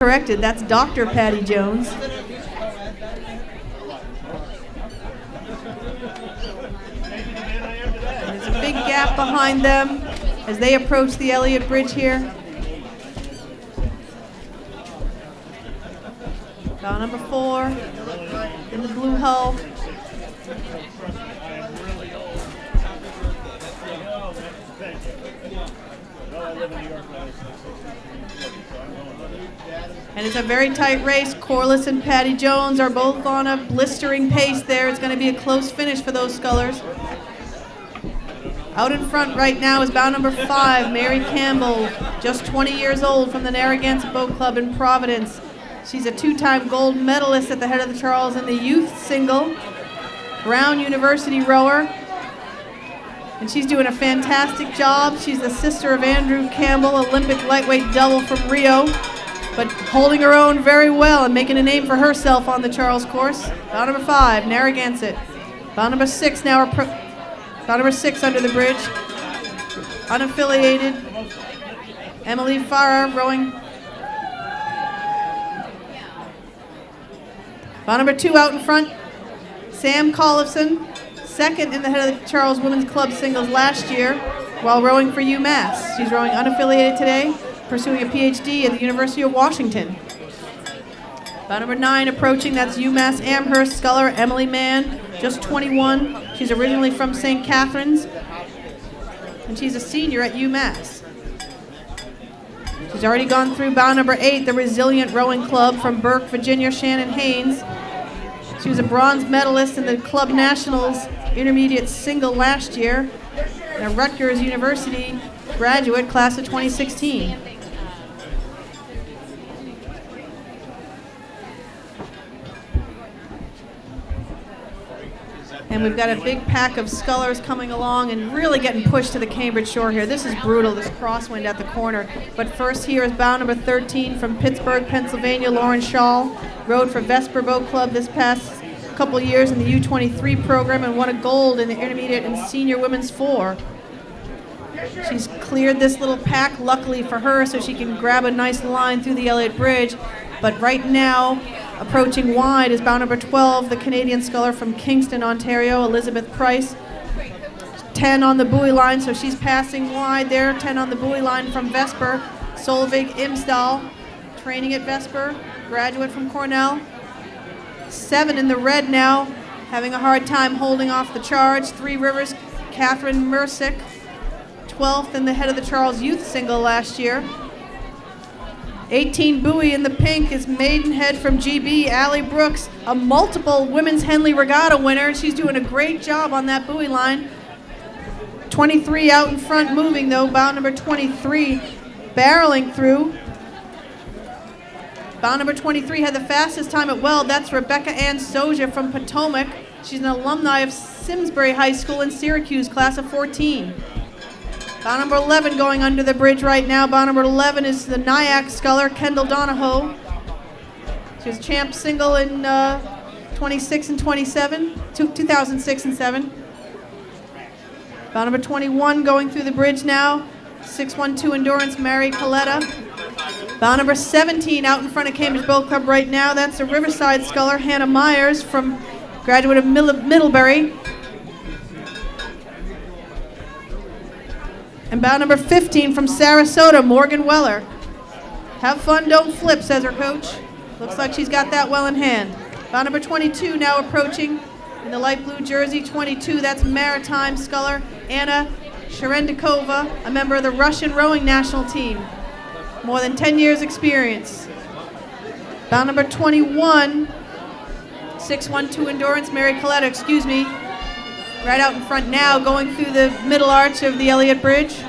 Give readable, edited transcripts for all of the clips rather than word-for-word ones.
Corrected, that's Dr. Patty Jones. There's a big gap behind them as they approach the Elliott Bridge here. Bow number 4 in the blue hull. And it's a very tight race. Corliss and Patty Jones are both on a blistering pace there. It's going to be a close finish for those scullers. Out in front right now is bow number 5, Mary Campbell, just 20 years old, from the Narragansett Boat Club in Providence. She's a 2-time gold medalist at the Head of the Charles in the youth single, Brown University rower. And she's doing a fantastic job. She's the sister of Andrew Campbell, Olympic lightweight double from Rio, but holding her own very well and making a name for herself on the Charles course. Bow number 5, Narragansett. Bow number 6 now, bow number 6 under the bridge. Unaffiliated, Emily Farrar rowing. Bow number 2 out in front, Sam Collison, second in the Head of the Charles Women's Club singles last year while rowing for UMass. She's rowing unaffiliated today, pursuing a PhD at the University of Washington. Bow number 9 approaching, that's UMass Amherst sculler Emily Mann, just 21. She's originally from St. Catharines, and she's a senior at UMass. She's already gone through bow number 8, the Resilient Rowing Club from Burke, Virginia, Shannon Haynes. She was a bronze medalist in the Club Nationals intermediate single last year, and a Rutgers University graduate, class of 2016. And we've got a big pack of scullers coming along and really getting pushed to the Cambridge shore here. This is brutal, this crosswind at the corner. But first here is bow number 13 from Pittsburgh, Pennsylvania, Lauren Schall. Rowed for Vesper Boat Club this past couple years in the U23 program and won a gold in the intermediate and senior women's 4. She's cleared this little pack, luckily for her, so she can grab a nice line through the Elliott Bridge. But right now, approaching wide is bow number 12, the Canadian sculler from Kingston, Ontario, Elizabeth Price. 10 on the buoy line, so she's passing wide there. 10 on the buoy line from Vesper, Solveig Imsdahl, training at Vesper, graduate from Cornell. 7 in the red now, having a hard time holding off the charge. 3 Rivers, Catherine Mersick, 12th in the Head of the Charles youth single last year. 18 buoy in the pink is Maidenhead from GB, Allie Brooks, a multiple Women's Henley Regatta winner. She's doing a great job on that buoy line. 23 out in front moving though, bow number 23 barreling through. Bow number 23 had the fastest time at Weld. That's Rebecca Ann Soja from Potomac. She's an alumni of Simsbury High School in Syracuse, class of 14. Bow number 11 going under the bridge right now. Bow number 11 is the Nyack sculler, Kendall Donahoe. She was champ single in 2006 and 7. Bow number 21 going through the bridge now. 612 Endurance, Mary Coletta. Bow number 17 out in front of Cambridge Boat Club right now. That's the Riverside sculler, Hannah Myers, from graduate of Middlebury. And bow number 15 from Sarasota, Morgan Weller. Have fun, don't flip, says her coach. Looks like she's got that well in hand. Bow number 22 now approaching in the light blue jersey, 22. That's Maritime sculler Anna Sherendikova, a member of the Russian rowing national team. More than 10 years experience. Bow number 21, 612 Endurance, Mary Coletta, right out in front now, going through the middle arch of the Elliott Bridge.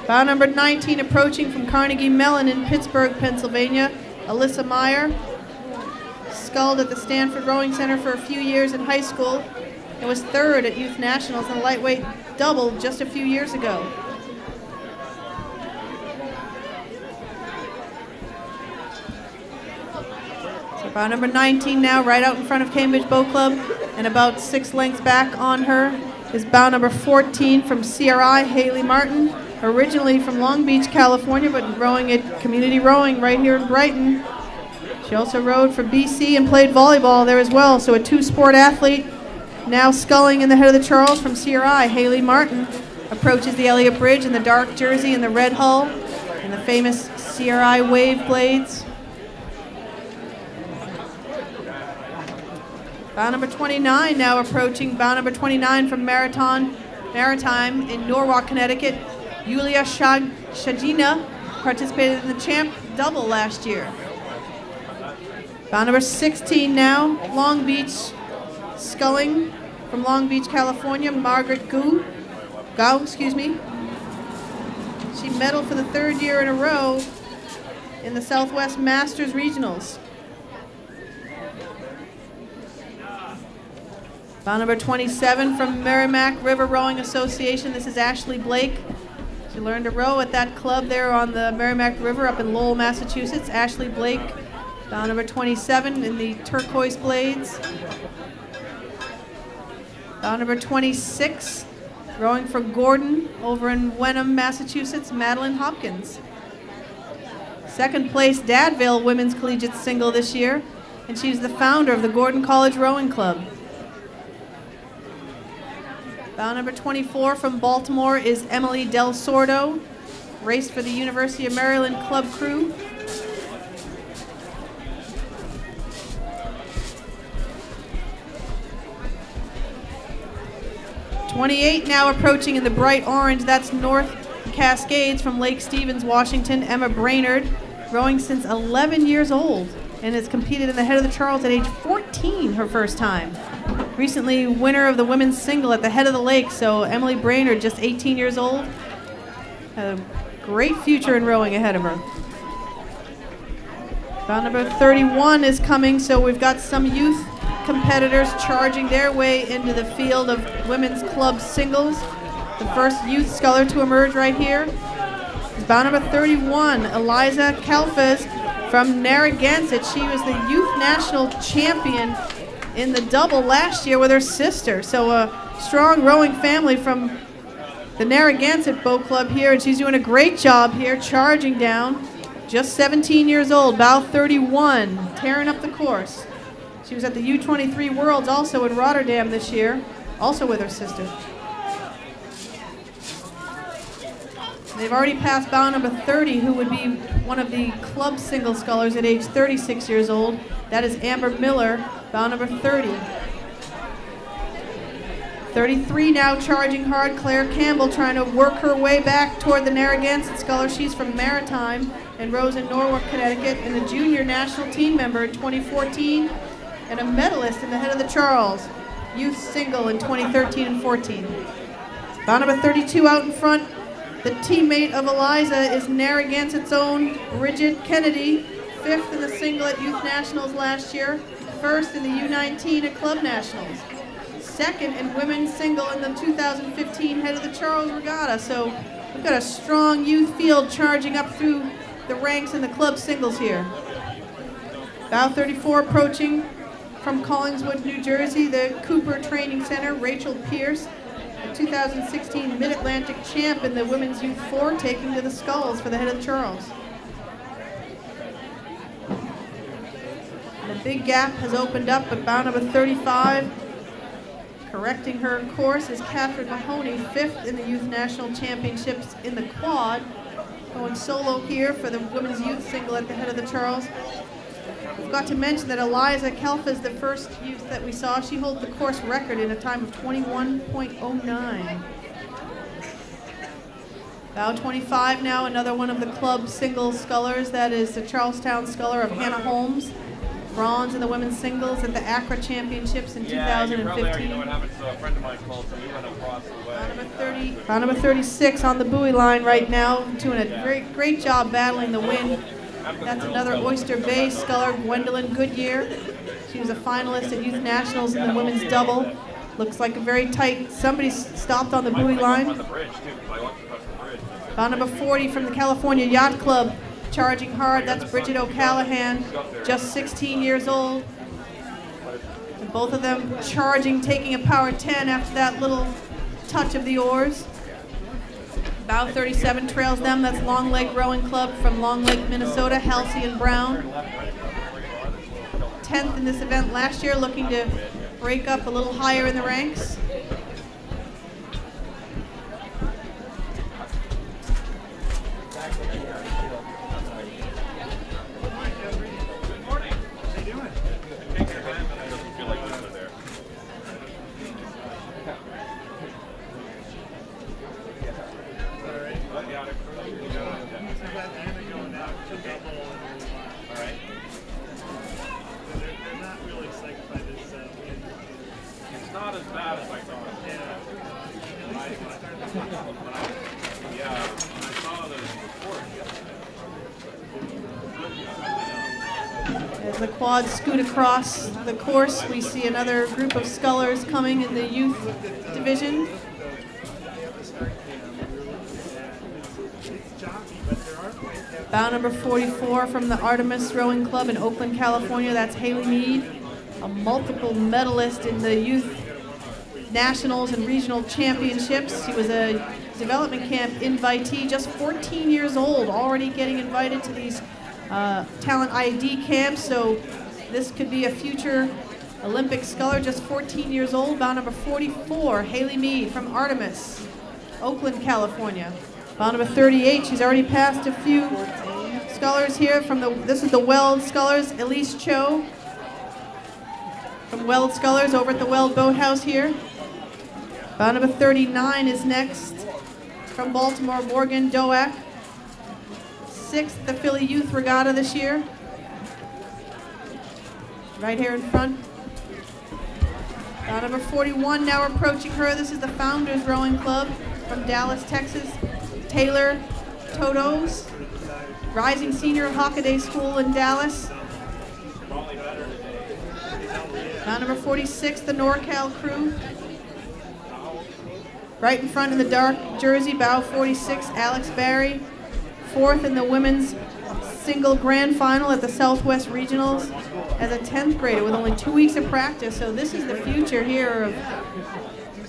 Bow number 19 approaching from Carnegie Mellon in Pittsburgh, Pennsylvania, Alyssa Meyer. Sculled at the Stanford Rowing Center for a few years in high school and was 3rd at Youth Nationals in lightweight double just a few years ago. So bow number 19 now, right out in front of Cambridge Boat Club, and about 6 lengths back on her is bound number 14 from CRI, Haley Martin, originally from Long Beach, California, but rowing at Community Rowing right here in Brighton. She also rowed for BC and played volleyball there as well, so a two-sport athlete. Now sculling in the head of the Charles from CRI, Haley Martin approaches the Elliott Bridge in the dark jersey and the red hull and the famous CRI wave blades. Bound number 29 now approaching, bound number 29 from Maritime in Norwalk, Connecticut. Yulia Shagina participated in the champ double last year. Bound number 16 now, Long Beach, sculling from Long Beach, California, Margaret Gao, excuse me. She medaled for the third year in a row in the Southwest Masters Regionals. Bound number 27 from Merrimack River Rowing Association. This is Ashley Blake. She learned to row at that club there on the Merrimack River up in Lowell, Massachusetts. Ashley Blake, bound number 27 in the turquoise blades. Bound number 26, rowing for Gordon over in Wenham, Massachusetts, Madeline Hopkins. Second place, Dadville Women's Collegiate Single this year, and she's the founder of the Gordon College Rowing Club. Bound number 24 from Baltimore is Emily Del Sordo, raced for the University of Maryland Club Crew. '28 now approaching in the bright orange. That's North Cascades from Lake Stevens, Washington. Emma Brainerd, rowing since 11 years old and has competed in the head of the Charles at age 14 her first time. Recently winner of the women's single at the head of the lake, so Emily Brainerd, just 18 years old, had a great future in rowing ahead of her. Bound number 31 is coming, so we've got some youth competitors charging their way into the field of women's club singles. The first youth sculler to emerge right here is bound number 31, Eliza Kalfas from Narragansett. She was the youth national champion in the double last year with her sister. So a strong rowing family from the Narragansett Boat Club here, and she's doing a great job here, charging down. Just 17 years old, bow 31, tearing up the course. She was at the U23 Worlds also in Rotterdam this year, also with her sister. They've already passed bow number 30, who would be one of the club single scullers at age 36 years old. That is Amber Miller, bow number 30. 33 now charging hard, Claire Campbell trying to work her way back toward the Narragansett sculler. She's from Maritime and rows in Norwalk, Connecticut, and a junior national team member in 2014 and a medalist in the head of the Charles youth single in 2013 and 14. Bow number 32 out in front. The teammate of Eliza is Narragansett's own Bridget Kennedy, 5th in the single at Youth Nationals last year, 1st in the U19 at Club Nationals, 2nd in women's single in the 2015 Head of the Charles Regatta. So we've got a strong youth field charging up through the ranks in the club singles here. Bow 34 approaching from Collingswood, New Jersey, the Cooper Training Center, Rachel Pierce, a 2016 Mid-Atlantic champ in the Women's Youth 4, taking to the sculls for the Head of the Charles. The big gap has opened up, but bow number 35, correcting her course, is Catherine Mahoney, 5th in the Youth National Championships in the quad, going solo here for the Women's Youth single at the Head of the Charles. We've got to mention that Eliza Kelfa, the first youth that we saw, she holds the course record in a time of 21.09. Bow 25 now, another one of the club single scullers. That is the Charlestown sculler of Hannah Holmes. Bronze in the women's singles at the Accra Championships in 2015. Bow number 36 on the buoy line right now, doing a great job battling the wind. That's another Oyster Bay sculler, Gwendolyn Goodyear. She was a finalist at Youth Nationals in the women's double. Looks like a very tight, somebody stopped on the buoy line. Bow number 40 from the California Yacht Club, charging hard. That's Bridget O'Callahan, just 16 years old. And both of them charging, taking a power 10 after that little touch of the oars. Bow 37 trails them. That's Long Lake Rowing Club from Long Lake, Minnesota, Halsey and Brown. 10th in this event last year, looking to break up a little higher in the ranks. As the quads scoot across the course, we see another group of scullers coming in the youth division. Bow number 44 from the Artemis Rowing Club in Oakland, California. That's Haley Mead, a multiple medalist in the youth nationals and regional championships. She was a development camp invitee, just 14 years old, already getting invited to these talent ID camps. So this could be a future Olympic sculler, just 14 years old. Bow number 44, Haley Mead from Artemis, Oakland, California. Bow number 38, she's already passed a few scullers here from this is the Weld Scullers, Elise Cho from Weld Scullers over at the Weld Boathouse here. Bow number 39 is next from Baltimore, Morgan Doak. 6th, the Philly Youth Regatta this year. Right here in front. Bow number 41 now approaching her. This is the Founders Rowing Club from Dallas, Texas. Taylor Todos, rising senior of Hockaday School in Dallas. Bow number 46, the NorCal crew. Right in front in the dark jersey, bow 46, Alex Barry. 4th in the women's single grand final at the Southwest Regionals as a 10th grader with only 2 weeks of practice. So this is the future here of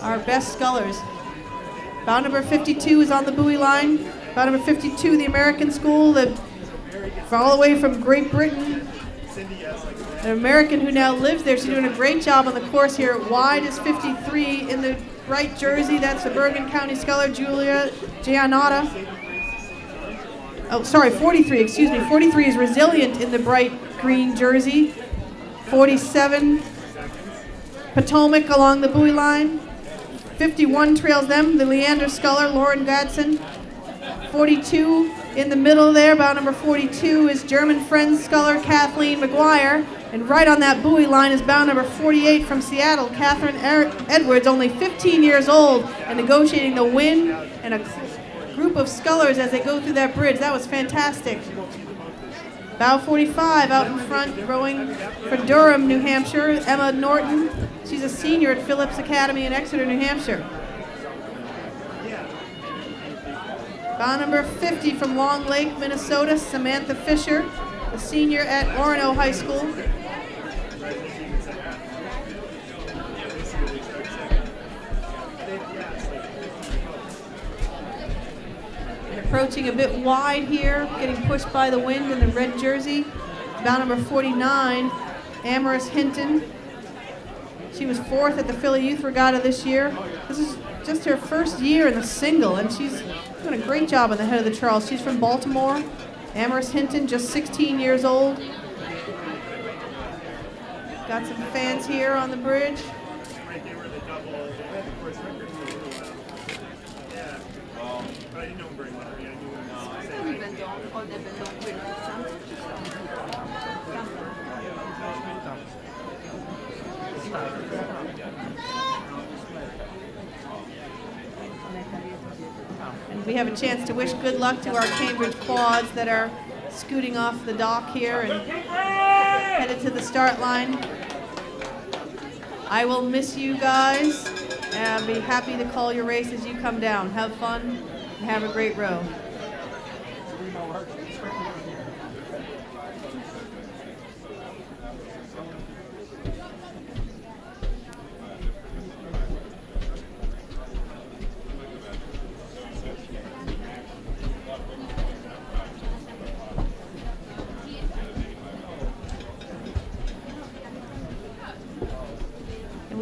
our best scullers. Bow number 52 is on the buoy line. Bow number 52, the American school, all the way from Great Britain. An American who now lives there. She's doing a great job on the course here. Wide is 53 in the right jersey. That's the Bergen County sculler, Julia Giannotta. Oh, sorry, 43, excuse me. 43 is Resilient in the bright green jersey. 47, Potomac along the buoy line. 51 trails them, the Leander sculler, Lauren Gadsden. 42 in the middle there, bow number 42 is German Friends sculler, Kathleen McGuire. And right on that buoy line is bow number 48 from Seattle, Catherine Edwards, only 15 years old, and negotiating the win and a group of scullers as they go through that bridge. That was fantastic. Bow 45 out in front, rowing for Durham, New Hampshire, Emma Norton. She's a senior at Phillips Academy in Exeter, New Hampshire. Bow number 50 from Long Lake, Minnesota, Samantha Fisher, a senior at Orono High School. Approaching a bit wide here, getting pushed by the wind in the red jersey. Bow number 49, Amaris Hinton. She was 4th at the Philly Youth Regatta this year. This is just her first year in the single, and she's doing a great job on the head of the Charles. She's from Baltimore. Amaris Hinton, just 16 years old. Got some fans here on the bridge. And we have a chance to wish good luck to our Cambridge quads that are scooting off the dock here and headed to the start line. I will miss you guys, and I'll be happy to call your race as you come down. Have fun and have a great row.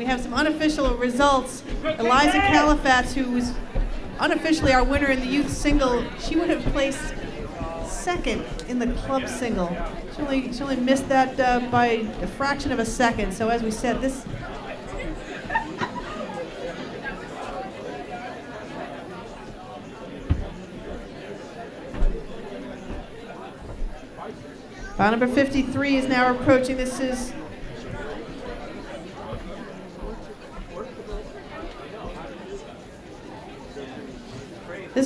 have some unofficial results. Eliza Califats, who was unofficially our winner in the youth single, she would have placed second in the club single. She only missed that by a fraction of a second. So as we said, this bout number 53 is now approaching. This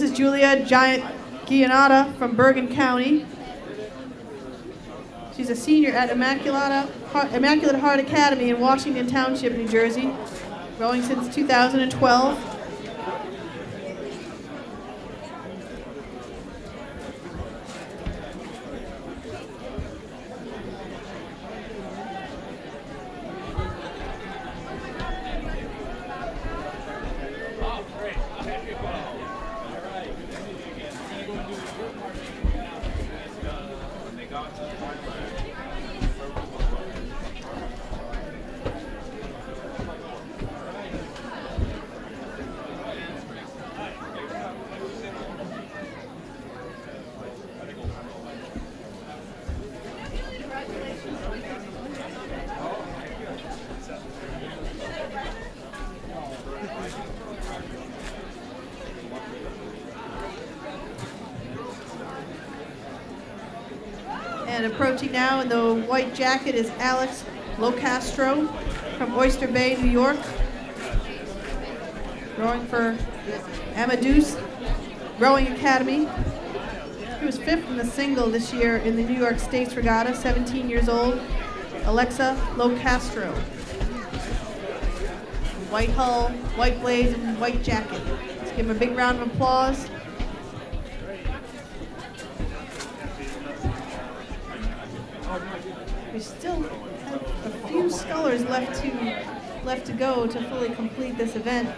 is Julia Giannata from Bergen County. She's a senior at Immaculate Heart Academy in Washington Township, New Jersey, rowing since 2012. And approaching now in the white jacket is Alex Locastro from Oyster Bay, New York, rowing for Amadeus Rowing Academy. He was fifth in the single this year in the New York States Regatta, 17 years old. Alexa Locastro. White hull, white blades, and white jacket. Let's give him a big round of applause. We still have a few scullers left to go to fully complete this event.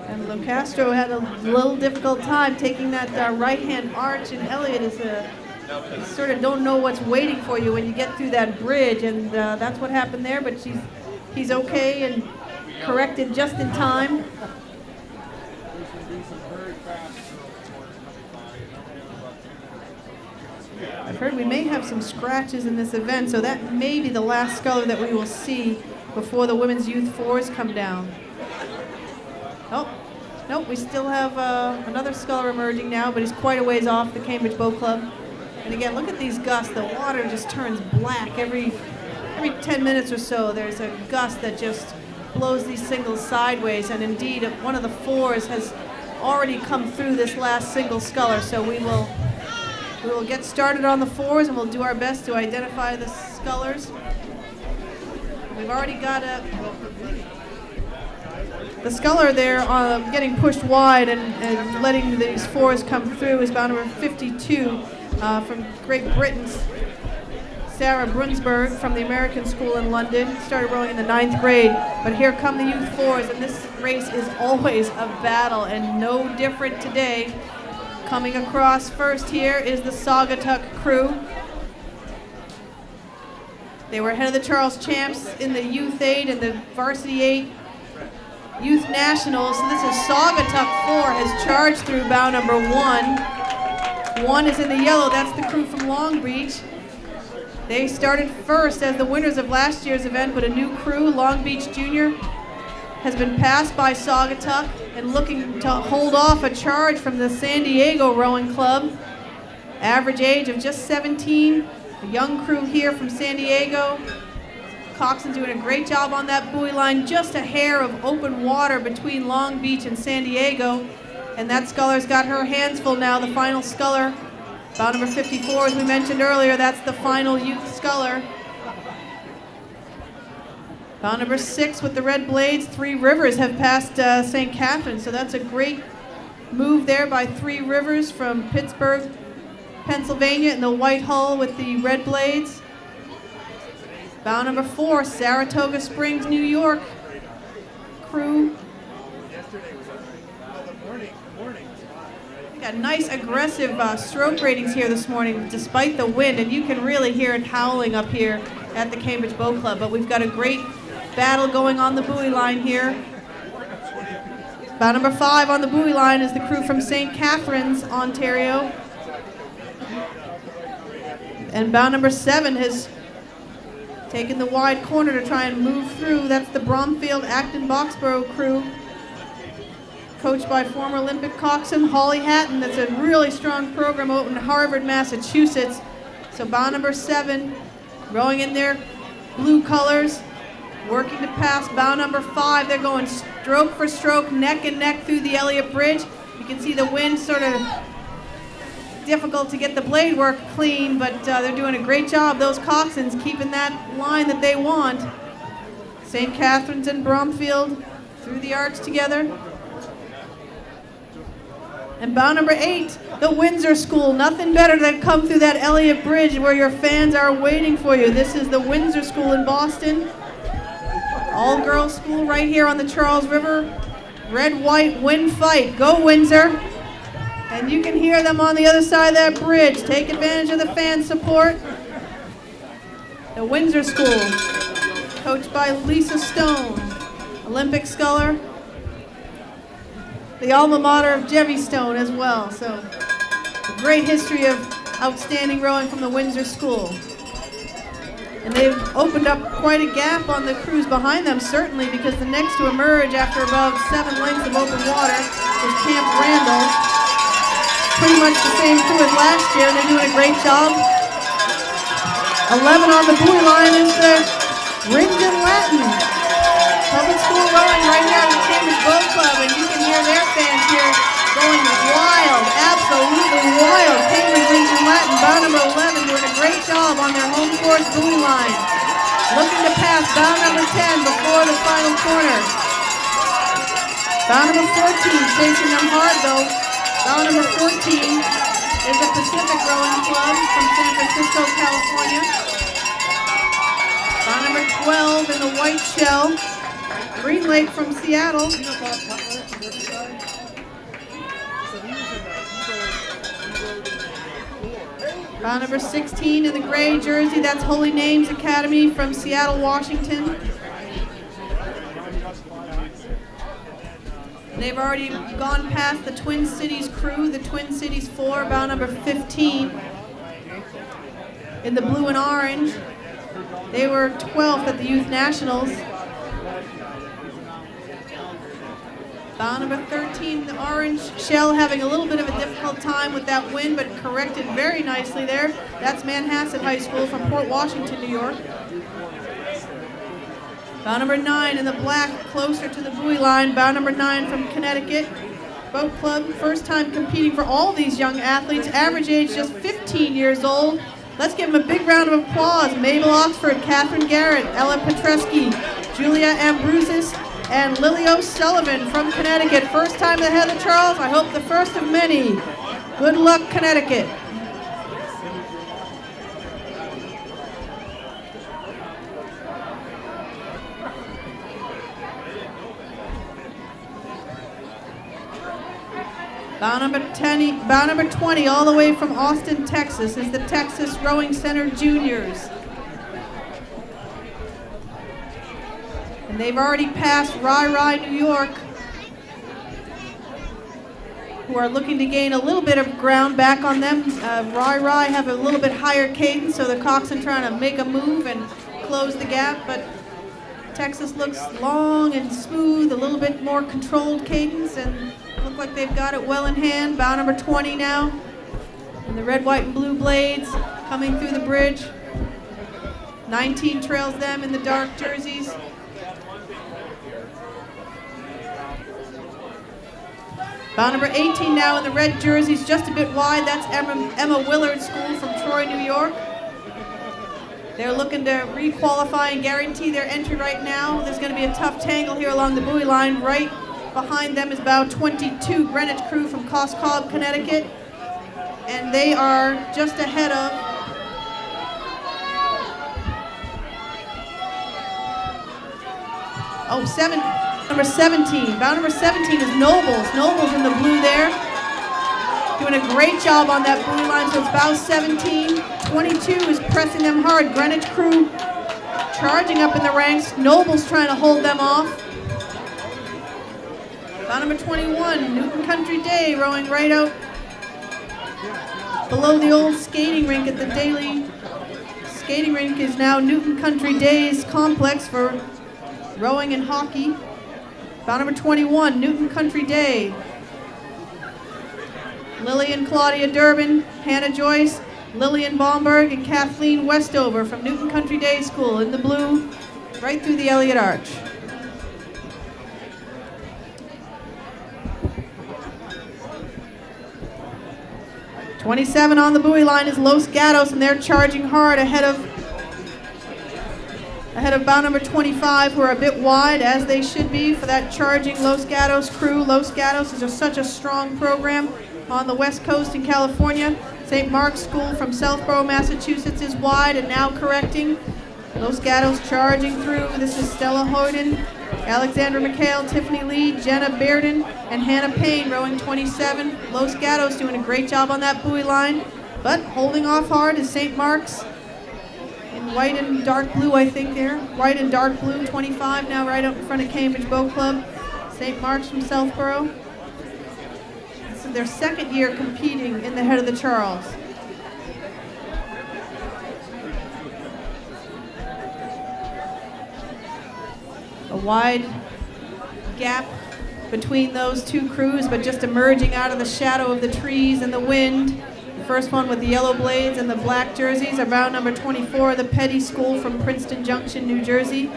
And Locastro had a little difficult time taking that right-hand arch, and Elliot is you sort of don't know what's waiting for you when you get through that bridge, and that's what happened there, but he's okay and corrected just in time. I've heard we may have some scratches in this event, so that may be the last sculler that we will see before the women's youth fours come down. Oh, nope, we still have another sculler emerging now, but he's quite a ways off the Cambridge Boat Club. And again, look at these gusts. The water just turns black every 10 minutes or so. There's a gust that just blows these singles sideways, and indeed one of the fours has already come through this last single sculler, so we will get started on the fours, and we'll do our best to identify the scullers. We've already got the sculler there getting pushed wide and letting these fours come through is bout number 52 from Great Britain, Sarah Brunsberg from the American School in London. Started rowing in the 9th grade, but here come the youth fours, and this race is always a battle, and no different today. Coming across first here is the Saugatuck crew. They were ahead of the Charles Champs in the Youth 8 and the Varsity 8 Youth Nationals. So this is Saugatuck 4 has charged through bow number 1. 1 is in the yellow. That's the crew from Long Beach. They started first as the winners of last year's event, but a new crew, Long Beach Junior, has been passed by Saugatuck and looking to hold off a charge from the San Diego Rowing Club. Average age of just 17. A young crew here from San Diego. Coxon doing a great job on that buoy line. Just a hair of open water between Long Beach and San Diego. And that sculler's got her hands full now, the final sculler. Bow number 54, as we mentioned earlier, that's the final youth sculler. Bow number 6 with the red blades. Three Rivers have passed St. Catherine, so that's a great move there by Three Rivers from Pittsburgh, Pennsylvania, in the white hull with the red blades. Bow number 4, Saratoga Springs, New York crew. We got nice aggressive stroke ratings here this morning despite the wind, and you can really hear it howling up here at the Cambridge Boat Club. But we've got a great battle going on the buoy line here. Bow number 5 on the buoy line is the crew from St. Catharines, Ontario. And bow number 7 has taken the wide corner to try and move through. That's the Bromfield Acton Boxborough crew, coached by former Olympic coxswain Holly Hatton. That's a really strong program out in Harvard, Massachusetts. So bow number 7 rowing in their blue colors, working to pass bow number 5. They're going stroke for stroke, neck and neck through the Elliott Bridge. You can see the wind sort of difficult to get the blade work clean, but they're doing a great job, those coxswains, keeping that line that they want. St. Catharines and Bromfield through the arch together. And bow number 8, the Windsor School. Nothing better than come through that Elliott Bridge where your fans are waiting for you. This is the Windsor School in Boston. All-girls school right here on the Charles River. Red-white wind fight. Go Windsor. And you can hear them on the other side of that bridge. Take advantage of the fan support. The Windsor School, coached by Lisa Stone, Olympic scholar. The alma mater of Jevy Stone as well. So a great history of outstanding rowing from the Windsor School. And they've opened up quite a gap on the crews behind them, certainly, because the next to emerge after about 7 lengths of open water is Camp Randall. Pretty much the same crew as last year, and they're doing a great job. 11 on the buoy line is the Ringden Latin public school rowing right here at the Cambridge Boat Club, and you can hear their fans here going wild, absolutely wild. Cambridge Ringden Latin, bow number 11, doing a great job on their home course buoy line. Looking to pass bow number 10 before the final corner. Bow number 14 chasing them hard though. Bow number 14 is the Pacific Rowing Club from San Francisco, California. Bow number 12 in the white shell, Green Lake from Seattle. Bow number 16 in the gray jersey, that's Holy Names Academy from Seattle, Washington. They've already gone past the Twin Cities crew, the Twin Cities 4, bow number 15 in the blue and orange. They were 12th at the Youth Nationals. Bow number 13, the orange shell, having a little bit of a difficult time with that wind, but corrected very nicely there. That's Manhasset High School from Port Washington, New York. Bow number 9 in the black, closer to the buoy line. Bow number 9 from Connecticut Boat Club. First time competing for all these young athletes. Average age just 15 years old. Let's give them a big round of applause. Mabel Oxford, Catherine Garrett, Ella Petresky, Julia Ambrusis, and Lily O'Sullivan from Connecticut. First time at the head of Charles. I hope the first of many. Good luck, Connecticut. Bow number 20, all the way from Austin, Texas, is the Texas Rowing Center Juniors. And they've already passed Rye, New York, who are looking to gain a little bit of ground back on them. Rye have a little bit higher cadence, so the coxswain trying to make a move and close the gap, but Texas looks long and smooth, a little bit more controlled cadence, and look like they've got it well in hand. Bow number 20 now, and the red, white, and blue blades coming through the bridge. 19 trails them in the dark jerseys. Bow number 18 now in the red jerseys, just a bit wide. That's Emma Willard School from Troy, New York. They're looking to re-qualify and guarantee their entry right now. There's going to be a tough tangle here along the buoy line right Behind them is bow 22, Greenwich Crew from Coscob, Connecticut. And they are just ahead of number 17. Bow number 17 is Nobles. Nobles in the blue there. Doing a great job on that blue line, so it's bow 17. 22 is pressing them hard. Greenwich Crew charging up in the ranks. Nobles trying to hold them off. Bow number 21, Newton Country Day, rowing right out below the old skating rink at the Daily Skating Rink is now Newton Country Days complex for rowing and hockey. Bow number 21, Newton Country Day. Lillian Claudia Durbin, Hannah Joyce, Lillian Baumberg, and Kathleen Westover from Newton Country Day School in the blue, right through the Elliott Arch. '27 on the buoy line is Los Gatos, and they're charging hard ahead of bow number 25, who are a bit wide, as they should be, for that charging Los Gatos crew. Los Gatos is such a strong program on the West Coast in California. St. Mark's School from Southborough, Massachusetts is wide and now correcting. Los Gatos charging through. This is Stella Hoyden, Alexandra McHale, Tiffany Lee, Jenna Bearden, and Hannah Payne rowing 27. Los Gatos doing a great job on that buoy line, but holding off hard is St. Mark's in white and dark blue, I think there. White and dark blue, 25 now right up in front of Cambridge Boat Club. St. Mark's from Southborough. This is their second year competing in the head of the Charles. A wide gap between those two crews, but just emerging out of the shadow of the trees and the wind. The first one with the yellow blades and the black jerseys are bow number 24, the Petty School from Princeton Junction, New Jersey.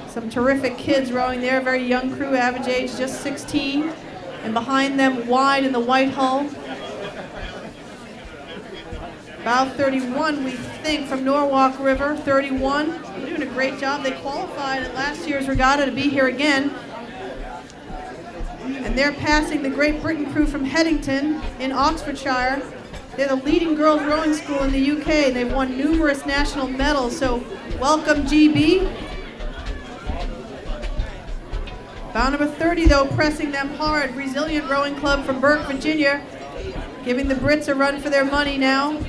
Some terrific kids rowing there, very young crew, average age just 16. And behind them, wide in the white hull, bow 31, we think, from Norwalk River, 31. They're doing a great job. They qualified at last year's regatta to be here again. And they're passing the Great Britain crew from Headington in Oxfordshire. They're the leading girls rowing school in the UK, and they've won numerous national medals, so welcome, GB. Bow number 30, though, pressing them hard. Resilient Rowing Club from Burke, Virginia, giving the Brits a run for their money now.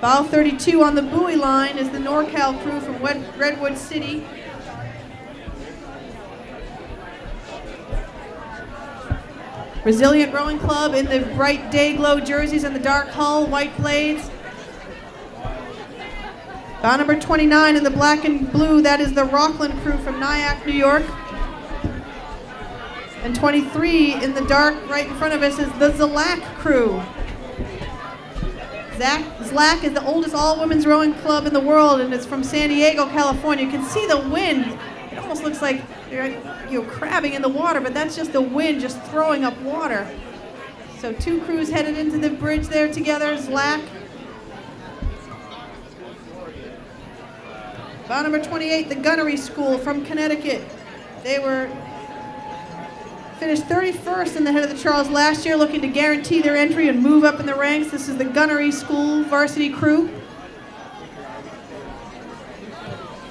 Bow 32 on the buoy line is the NorCal crew from Redwood City. Resilient Rowing Club in the bright day glow jerseys and the dark hull, white blades. Bow number 29 in the black and blue, that is the Rockland crew from Nyack, New York. And 23 in the dark right in front of us is the Zlack crew. Zlack is the oldest all-women's rowing club in the world, and it's from San Diego, California. You can see the wind. It almost looks like you're crabbing in the water, but that's just the wind just throwing up water. So two crews headed into the bridge there together, Zlack. Bow number 28, the Gunnery School from Connecticut. They finished 31st in the head of the Charles last year, looking to guarantee their entry and move up in the ranks. This is the Gunnery School varsity crew.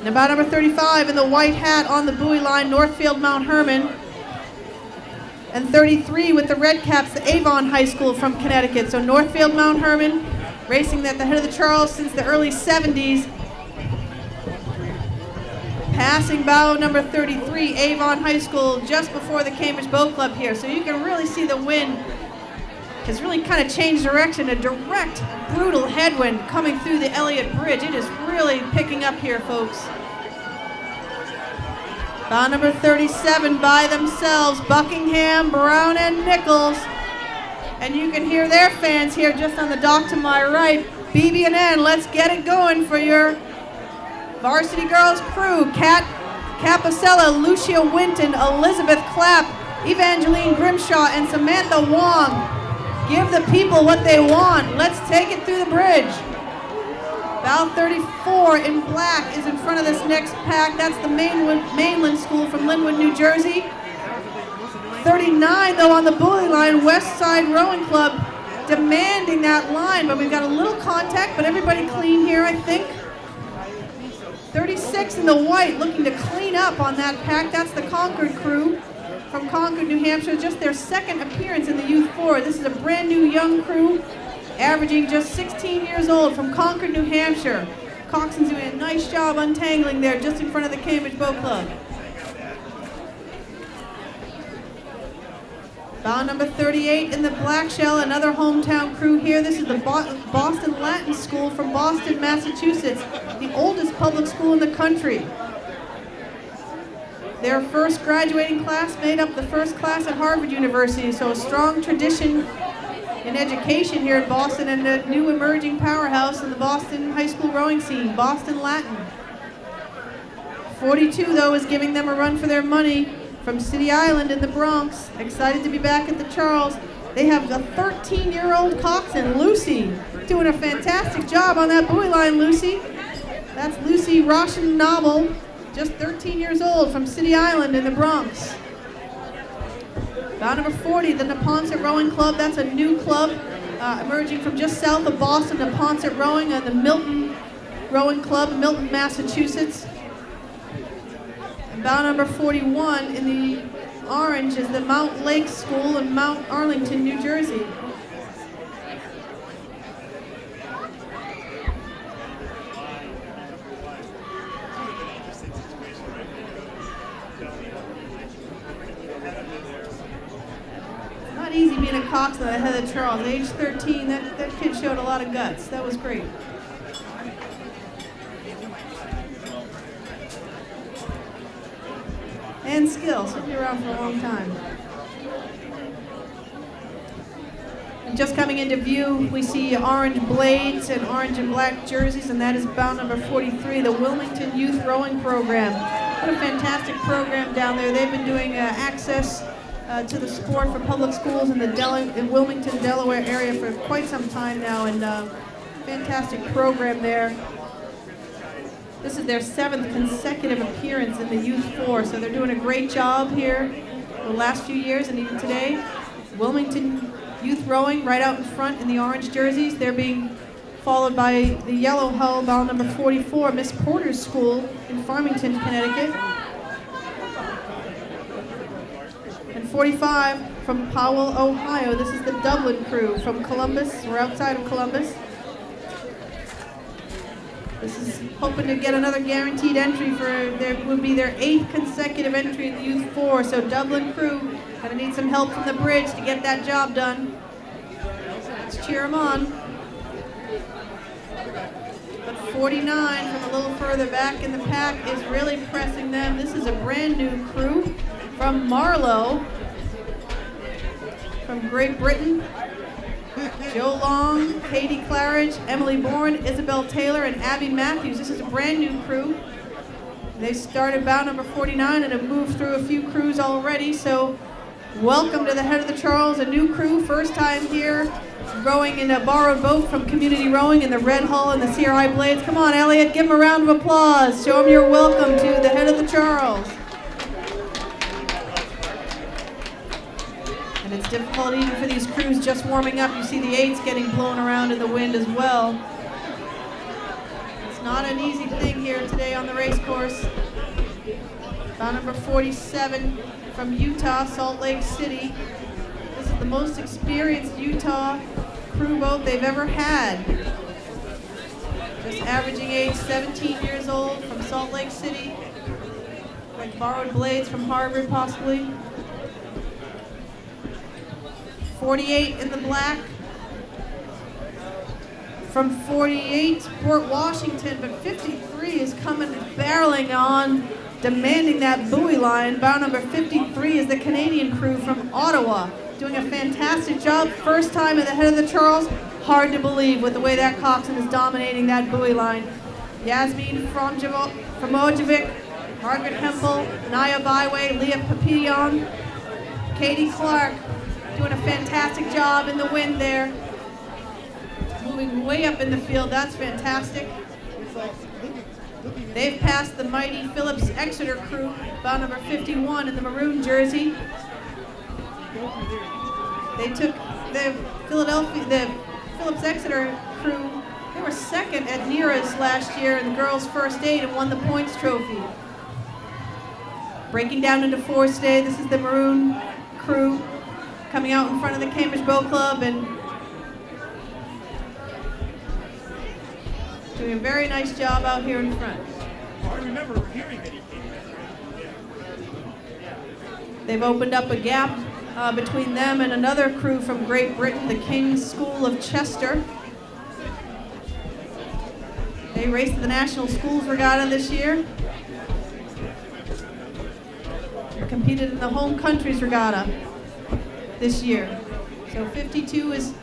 And about number 35 in the white hat on the buoy line, Northfield Mount Herman. And 33 with the red caps, the Avon High School from Connecticut. So Northfield Mount Herman racing at the head of the Charles since the early 70s. Passing bow number 33, Avon High School, just before the Cambridge Boat Club here. So you can really see the wind has really kind of changed direction. A direct, brutal headwind coming through the Elliott Bridge. It is really picking up here, folks. Bow number 37 by themselves, Buckingham, Brown, and Nichols. And you can hear their fans here just on the dock to my right. BB&N, let's get it going for your varsity girls crew. Kat Capicella, Lucia Winton, Elizabeth Clapp, Evangeline Grimshaw, and Samantha Wong. Give the people what they want. Let's take it through the bridge. Bow 34 in black is in front of this next pack. That's the Mainland School from Linwood, New Jersey. 39 though on the buoy line, West Side Rowing Club demanding that line, but we've got a little contact, but everybody clean here, I think. 36 in the white looking to clean up on that pack. That's the Concord crew from Concord, New Hampshire. Just their second appearance in the Youth 4. This is a brand new young crew, averaging just 16 years old from Concord, New Hampshire. Coxswain's doing a nice job untangling there just in front of the Cambridge Boat Club. Bow number 38 in the black shell, another hometown crew here. This is the Boston Latin School from Boston, Massachusetts, the oldest public school in the country. Their first graduating class made up the first class at Harvard University, so a strong tradition in education here in Boston and a new emerging powerhouse in the Boston high school rowing scene, Boston Latin. 42, though, is giving them a run for their money from City Island in the Bronx. Excited to be back at the Charles. They have a 13-year-old coxswain, Lucy, doing a fantastic job on that buoy line, Lucy. That's Lucy Roshan Noble, just 13 years old from City Island in the Bronx. Bow number 40, the Neponset Rowing Club. That's a new club emerging from just south of Boston, Neponset Rowing, and the Milton Rowing Club, Milton, Massachusetts. And bow number 41 in the orange is the Mount Lake School in Mount Arlington, New Jersey. Not easy being a coxswain at the head of Charles. Age 13, that kid showed a lot of guts. That was great. And skill, so he'll be around for a long time. And just coming into view, we see orange blades and orange and black jerseys, and that is bow number 43, the Wilmington Youth Rowing Program. What a fantastic program down there. They've been doing access to the sport for public schools in the Wilmington, Delaware area for quite some time now, and fantastic program there. This is their 7th consecutive appearance in the Youth 4, so they're doing a great job here the last few years and even today. Wilmington Youth Rowing right out in front in the orange jerseys. They're being followed by the yellow hull, bow number 44, Miss Porter's School in Farmington, Connecticut. And 45 from Powell, Ohio. This is the Dublin crew from Columbus. We're outside of Columbus. This is hoping to get another guaranteed entry for would be their 8th consecutive entry in the Youth 4. So Dublin crew gonna need some help from the bridge to get that job done. Let's cheer them on. But 49 from a little further back in the pack is really pressing them. This is a brand new crew from Marlow, from Great Britain. Joe Long, Katie Claridge, Emily Bourne, Isabel Taylor, and Abby Matthews. This is a brand new crew. They started bow number 49 and have moved through a few crews already, so welcome to the head of the Charles, a new crew, first time here, rowing in a borrowed boat from Community Rowing in the red hull and the CRI blades. Come on, Elliot, give them a round of applause. Show them your welcome to the head of the Charles. And it's difficult even for these crews just warming up. You see the 8s getting blown around in the wind as well. It's not an easy thing here today on the race course. Bow number 47 from Utah, Salt Lake City. This is the most experienced Utah crew boat they've ever had. Just averaging age 17 years old from Salt Lake City. Like borrowed blades from Harvard possibly. 48 in the black from 48, Port Washington, but 53 is coming barreling on, demanding that buoy line. Bow number 53 is the Canadian crew from Ottawa, doing a fantastic job. First time at the head of the Charles. Hard to believe with the way that coxswain is dominating that buoy line. Yasmin Framojevic, Margaret Hempel, Naya Byway, Leah Papillon, Katie Clark, doing a fantastic job in the wind there. Moving way up in the field, that's fantastic. They've passed the mighty Phillips Exeter crew, bow number 51 in the maroon jersey. They took the Phillips Exeter crew. They were second at Neera's last year in the girls' first aid and won the points trophy. Breaking down into fours today, this is the maroon crew coming out in front of the Cambridge Boat Club and doing a very nice job out here in front. I remember hearing that he came. They've opened up a gap between them and another crew from Great Britain, the King's School of Chester. They raced the National Schools Regatta this year. Competed in the Home Countries Regatta this year. So 52 is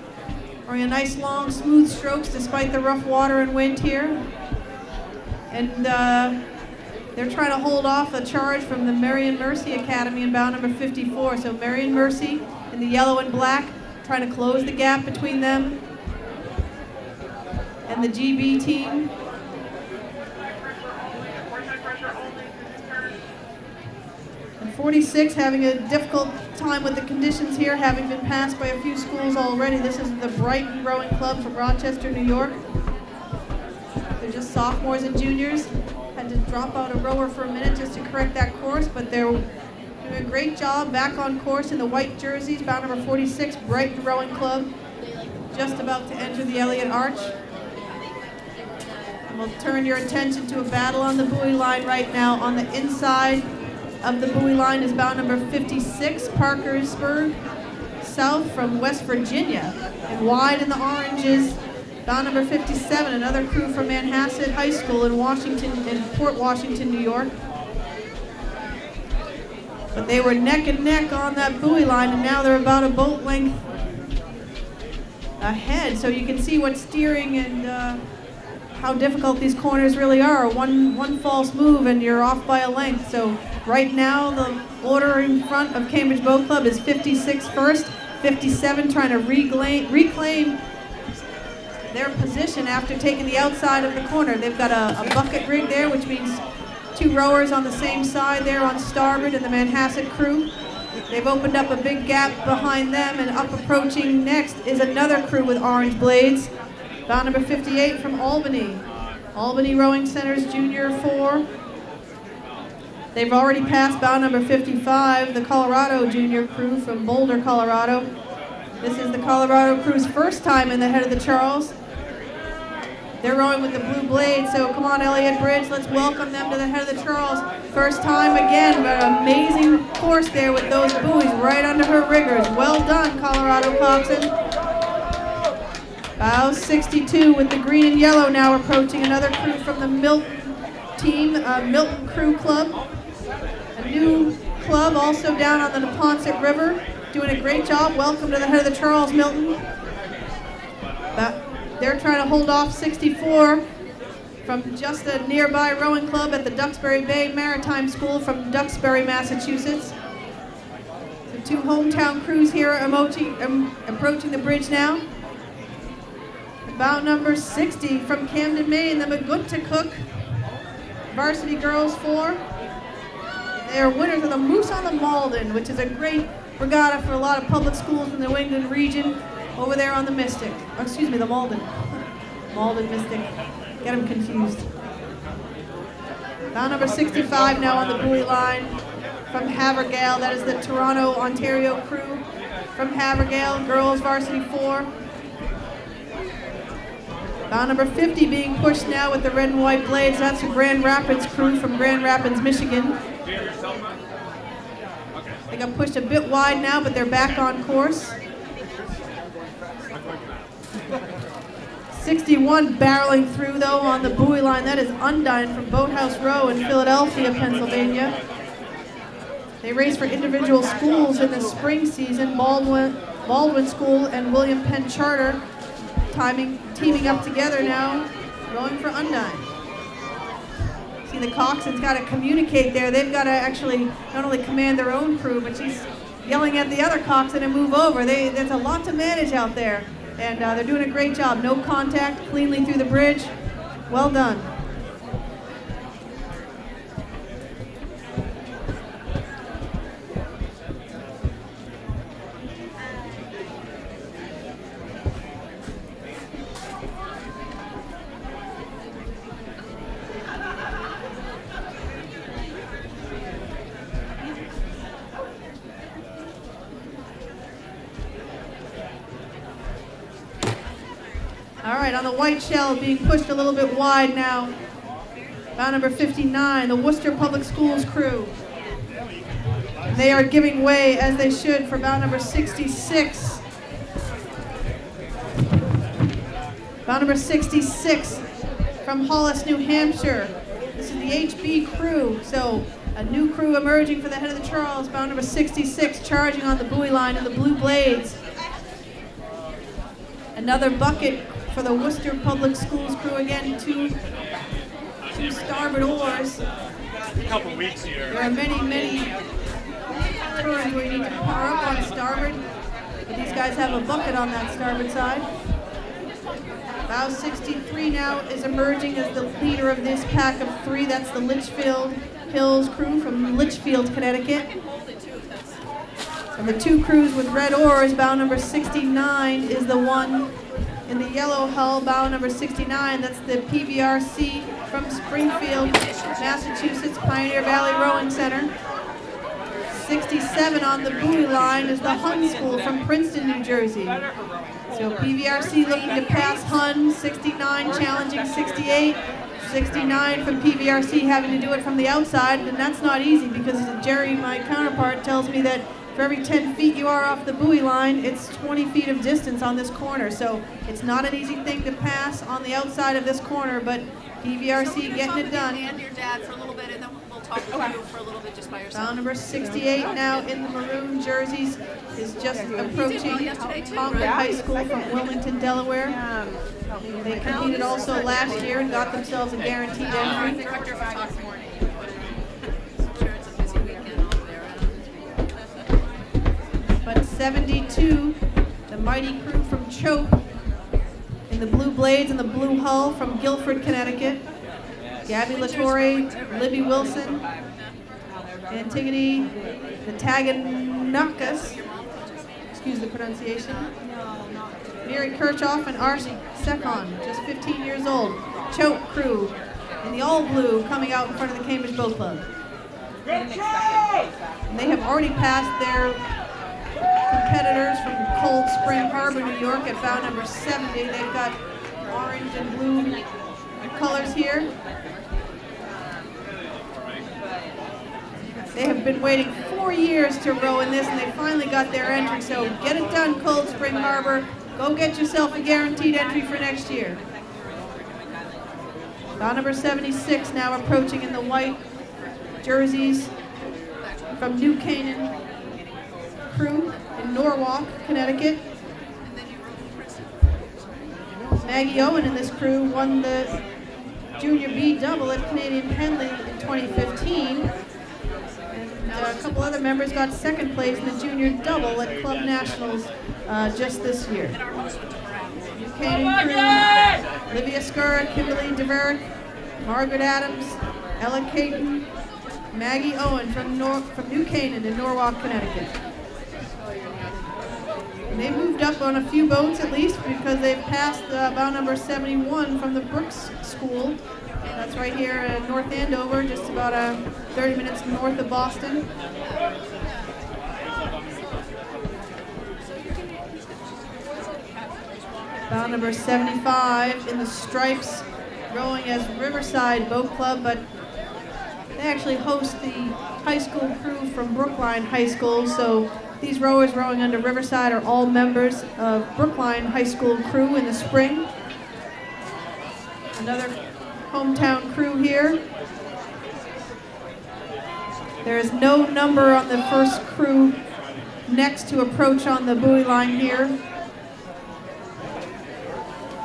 running a nice long smooth strokes despite the rough water and wind here. And they're trying to hold off a charge from the Marion Mercy Academy in bout number 54. So Marion Mercy in the yellow and black, trying to close the gap between them and the GB team. And 46 having a difficult time with the conditions here, having been passed by a few schools already. This is the Brighton Rowing Club from Rochester, New York. They're just sophomores and juniors. Had to drop out a rower for a minute just to correct that course, but they're doing a great job back on course in the white jerseys. Bout number 46, Brighton Rowing Club, just about to enter the Elliott Arch. And we'll turn your attention to a battle on the buoy line right now. On the inside of the buoy line is bout number 56, Parkersburg South from West Virginia. And wide in the orange is bout number 57, another crew from Manhasset High School in Port Washington, New York. But they were neck and neck on that buoy line, and now they're about a boat length ahead. So you can see what steering and how difficult these corners really are. One false move and you're off by a length. So right now the order in front of Cambridge Boat Club is 56 first, 57 trying to reclaim their position after taking the outside of the corner. They've got a bucket rig there, which means two rowers on the same side there on starboard and the Manhasset crew. They've opened up a big gap behind them, and up approaching next is another crew with orange blades. Bout number 58 from Albany. Albany Rowing Center's Junior 4. They've already passed bout number 55, the Colorado Junior crew from Boulder, Colorado. This is the Colorado crew's first time in the head of the Charles. They're rowing with the blue blade, so come on, Elliott Bridge, let's welcome them to the head of the Charles. First time again, but an amazing course there with those buoys right under her riggers. Well done, Colorado Coxswain. Bow 62 with the green and yellow now approaching another crew from the Milton team, Milton Crew Club. A new club also down on the Neponset River. Doing a great job. Welcome to the head of the Charles, Milton. They're trying to hold off 64 from just a nearby rowing club at the Duxbury Bay Maritime School from Duxbury, Massachusetts. The two hometown crews here are approaching the bridge now. Bout number 60 from Camden, Maine, the Magootacook Varsity Girls 4. They are winners of the Moose on the Malden, which is a great regatta for a lot of public schools in the New England region over there on the Mystic. Oh, excuse me, the Malden. Malden Mystic. Get them confused. Bout number 65 now on the buoy line from Havergal. That is the Toronto, Ontario crew from Havergal, girls varsity 4. Bout number 50 being pushed now with the red and white blades. That's the Grand Rapids crew from Grand Rapids, Michigan. They got pushed a bit wide now, but they're back on course. 61 barreling through, though, on the buoy line. That is Undine from Boathouse Row in Philadelphia, Pennsylvania. They race for individual schools in the spring season. Baldwin School and William Penn Charter teaming up together now, going for Undine. See, the coxswain's got to communicate there. They've got to actually not only command their own crew, but she's yelling at the other coxswain to move over. There's a lot to manage out there, and they're doing a great job. No contact, cleanly through the bridge. Well done. right, on the white shell, being pushed a little bit wide now. Bound number 59, the Worcester Public Schools crew. They are giving way, as they should, for bound number 66. Bound number 66 from Hollis, New Hampshire. This is the HB crew, so a new crew emerging for the head of the Charles. Bound number 66 charging on the buoy line in the blue blades. Another bucket for the Worcester Public Schools crew again, two starboard oars. A couple weeks here. There are many turns where you need to power up on starboard, but these guys have a bucket on that starboard side. Bow 63 now is emerging as the leader of this pack of three. That's the Litchfield Hills crew from Litchfield, Connecticut. And the two crews with red oars, bow number 69 is the one in the yellow hull, bow number 69. That's the PVRC from Springfield, Massachusetts, Pioneer Valley Rowing Center. 67 on the buoy line is the Hun School from Princeton, New Jersey. So PVRC looking to pass Hun, 69 challenging 68. 69 from PVRC having to do it from the outside, and that's not easy because Jerry, my counterpart, tells me that for every 10 feet you are off the buoy line, it's 20 feet of distance on this corner. So it's not an easy thing to pass on the outside of this corner, but PVRC getting it done. And your dad for a little bit, and then we'll talk with you for a little bit just by yourself. Bound number 68 now in the maroon jerseys is just approaching Concord High School from Wilmington, Delaware. They competed also last year and got themselves a guaranteed entry. Director for Talk Morning. I'm sure it's a busy weekend over there. But 72, the mighty crew from Chope in the blue blades and the blue hull from Guilford, Connecticut. Gabby Latore, Libby Wilson, Antigone Nataganakas, excuse the pronunciation, Mary Kirchhoff and Archie Sekon, just 15 years old. Choke crew in the all blue coming out in front of the Cambridge Boat Club. And they have already passed their competitors from Cold Spring Harbor, New York at bow number 70. They've got orange and blue colors here. They have been waiting 4 years to row in this, and they finally got their entry. So get it done, Cold Spring Harbor. Go get yourself a guaranteed entry for next year. Bow number 76 now approaching in the white jerseys from New Canaan crew in Norwalk, Connecticut. Maggie Owen in this crew won the Junior B double at Canadian Henley in 2015. A couple other members got second place in the junior double at Club Nationals just this year. New Canaan crew, Livia Skura, Kimberly DeVerick, Margaret Adams, Ella Caton, Maggie Owen from New Canaan in Norwalk, Connecticut. And they moved up on a few boats at least because they've passed bow number 71 from the Brooks School. That's right here in North Andover, just about 30 minutes north of Boston. Bow number 75 in the stripes, rowing as Riverside Boat Club, but they actually host the high school crew from Brookline High School, so these rowers rowing under Riverside are all members of Brookline High School crew in the spring. Another hometown crew here. There is no number on the first crew next to approach on the buoy line here.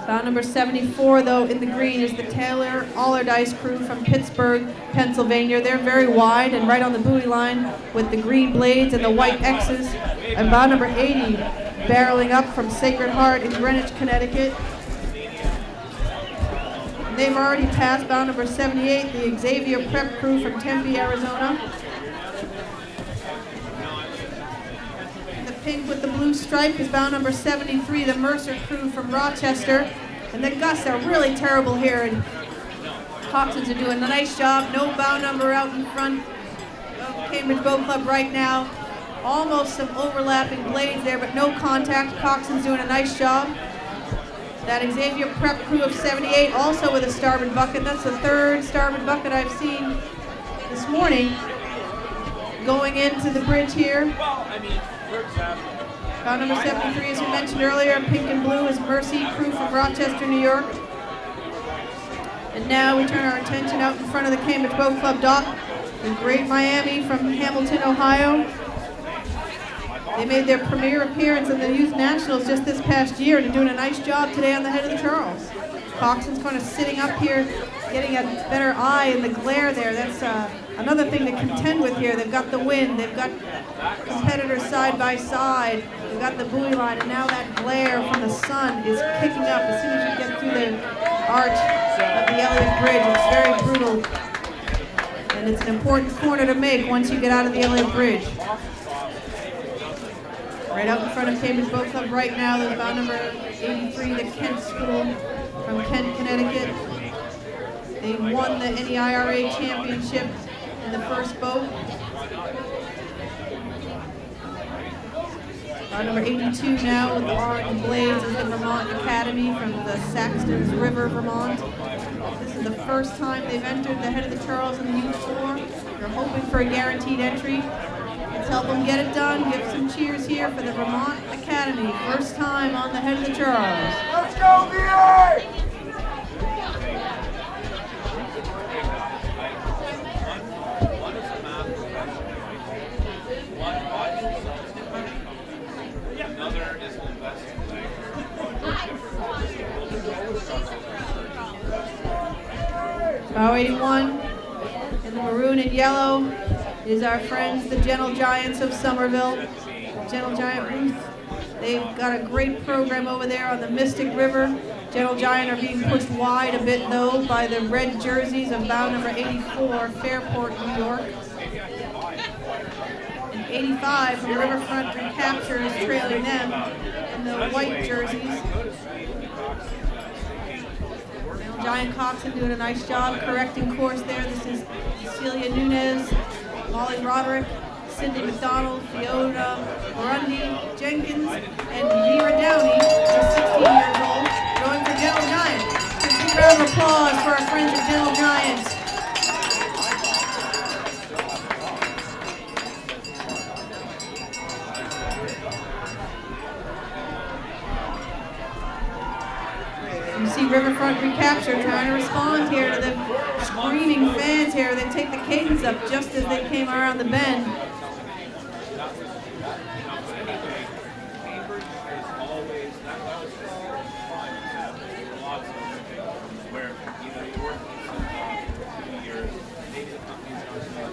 Bow number 74, though, in the green is the Taylor Allardyce crew from Pittsburgh, Pennsylvania. They're very wide and right on the buoy line with the green blades and the white X's. And bow number 80, barreling up from Sacred Heart in Greenwich, Connecticut. They've already passed bow number 78, the Xavier Prep crew from Tempe, Arizona. And the pink with the blue stripe is bow number 73, the Mercer crew from Rochester. And the gusts are really terrible here, and coxswains are doing a nice job. No bow number out in front of Cambridge Boat Club right now. Almost some overlapping blades there, but no contact. Coxswain's doing a nice job. That Xavier Prep crew of 78 also with a starboard bucket. That's the third starboard bucket I've seen this morning. Going into the bridge here. Bow number 73, as we mentioned earlier, pink and blue is Mercy crew from Rochester, New York. And now we turn our attention out in front of the Cambridge Boat Club dock. The Great Miami from Hamilton, Ohio. They made their premiere appearance in the Youth Nationals just this past year and are doing a nice job today on the head of the Charles. Coxon's kind of sitting up here, getting a better eye in the glare there. That's another thing to contend with here. They've got the wind, they've got competitors side by side, they've got the buoy line, and now that glare from the sun is kicking up as soon as you get through the arch of the Elliott Bridge. It's very brutal, and it's an important corner to make once you get out of the Elliott Bridge. Right out in front of Cambridge Boat Club right now, there's bow number 83, the Kent School from Kent, Connecticut. They won the NEIRA championship in the first boat. Bow number 82 now with the orange blades is the Vermont Academy from the Saxtons River, Vermont. This is the first time they've entered the head of the Charles in the Youth 4. They're hoping for a guaranteed entry. Let's help them get it done. Give some cheers here for the Vermont Academy. First time on the head of the Charles. Let's go, VA! Another is an investment banker. Bow 81 in the maroon and yellow is our friends, the Gentle Giants of Somerville. Gentle Giant Ruth. They've got a great program over there on the Mystic River. Gentle Giant are being pushed wide a bit, though, by the red jerseys of bow number 84, Fairport, New York. And 85 from Riverfront Recapture is trailing them in the white jerseys. Gentle Giant Coxon doing a nice job correcting course there. This is Cecilia Nunez, Molly Roderick, Cindy McDonald, Fiona Burundi Jenkins, and Vera Downey, who's 16 years old, going for Gentle Giant. A big round of applause for our friends at Gentle Giants. You see Riverfront Recapture trying to respond here to the screaming fans here. They take the cadence up just as they came around the bend.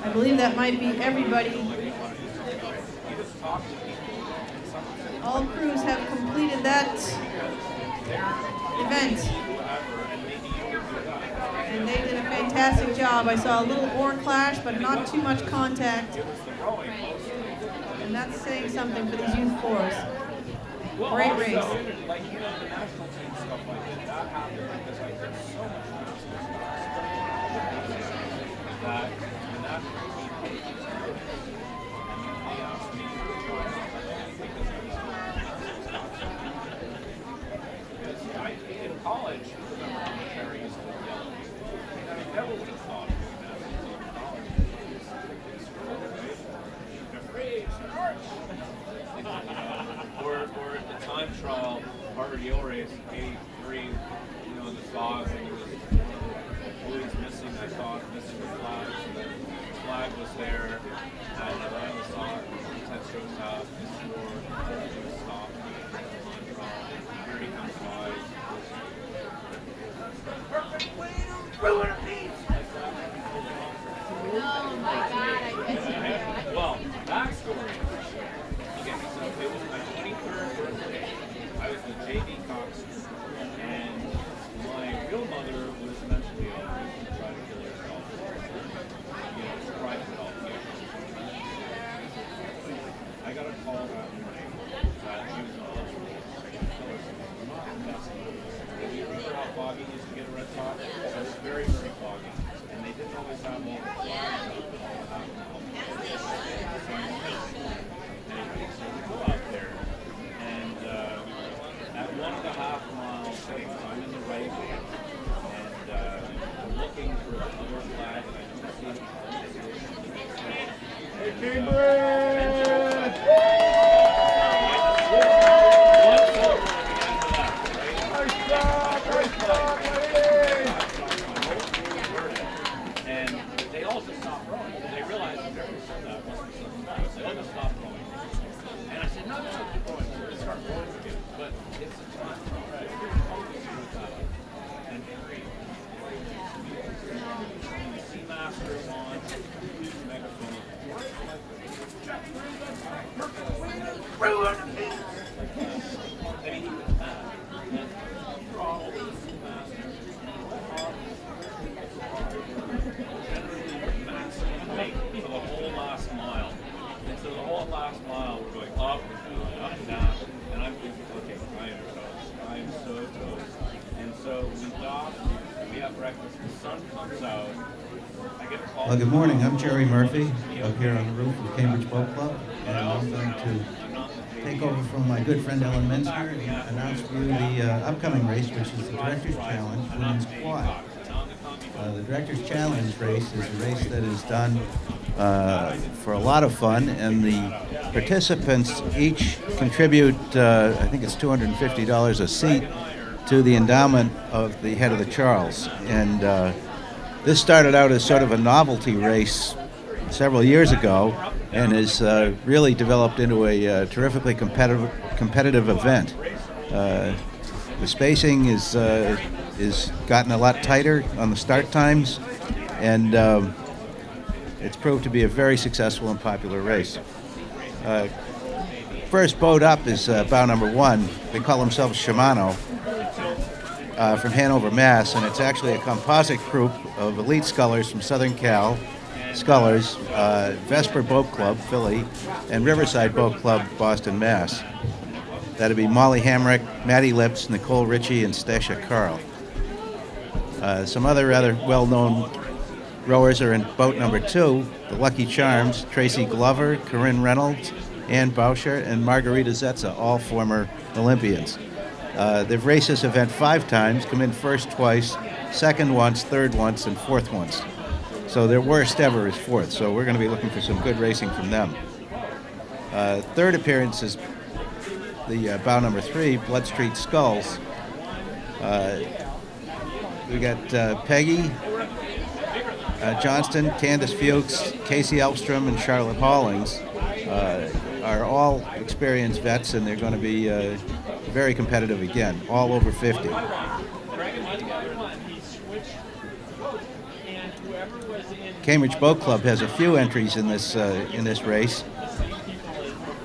I believe that might be everybody. All crews have completed that event. And they did a fantastic job. I saw a little oar clash, but not too much contact. And that's saying something for these youth fours. Great race. In college, Terry used to yell. I never would have thought of or at the time trial, Harvard Yale race, 83, you know, in the fog, and there was buoys missing, I thought, missing the flag. So the flag was there, and I saw it, test goes out, it's more, stop, time trial, here he comes by. Ruin a piece! Oh my God, I bet you. Well, backstory. Okay, so it was my 23rd birthday. I was the JV coxswain, and my real mother was mentally ill and tried to kill herself. You know, it's private health. I got a call that morning that she was in the hospital. You remember how foggy used to get a red top? It was very, very foggy. And they didn't always have all the flags up and all the alcohol. Anyway, so we go out there, and at 1.5 miles, I get calls. Well, good morning. I'm Jerry Murphy up here on the roof of Cambridge Boat Club, and I'm going to take over from my good friend Ellen Mensner and announce for you the upcoming race, which is the Director's Challenge Women's Quad. The Director's Challenge race is a race that is done for a lot of fun, and the participants each contribute, I think it's $250 a seat, to the endowment of the head of the Charles. And this started out as sort of a novelty race several years ago, and has really developed into a terrifically competitive event. The spacing is gotten a lot tighter on the start times, and it's proved to be a very successful and popular race. First boat up is bow number 1. They call themselves Shimano, from Hanover, Mass., and it's actually a composite group of elite scullers from Southern Cal, Scullers, Vesper Boat Club, Philly, and Riverside Boat Club, Boston, Mass. That'd be Molly Hamrick, Maddie Lips, Nicole Ritchie, and Stacia Carl. Some other rather well-known rowers are in boat number 2, the Lucky Charms, Tracy Glover, Corinne Reynolds, Ann Bauscher, and Margarita Zetza, all former Olympians. They've raced this event 5 times, come in first twice, second once, third once, and fourth once. So their worst ever is fourth, so we're going to be looking for some good racing from them. Third appearance is the bow number 3, Blood Street Skulls. We got Peggy Johnston, Candace Fuchs, Casey Elfstrom, and Charlotte Hollings are all experienced vets, and they're going to be very competitive again, all over 50. Cambridge Boat Club has a few entries in this race.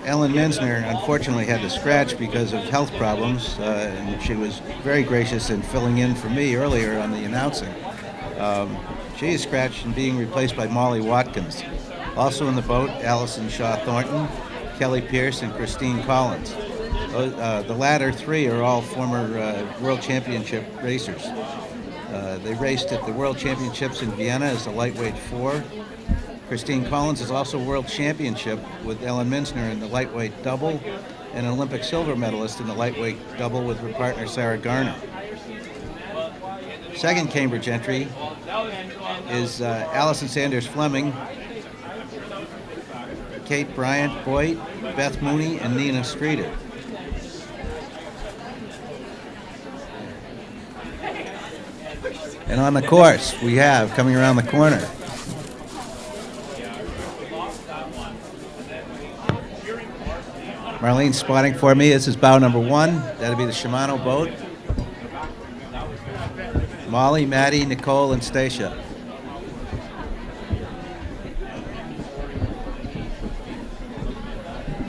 Ellen Mensner unfortunately had to scratch because of health problems, and she was very gracious in filling in for me earlier on the announcing. She is scratched and being replaced by Molly Watkins. Also in the boat, Allison Shaw Thornton, Kelly Pierce, and Christine Collins. The latter 3 are all former World Championship racers. They raced at the World Championships in Vienna as a lightweight 4. Christine Collins is also World Championship with Ellen Mensner in the lightweight double, and an Olympic silver medalist in the lightweight double with her partner Sarah Garner. Second Cambridge entry is Allison Sanders Fleming, Kate Bryant Boyd, Beth Mooney, and Nina Streeter. And on the course, we have, coming around the corner, Marlene's spotting for me. This is bow number 1. That'll be the Shimano boat. Molly, Maddie, Nicole, and Stacia.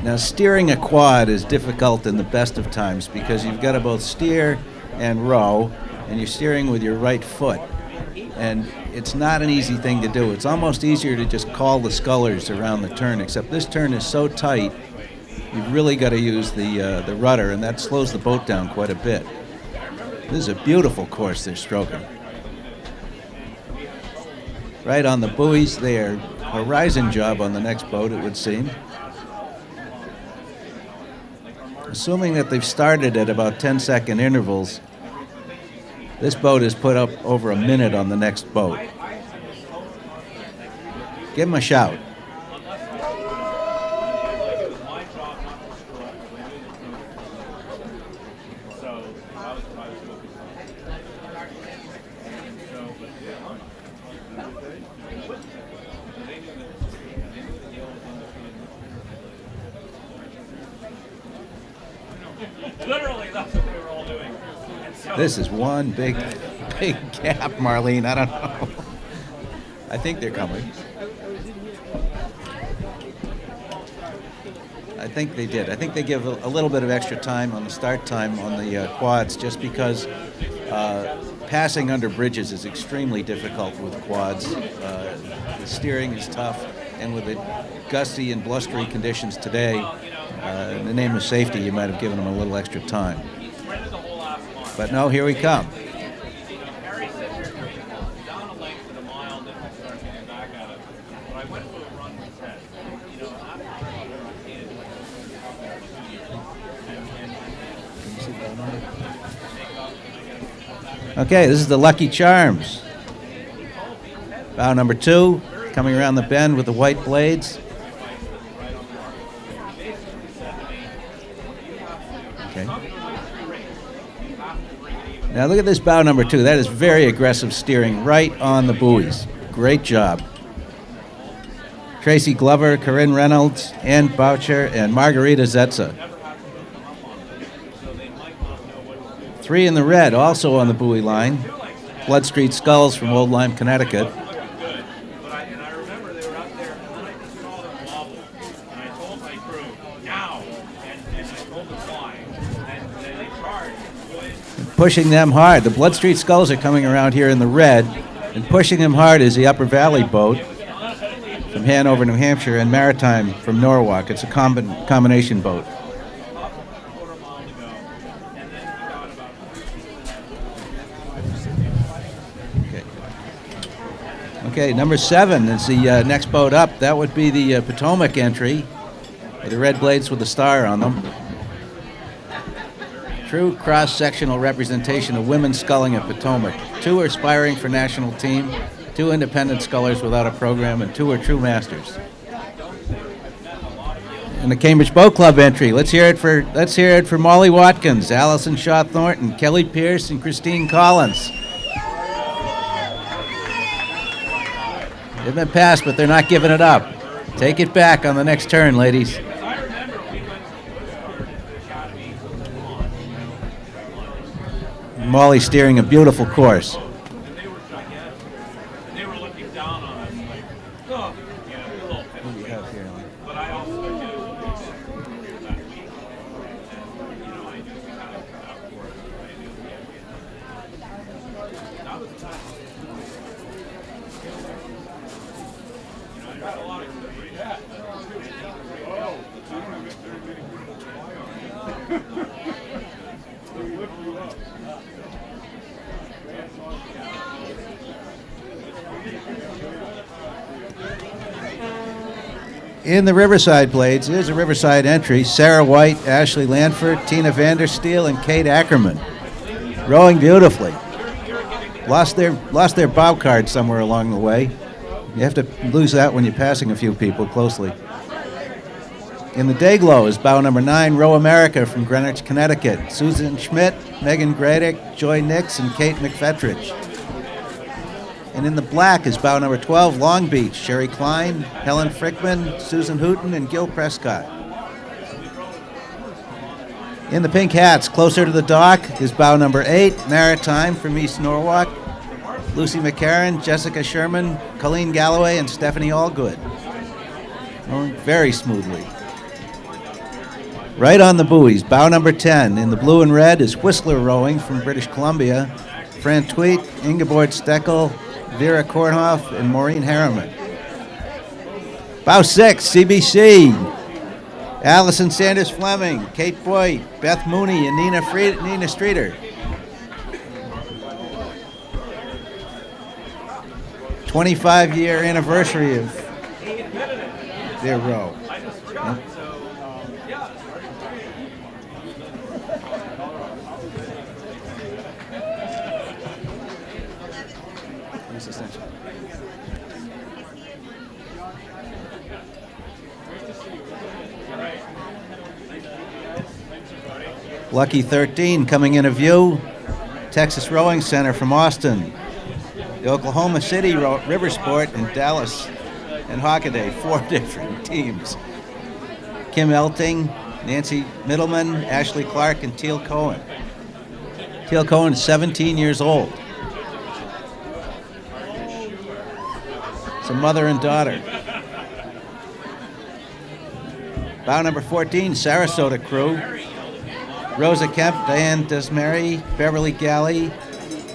Now, steering a quad is difficult in the best of times because you've got to both steer and row, and you're steering with your right foot. And it's not an easy thing to do. It's almost easier to just call the scullers around the turn, except this turn is so tight, you've really got to use the rudder, and that slows the boat down quite a bit. This is a beautiful course they're stroking. Right on the buoys there. Horizon job on the next boat, it would seem. Assuming that they've started at about 10-second intervals, this boat has put up over a minute on the next boat. Give them a shout. Literally, that's what we were all doing. This is one big gap, Marlene. I don't know. I think they're coming. I think they did. I think they give a little bit of extra time on the start time on the quads, just because passing under bridges is extremely difficult with quads. The steering is tough, and with the gusty and blustery conditions today, in the name of safety, you might have given them a little extra time. But no, here we come. I went for a run with Ted. You know, after I can't do it. Okay, this is the Lucky Charms. Bow number 2, coming around the bend with the white blades. Okay. Now look at this bow number 2. That is very aggressive steering right on the buoys. Great job. Tracy Glover, Corinne Reynolds, Ann Boucher, and Margarita Zetza. 3 in the red, also on the buoy line. Blood Street Skulls from Old Lyme, Connecticut. And I remember they were out there, and then I just saw them wobble. And I told my crew, now! And I told them why. And then they charged. Pushing them hard. The Blood Street Skulls are coming around here in the red, and pushing them hard is the Upper Valley boat from Hanover, New Hampshire, and Maritime from Norwalk. It's a combination boat. Okay, number 7 is the next boat up. That would be the Potomac entry, with the red blades with the star on them. True cross-sectional representation of women sculling at Potomac. 2 are aspiring for national team, 2 independent scullers without a program, and 2 are true masters. And the Cambridge Boat Club entry. Let's hear it for Molly Watkins, Allison Shaw Thornton, Kelly Pierce, and Christine Collins. They've been passed, but they're not giving it up. Take it back on the next turn, ladies. Molly steering a beautiful course. And they were gigantic. And they were looking down on us like, oh, you know, a little pit. But I also knew that week. And, you know, I knew we had to come out for it. I knew we had to get that was tough. You know, I got a lot of consideration. In the Riverside blades, here's a Riverside entry. Sarah White, Ashley Lanford, Tina Vandersteel, and Kate Ackerman. Rowing beautifully. Lost their bow card somewhere along the way. You have to lose that when you're passing a few people closely. In the Dayglow is bow number 9, Row America from Greenwich, Connecticut. Susan Schmidt, Megan Gradick, Joy Nix, and Kate McFetrich. And in the black is bow number 12, Long Beach, Sherry Klein, Helen Frickman, Susan Hooton, and Gil Prescott. In the pink hats, closer to the dock, is bow number 8, Maritime from East Norwalk, Lucy McCarran, Jessica Sherman, Colleen Galloway, and Stephanie Allgood. Going very smoothly. Right on the buoys, bow number 10. In the blue and red is Whistler Rowing from British Columbia, Fran Tweet, Ingeborg Steckel, Vera Kornhoff, and Maureen Harriman. Bow 6, CBC. Allison Sanders Fleming, Kate Boyd, Beth Mooney, and Nina Streeter. 25-year anniversary of their row. Yeah. Lucky 13 coming into view. Texas Rowing Center from Austin. The Oklahoma City River Sport in Dallas and Hockaday, 4 different teams. Kim Elting, Nancy Middleman, Ashley Clark, and Teal Cohen. Teal Cohen is 17 years old. It's a mother and daughter. Bow number 14, Sarasota crew. Rosa Kemp, Diane Desmarais, Beverly Galley,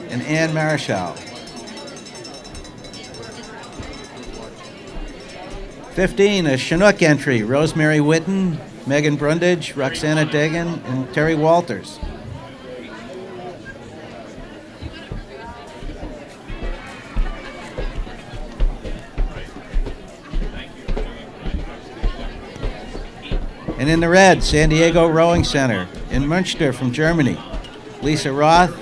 and Ann Marischal. 15, a Chinook entry, Rosemary Witten, Megan Brundage, Roxana Dagan, and Terry Walters. And in the red, San Diego Rowing Center in Münster from Germany. Lisa Roth,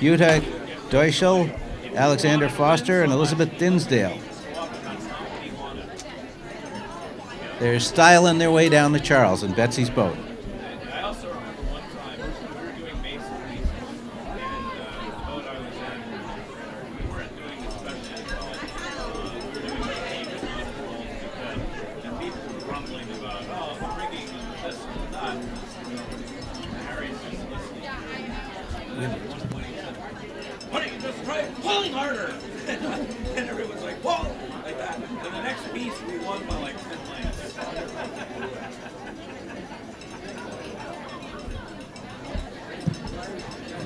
Jutta Deuschel, Alexander Foster, and Elizabeth Dinsdale. They're styling their way down the Charles in Betsy's boat. I also remember one time we were doing masonry, and the boat I was in, we weren't doing especially well. We were doing the and people were grumbling about, oh, the rigging and this and that. Harry's just listening. And then at one point he said, why don't you just try pulling harder? And everyone's like, whoa, like that. And the next piece we won by like 10 lengths.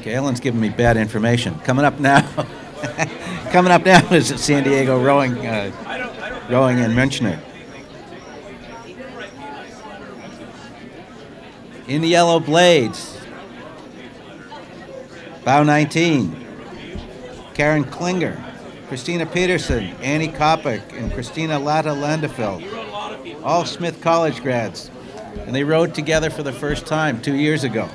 Galen's giving me bad information. Coming up now. Coming up now is San Diego rowing in Münchner. In the yellow blades, bow 19, Karen Klinger, Christina Peterson, Annie Kopic, and Christina Latta Landefeld, all Smith College grads, and they rowed together for the first time 2 years ago.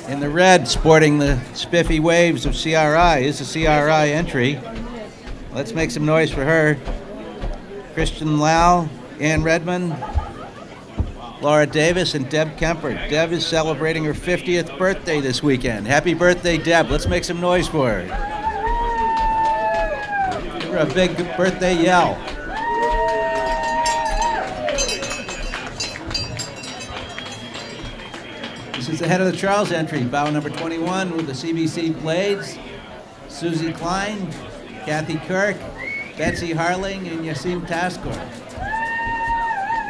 In the red, sporting the spiffy waves of CRI, is a CRI entry. Let's make some noise for her. Christian Lau, Ann Redmond, Laura Davis, and Deb Kemper. Deb is celebrating her 50th birthday this weekend. Happy birthday, Deb. Let's make some noise for her. Give her a big birthday yell. This is the head of the Charles entry, bow number 21 with the CBC blades. Susie Klein, Kathy Kirk, Betsy Harling, and Yasim Taskor.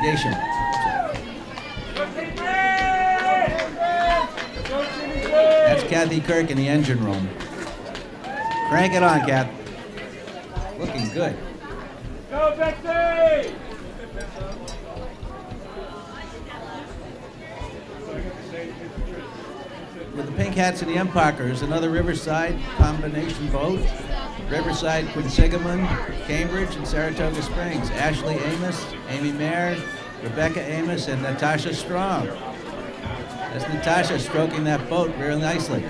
Yashim. That's Kathy Kirk in the engine room. Crank it on, Kath. Looking good. Go, Betsy! With the pink hats and the Empakers, another Riverside combination boat. Riverside, Quinsigamond, Cambridge, and Saratoga Springs. Ashley Amos, Amy Mayer, Rebecca Amos, and Natasha Strong. That's Natasha stroking that boat very nicely.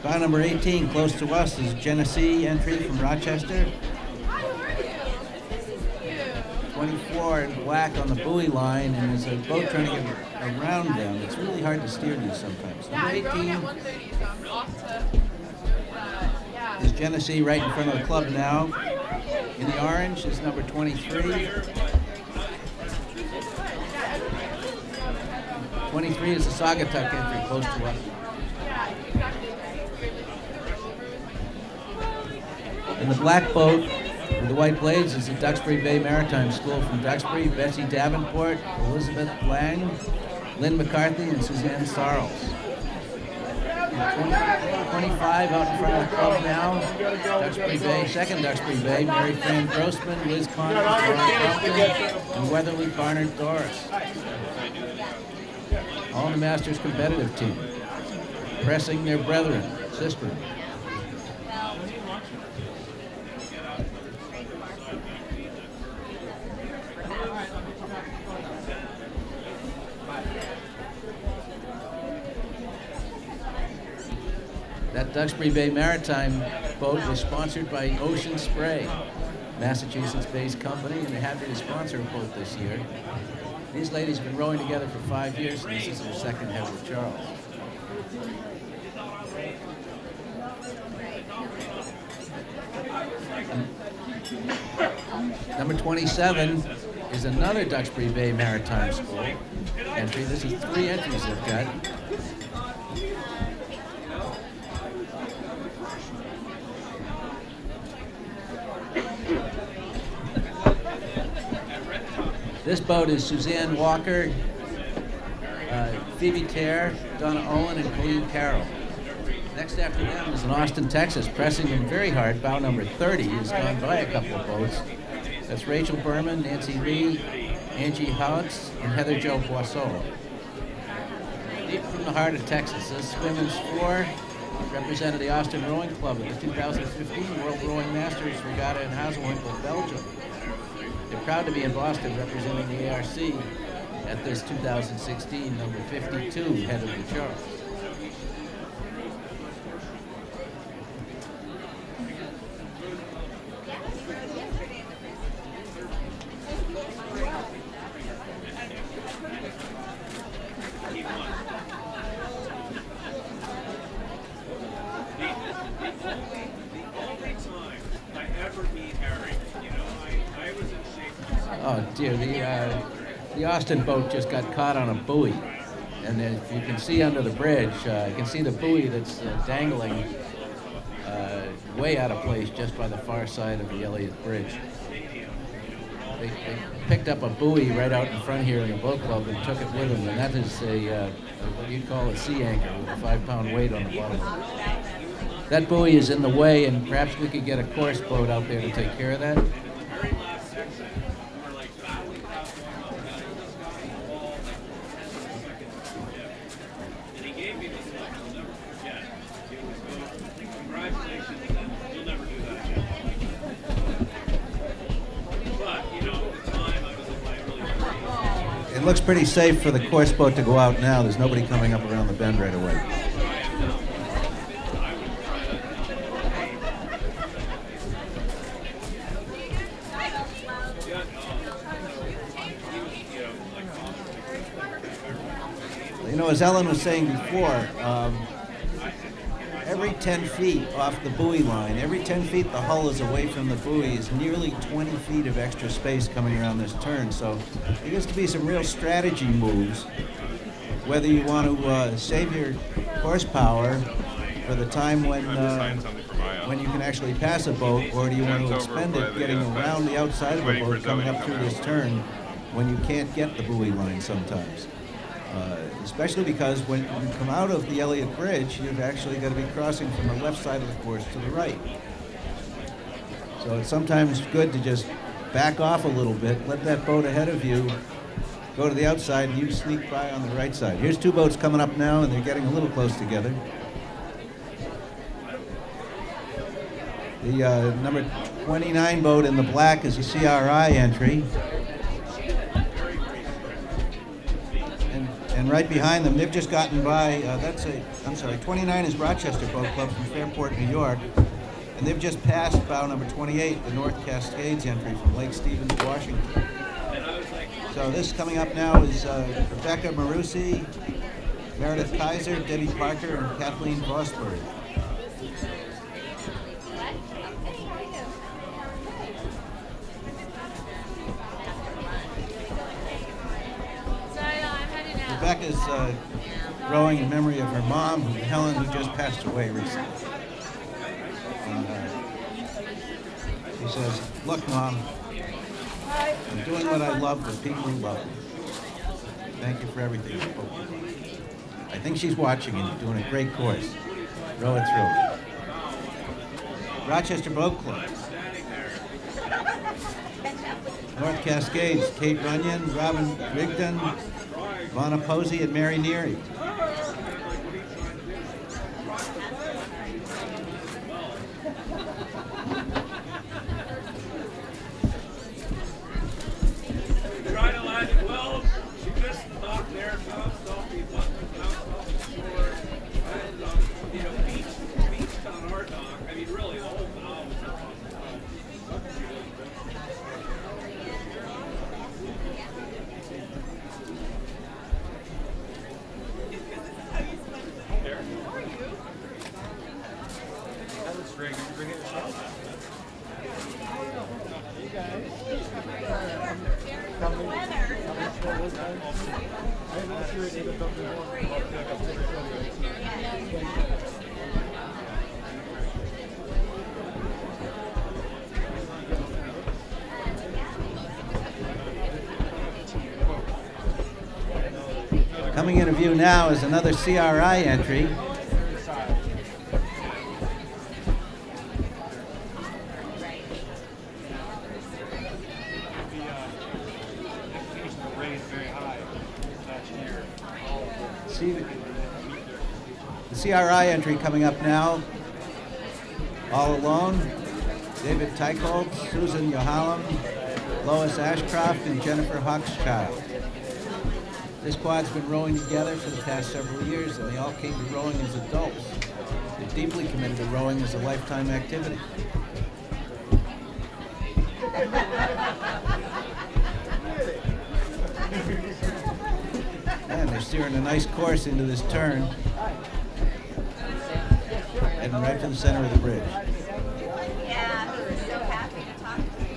Bow number 18, close to us, is Genesee entry from Rochester. 24 in black on the buoy line, and there's a boat trying to get around them. It's really hard to steer these sometimes. Number 18 is Genesee right in front of the club now. In the orange is number 23. 23 is the Saugatuck entry close to us. In the black boat with the white blades is the Duxbury Bay Maritime School from Duxbury, Betsy Davenport, Elizabeth Lang, Lynn McCarthy, and Suzanne Sarles. 25 out in front of the club now, Duxbury Bay, second Duxbury Bay, Mary Fran Grossman, Liz Connors, Lauren Compton, and Weatherly Barnard Doris. All in the Masters competitive team, pressing their brethren, sisters. Duxbury Bay Maritime boat was sponsored by Ocean Spray, Massachusetts-based company, and they're happy to sponsor a boat this year. These ladies have been rowing together for 5 years, and this is their second head with Charles. Number 27 is another Duxbury Bay Maritime School entry. This is 3 entries they've got. This boat is Suzanne Walker, Phoebe Tare, Donna Owen, and Colleen Carroll. Next after them is in Austin, Texas, pressing them very hard. Bow number 30 has gone by a couple of boats. That's Rachel Berman, Nancy Lee, Angie Howitz, and Heather Jo Boisseau. Deep from the heart of Texas, this women's 4 represented the Austin Rowing Club at the 2015 World Rowing Masters Regatta in Hazelwinkel, Belgium. They're proud to be in Boston representing the ARC at this 2016 number 52 head of the Charles. Oh dear, the Austin boat just got caught on a buoy. And if you can see under the bridge, you can see the buoy that's dangling way out of place just by the far side of the Elliott Bridge. They picked up a buoy right out in front here in the boat club and took it with them, and that is what you'd call a sea anchor with a 5-pound weight on the bottom. That buoy is in the way, and perhaps we could get a course boat out there to take care of that. It looks pretty safe for the course boat to go out now. There's nobody coming up around the bend right away. You know, as Ellen was saying before, every 10 feet off the buoy line, every 10 feet the hull is away from the buoy is nearly 20 feet of extra space coming around this turn. So there gets to be some real strategy moves, whether you want to save your horsepower for the time when you can actually pass a boat, or do you want to expend it getting around the outside of a boat coming up through this turn when you can't get the buoy line sometimes. Especially because when you come out of the Elliott Bridge, you've actually got to be crossing from the left side of the course to the right. So it's sometimes good to just back off a little bit, let that boat ahead of you go to the outside, and you sneak by on the right side. Here's 2 boats coming up now, and they're getting a little close together. The number 29 boat in the black is a CRI entry. And right behind them, they've just gotten by, 29 is Rochester Boat Club from Fairport, New York. And they've just passed bow number 28, the North Cascades entry from Lake Stevens, Washington. So this coming up now is Rebecca Marusi, Meredith Kaiser, Debbie Parker, and Kathleen Vosberg. Rebecca's rowing in memory of her mom, Helen, who just passed away recently. And she says, "Look, Mom, I'm doing what I love with people who love me. Thank you for everything." I think she's watching, and you're doing a great course. Row it through. Rochester Boat Club. North Cascades, Kate Runyon, Robin Rigdon, Vonna Posey, and Mary Neary. Try to land it well. She missed the knock there. Bounced off the shore. And, beach Coming into view now is another CRI entry. See the CRI entry coming up now. All alone, David Tykold, Susan Yohalam, Lois Ashcroft, and Jennifer Hochschild. This quad's been rowing together for the past several years, and they all came to rowing as adults. They're deeply committed to rowing as a lifetime activity. And they're steering a nice course into this turn, heading right to the center of the bridge. Yeah, we were so happy to talk to you.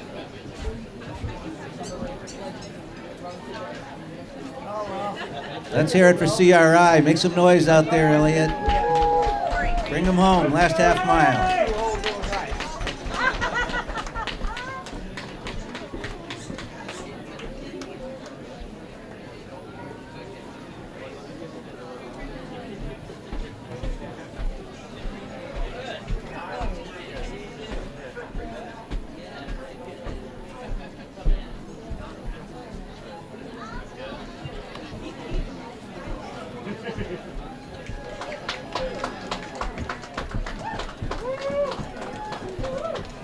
Let's hear it for CRI. Make some noise out there, Elliot. Bring them home, last half mile.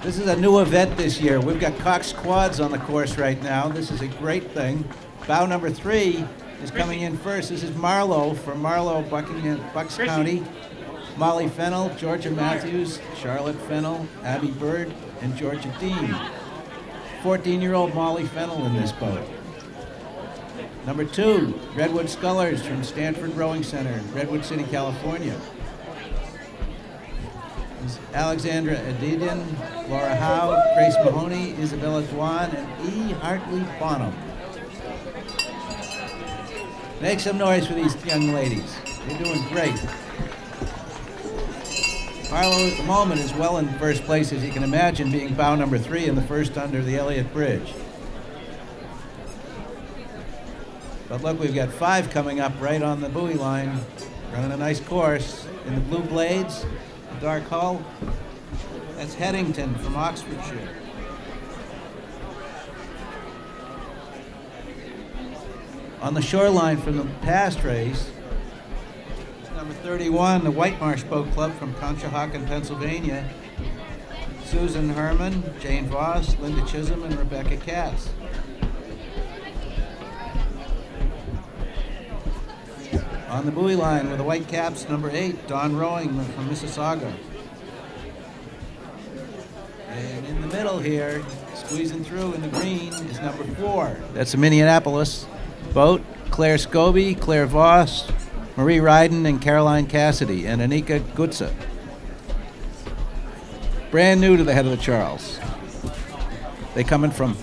This is a new event this year. We've got Cox quads on the course right now. This is a great thing. Bow number 3 is coming in first. This is Marlowe from Marlowe, Bucks County. Molly Fennell, Georgia Matthews, Charlotte Fennell, Abby Bird, and Georgia Dean. 14-year-old Molly Fennell in this boat. Number 2, Redwood Scullers from Stanford Rowing Center in Redwood City, California. Alexandra Adedian, Laura Howe, Grace Mahoney, Isabella Dwan, and E. Hartley Bonham. Make some noise for these young ladies. They're doing great. Marlowe at the moment is well in first place, as you can imagine, being bow number 3 in the first under the Elliott Bridge. But look, we've got 5 coming up right on the buoy line, running a nice course in the blue blades. Dark hull. That's Headington from Oxfordshire. On the shoreline from the past race, number 31, the White Marsh Boat Club from Conshohocken, Pennsylvania. Susan Herman, Jane Voss, Linda Chisholm, and Rebecca Katz. On the buoy line with the white caps, number 8, Dawn Rowing from Mississauga. And in the middle here, squeezing through in the green, is number 4. That's a Minneapolis boat. Claire Scobie, Claire Voss, Marie Ryden, and Caroline Cassidy, and Anika Gutsa. Brand new to the head of the Charles. They coming from...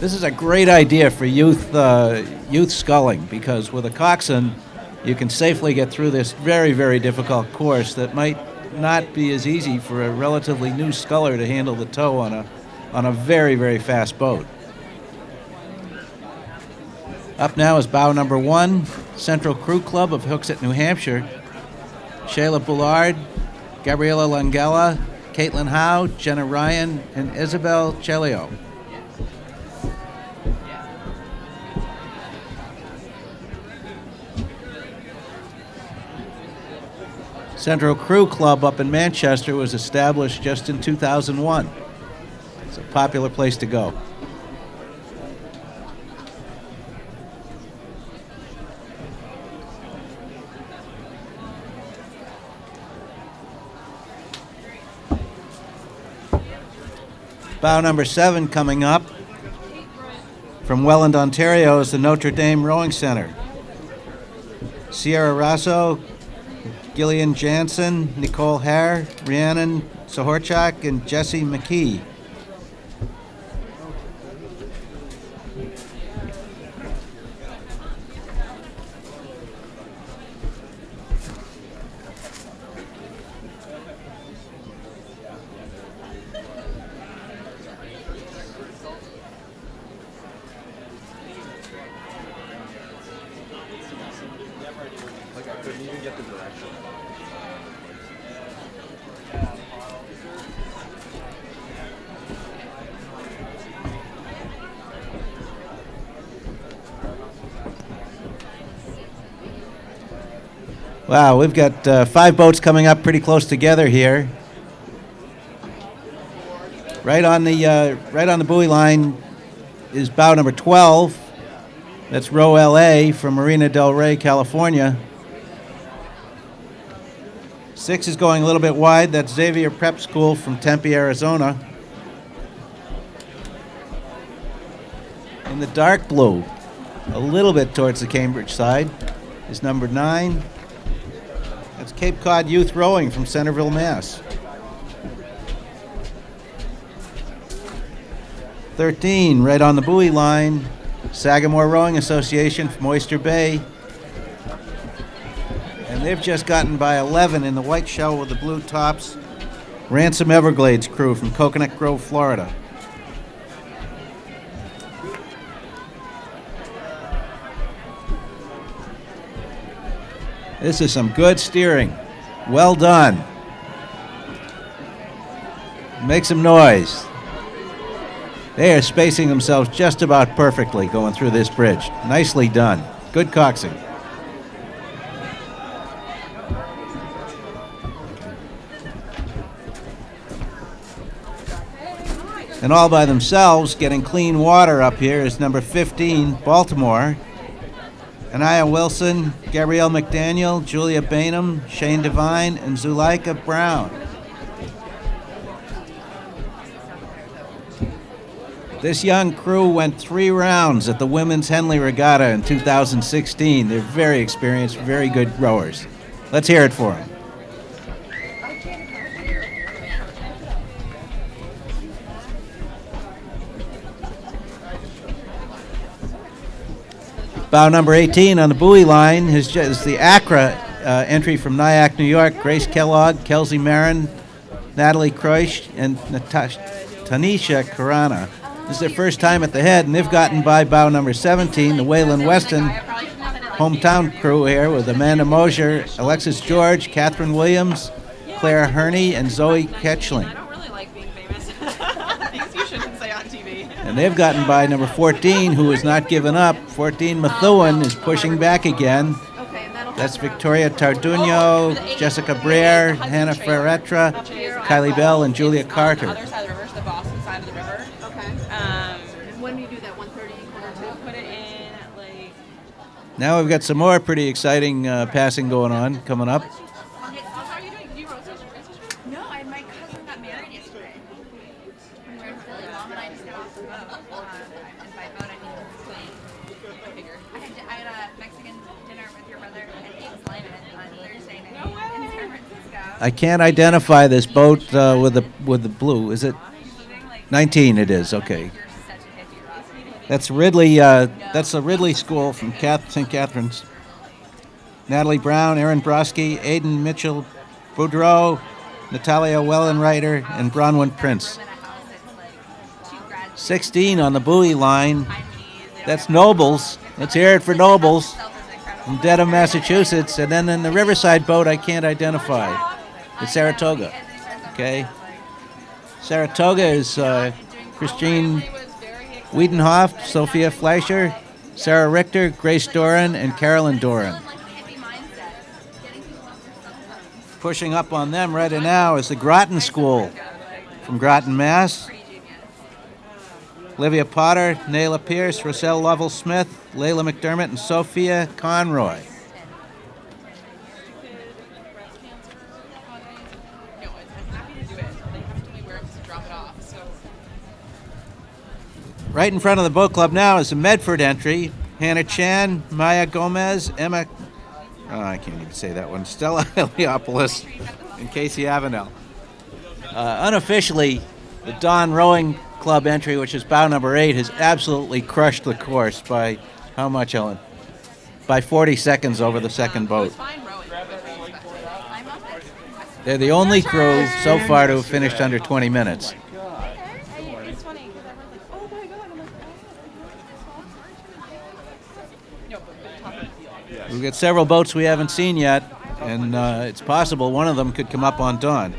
This is a great idea for youth sculling, because with a coxswain, you can safely get through this very, very difficult course that might not be as easy for a relatively new sculler to handle the tow on a very, very fast boat. Up now is bow number 1, Central Crew Club of Hooksett, New Hampshire. Shayla Bullard, Gabriela Langella, Caitlin Howe, Jenna Ryan, and Isabel Chelio. Central Crew Club up in Manchester was established just in 2001. It's a popular place to go. Bow number 7 coming up from Welland, Ontario is the Notre Dame Rowing Center. Sierra Rasso, Gillian Jansen, Nicole Hare, Rhiannon Sahorchak, and Jessie McKee. Wow, we've got 5 boats coming up pretty close together here. Right on the buoy line is bow number 12. That's Row LA from Marina del Rey, California. 6 is going a little bit wide. That's Xavier Prep School from Tempe, Arizona. In the dark blue, a little bit towards the Cambridge side, is number 9. That's Cape Cod Youth Rowing from Centerville, Mass. 13, right on the buoy line, Sagamore Rowing Association from Oyster Bay. And they've just gotten by 11 in the white shell with the blue tops, Ransom Everglades crew from Coconut Grove, Florida. This is some good steering. Well done. Make some noise. They are spacing themselves just about perfectly going through this bridge. Nicely done. Good coxing. And all by themselves, getting clean water up here, is number 15, Baltimore. Anaya Wilson, Gabrielle McDaniel, Julia Bainham, Shane Devine, and Zuleika Brown. This young crew went 3 rounds at the Women's Henley Regatta in 2016. They're very experienced, very good rowers. Let's hear it for them. Bow number 18 on the buoy line is the Accra entry from Nyack, New York. Grace Kellogg, Kelsey Marin, Natalie Kreusch, and Tanisha Karana. This is their first time at the head, and they've gotten by bow number 17, the Wayland Weston hometown crew here with Amanda Mosier, Alexis George, Catherine Williams, Claire Herney, and Zoe Ketchling. I don't really like being famous. Things you shouldn't say on TV. And they've gotten by number 14, who has not given up. 14, Methuen, is pushing back again. That's Victoria Tarduno, Jessica Breer, Hannah Ferretra, Kylie Bell, and Julia Carter. Other side of the river, so the Boston side of the river. Okay. When do you do that? 1:30? We'll put it in at like. Now we've got some more pretty exciting passing going on coming up. How are you doing? Do you row social? No, my cousin got married yesterday. We were in Philly. Mom and I just got off the boat. And by boat, I mean plane. I figured. I had a Mexican dinner with your brother and James Lyman on Thursday night in San Francisco. I can't identify this boat with the blue. Is it 19? It is. Okay. You're such a hippie, Ross. That's Ridley. That's the Ridley School from St. Catherine's. Natalie Brown, Aaron Broski, Aiden Mitchell, Boudreau, Natalia Wellenreiter, and Bronwyn Prince. 16 on the buoy line. That's Nobles. Let's hear it for Nobles from Dedham, Massachusetts. And then in the Riverside boat, I can't identify. It's Saratoga. Okay. Saratoga is Christine Wiedenhoff, Sophia Fleischer, Sarah Richter, Grace Doran, and Carolyn Doran. Pushing up on them right now is the Groton School from Groton, Mass. Olivia Potter, Nayla Pierce, Rochelle Lovell-Smith, Layla McDermott, and Sophia Conroy. No, I'm happy to do it. They have to tell me where to drop it off. So. Right in front of the boat club now is the Medford entry. Hannah Chan, Maya Gomez, Emma, I can't even say that one, Stella Heliopoulos, and Casey Avenel. Unofficially, the Dawn Rowing Club entry, which is bow number 8, has absolutely crushed the course by how much, Ellen? By 40 seconds over the second boat. Fine rowing. They're the only crew so far to have finished under 20 minutes. It's funny because everyone's like, oh my god. I'm like, oh. No, but top of the field. We've got several boats we haven't seen yet, and it's possible one of them could come up on Dawn.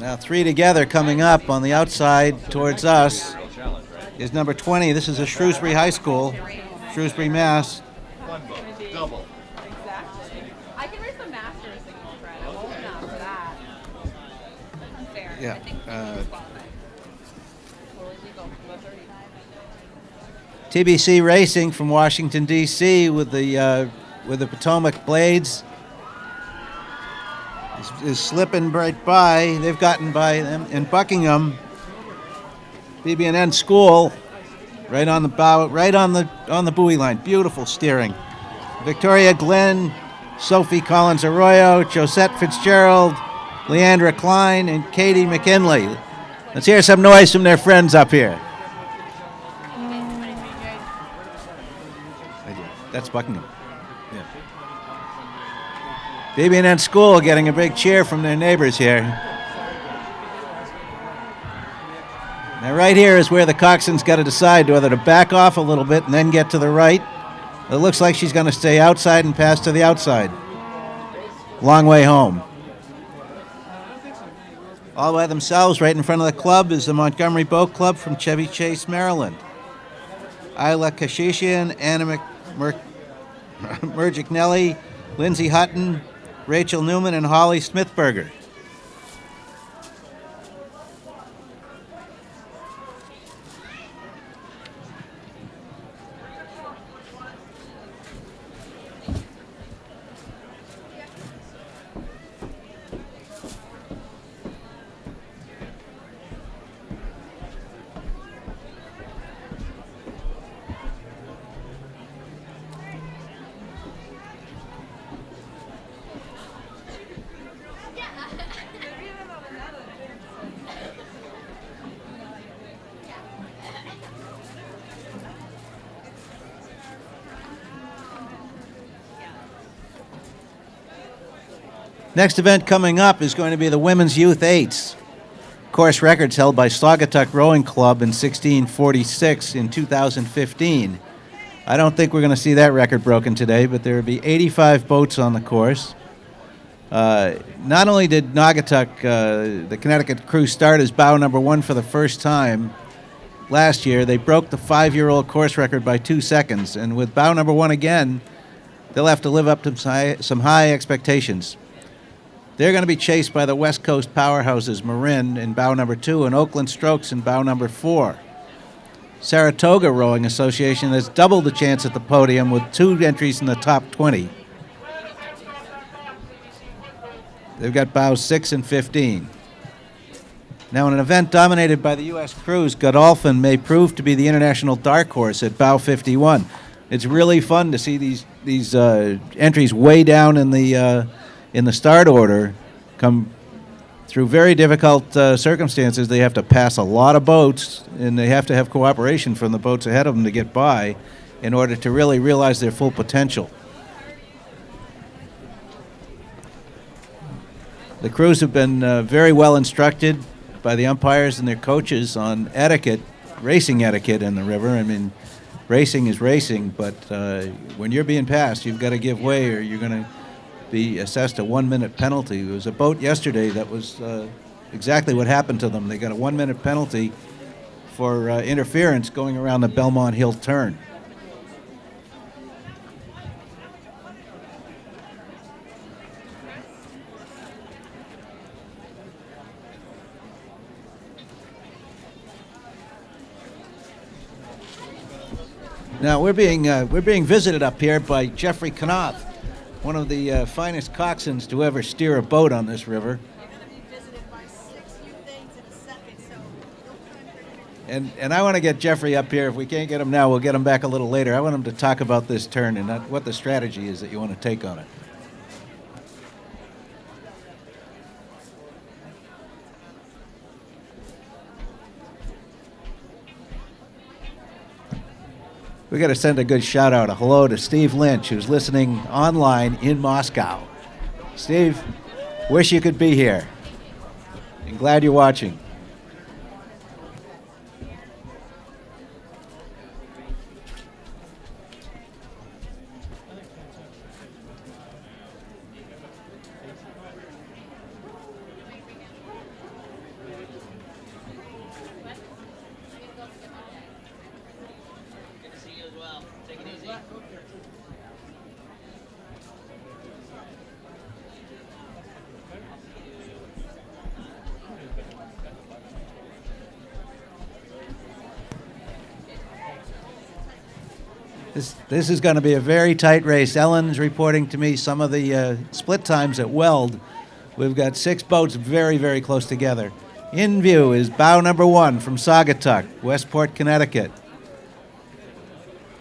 Now 3 together coming up on the outside towards us is number 20. This is a Shrewsbury High School Shrewsbury, Mass. One boat. Double. Exactly. I can race the Masters single spread. I'm old enough for that. That's unfair. Yeah, I think disqualified. Totally legal. Below 30. TBC Racing from Washington, D.C. with the Potomac Blades is slipping right by. They've gotten by them in Buckingham. BB&N School right on the bow, right on the buoy line. Beautiful steering. Victoria Glenn, Sophie Collins Arroyo, Josette Fitzgerald, Leandra Klein, and Katie McKinley. Let's hear some noise from their friends up here. That's Buckingham. Yeah. BB&N School getting a big cheer from their neighbors here. Now right here is where the coxswain's got to decide whether to back off a little bit and then get to the right. It looks like she's going to stay outside and pass to the outside. Long way home. All by themselves, right in front of the club, is the Montgomery Boat Club from Chevy Chase, Maryland. Isla Kashishian, Anna Mergignelli, Lindsay Hutton, Rachel Newman, and Holly Smithberger. Next event coming up is going to be the Women's Youth Eights. Course records held by Saugatuck Rowing Club in 1646 in 2015. I don't think we're going to see that record broken today, but there will be 85 boats on the course. Not only did Naugatuck, the Connecticut crew, start as bow number 1 for the first time last year, they broke the 5-year-old course record by 2 seconds. And with bow number 1 again, they'll have to live up to some high expectations. They're going to be chased by the West Coast powerhouses Marin in bow number 2 and Oakland Strokes in bow number 4. Saratoga Rowing Association has doubled the chance at the podium with 2 entries in the top 20. They've got bows 6 and 15. Now, in an event dominated by the U.S. crews, Godolphin may prove to be the international dark horse at bow 51. It's really fun to see these entries way down in the start order come through very difficult circumstances. They have to pass a lot of boats, and they have to have cooperation from the boats ahead of them to get by in order to really realize their full potential. The crews have been very well instructed by the umpires and their coaches on etiquette, racing etiquette in the river. I mean, racing is racing, but when you're being passed, you've got to give way or you're going to be assessed a 1-minute penalty. There was a boat yesterday that was exactly what happened to them. They got a 1-minute penalty for interference going around the Belmont Hill turn. Now we're being visited up here by Jeffrey Knopf, one of the finest coxswains to ever steer a boat on this river. You're going to be visited by 6 new things in a second, so no time for And I want to get Jeffrey up here. If we can't get him now, we'll get him back a little later. I want him to talk about this turn and what the strategy is that you want to take on it. We got to send a good shout out, a hello to Steve Lynch, who's listening online in Moscow. Steve, wish you could be here. And glad you're watching. Good to see you as well. Take it easy. This is going to be a very tight race. Ellen's reporting to me some of the split times at Weld. We've got 6 boats very, very close together. In view is bow number 1 from Saugatuck, Westport, Connecticut.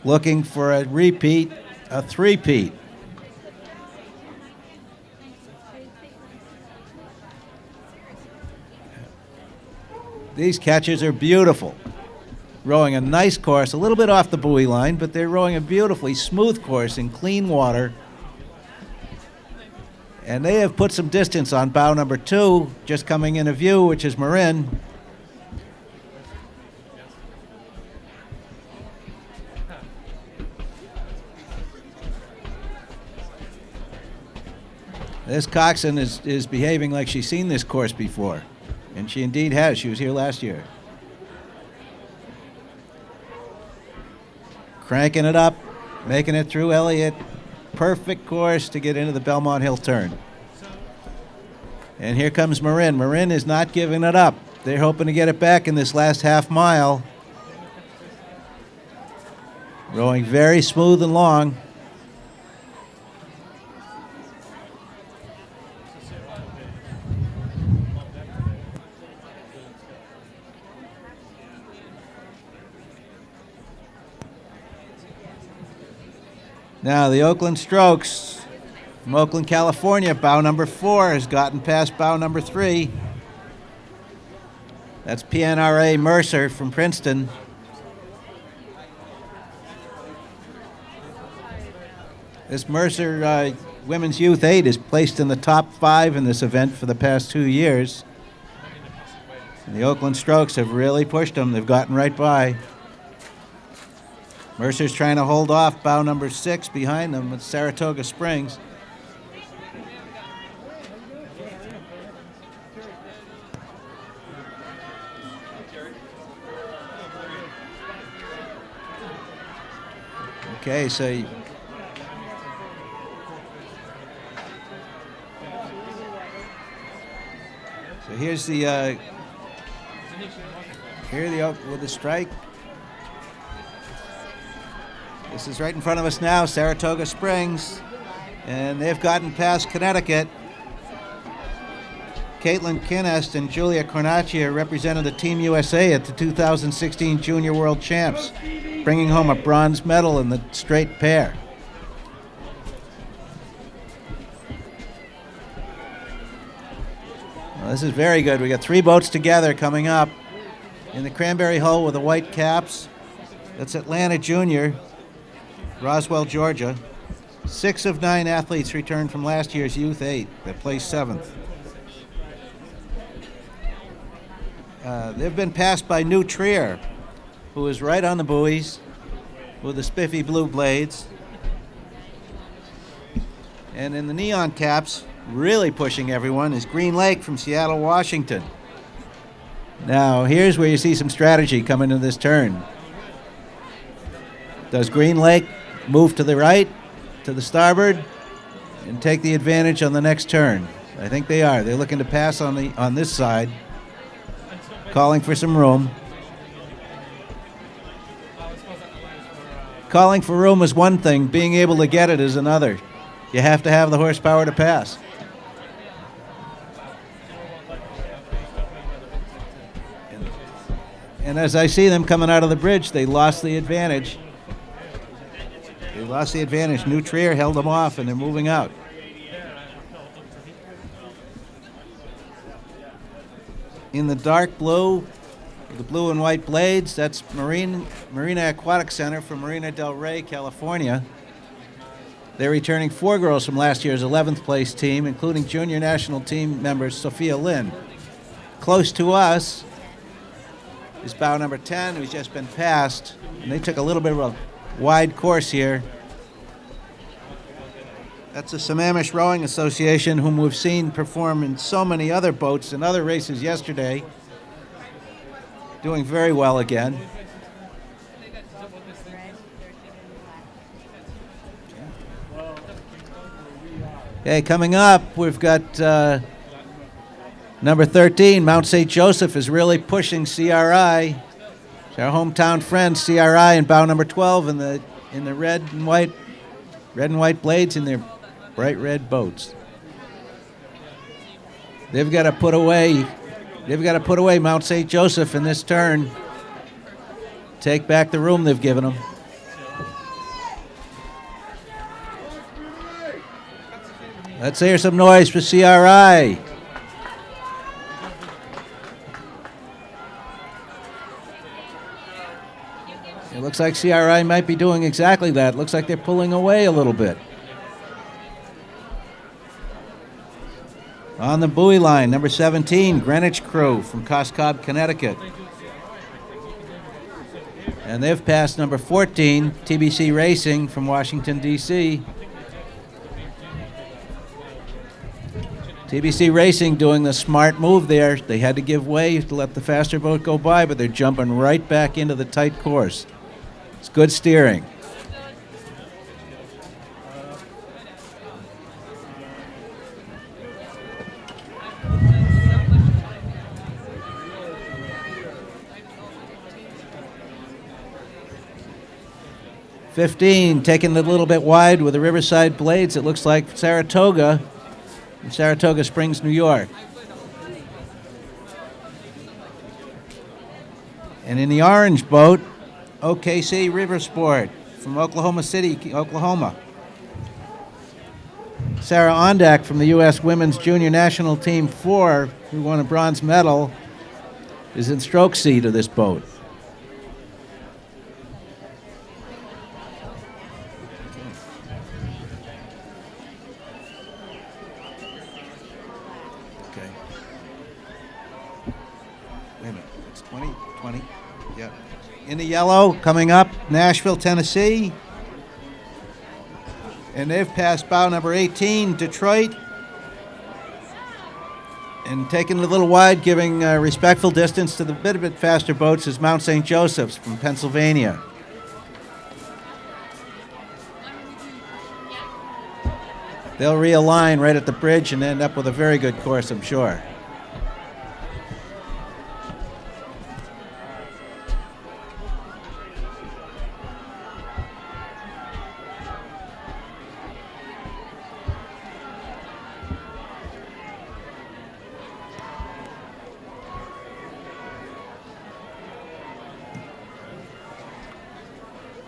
Looking for a repeat, a three-peat. These catches are beautiful. Rowing a nice course, a little bit off the buoy line, but they're rowing a beautifully smooth course in clean water. And they have put some distance on bow number 2, just coming into view, which is Marin. This coxswain is behaving like she's seen this course before. And she indeed has. She was here last year. Cranking it up, making it through Elliott. Perfect course to get into the Belmont Hill turn. And here comes Marin. Marin is not giving it up. They're hoping to get it back in this last half mile. Rowing very smooth and long. Now the Oakland Strokes from Oakland, California, bow number 4 has gotten past bow number 3. That's PNRA Mercer from Princeton. This Mercer Women's Youth 8 is placed in the top 5 in this event for the past 2 years. And the Oakland Strokes have really pushed them. They've gotten right by. Mercer's trying to hold off bow number 6 behind them at Saratoga Springs. Okay, so here's the with the strike. This is right in front of us now, Saratoga Springs, and they've gotten past Connecticut. Caitlin Kinnest and Julia Cornacchia represented the Team USA at the 2016 Junior World Champs, bringing home a bronze medal in the straight pair. Well, this is very good. We got 3 boats together coming up in the Cranberry Hull with the white caps. That's Atlanta Junior, Roswell, Georgia. 6 of 9 athletes returned from last year's Youth 8 that placed 7th. They've been passed by New Trier, who is right on the buoys with the spiffy blue blades. And in the neon caps, really pushing everyone, is Green Lake from Seattle, Washington. Now, here's where you see some strategy coming into this turn. Does Green Lake move to the right, to the starboard, and take the advantage on the next turn? I think they are. They're looking to pass on this side, calling for some room. Calling for room is one thing. Being able to get it is another. You have to have the horsepower to pass. And as I see them coming out of the bridge, they lost the advantage. They lost the advantage. New Trier held them off, and they're moving out. In the dark blue, the blue and white blades, that's Marina Aquatic Center from Marina del Rey, California. They're returning 4 girls from last year's 11th place team, including junior national team member Sophia Lynn. Close to us is bow number 10, who's just been passed, and they took a little bit of a wide course here. That's the Sammamish Rowing Association, whom we've seen perform in so many other boats and other races yesterday. Doing very well again. Okay, coming up, we've got number 13, Mount St. Joseph is really pushing CRI. It's our hometown friend, CRI, in bow number 12 in the in the red and white blades in their bright red boats. They've got to put away Mount St. Joseph in this turn. Take back the room they've given them. Let's hear some noise for CRI. It looks like CRI might be doing exactly that. Looks like they're pulling away a little bit. On the buoy line, number 17, Greenwich Crew from Coscob, Connecticut. And they've passed number 14, TBC Racing from Washington, D.C. TBC Racing doing the smart move there. They had to give way to let the faster boat go by, but they're jumping right back into the tight course. It's good steering. Taking it a little bit wide with the Riverside blades. It looks like Saratoga, from Saratoga Springs, New York. And in the orange boat, OKC River Sport from Oklahoma City, Oklahoma. Sarah Ondak from the U.S. Women's Junior National Team 4, who won a bronze medal, is in stroke seat of this boat. Okay. Wait a minute. It's 20. Yep. In the yellow, coming up, Nashville, Tennessee. And they've passed bow number 18, Detroit. And taking it a little wide, giving respectful distance to the bit faster boats is Mount St. Joseph's from Pennsylvania. They'll realign right at the bridge and end up with a very good course, I'm sure.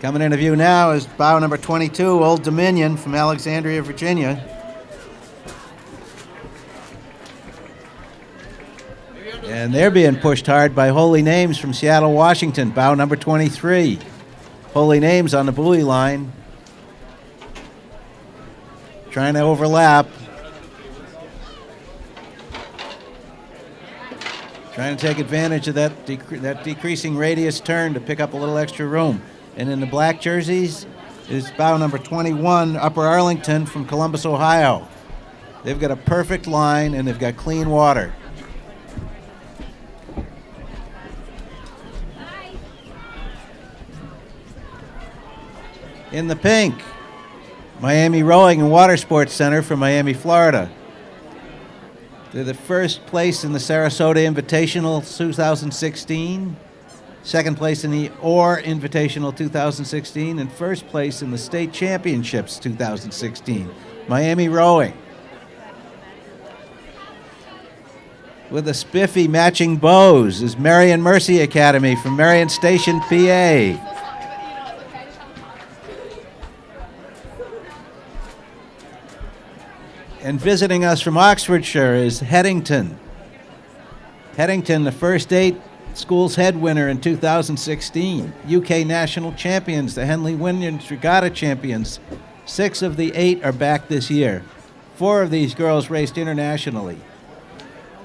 Coming into view now is bow number 22, Old Dominion from Alexandria, Virginia. And they're being pushed hard by Holy Names from Seattle, Washington, bow number 23. Holy Names on the buoy line, trying to overlap. Trying to take advantage of that decreasing radius turn to pick up a little extra room. And in the black jerseys is bow number 21, Upper Arlington from Columbus, Ohio. They've got a perfect line and they've got clean water. In the pink, Miami Rowing and Water Sports Center from Miami, Florida. They're the first place in the Sarasota Invitational 2016. Second place in the Orr Invitational 2016, and first place in the State Championships 2016. Miami Rowing. With the spiffy matching bows is Marion Mercy Academy from Marion Station, PA. And visiting us from Oxfordshire is Headington. Headington, the first 8 schools head winner in 2016. UK national champions, the Henley Williams Regatta champions. 6 of the 8 are back this year. 4 of these girls raced internationally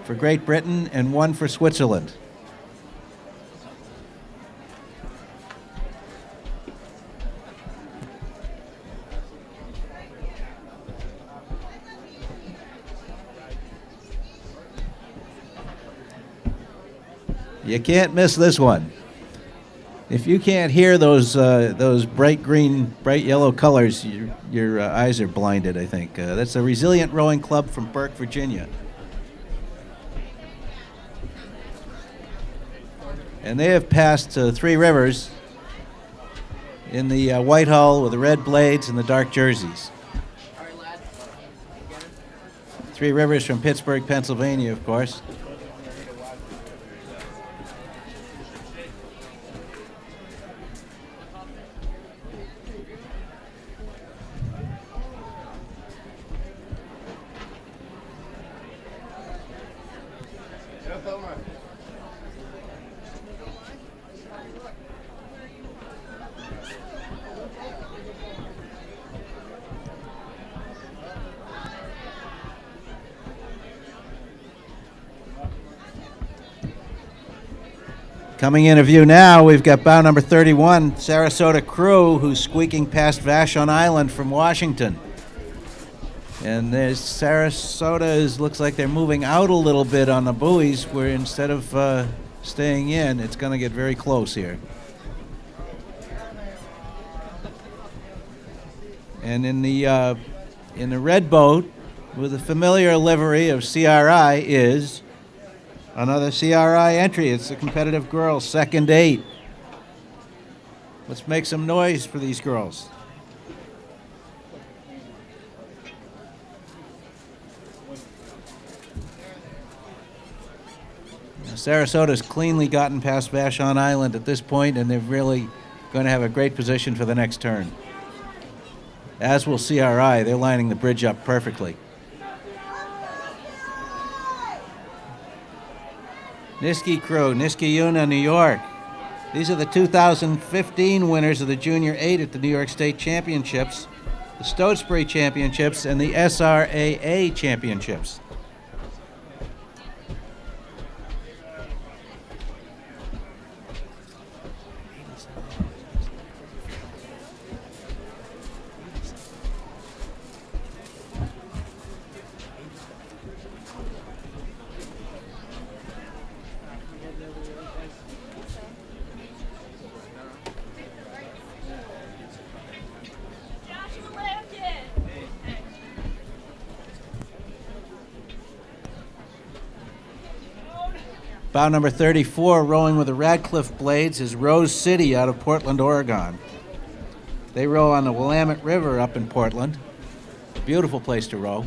for Great Britain and 1 for Switzerland. You can't miss this one. If you can't hear those bright green, bright yellow colors, your eyes are blinded, I think. That's the Resilient Rowing Club from Burke, Virginia. And they have passed 3 rivers in the white hull with the red blades and the dark jerseys. Three Rivers from Pittsburgh, Pennsylvania, of course. Coming into view now, we've got bow number 31, Sarasota Crew, who's squeaking past Vashon Island from Washington. And there's Sarasota looks like they're moving out a little bit on the buoys, where instead of staying in, it's going to get very close here. And in the red boat, with the familiar livery of CRI, is another CRI entry. It's the competitive girls, second 8. Let's make some noise for these girls. Now, Sarasota's cleanly gotten past Vashon Island at this point, and they're really going to have a great position for the next turn. As will CRI. They're lining the bridge up perfectly. Niski Crew, Niskayuna, New York. These are the 2015 winners of the Junior 8 at the New York State Championships, the Stotesbury Championships, and the SRAA Championships. Bow number 34, rowing with the Radcliffe blades, is Rose City out of Portland, Oregon. They row on the Willamette River up in Portland. Beautiful place to row.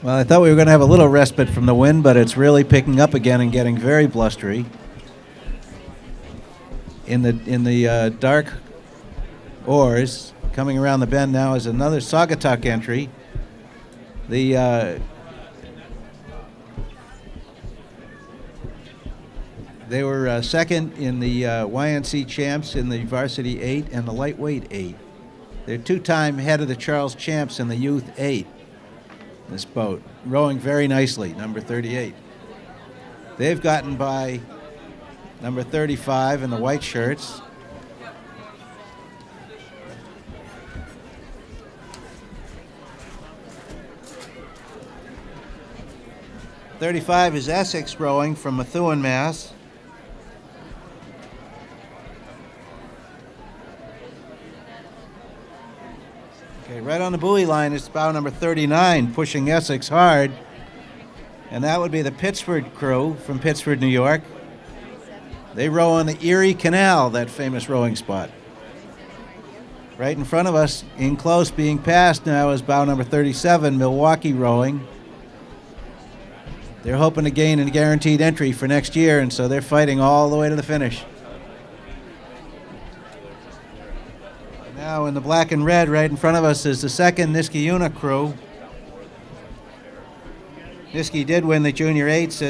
Well, I thought we were going to have a little respite from the wind, but it's really picking up again and getting very blustery. In the dark oars, coming around the bend now is another Saugatuck entry. They were second in the YNC champs in the varsity 8 and the lightweight 8. They're two-time head of the Charles champs in the youth 8. This boat, rowing very nicely, number 38. They've gotten by number 35 in the white shirts. '35 is Essex rowing from Methuen, Mass. Okay, right on the buoy line is bow number 39, pushing Essex hard. And that would be the Pittsford Crew from Pittsford, New York. They row on the Erie Canal, that famous rowing spot. Right in front of us, in close, being passed now, is bow number 37, Milwaukee rowing. They're hoping to gain a guaranteed entry for next year, and so they're fighting all the way to the finish. Now in the black and red right in front of us is the second Niskayuna Crew. Niski did win the Junior 8s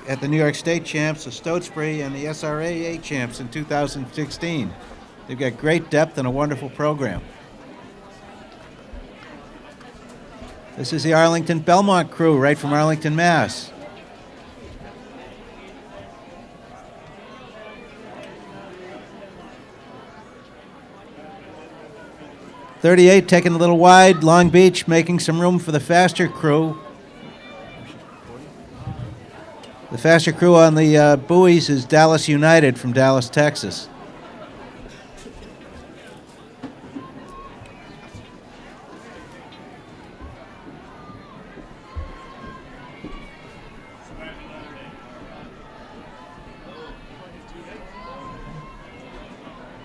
at the New York State Champs, the Stotesbury, and the SRAA Champs in 2016. They've got great depth and a wonderful program. This is the Arlington Belmont Crew right from Arlington, Mass. 38 taking a little wide. Long Beach making some room for the faster crew. The faster crew on the buoys is Dallas United from Dallas, Texas.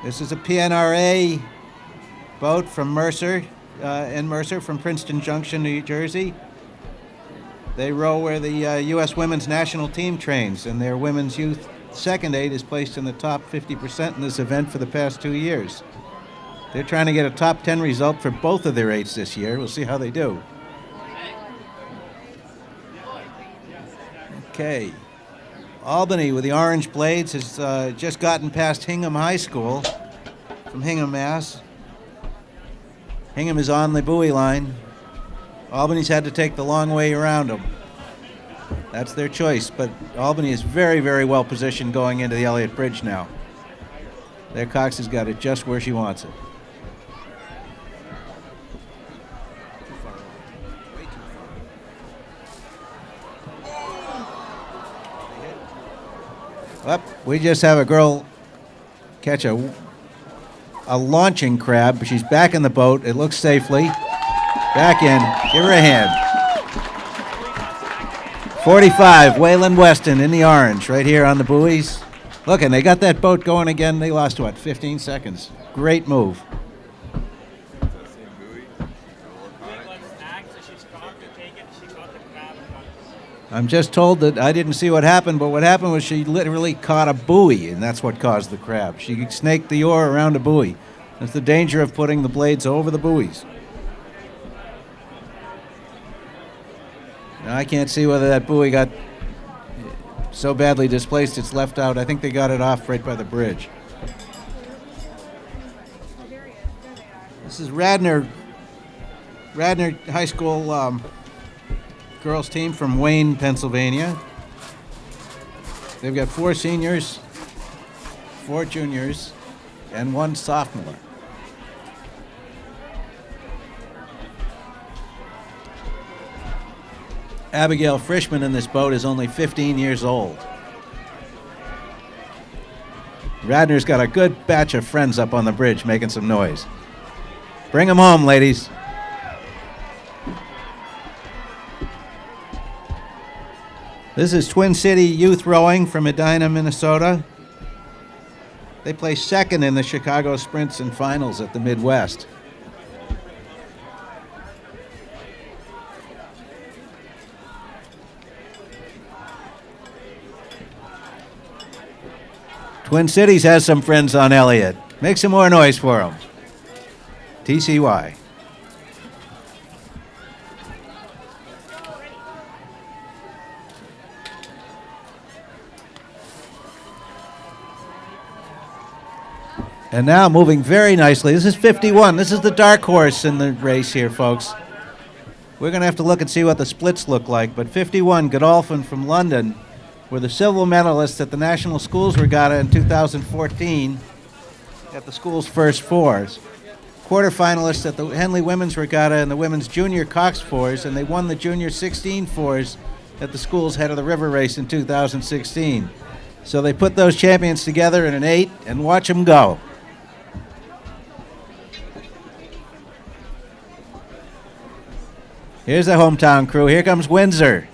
This is a PNRA boat from Mercer, from Princeton Junction, New Jersey. They row where the U.S. women's national team trains, and their women's youth second eight is placed in the top 50% in this event for the past 2 years. They're trying to get a top 10 result for both of their eights this year. We'll see how they do. Okay. Albany with the orange blades has just gotten past Hingham High School from Hingham, Mass. Hingham is on the buoy line. Albany's had to take the long way around them. That's their choice, but Albany is very, very well positioned going into the Elliott Bridge now. Their Cox has got it just where she wants it. Well, we just have a girl catch a launching crab. She's back in the boat. It looks safely. Back in. Give her a hand. 45, Waylon Weston in the orange right here on the buoys. Look, and they got that boat going again. They lost, what, 15 seconds. Great move. I'm just told that I didn't see what happened, but what happened was she literally caught a buoy, and that's what caused the crab. She snaked the oar around a buoy. That's the danger of putting the blades over the buoys. Now, I can't see whether that buoy got so badly displaced it's left out. I think they got it off right by the bridge. This is Radnor High School girls team from Wayne, Pennsylvania. They've got 4 seniors, 4 juniors, and 1 sophomore. Abigail Frischman in this boat is only 15 years old. Radnor's got a good batch of friends up on the bridge making some noise. Bring them home, ladies. This is Twin City Youth Rowing from Edina, Minnesota. They placed second in the Chicago Sprints and Finals at the Midwest. Twin Cities has some friends on Elliott. Make some more noise for them. TCY. And now moving very nicely. This is 51. This is the dark horse in the race here, folks. We're going to have to look and see what the splits look like. But 51, Godolphin from London, were the silver medalists at the National Schools Regatta in 2014 at the school's first fours. Quarterfinalists at the Henley Women's Regatta and the Women's Junior Cox Fours, and they won the Junior 16 Fours at the school's Head of the River race in 2016. So they put those champions together in an 8 and watch them go. Here's the hometown crew. Here comes Windsor,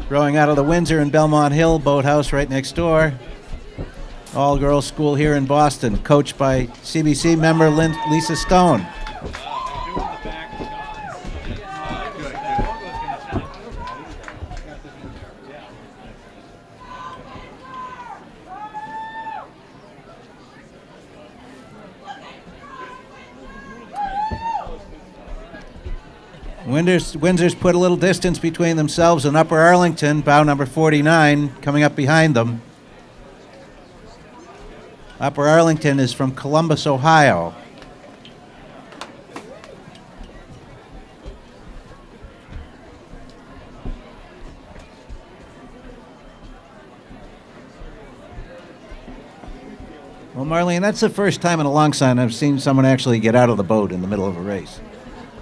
rowing out of the Windsor and Belmont Hill boathouse right next door. All-girls school here in Boston, coached by CBC member Lisa Stone. Windsor's put a little distance between themselves and Upper Arlington, bow number 49, coming up behind them. Upper Arlington is from Columbus, Ohio. Well, Marlene, that's the first time in a long time I've seen someone actually get out of the boat in the middle of a race.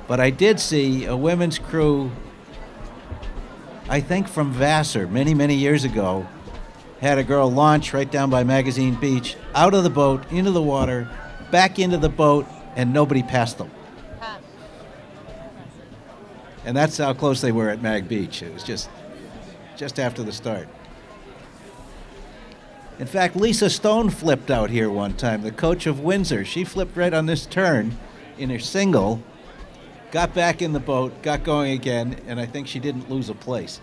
But I did see a women's crew, I think from Vassar, many, many years ago, had a girl launch right down by Magazine Beach, out of the boat, into the water, back into the boat, and nobody passed them. And that's how close they were at Mag Beach. It was just after the start. In fact, Lisa Stone flipped out here one time, the coach of Windsor. She flipped right on this turn in her single, got back in the boat, got going again, and I think she didn't lose a place.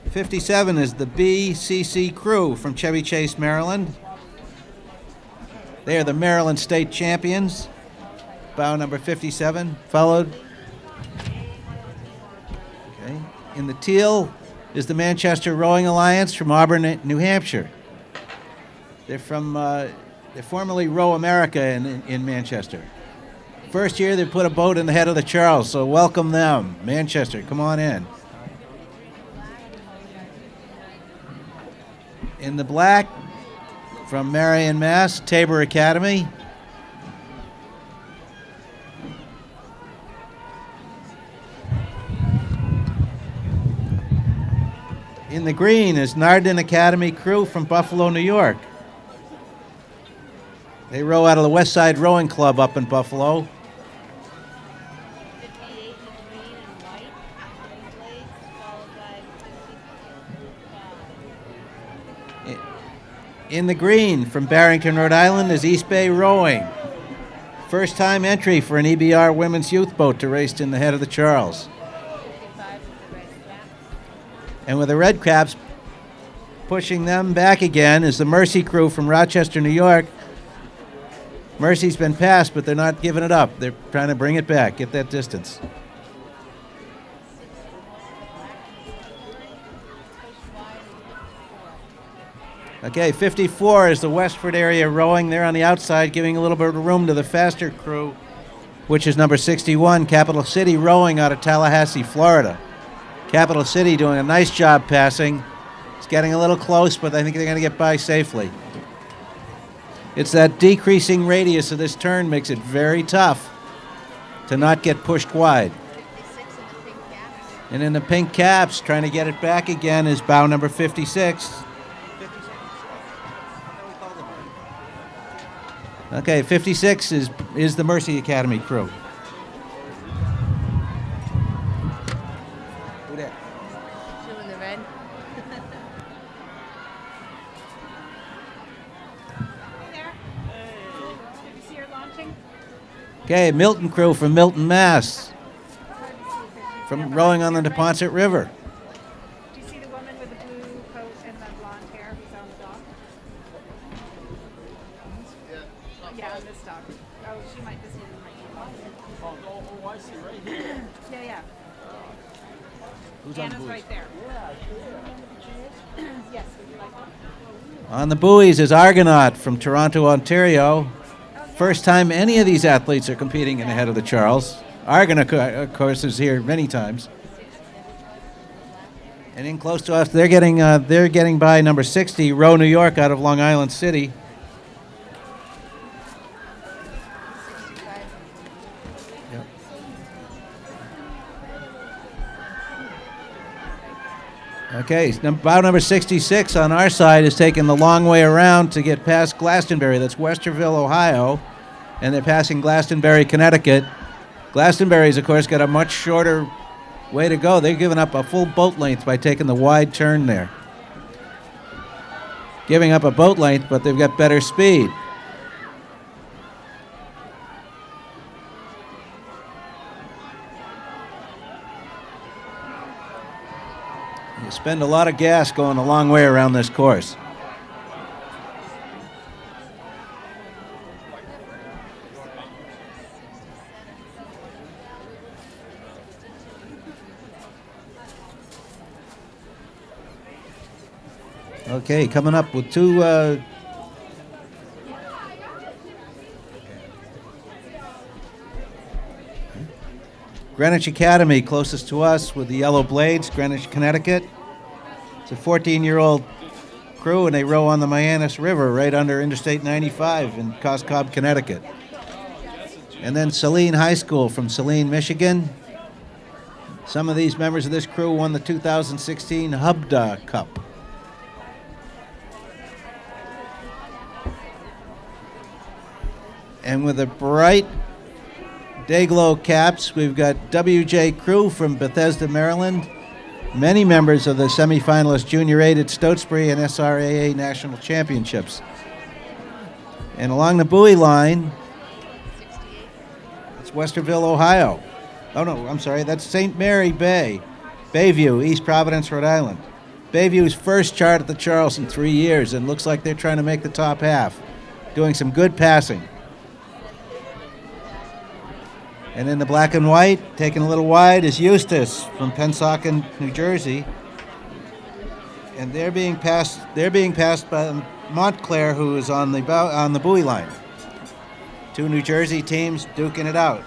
'57 is the BCC crew from Chevy Chase, Maryland. They are the Maryland State champions. Bow number 57, followed. Okay. In the teal is the Manchester Rowing Alliance from Auburn, New Hampshire. They're formerly Row America in Manchester. First year they put a boat in the head of the Charles, so welcome them. Manchester, come on in. In the black, from Marion, Mass., Tabor Academy. In the green is Nardin Academy crew from Buffalo, New York. They row out of the West Side Rowing Club up in Buffalo. In the green from Barrington, Rhode Island is East Bay Rowing. First time entry for an EBR women's youth boat to race in the head of the Charles. And with the red caps pushing them back again is the Mercy crew from Rochester, New York. Mercy's been passed, but they're not giving it up. They're trying to bring it back, get that distance. Okay, 54 is the Westford area rowing. They're on the outside, giving a little bit of room to the faster crew, which is number 61, Capital City Rowing out of Tallahassee, Florida. Capital City doing a nice job passing. It's getting a little close, but I think they're going to get by safely. It's that decreasing radius of this turn makes it very tough to not get pushed wide. And in the pink caps, trying to get it back again is bow number 56. Okay, 56 is the Mercy Academy crew. Who that? Two in the red. Hey there. Did you see her launching? Okay, Milton crew from Milton, Mass. From rowing on the Neponset River. Do you see the woman with the blue coat and the blonde hair who's on the dock? Yeah, on this dock. Oh, she might just be in my Oh, I see right here. Yeah. Who's on the Anna's buoys? right there. Yes, would you like one? On the buoys is Argonaut from Toronto, Ontario. First time any of these athletes are competing in the head of the Charles. Argonaut, of course, is here many times. And in close to us, they're getting by number 60, Row, New York, out of Long Island City. Yep. Okay, bow number 66 on our side is taking the long way around to get past Glastonbury. That's Westerville, Ohio, and they're passing Glastonbury, Connecticut. Glastonbury's, of course, got a much shorter way to go. They're giving up a full boat length by taking the wide turn there. Giving up a boat length, but they've got better speed. You spend a lot of gas going a long way around this course. Okay, coming up with two Greenwich Academy, closest to us, with the Yellow Blades, Greenwich, Connecticut. It's a 14-year-old crew, and they row on the Mianus River right under Interstate 95 in Coscob, Connecticut. And then Saline High School from Saline, Michigan. Some of these members of this crew won the 2016 Hubda Cup. And with the bright Dayglow caps, we've got WJ Crew from Bethesda, Maryland. Many members of the semifinalist Junior 8 at Stotesbury and SRAA National Championships. And along the buoy line, it's Westerville, Ohio. Oh no, I'm sorry, that's St. Mary Bay, Bayview, East Providence, Rhode Island. Bayview's first chart at the Charles in 3 years, and looks like they're trying to make the top half, doing some good passing. And in the black and white, taking a little wide, is Eustis from Pennsauken, New Jersey. And they're being passed by Montclair, who is on the buoy line. Two New Jersey teams duking it out.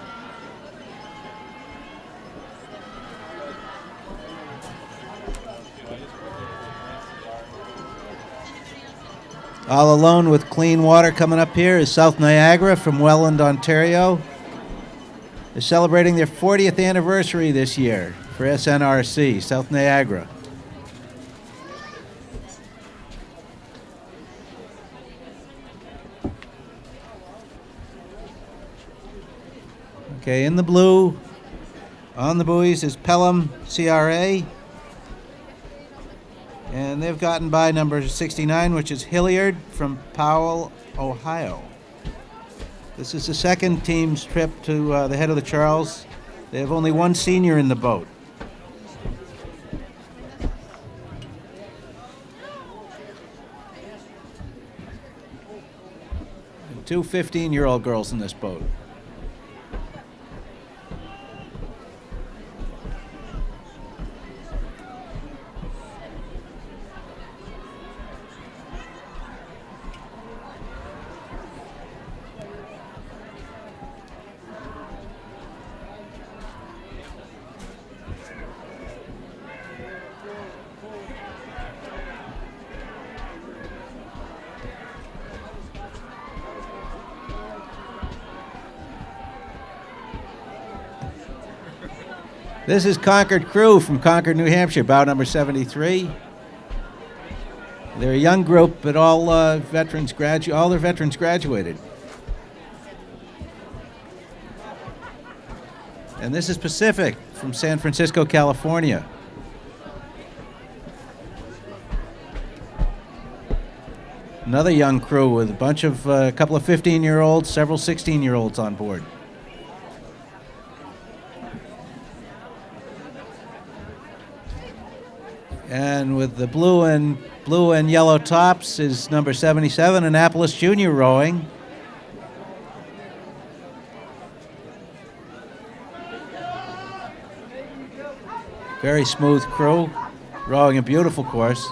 All alone with clean water coming up here is South Niagara from Welland, Ontario. They're celebrating their 40th anniversary this year for SNRC, South Niagara. Okay, in the blue, on the buoys is Pelham CRA. And they've gotten by number 69, which is Hilliard from Powell, Ohio. This is the second team's trip to the head of the Charles. They have only one senior in the boat. And two 15-year-old girls in this boat. This is Concord Crew from Concord, New Hampshire, bow number 73. They're a young group, but all their veterans graduated. And this is Pacific from San Francisco, California. Another young crew with a couple of 15-year-olds, several 16-year-olds on board. And with the blue and yellow tops is number 77, Annapolis Junior rowing. Very smooth crew, rowing a beautiful course.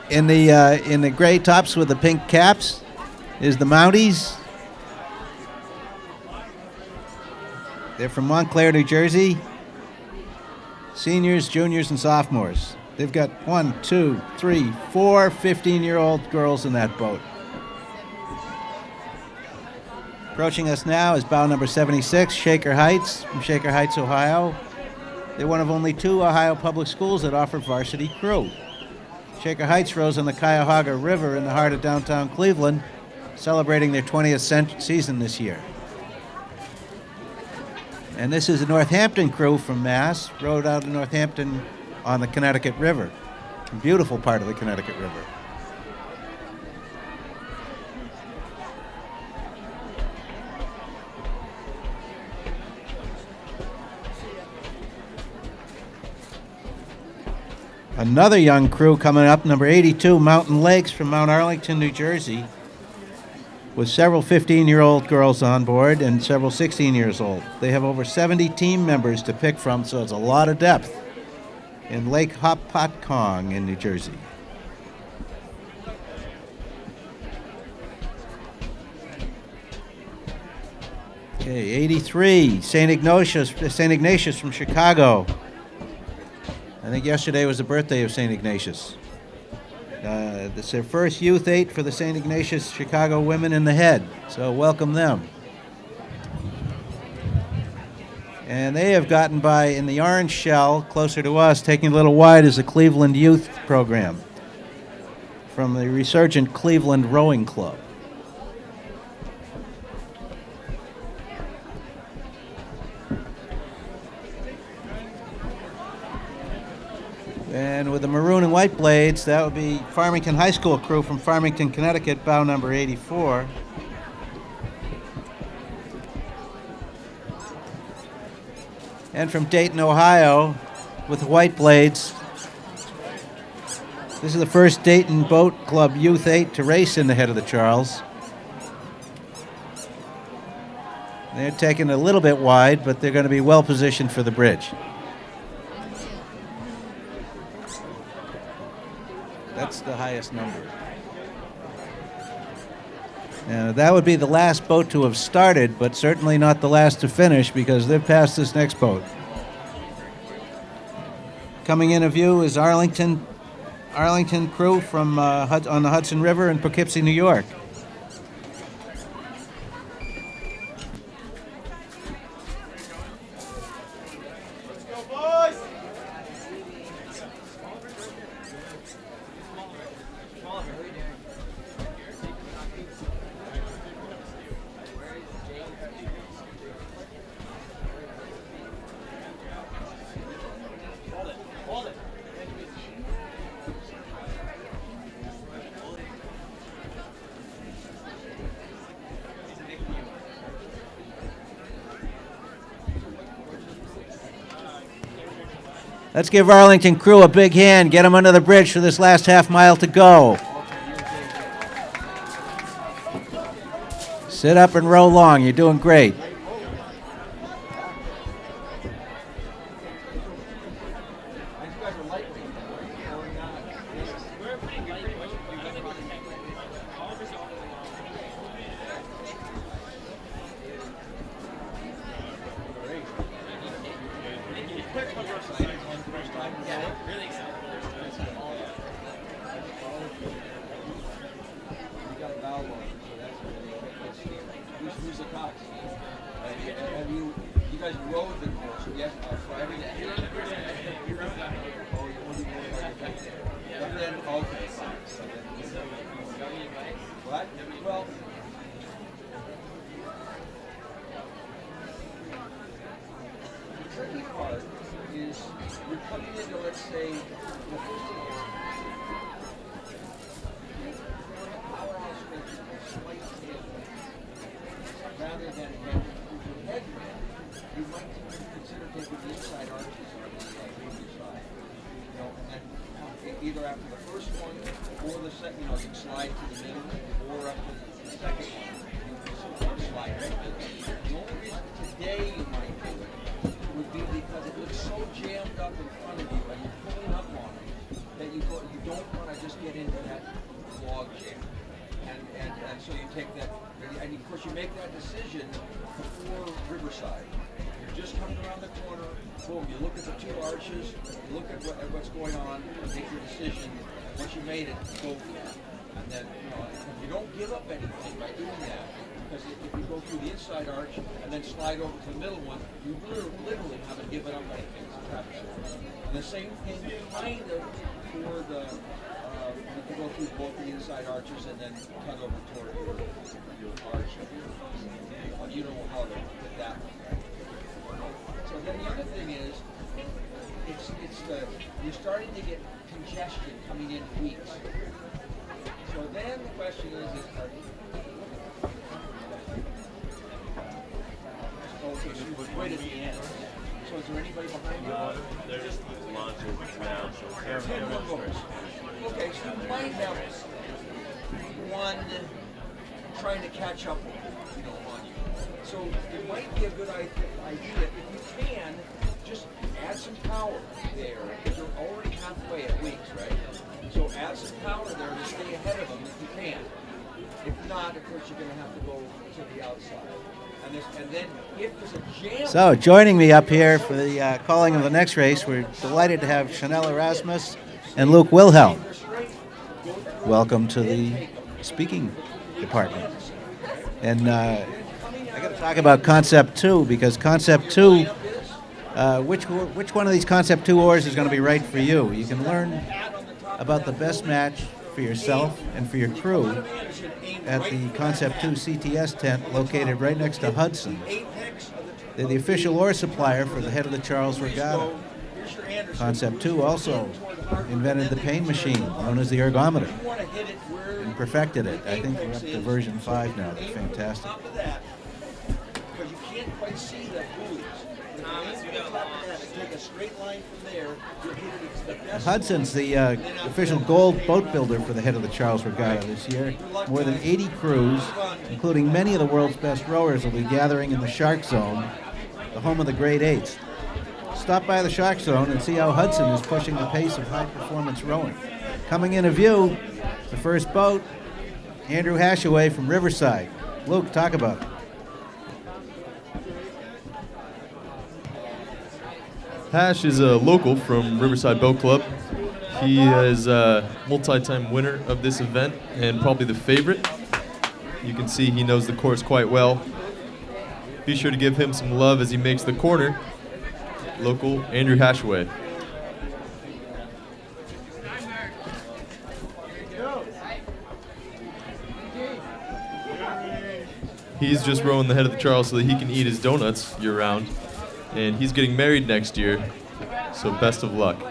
In the gray tops with the pink caps is the Mounties. They're from Montclair, New Jersey. Seniors, juniors, and sophomores. They've got 4 15-year-old girls in that boat. Approaching us now is bow number 76, Shaker Heights from Shaker Heights, Ohio. They're one of only 2 Ohio public schools that offer varsity crew. Shaker Heights rows on the Cuyahoga River in the heart of downtown Cleveland, celebrating their 20th season this year. And this is the Northampton crew from Mass, rowed out of Northampton on the Connecticut River. A beautiful part of the Connecticut River. Another young crew coming up, number 82, Mountain Lakes from Mount Arlington, New Jersey, with several 15-year-old girls on board and several 16 years old. They have over 70 team members to pick from, so it's a lot of depth in Lake Hopatcong in New Jersey. Okay, 83, St. Ignatius from Chicago. I think yesterday was the birthday of St. Ignatius. It's their first Youth 8 for the St. Ignatius Chicago women in the head, so welcome them. And they have gotten by in the orange shell, closer to us, taking a little wide, is the Cleveland Youth Program from the resurgent Cleveland Rowing Club. And with the maroon and white blades, that would be Farmington High School crew from Farmington, Connecticut, bow number 84. And from Dayton, Ohio, with the white blades, this is the first Dayton Boat Club Youth 8 to race in the head of the Charles. They're taking a little bit wide, but they're going to be well positioned for the bridge. That's the highest number. Now, that would be the last boat to have started, but certainly not the last to finish because they've passed this next boat. Coming in view is Arlington crew from on the Hudson River in Poughkeepsie, New York. Let's give Arlington crew a big hand. Get them under the bridge for this last half mile to go. Sit up and row long. You're doing great. Either after the first one or the second, you can slide to the middle, or after the second one, you can slide right to the middle. The only reason today you might do it would be because it looks so jammed up in front of you and you're pulling up on it that you don't want to just get into that log jam. And so you take that, and of course you make that decision before Riverside. You're just coming around the corner, boom, you look at the two arches, you look at what's going on, make your decision. Once you made it, go for it. And then, you don't give up anything by doing that. Because if you go through the inside arch and then slide over to the middle one, you literally haven't given up anything. It's a traffic circle. And the same thing kind of for the, you can go through both the inside arches and then cut over toward your arch. You know how to get that one. So then the other thing is, you're starting to get congestion coming in weeks. So then the question is okay, so you would wait at the end. So So is there anybody behind you? They're just launching now, so it's 10 votes. Okay, so you might have one trying to catch up, on you. So it might be a good idea if you can just add some power there. You're already halfway at weeks, right? So add some power there to stay ahead of them if you can. If not, of course, you're going to have to go to the outside. And then if there's a jam. So, joining me up here for the calling of the next race, we're delighted to have Chanel Erasmus and Luke Wilhelm. Welcome to the speaking department. And I got to talk about Concept 2, because Concept 2, which one of these Concept 2 oars is going to be right for you? You can learn about the best match for yourself and for your crew at the Concept 2 CTS tent located right next to Hudson. They're the official oar supplier for the head of the Charles Regatta. Concept 2 also invented the pain machine, known as the ergometer, and perfected it. I think we're up to version 5 now. They're fantastic. Because you can't quite see the booze. Take a straight line from there. Hudson's the official gold boat builder for the head of the Charles Regatta this year. More than 80 crews, including many of the world's best rowers, will be gathering in the Shark Zone, the home of the Great Eights. Stop by the Shark Zone and see how Hudson is pushing the pace of high-performance rowing. Coming into view, the first boat, Andrew Hashaway from Riverside. Luke, talk about it. Hash is a local from Riverside Boat Club. He is a multi-time winner of this event and probably the favorite. You can see he knows the course quite well. Be sure to give him some love as he makes the corner. Local Andrew Hashaway. He's just rowing the head of the Charles so that he can eat his donuts year-round. And he's getting married next year, so best of luck.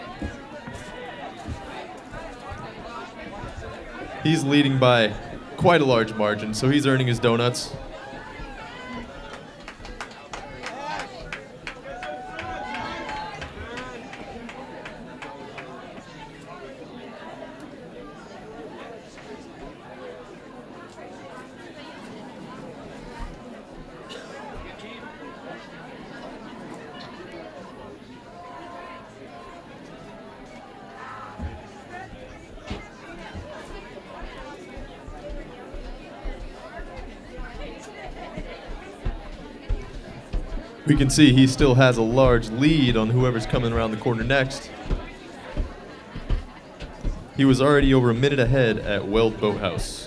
He's leading by quite a large margin, so he's earning his donuts. We can see he still has a large lead on whoever's coming around the corner next. He was already over a minute ahead at Weld Boathouse.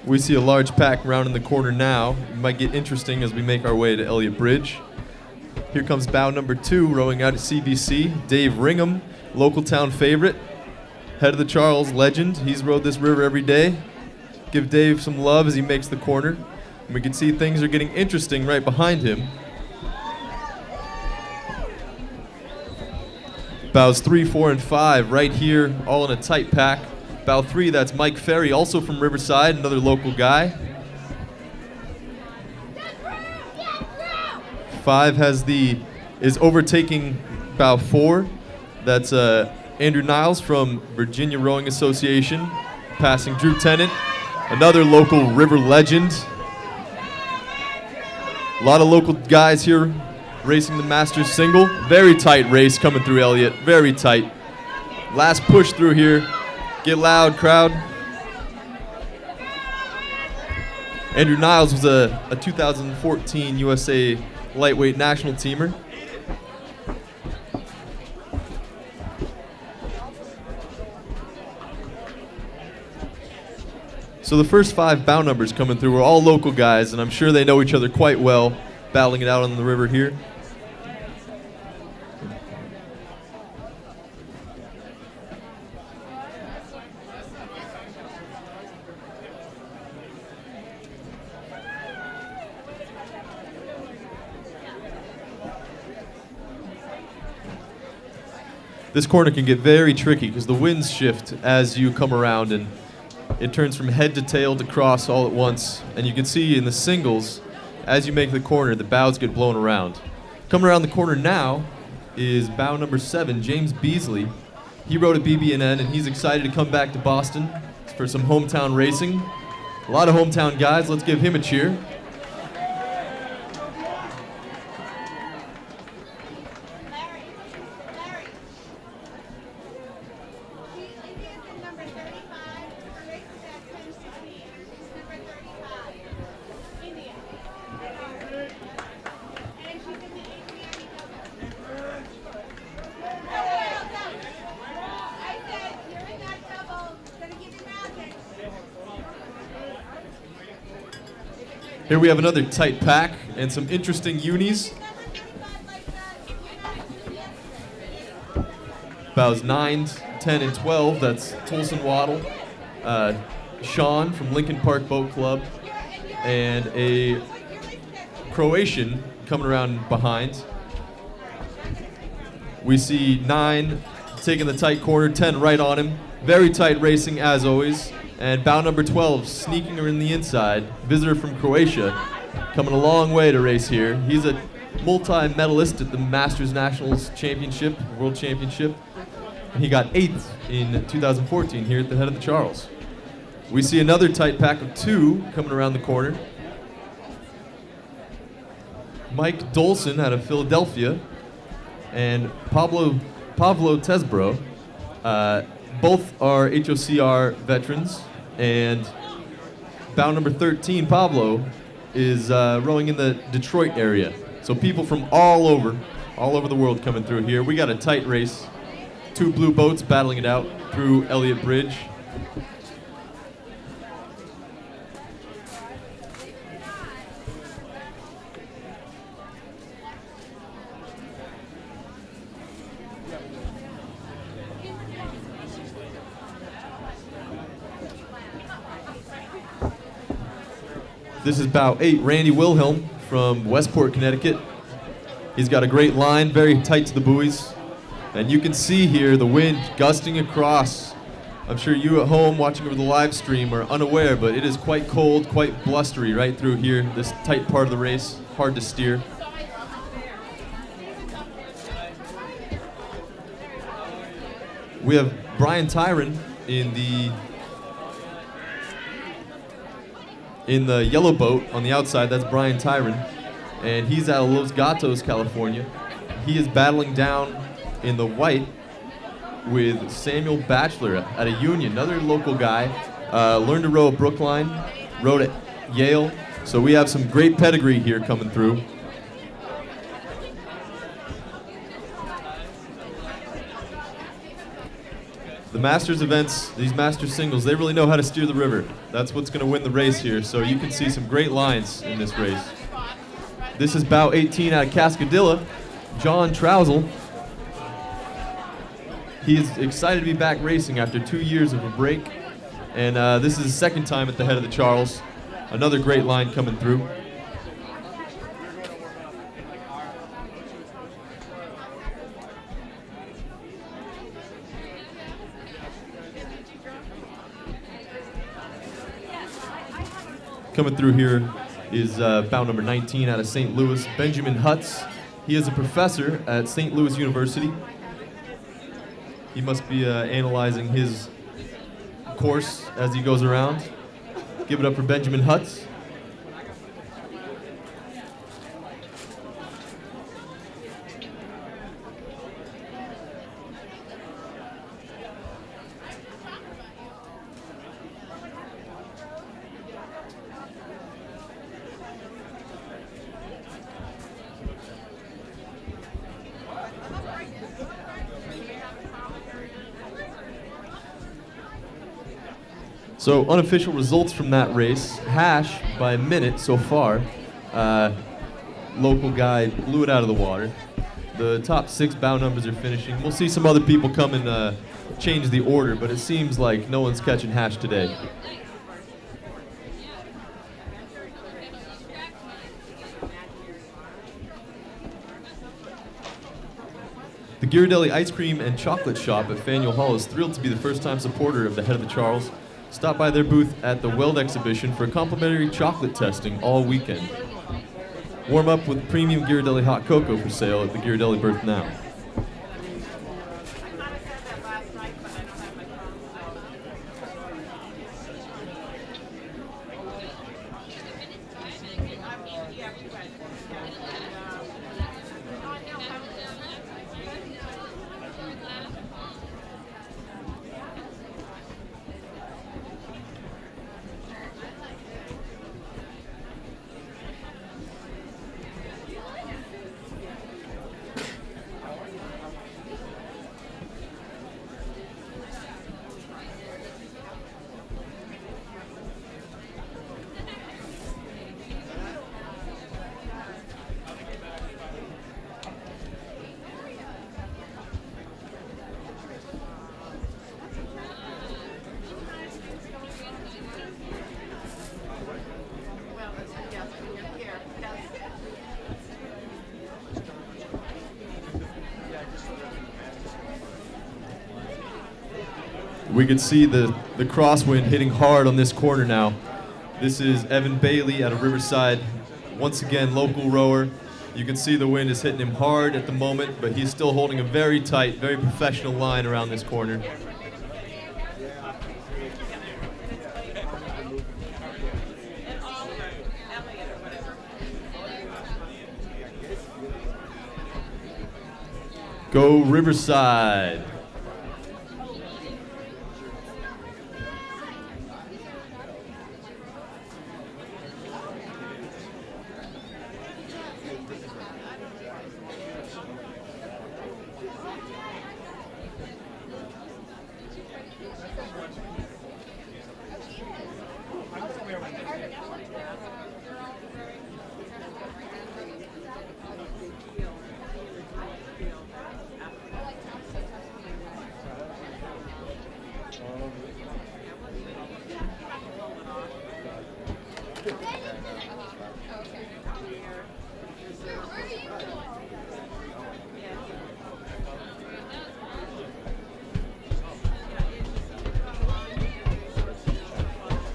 We see a large pack rounding the corner now. It might get interesting as we make our way to Elliott Bridge. Here comes bow number 2, rowing out at CBC. Dave Ringham, local town favorite. Head of the Charles legend. He's rowed this river every day. Give Dave some love as he makes the corner. And we can see things are getting interesting right behind him. Bows 3, 4, and 5 right here, all in a tight pack. Bow 3, that's Mike Ferry, also from Riverside, another local guy. 5 is overtaking bow 4. That's Andrew Niles from Virginia Rowing Association, passing Drew Tennant, another local river legend. A lot of local guys here racing the Masters single. Very tight race coming through Elliott, very tight. Last push through here. Get loud, crowd. Andrew Niles was a 2014 USA lightweight national teamer. So the first 5 bow numbers coming through are all local guys, and I'm sure they know each other quite well, battling it out on the river here. This corner can get very tricky because the winds shift as you come around, and it turns from head to tail to cross all at once. And you can see in the singles, as you make the corner, the bows get blown around. Coming around the corner now is bow number 7, James Beasley. He rode at BB&N, and he's excited to come back to Boston for some hometown racing. A lot of hometown guys. Let's give him a cheer. Here we have another tight pack and some interesting unis. Bows 9, 10, and 12. That's Tolson Waddle, Sean from Lincoln Park Boat Club, and a Croatian coming around behind. We see 9 taking the tight corner, 10 right on him. Very tight racing as always. And bow number 12 sneaking her in the inside. Visitor from Croatia, coming a long way to race here. He's a multi-medalist at the Masters Nationals Championship, World Championship. And he got 8th in 2014 here at the head of the Charles. We see another tight pack of 2 coming around the corner. Mike Dolson out of Philadelphia and Pablo Tesbro. Both are HOCR veterans, and bow number 13, Pablo, is rowing in the Detroit area. So people from all over the world coming through here. We got a tight race. 2 blue boats battling it out through Elliott Bridge. This is bow 8, Randy Wilhelm from Westport, Connecticut. He's got a great line, very tight to the buoys. And you can see here the wind gusting across. I'm sure you at home watching over the live stream are unaware, but it is quite cold, quite blustery right through here, this tight part of the race, hard to steer. We have Brian Tyron in the yellow boat on the outside. That's Brian Tyron, and he's out of Los Gatos, California. He is battling down in the white with Samuel Batchelor at a Union, another local guy. Learned to row at Brookline, rowed at Yale. So we have some great pedigree here coming through. The Masters events, these Masters singles, they really know how to steer the river. That's what's going to win the race here. So you can see some great lines in this race. This is bow 18 out of Cascadilla, John Trousel. He is excited to be back racing after 2 years of a break. And this is his second time at the head of the Charles. Another great line coming through. Coming through here is bow number 19 out of St. Louis, Benjamin Hutz. He is a professor at St. Louis University. He must be analyzing his course as he goes around. Give it up for Benjamin Hutz. So unofficial results from that race, Hash by a minute so far. Local guy blew it out of the water. The top 6 bow numbers are finishing. We'll see some other people come and change the order, but it seems like no one's catching Hash today. The Ghirardelli Ice Cream and Chocolate Shop at Faneuil Hall is thrilled to be the first-time supporter of the Head of the Charles. Stop by their booth at the Weld exhibition for complimentary chocolate testing all weekend. Warm up with premium Ghirardelli hot cocoa for sale at the Ghirardelli Booth now. We could see the crosswind hitting hard on this corner now. This is Evan Bailey out of Riverside. Once again, local rower. You can see the wind is hitting him hard at the moment, but he's still holding a very tight, very professional line around this corner. Go Riverside.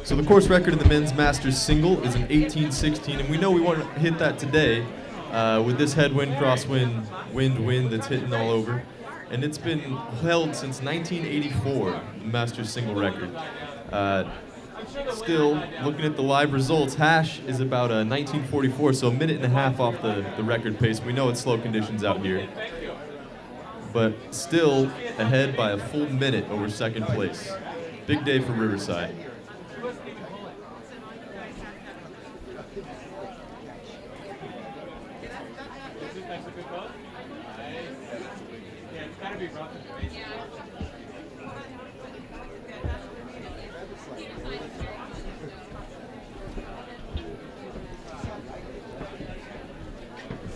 So the course record in the men's Masters single is an 18-16, and we know we want to hit that today with this headwind, crosswind, wind that's hitting all over. And it's been held since 1984, the Masters single record. Still, looking at the live results, Hash is about a 1944, so a minute and a half off the record pace. We know it's slow conditions out here, but still ahead by a full minute over second place. Big day for Riverside.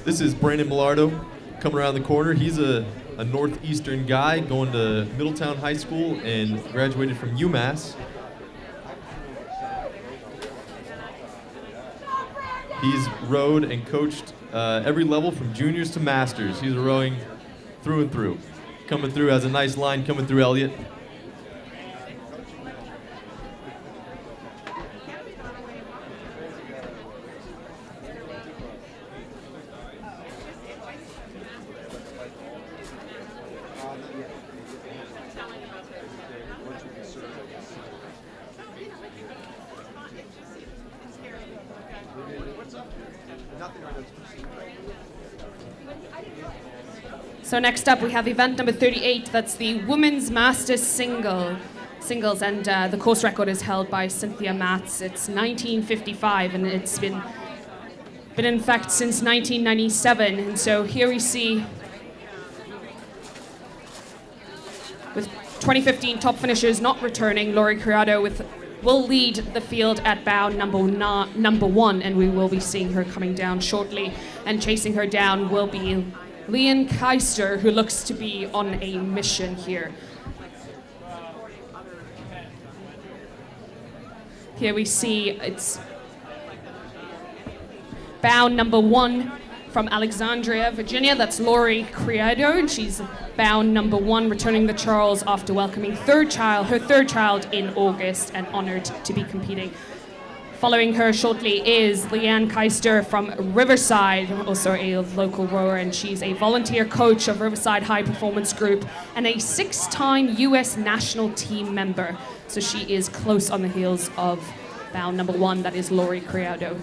This is Brandon Millardo coming around the corner. He's a northeastern guy going to Middletown High School and graduated from UMass. He's rowed and coached every level from juniors to masters. He's rowing through and through. Coming through, has a nice line coming through Elliott. So next up we have event number 38. That's the Women's Masters singles, and the course record is held by Cynthia Matz. It's 1955, and it's been in effect since 1997. And so here we see, with 2015 top finishers not returning, Lori Criado will lead the field at bow number one, and we will be seeing her coming down shortly. And chasing her down will be Leon Keister, who looks to be on a mission here. Here we see it's bow number one, from Alexandria, Virginia, that's Lori Criado, and she's bound number 1, returning the Charles after welcoming her third child in August, and honored to be competing. Following her shortly is Leanne Keister from Riverside, also a local rower, and she's a volunteer coach of Riverside High Performance Group and a 6-time U.S. national team member. So she is close on the heels of bound number 1, that is Lori Criado.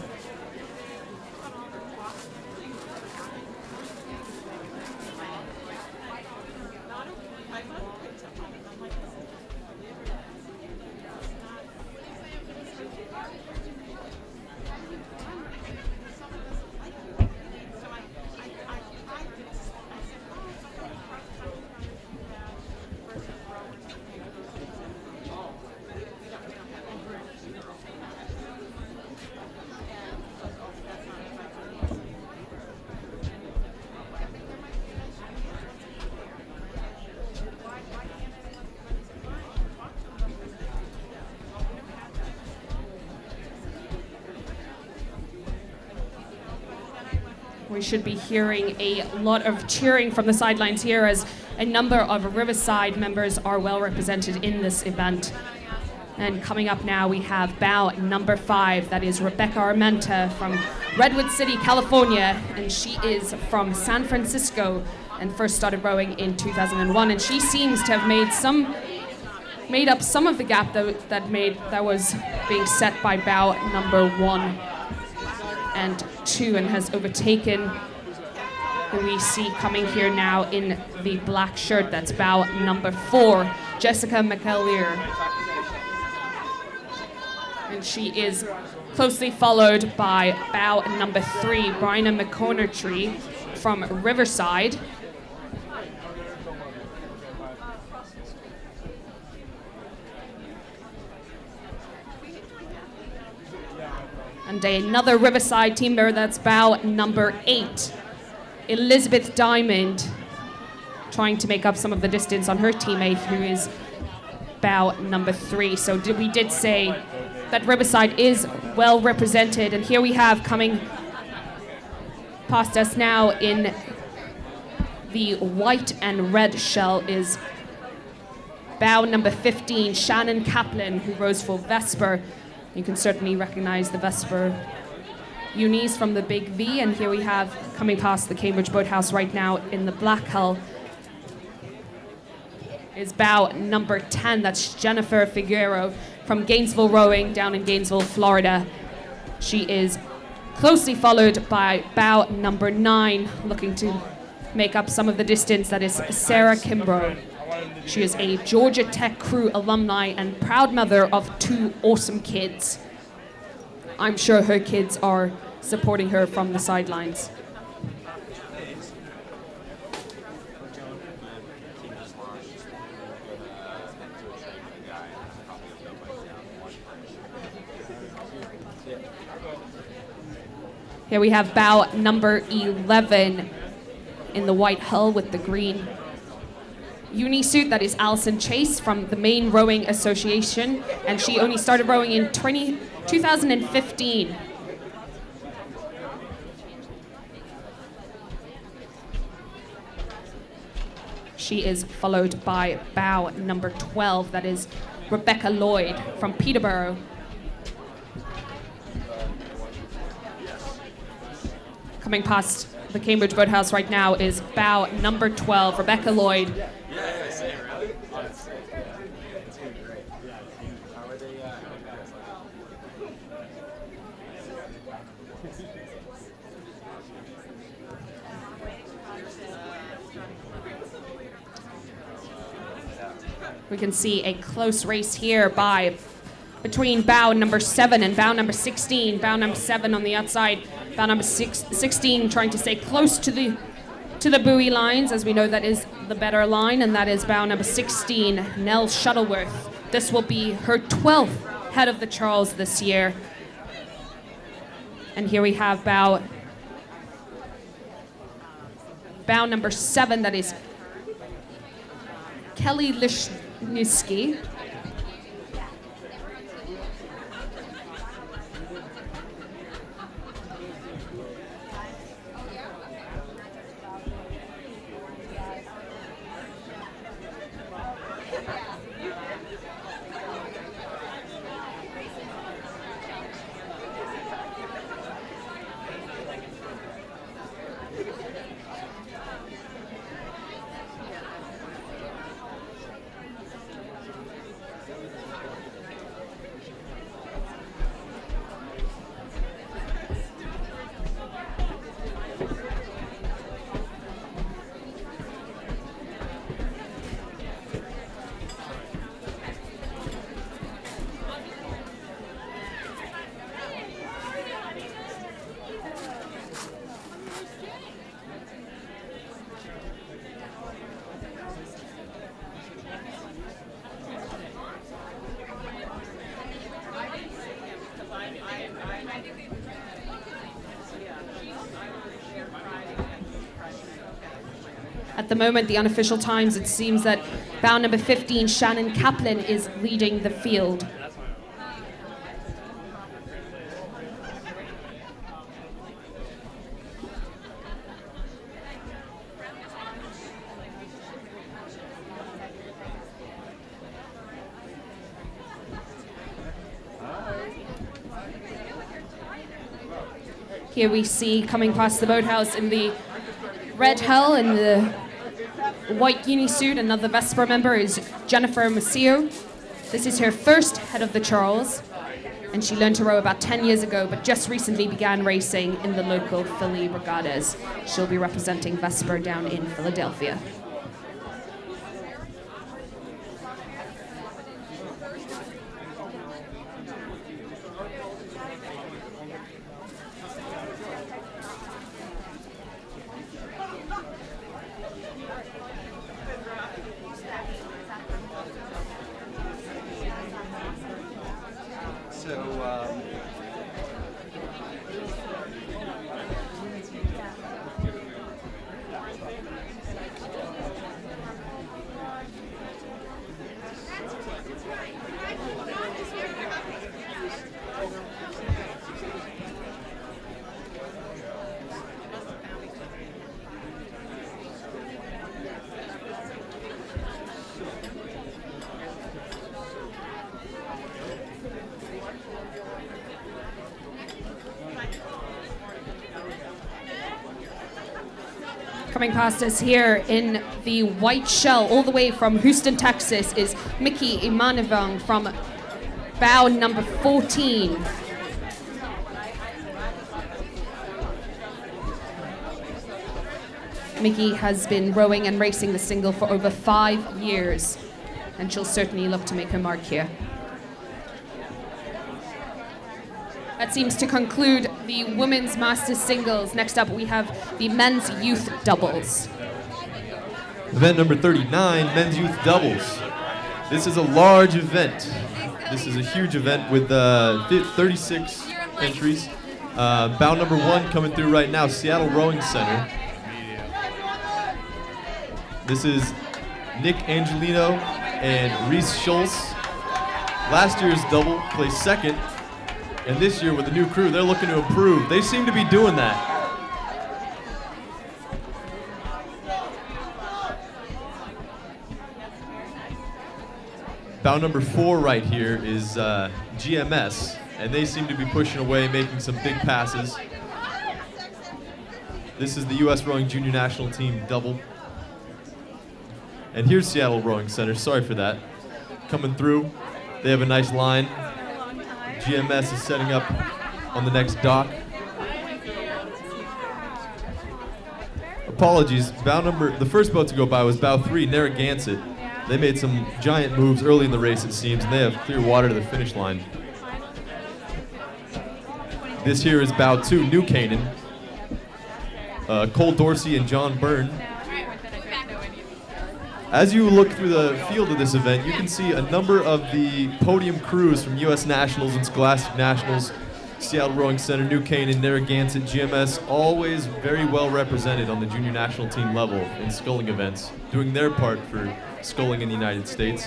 We should be hearing a lot of cheering from the sidelines here, as a number of Riverside members are well represented in this event. And coming up now, we have bow number 5, that is Rebecca Armenta from Redwood City, California, and she is from San Francisco and first started rowing in 2001, and she seems to have made up some of the gap that was being set by bow number 1 and 2, and has overtaken who we see coming here now in the black shirt. That's bow number 4, Jessica McAleer. And she is closely followed by bow number 3, Bryna McCornertree from Riverside. And another Riverside team member, that's bow number 8, Elizabeth Diamond, trying to make up some of the distance on her teammate, who is bow number 3. So we did say that Riverside is well represented, and here we have coming past us now in the white and red shell is bow number 15, Shannon Kaplan, who rows for Vesper. You can certainly recognize the Vesper unis from the big V, and here we have coming past the Cambridge Boathouse right now in the black hull is bow number 10, that's Jennifer Figueroa from Gainesville Rowing down in Gainesville, Florida. She is closely followed by bow number 9, looking to make up some of the distance, that is Sarah Kimbrough. She is a Georgia Tech Crew alumni and proud mother of 2 awesome kids. I'm sure her kids are supporting her from the sidelines. Here we have bow number 11 in the white hull with the green uni suit. That is Allison Chase from the Maine Rowing Association, and she only started rowing in 2015. She is followed by bow number 12, that is Rebecca Lloyd from Peterborough. Coming past the Cambridge Boathouse right now is bow number 12, Rebecca Lloyd. We can see a close race here between bow number 7 and bow number 16. Bow number 7 on the outside, bow number 16 trying to stay close to the buoy lines, as we know that is the better line, and that is bow number 16, Nell Shuttleworth. This will be her 12th head of the Charles this year. And here we have bow number 7, that is Kelly Lishniski. At the moment, the unofficial times, it seems that bow number 15, Shannon Kaplan, is leading the field. Here we see coming past the boathouse in the red hull and the white unisuit, another Vesper member is Jennifer Macio. This is her first head of the Charles, and she learned to row about 10 years ago, but just recently began racing in the local Philly regattas. She'll be representing Vesper down in Philadelphia. Coming past us here in the white shell, all the way from Houston, Texas, is Mickey Imanivong from bow number 14. Mickey has been rowing and racing the single for over 5 years, and she'll certainly look to make her mark here. That seems to conclude the women's masters singles. Next up, we have the men's youth doubles. Event number 39, men's youth doubles. This is a large event. This is a huge event with 36 entries. Bow number 1 coming through right now, Seattle Rowing Center. This is Nick Angelino and Reese Schultz. Last year's double placed second. And this year with the new crew, they're looking to improve. They seem to be doing that. Bow number 4 right here is GMS, and they seem to be pushing away, making some big passes. This is the U.S. Rowing Junior National Team double. And here's Seattle Rowing Center, sorry for that. Coming through, they have a nice line. GMS is setting up on the next dock. Apologies, the first boat to go by was bow 3, Narragansett. They made some giant moves early in the race, it seems, and they have clear water to the finish line. This here is bow 2, New Canaan. Cole Dorsey and John Byrne. As you look through the field of this event, you can see a number of the podium crews from U.S. Nationals and Scholastic Nationals, Seattle Rowing Center, New Canaan, Narragansett, GMS, always very well represented on the junior national team level in sculling events, doing their part for sculling in the United States.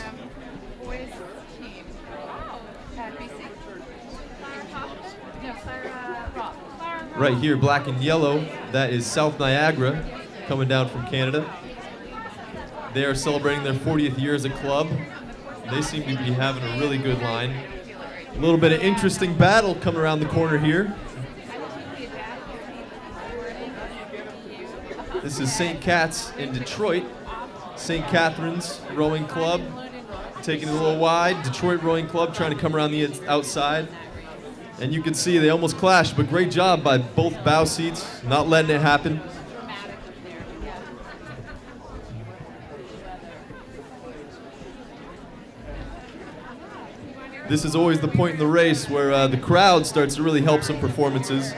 Right here, black and yellow, that is South Niagara coming down from Canada. They are celebrating their 40th year as a club. They seem to be having a really good line. A little bit of interesting battle coming around the corner here. This is St. Cat's in Detroit. St. Catherine's Rowing Club, taking it a little wide. Detroit Rowing Club trying to come around the outside. And you can see they almost clashed, but great job by both bow seats, not letting it happen. This is always the point in the race where the crowd starts to really help some performances.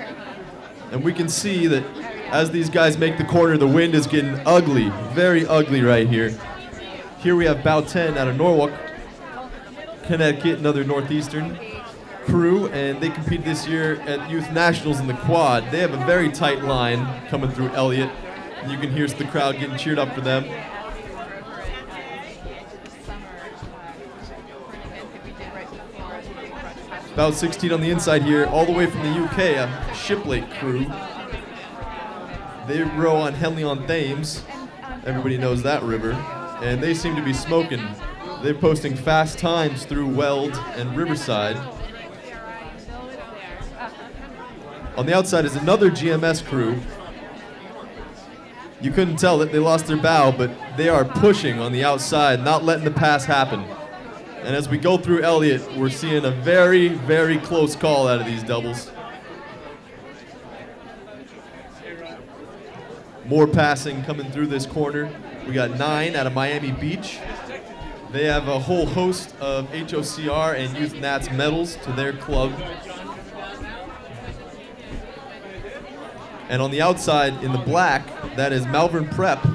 And we can see that as these guys make the corner, the wind is getting ugly, very ugly right here. Here we have bow 10 out of Norwalk, Connecticut, another Northeastern crew, and they competed this year at Youth Nationals in the quad. They have a very tight line coming through Elliott. You can hear the crowd getting cheered up for them. About 16 on the inside here, all the way from the UK, a Shiplake crew. They row on Henley-on-Thames. Everybody knows that river. And they seem to be smoking. They're posting fast times through Weld and Riverside. On the outside is another GMS crew. You couldn't tell that they lost their bow, but they are pushing on the outside, not letting the pass happen. And as we go through Elliott, we're seeing a very, very close call out of these doubles. More passing coming through this corner. We got 9 out of Miami Beach. They have a whole host of HOCR and Youth Nats medals to their club. And on the outside in the black, that is Malvern Prep.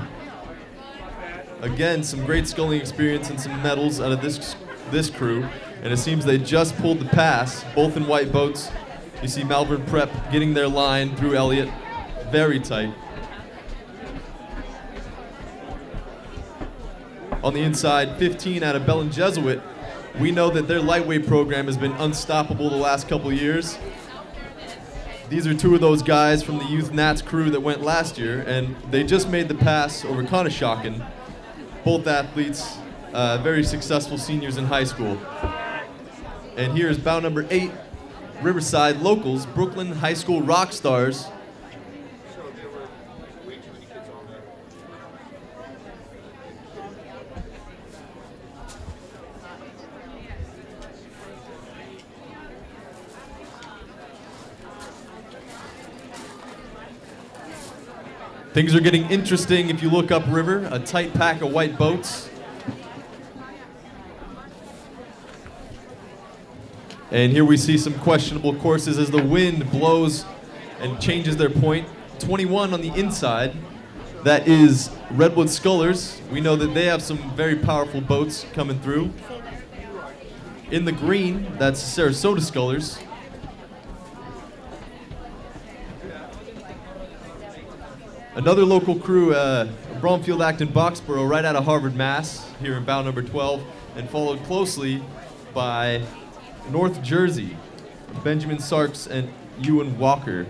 Again, some great sculling experience and some medals out of this crew. And it seems they just pulled the pass, both in white boats. You see Malvern Prep getting their line through Elliott. Very tight. On the inside, 15 out of Bellin Jesuit. We know that their lightweight program has been unstoppable the last couple of years. These are 2 of those guys from the Youth Nats crew that went last year, and they just made the pass over Conshohocken. Both athletes, very successful seniors in high school. And here's bow number 8, Riverside locals, Brooklyn High School rock stars. Things are getting interesting if you look upriver, a tight pack of white boats. And here we see some questionable courses as the wind blows and changes their point. 21 on the inside, that is Redwood Scullers. We know that they have some very powerful boats coming through. In the green, that's Sarasota Scullers. Another local crew, Bromfield Acton Boxborough, right out of Harvard, Mass, here in bow number 12, and followed closely by North Jersey, Benjamin Sarks and Ewan Walker.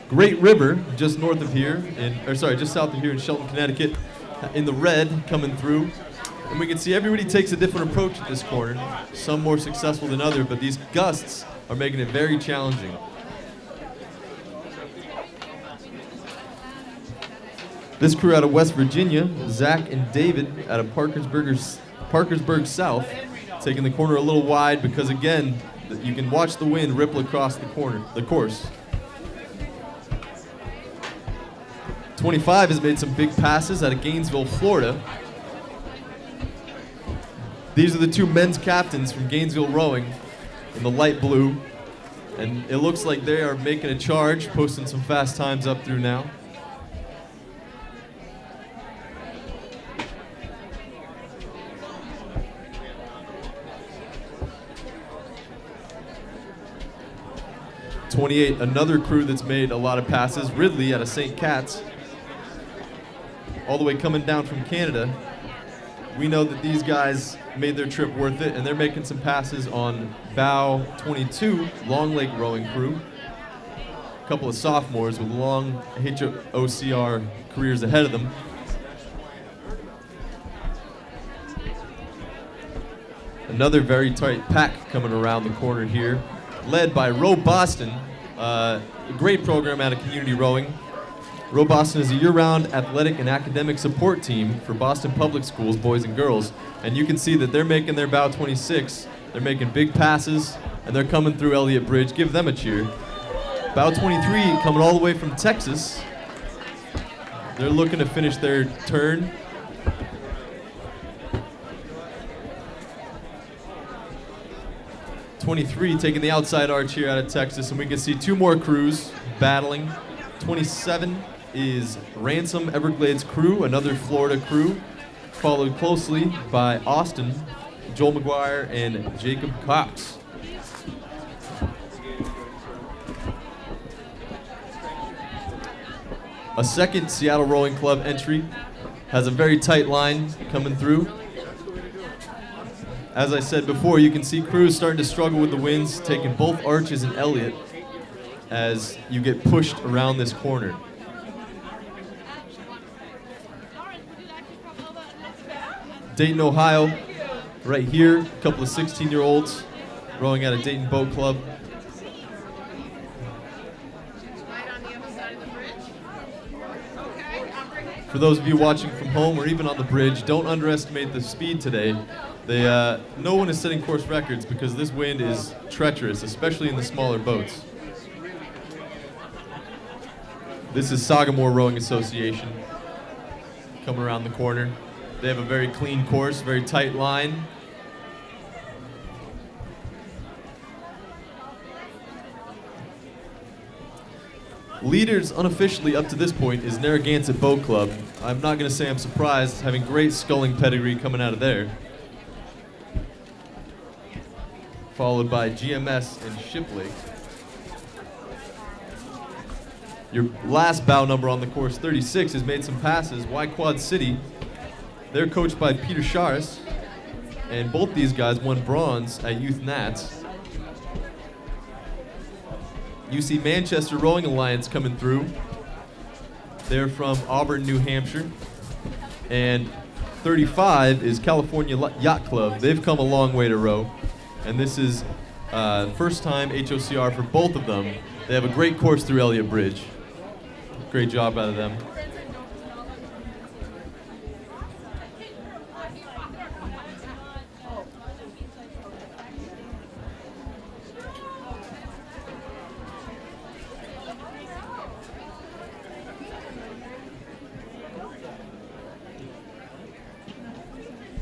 Great River, just north of here, just south of here in Shelton, Connecticut, in the red coming through. And we can see everybody takes a different approach at this corner, some more successful than others, but these gusts are making it very challenging. This crew out of West Virginia, Zach and David out of Parkersburg South, taking the corner a little wide because, again, you can watch the wind ripple across the course. 25 has made some big passes out of Gainesville, Florida. These are the 2 men's captains from Gainesville Rowing in the light blue. And it looks like they are making a charge, posting some fast times up through now. '28, another crew that's made a lot of passes, Ridley out of St. Cat's, all the way coming down from Canada. We know that these guys made their trip worth it, and they're making some passes on bow 22, Long Lake Rowing crew. A couple of sophomores with long HOCR careers ahead of them. Another very tight pack coming around the corner here, led by Row Boston, a great program out of community rowing. Row Boston is a year-round athletic and academic support team for Boston Public Schools, boys and girls. And you can see that they're making their bow 26. They're making big passes, and they're coming through Elliott Bridge. Give them a cheer. Bow 23 coming all the way from Texas. They're looking to finish their turn. '23 taking the outside arch here out of Texas, and we can see 2 more crews battling. 27 is Ransom Everglades crew, another Florida crew, followed closely by Austin, Joel McGuire, and Jacob Cox. a second Seattle Rowing Club entry. Has a very tight line coming through. As I said before, you can see crews starting to struggle with the winds, taking both Arches and Elliott as you get pushed around this corner. Dayton, Ohio, right here, a couple of 16-year-olds rowing at a Dayton Boat Club. For those of you watching from home or even on the bridge, don't underestimate the speed today. No one is setting course records because this wind is treacherous, especially in the smaller boats. This is Sagamore Rowing Association coming around the corner. They have a very clean course, very tight line. Leaders unofficially up to this point is Narragansett Boat Club. I'm not going to say I'm surprised, having great sculling pedigree coming out of there. Followed by GMS and Shipley. Your last bow number on the course, 36, has made some passes. Y Quad City, they're coached by Peter Charis, and both these guys won bronze at Youth Nats. UC Manchester Rowing Alliance coming through. They're from Auburn, New Hampshire. And 35 is California Yacht Club. They've come a long way to row. And this is first time HOCR for both of them. They have a great course through Elliott Bridge. Great job out of them.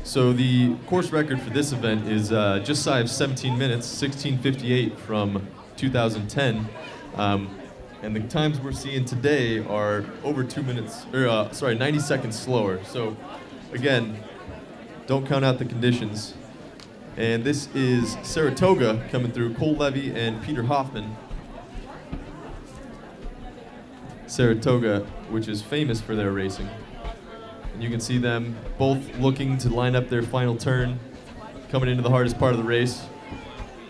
So the course record for this event is just shy of 17 minutes, 16:58 from 2010. And the times we're seeing today are over 2 minutes, 90 seconds slower. So again, don't count out the conditions. And this is Saratoga coming through, Cole Levy and Peter Hoffman. Saratoga, which is famous for their racing. And you can see them both looking to line up their final turn, coming into the hardest part of the race.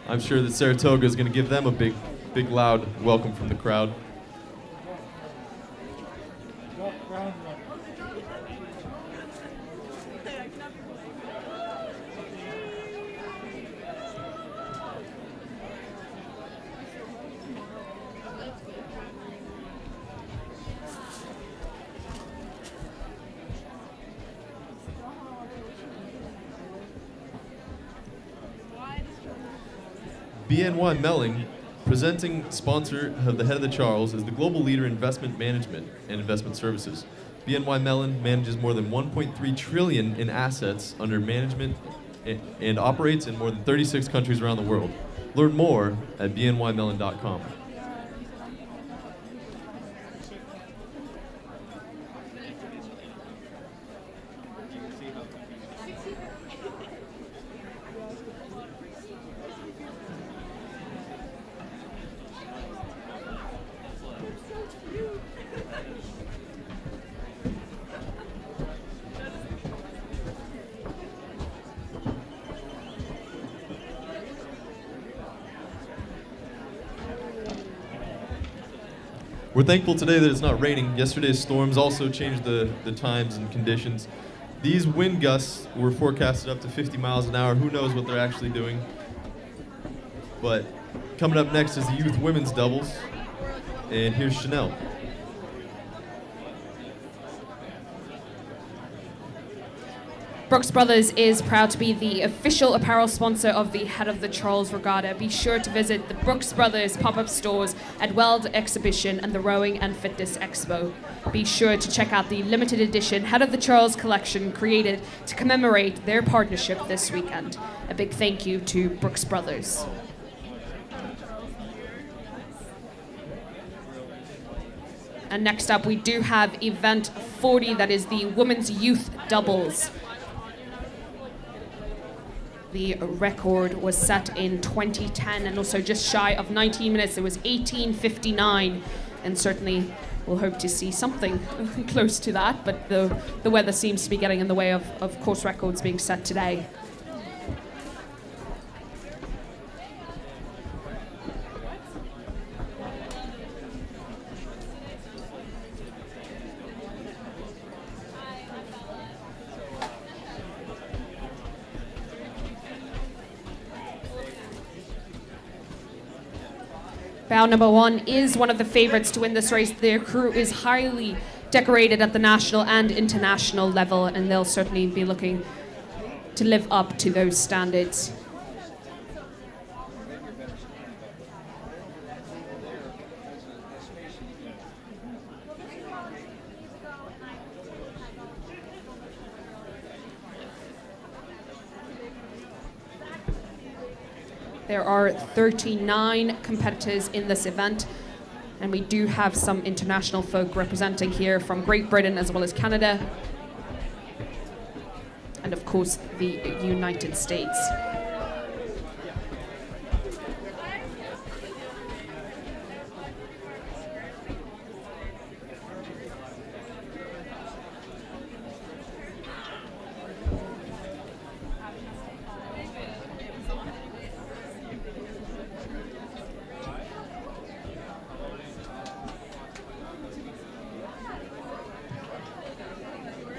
I'm sure that Saratoga is going to give them a big, loud welcome from the crowd. BNY Melling, presenting sponsor of the Head of the Charles, is the global leader in investment management and investment services. BNY Mellon manages more than 1.3 trillion in assets under management and operates in more than 36 countries around the world. Learn more at bnymellon.com. We're thankful today that it's not raining. Yesterday's storms also changed the times and conditions. These wind gusts were forecasted up to 50 miles an hour. Who knows what they're actually doing? But coming up next is the youth women's doubles. And here's Chanel. Brooks Brothers is proud to be the official apparel sponsor of the Head of the Charles Regatta. Be sure to visit the Brooks Brothers pop-up stores at Weld Exhibition and the Rowing and Fitness Expo. Be sure to check out the limited edition Head of the Charles collection created to commemorate their partnership this weekend. A big thank you to Brooks Brothers. And next up, we do have event 40, that is the women's youth doubles. The record was set in 2010 and also just shy of 19 minutes. It was 18:59, and certainly we'll hope to see something close to that, but the weather seems to be getting in the way of course records being set today. Bow number 1 is one of the favorites to win this race. Their crew is highly decorated at the national and international level, and they'll certainly be looking to live up to those standards. There are 39 competitors in this event, and we do have some international folk representing here from Great Britain as well as Canada, and of course the United States.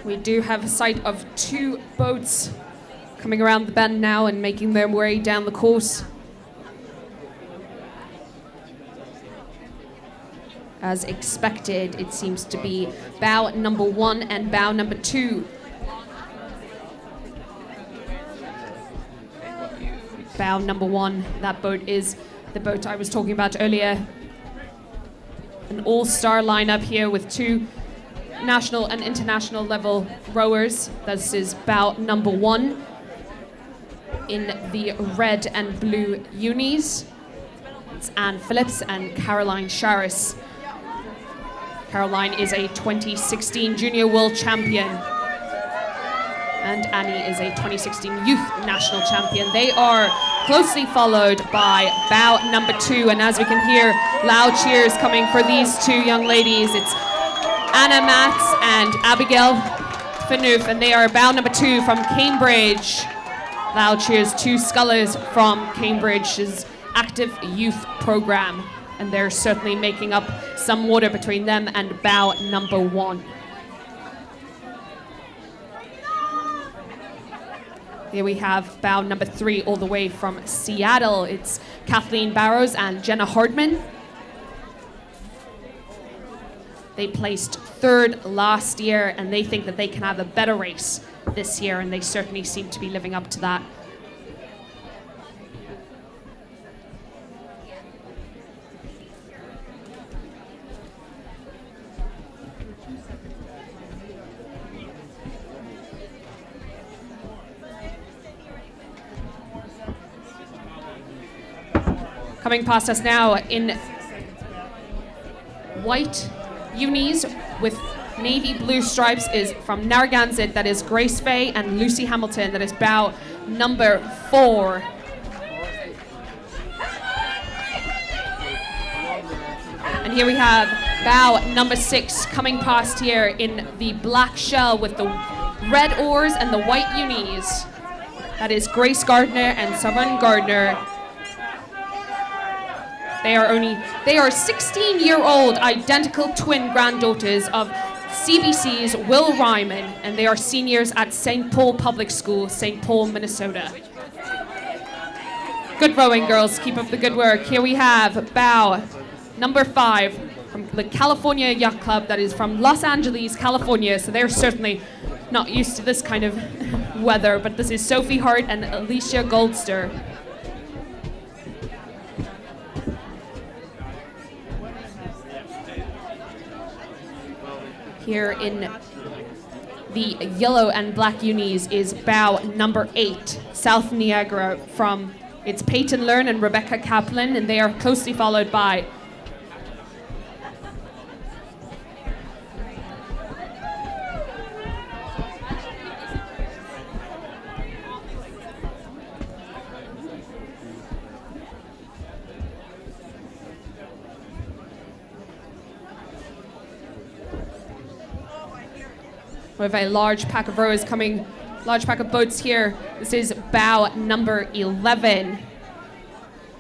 We do have a sight of 2 boats coming around the bend now and making their way down the course. As expected, it seems to be bow number 1 and bow number 2. Bow number 1, that boat is the boat I was talking about earlier. An all-star lineup here with 2 national and international level rowers. This is bow number 1 in the red and blue unis. It's Anne Phillips and Caroline Sharis. Caroline is a 2016 Junior World Champion, and Annie is a 2016 Youth National Champion. They are closely followed by bow number 2, and as we can hear, loud cheers coming for these 2 young ladies. It's Anna Matz and Abigail Fanoof, and they are bow number 2 from Cambridge. Loud cheers, 2 scullers from Cambridge's active youth program, and they're certainly making up some water between them and bow number 1. Here we have bow number 3 all the way from Seattle. It's Kathleen Barrows and Jenna Hardman. They placed 3rd last year, and they think that they can have a better race this year, and they certainly seem to be living up to that. Coming past us now in white unis with navy blue stripes is from Narragansett, that is Grace Faye, and Lucy Hamilton, that is bow number 4. And here we have bow number 6 coming past here in the black shell with the red oars and the white unis. That is Grace Gardner and Savon Gardner. They are 16-year-old identical twin granddaughters of CBC's Will Ryman, and they are seniors at St. Paul Public School, St. Paul, Minnesota. Good rowing, girls. Keep up the good work. Here we have bow number 5 from the California Yacht Club, that is from Los Angeles, California, so they're certainly not used to this kind of weather, but this is Sophie Hart and Alicia Goldster. Here in the yellow and black unis is bow number 8, South Niagara, from it's Peyton Learn and Rebecca Kaplan, and they are closely followed by We have a large pack of rowers coming, large pack of boats here. This is bow number 11.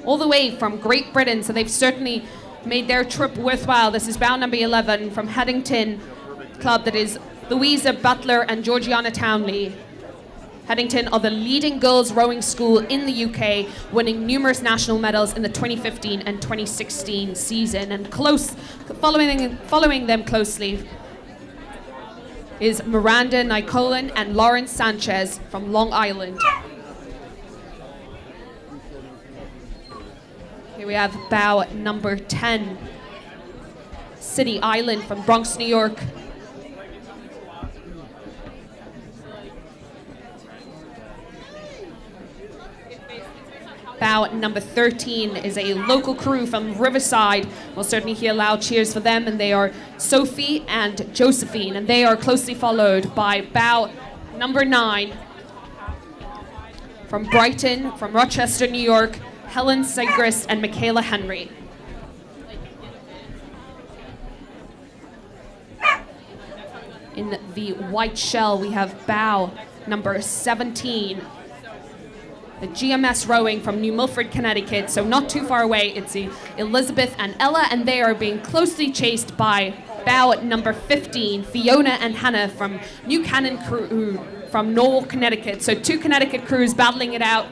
All the way from Great Britain, so they've certainly made their trip worthwhile. This is bow number 11 from Headington Club, that is Louisa Butler and Georgiana Townley. Headington are the leading girls rowing school in the UK, winning numerous national medals in the 2015 and 2016 season. And following them closely is Miranda Nicolin and Lauren Sanchez from Long Island. Here we have bow number 10, City Island from Bronx, New York. Bow number 13 is a local crew from Riverside. We'll certainly hear loud cheers for them, and they are Sophie and Josephine, and they are closely followed by bow number 9 from Brighton, from Rochester, New York, Helen Segrist and Michaela Henry. In the white shell, we have bow number 17. The GMS rowing from New Milford, Connecticut, so not too far away. It's Elizabeth and Ella, and they are being closely chased by bow number 15, Fiona and Hannah from New Cannon Crew from Knoll, Connecticut. So 2 Connecticut crews battling it out.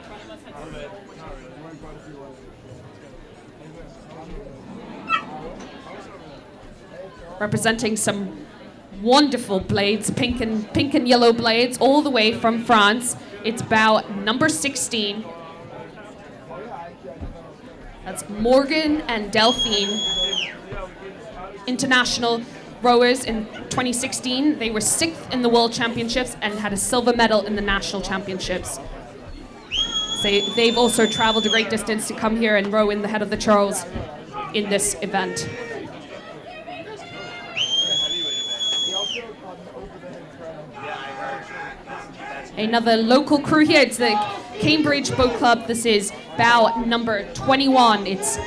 Representing some wonderful blades, pink and yellow blades, all the way from France. It's bow number 16. That's Morgan and Delphine, international rowers in 2016. They were 6th in the World Championships and had a silver medal in the National Championships. They've also traveled a great distance to come here and row in the Head of the Charles in this event. Another local crew here, it's the Cambridge Boat Club. This is bow number 21. It's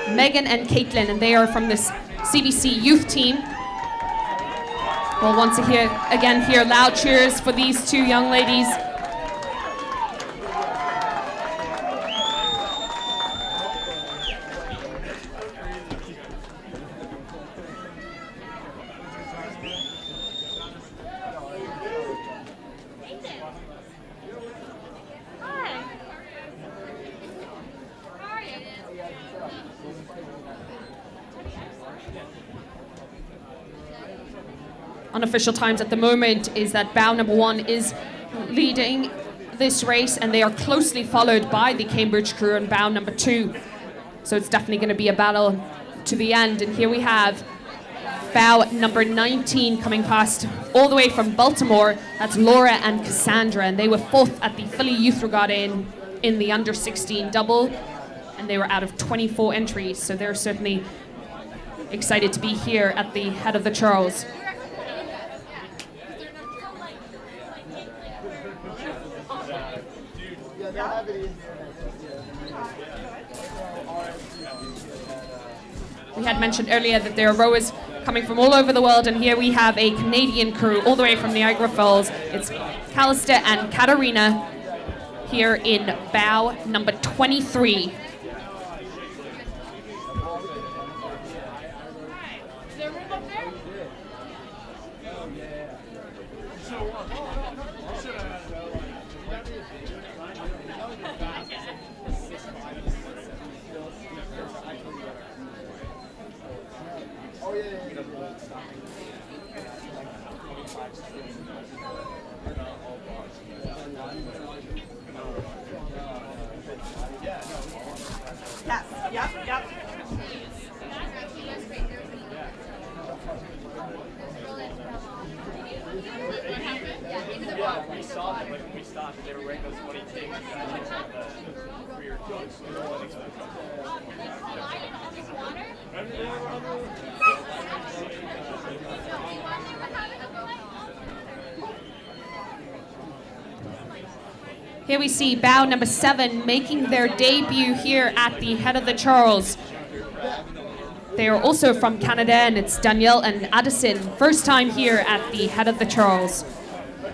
Megan and Caitlin, and they are from this CBC youth team. We'll once again hear loud cheers for these 2 young ladies. Unofficial times at the moment is that bow number 1 is leading this race, and they are closely followed by the Cambridge crew in bow number 2. So it's definitely going to be a battle to the end. And here we have bow number 19 coming past all the way from Baltimore. That's Laura and Cassandra, and they were 4th at the Philly Youth Regatta in the under 16 double, and they were out of 24 entries. So they're certainly excited to be here at the Head of the Charles. We had mentioned earlier that there are rowers coming from all over the world, and here we have a Canadian crew all the way from Niagara Falls. It's Callista and Katarina here in bow number 23. We saw them when we stopped. They were wearing those funny things. For your kids. Here we see bow number 7 making their debut here at the Head of the Charles. They are also from Canada, and it's Danielle and Addison. First time here at the head of the Charles.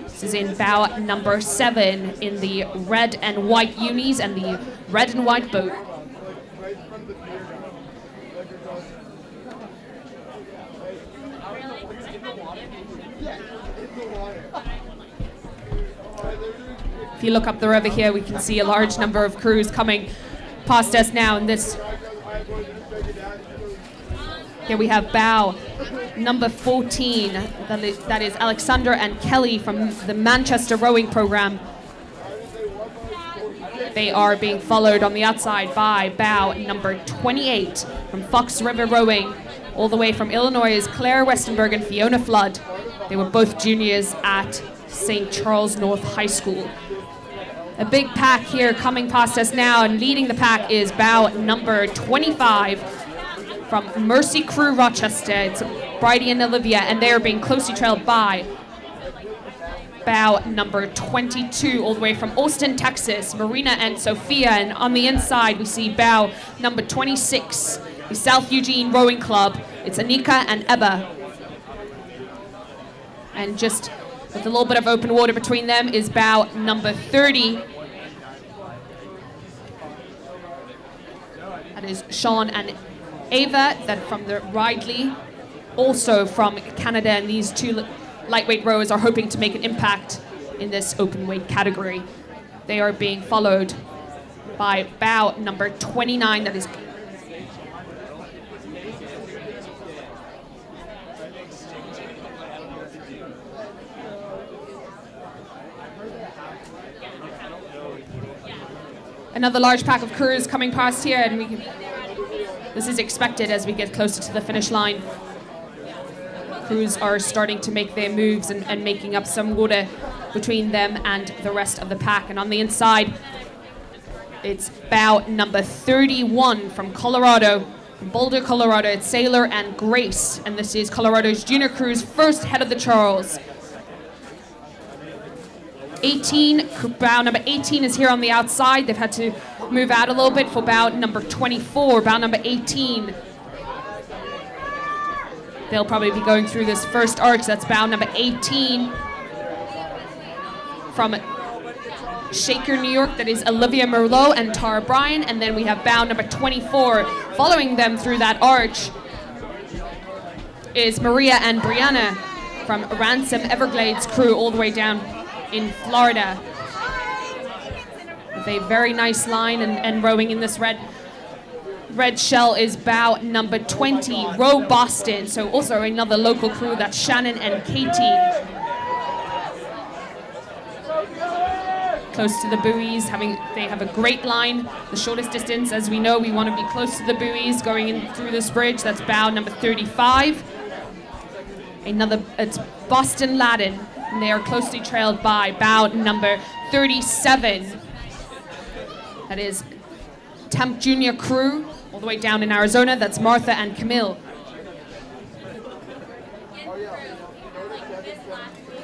This is in bow number 7 in the red and white unis and the red and white boat. If you look up the river here, we can see a large number of crews coming past us now. And here we have bow number 14. That is Alexander and Kelly from the Manchester rowing program. They are being followed on the outside by bow number 28 from Fox River Rowing. All the way from Illinois is Claire Westenberg and Fiona Flood. They were both juniors at St. Charles North High School. A big pack here coming past us now, and leading the pack is bow number 25 from Mercy Crew Rochester. It's Bridie and Olivia, and they are being closely trailed by bow number 22, all the way from Austin, Texas, Marina and Sophia. And on the inside, we see bow number 26, the South Eugene Rowing Club. It's Anika and Ebba. And just with a little bit of open water between them is bow number 30. That is Sean and Ava, that from the Ridley, also from Canada, and these two lightweight rowers are hoping to make an impact in this open weight category. They are being followed by bow number 29, that is another large pack of crews coming past here, and this is expected as we get closer to the finish line. Crews are starting to make their moves and making up some water between them and the rest of the pack. And on the inside, it's bow number 31 from Colorado, from Boulder, Colorado. It's Sailor and Grace, and this is Colorado's junior crew's first head of the Charles. 18, bow number 18 is here on the outside. They've had to move out a little bit for bow number 24. Bow number 18, they'll probably be going through this first arch. That's bow number 18 from Shaker, New York. That is Olivia Merlot and Tara Bryan. And then we have bow number 24 following them through that arch is Maria and Brianna from Ransom Everglades crew, all the way down in Florida, with a very nice line and rowing in this red shell is bow number 20, Row Boston. So also another local crew, that's Shannon and Katie. Close to the buoys, they have a great line. The shortest distance, as we know, we want to be close to the buoys going in through this bridge. That's bow number 35. It's Boston Ladin, and they are closely trailed by bow number 37. That is Temp Junior Crew, all the way down in Arizona. That's Martha and Camille.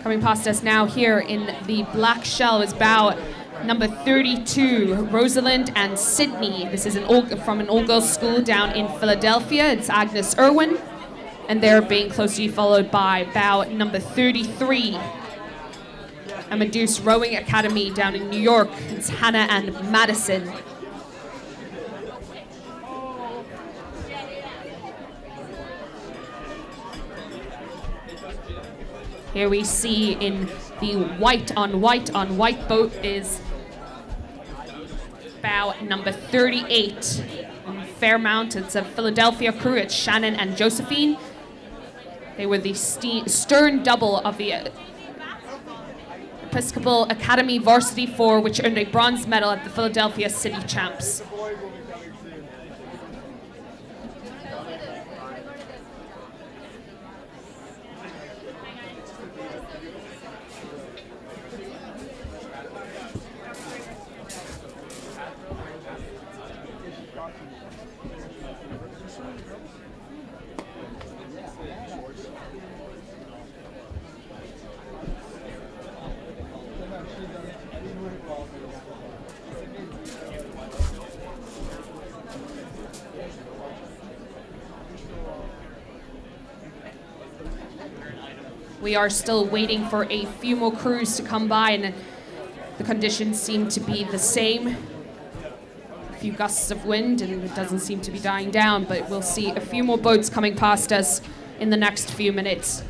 Coming past us now here in the black shell is bow number 32, Rosalind and Sydney. This is from an all-girls school down in Philadelphia. It's Agnes Irwin, and they're being closely followed by bow number 33, Amadeus Rowing Academy down in New York. It's Hannah and Madison. Here we see in the white on white boat is bow number 38 from Fairmount. It's a Philadelphia crew. It's Shannon and Josephine. They were the stern double of the Episcopal Academy Varsity 4, which earned a bronze medal at the Philadelphia City Champs. We are still waiting for a few more crews to come by, and the conditions seem to be the same. A few gusts of wind, and it doesn't seem to be dying down, but we'll see a few more boats coming past us in the next few minutes.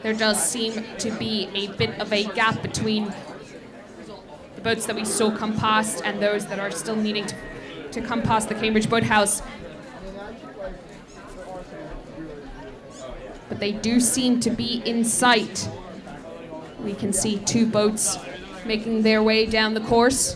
There does seem to be a bit of a gap between the boats that we saw come past and those that are still needing to come past the Cambridge Boathouse. But they do seem to be in sight. We can see two boats making their way down the course.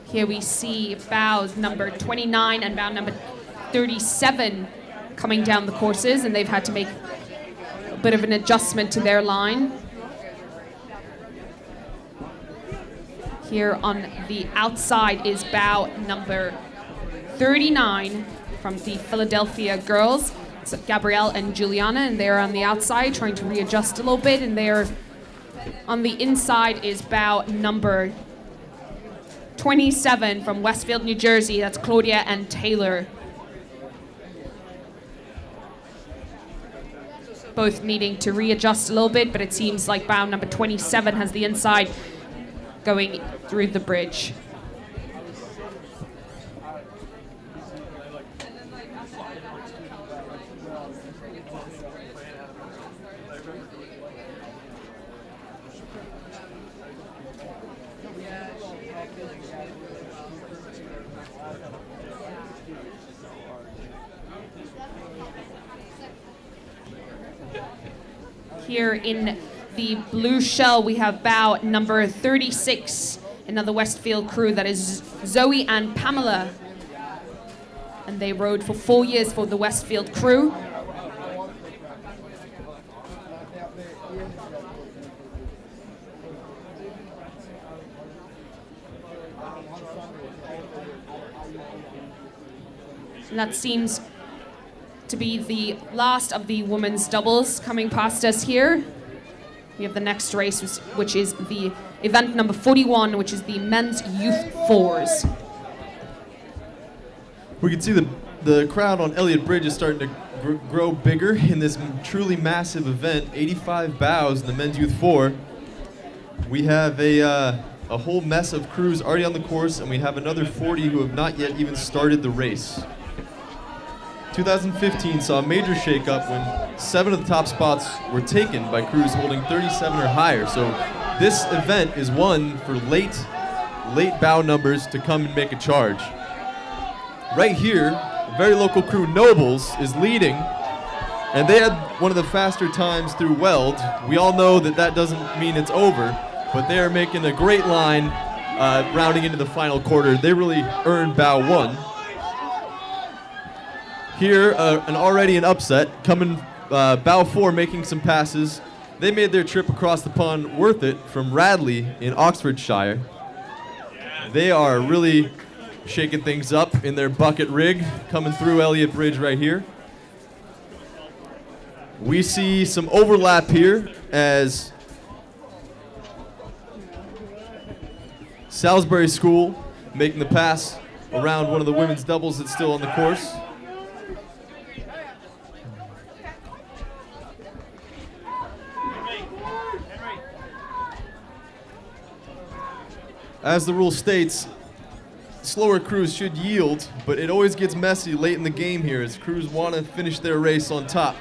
Here we see bows number 29 and bow number 37 coming down the courses, and they've had to make a bit of an adjustment to their line. Here on the outside is bow number 39 from the Philadelphia girls. It's Gabrielle and Juliana, and they're on the outside trying to readjust a little bit, and they're on the inside is bow number 27 from Westfield, New Jersey. That's Claudia and Taylor. Both needing to readjust a little bit, but it seems like bow number 27 has the inside going through the bridge. Here in the blue shell, we have bow number 36, another Westfield crew. That is Zoe and Pamela. And they rowed for 4 years for the Westfield crew. And that seems to be the last of the women's doubles coming past us here. We have the next race, which is the event number 41, which is the men's youth fours. We can see the crowd on Elliott Bridge is starting to grow bigger in this truly massive event. 85 bows in the men's youth four. We have a whole mess of crews already on the course, and we have another 40 who have not yet even started the race. 2015 saw a major shakeup when 7 of the top spots were taken by crews holding 37 or higher. So this event is one for late bow numbers to come and make a charge. Right here, a very local crew, Nobles, is leading, and they had one of the faster times through Weld. We all know that doesn't mean it's over, but they are making a great line rounding into the final quarter. They really earned bow one. Here, already an upset coming Bow 4 making some passes. They made their trip across the pond worth it from Radley in Oxfordshire. They are really shaking things up in their bucket rig coming through Elliott Bridge right here. We see some overlap here as Salisbury School making the pass around one of the women's doubles that's still on the course. As the rule states, slower crews should yield, but it always gets messy late in the game here as crews want to finish their race on top.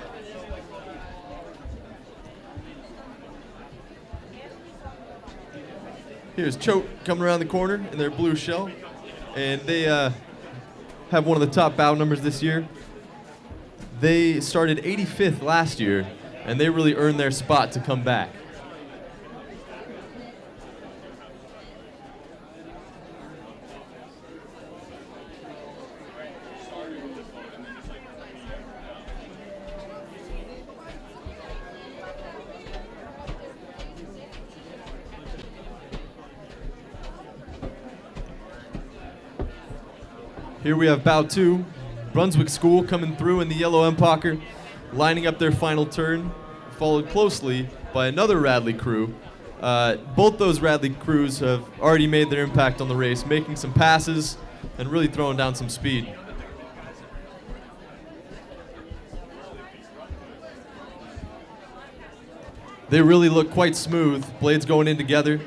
Here's Choate coming around the corner in their blue shell, and they have one of the top bow numbers this year. They started 85th last year, and they really earned their spot to come back. Here we have bow 2, Brunswick School coming through in the yellow Empocker, lining up their final turn, followed closely by another Radley crew. Both those Radley crews have already made their impact on the race, making some passes and really throwing down some speed. They really look quite smooth, blades going in together.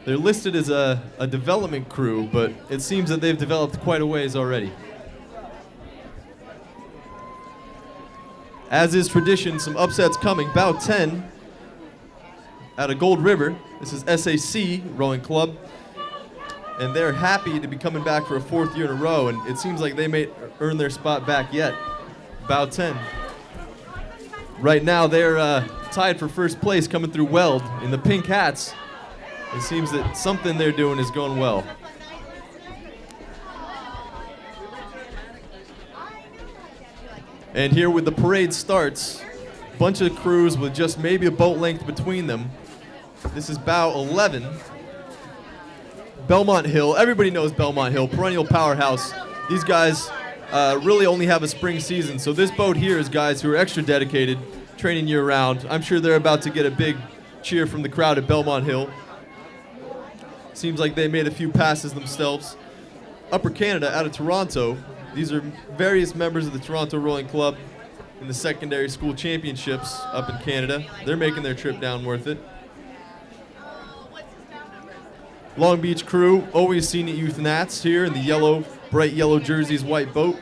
They're listed as a development crew, but it seems that they've developed quite a ways already. As is tradition, some upsets coming. Bow 10 out of Gold River. This is SAC Rowing Club. And they're happy to be coming back for a 4th year in a row, and it seems like they may earn their spot back yet. Bow 10. Right now, they're tied for first place coming through Weld in the pink hats. It seems that something they're doing is going well. And here with the parade starts, bunch of crews with just maybe a boat length between them. This is bow 11. Belmont Hill, everybody knows Belmont Hill, perennial powerhouse. These guys really only have a spring season, so this boat here is guys who are extra dedicated, training year round. I'm sure they're about to get a big cheer from the crowd at Belmont Hill. Seems like they made a few passes themselves. Upper Canada out of Toronto. These are various members of the Toronto Rowing Club in the secondary school championships up in Canada. They're making their trip down worth it. Long Beach crew, always seen at Youth Nats here in the yellow, bright yellow jerseys, white boat.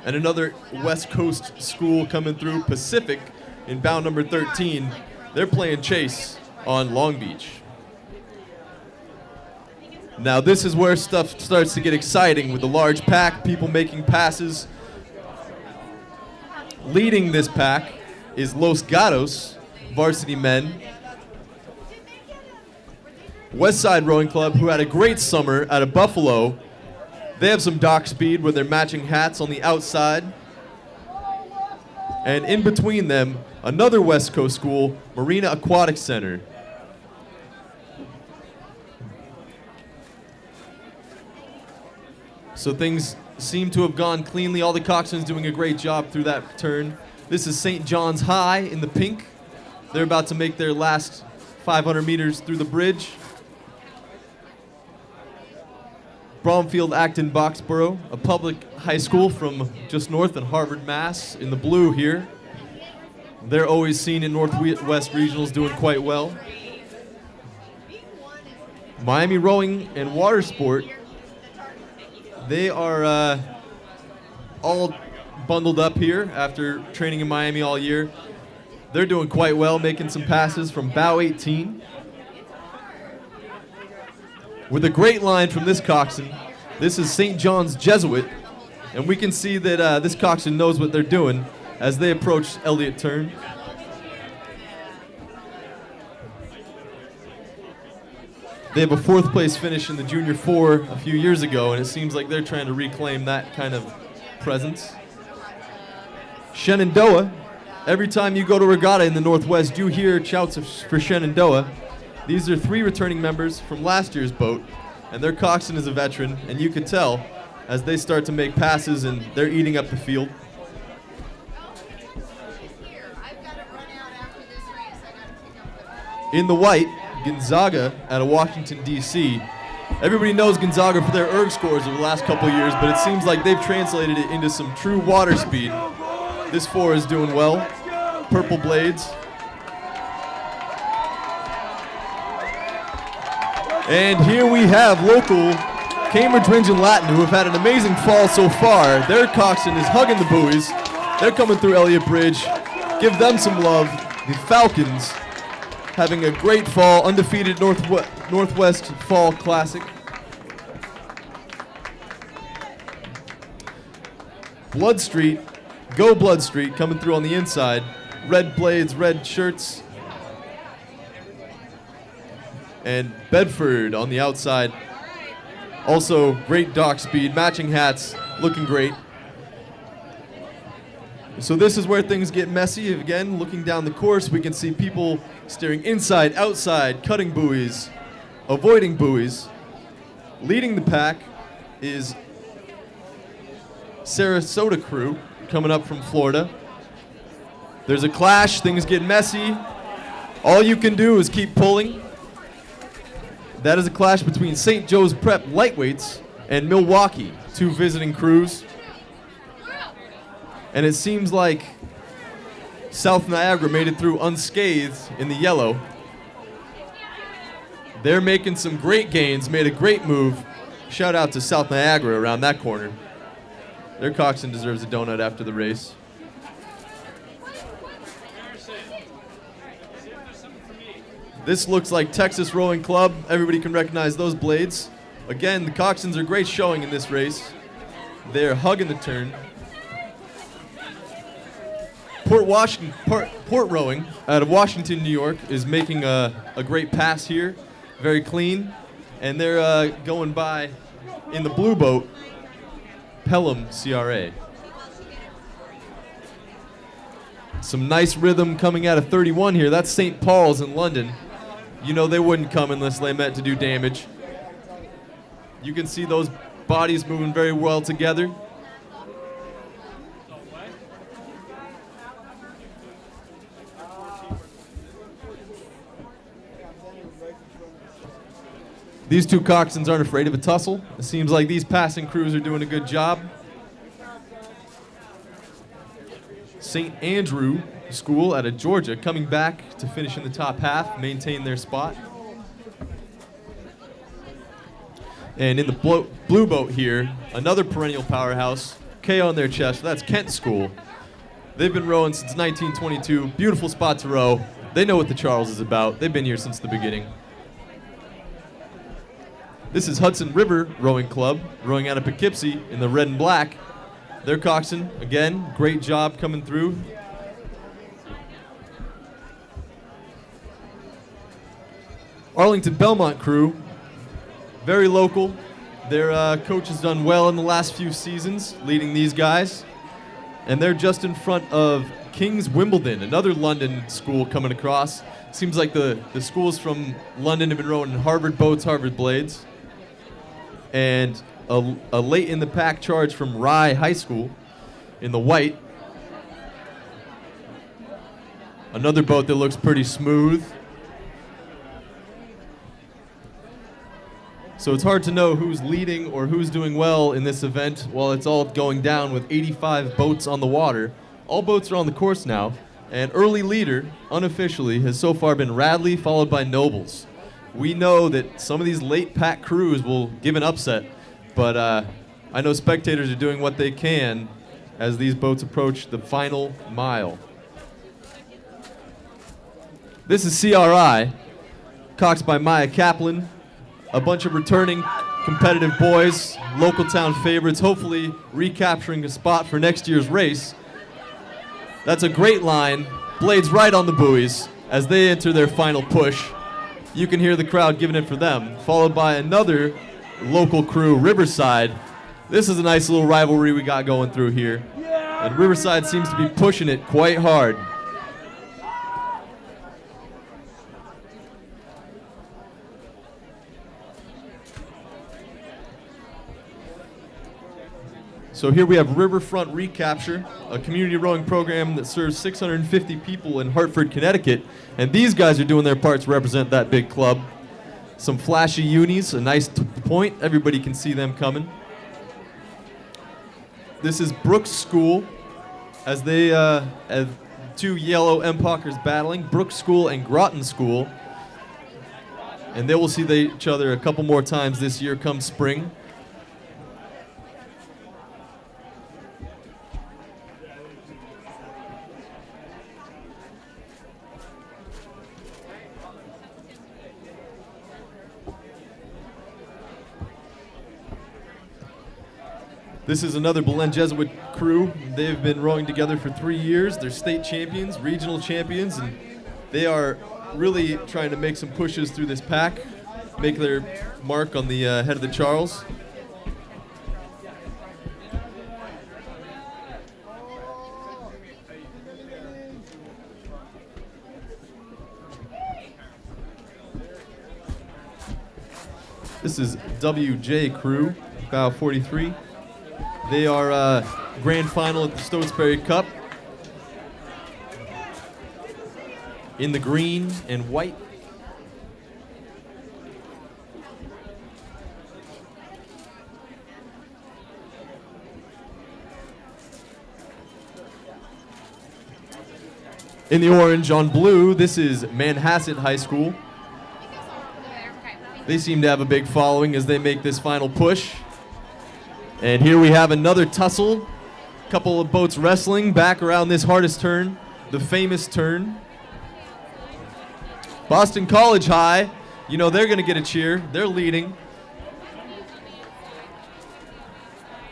And another West Coast school coming through, Pacific, in bow number 13. They're playing chase on Long Beach. Now this is where stuff starts to get exciting with the large pack, people making passes. Leading this pack is Los Gatos, varsity men. West Side Rowing Club, who had a great summer out of Buffalo. They have some dock speed with their matching hats on the outside. And in between them, another West Coast school, Marina Aquatic Center. So things seem to have gone cleanly. All the coxswains doing a great job through that turn. This is St. John's High in the pink. They're about to make their last 500 meters through the bridge. Bromfield Acton Boxborough, a public high school from just north in Harvard, Mass, in the blue here. They're always seen in Northwest Regionals doing quite well. Miami Rowing and Water Sport, they are all bundled up here after training in Miami all year. They're doing quite well, making some passes from bow 18. With a great line from this coxswain. This is St. John's Jesuit, and we can see that this coxswain knows what they're doing as they approach Elliott Turn. They have a 4th place finish in the Junior 4 a few years ago, and it seems like they're trying to reclaim that kind of presence. Shenandoah. Every time you go to regatta in the Northwest, you hear shouts for Shenandoah. These are 3 returning members from last year's boat, and their coxswain is a veteran, and you can tell as they start to make passes and they're eating up the field. In the white, Gonzaga out of Washington, D.C. Everybody knows Gonzaga for their erg scores over the last couple of years, but it seems like they've translated it into some true water speed. This 4 is doing well. Purple blades. And here we have local Cambridge Ringe and Latin, who have had an amazing fall so far. Their coxswain is hugging the buoys. They're coming through Elliott Bridge. Give them some love. The Falcons having a great fall, undefeated Northwest Fall Classic. Blood Street, go Blood Street, coming through on the inside. Red blades, red shirts. And Bedford on the outside. Also great dock speed, matching hats, looking great. So this is where things get messy. Again, looking down the course, we can see people steering inside, outside, cutting buoys, avoiding buoys. Leading the pack is Sarasota crew coming up from Florida. There's a clash, things get messy. All you can do is keep pulling. That is a clash between St. Joe's Prep Lightweights and Milwaukee, 2 visiting crews. And it seems like South Niagara made it through unscathed in the yellow. They're making some great gains, made a great move. Shout out to South Niagara around that corner. Their coxswain deserves a donut after the race. This looks like Texas Rowing Club. Everybody can recognize those blades. Again, the coxswains are great showing in this race. They're hugging the turn. Port Rowing out of Washington, New York is making a great pass here. Very clean. And they're going by, in the blue boat, Pelham CRA. Some nice rhythm coming out of 31 here. That's St. Paul's in London. You know they wouldn't come unless they meant to do damage. You can see those bodies moving very well together. These 2 coxswains aren't afraid of a tussle. It seems like these passing crews are doing a good job. St. Andrew School out of Georgia coming back to finish in the top half, maintain their spot. And in the blue boat here, another perennial powerhouse, K on their chest, that's Kent School. They've been rowing since 1922, beautiful spot to row. They know what the Charles is about. They've been here since the beginning. This is Hudson River Rowing Club, rowing out of Poughkeepsie in the red and black. Their coxswain, again, great job coming through. Arlington Belmont crew, very local. Their coach has done well in the last few seasons, leading these guys. And they're just in front of King's Wimbledon, another London school coming across. Seems like the schools from London have been rowing in Harvard boats, Harvard blades. And a late in the pack charge from Rye High School in the white. Another boat that looks pretty smooth. So it's hard to know who's leading or who's doing well in this event while it's all going down with 85 boats on the water. All boats are on the course now, and early leader, unofficially, has so far been Radley, followed by Nobles. We know that some of these late pack crews will give an upset, but I know spectators are doing what they can as these boats approach the final mile. This is CRI, coxed by Maya Kaplan. A bunch of returning competitive boys, local town favorites, hopefully recapturing a spot for next year's race. That's a great line, blades right on the buoys as they enter their final push. You can hear the crowd giving it for them, followed by another local crew, Riverside. This is a nice little rivalry we got going through here. And Riverside seems to be pushing it quite hard. So here we have Riverfront Recapture, a community rowing program that serves 650 people in Hartford, Connecticut. And these guys are doing their part to represent that big club. Some flashy unis, a nice point. Everybody can see them coming. This is Brooks School, as they have two yellow Empokers battling, Brooks School and Groton School. And they will see each other a couple more times this year come spring. This is another Belen Jesuit crew. They've been rowing together for 3 years. They're state champions, regional champions, and they are really trying to make some pushes through this pack, make their mark on the head of the Charles. This is WJ crew, bow 43. They are grand final at the Stotesbury Cup in the green and white. In the orange on blue, this is Manhasset High School. They seem to have a big following as they make this final push. And here we have another tussle. Couple of boats wrestling back around this hardest turn, the famous turn. Boston College High, you know they're going to get a cheer. They're leading.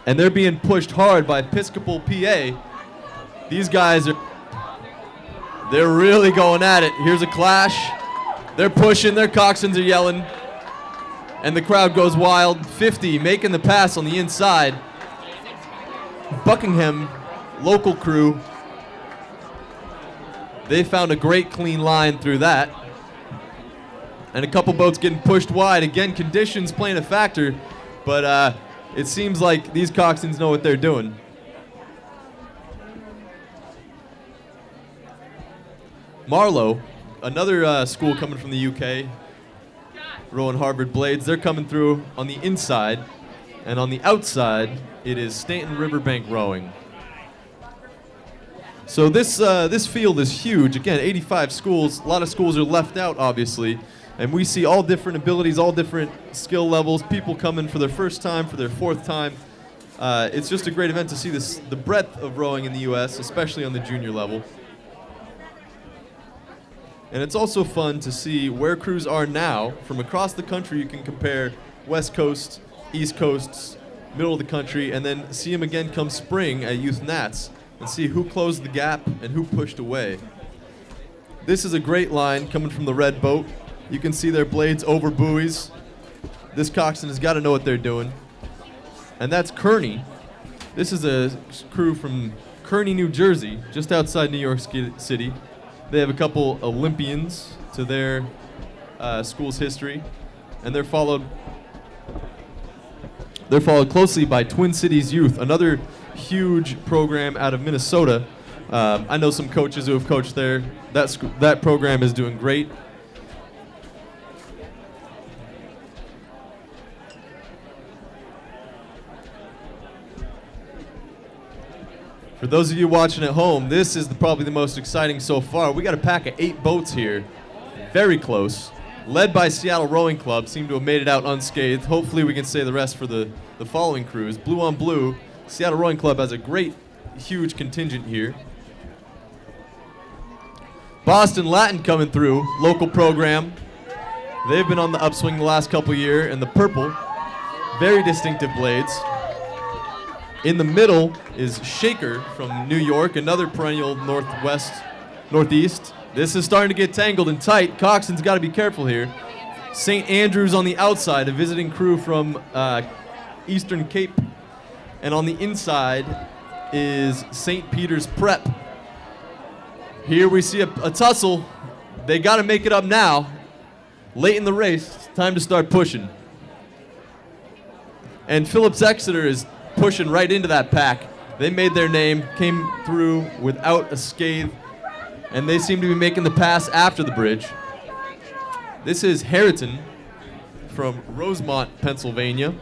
And they're being pushed hard by Episcopal PA. These guys they're really going at it. Here's a clash. They're pushing, their coxswains are yelling. And the crowd goes wild. 50 making the pass on the inside. Buckingham local crew, they found a great clean line through that. And a couple boats getting pushed wide. Again, conditions playing a factor, but it seems like these coxswains know what they're doing. Marlow, another school coming from the UK, rowing Harvard Blades. They're coming through on the inside, and on the outside, it is Stanton Riverbank Rowing. So this field is huge. Again, 85 schools. A lot of schools are left out, obviously, and we see all different abilities, all different skill levels. People coming for their first time, for their fourth time. It's just a great event to see the breadth of rowing in the U.S., especially on the junior level. And it's also fun to see where crews are now. From across the country, you can compare West Coast, East Coasts, middle of the country, and then see them again come spring at Youth Nats and see who closed the gap and who pushed away. This is a great line coming from the red boat. You can see their blades over buoys. This coxswain has got to know what they're doing. And that's Kearney. This is a crew from Kearney, New Jersey, just outside New York City. They have a couple Olympians to their school's history, and they're followed closely by Twin Cities Youth, another huge program out of Minnesota. I know some coaches who have coached there. That program is doing great. For those of you watching at home, this is probably the most exciting so far. We got a pack of 8 boats here, very close, led by Seattle Rowing Club, seem to have made it out unscathed. Hopefully we can say the rest for the following crews. Blue on blue, Seattle Rowing Club has a great, huge contingent here. Boston Latin coming through, local program. They've been on the upswing the last couple years, and the purple, very distinctive blades. In the middle is Shaker from New York, another perennial northeast. This is starting to get tangled and tight. Coxswain's got to be careful here. St. Andrews on the outside, a visiting crew from Eastern Cape. And on the inside is St. Peter's Prep. Here we see a tussle. They got to make it up now. Late in the race, it's time to start pushing. And Phillips Exeter is pushing right into that pack. They made their name, came through without a scathe, and they seem to be making the pass after the bridge. This is Harriton from Rosemont, Pennsylvania.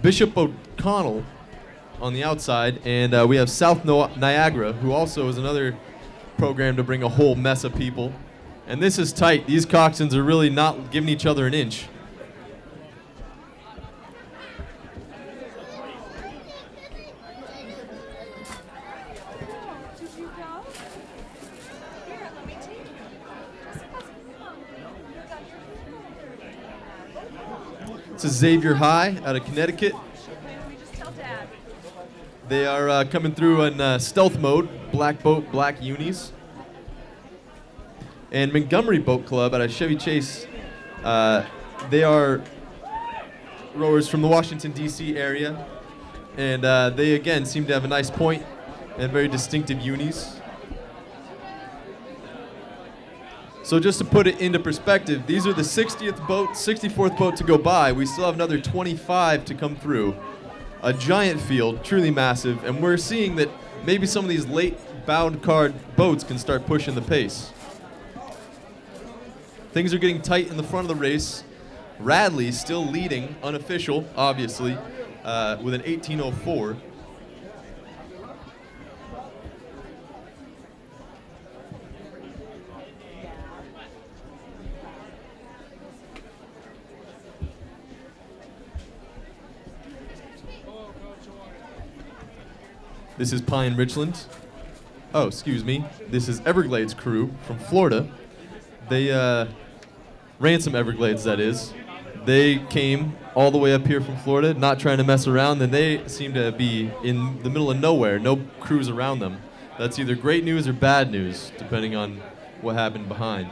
Bishop O'Connell on the outside, and we have South Niagara, who also is another program to bring a whole mess of people. And this is tight. These coxswains are really not giving each other an inch. This is Xavier High out of Connecticut. They are coming through in stealth mode, black boat, black unis. And Montgomery Boat Club out of Chevy Chase, they are rowers from the Washington, D.C. area. And they, again, seem to have a nice point and very distinctive unis. So just to put it into perspective, these are the 60th boat, 64th boat to go by. We still have another 25 to come through. A giant field, truly massive, and we're seeing that maybe some of these late bound card boats can start pushing the pace. Things are getting tight in the front of the race. Radley still leading, unofficial, obviously, with an 18:04. This is Pine Richland. Oh, excuse me. This is Everglades crew from Florida. They, Ransom Everglades, that is. They came all the way up here from Florida, not trying to mess around, and they seem to be in the middle of nowhere, no crews around them. That's either great news or bad news, depending on what happened behind.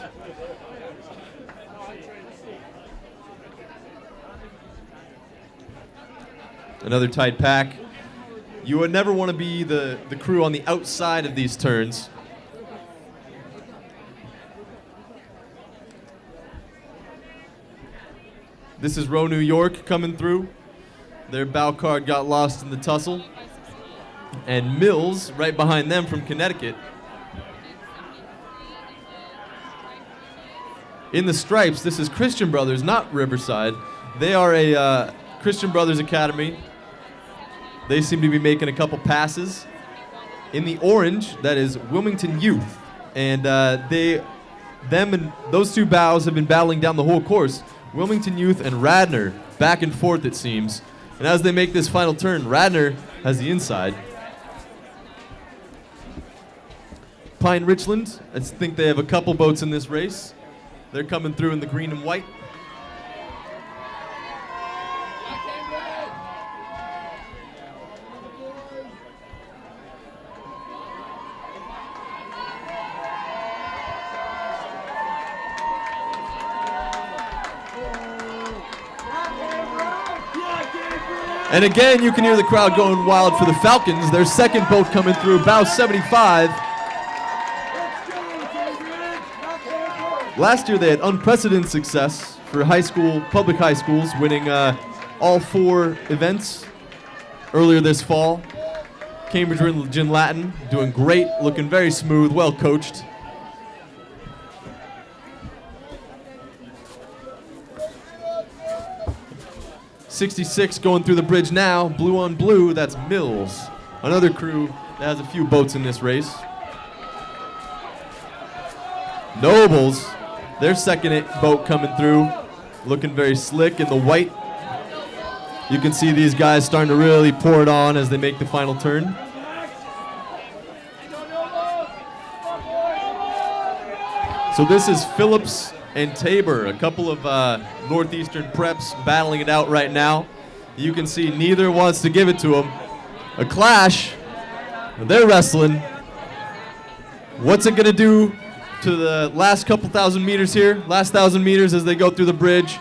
Another tight pack. You would never want to be the crew on the outside of these turns. This is Row New York coming through. Their bow card got lost in the tussle. And Mills right behind them from Connecticut. In the stripes, this is Christian Brothers, not Riverside. They are a Christian Brothers Academy. They seem to be making a couple passes. In the orange, that is Wilmington Youth. And them and those two bows have been battling down the whole course. Wilmington Youth and Radnor, back and forth it seems. And as they make this final turn, Radnor has the inside. Pine Richland, I think they have a couple boats in this race. They're coming through in the green and white. And again, you can hear the crowd going wild for the Falcons. Their second boat coming through, bow 75. Last year they had unprecedented success for high school, public high schools, winning all 4 events earlier this fall. Cambridge Religion Latin, doing great, looking very smooth, well coached. '66 going through the bridge now, blue on blue, that's Mills. Another crew that has a few boats in this race. Nobles, their second boat coming through, looking very slick in the white. You can see these guys starting to really pour it on as they make the final turn. So this is Phillips and Tabor, a couple of Northeastern preps battling it out right now. You can see neither wants to give it to them. A clash. They're wrestling. What's it going to do to the last couple thousand meters here. Last 1,000 meters as they go through the bridge.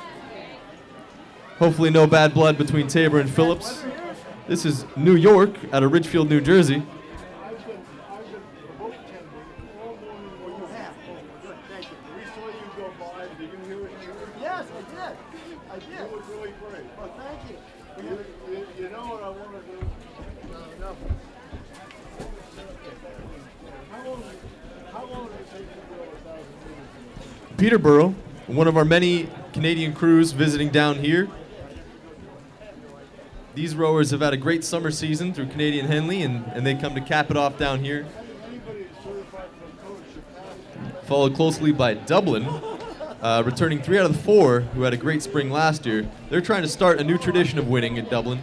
Hopefully no bad blood between Tabor and Phillips. This is New York out of Ridgefield, New Jersey. Yes, I did. It was really great. Well, thank you. You know what I want to do? No. How long does it take to go 1,000 meters? Peterborough, one of our many Canadian crews visiting down here. These rowers have had a great summer season through Canadian Henley, and they come to cap it off down here. Followed closely by Dublin, returning 3 out of the 4 who had a great spring last year. They're trying to start a new tradition of winning at Dublin.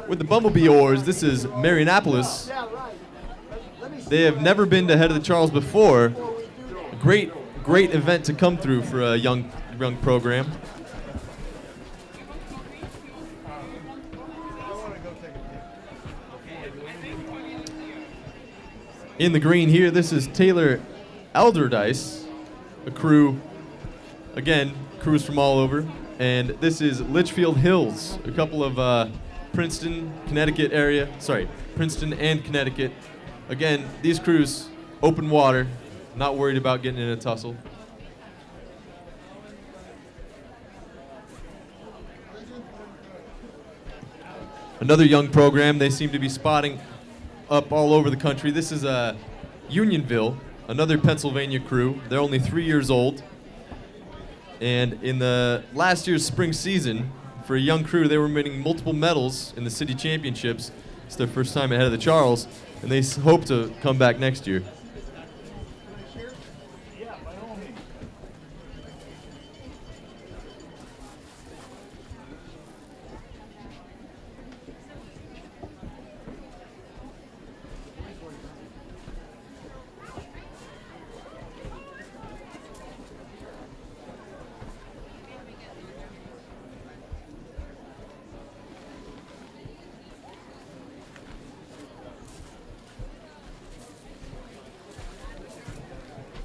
With the Bumblebee oars, this is Marianapolis. They have never been to Head of the Charles before. A great event to come through for a young program. In the green here, this is Taylor Alderdice, a crew, again, crews from all over. And this is Litchfield Hills, a couple of Princeton and Connecticut. Again, these crews, open water, not worried about getting in a tussle. Another young program they seem to be spotting up all over the country. This is Unionville, another Pennsylvania crew. They're only 3 years old. And in the last year's spring season, for a young crew, they were winning multiple medals in the city championships. It's their first time ahead of the Charles, and they hope to come back next year.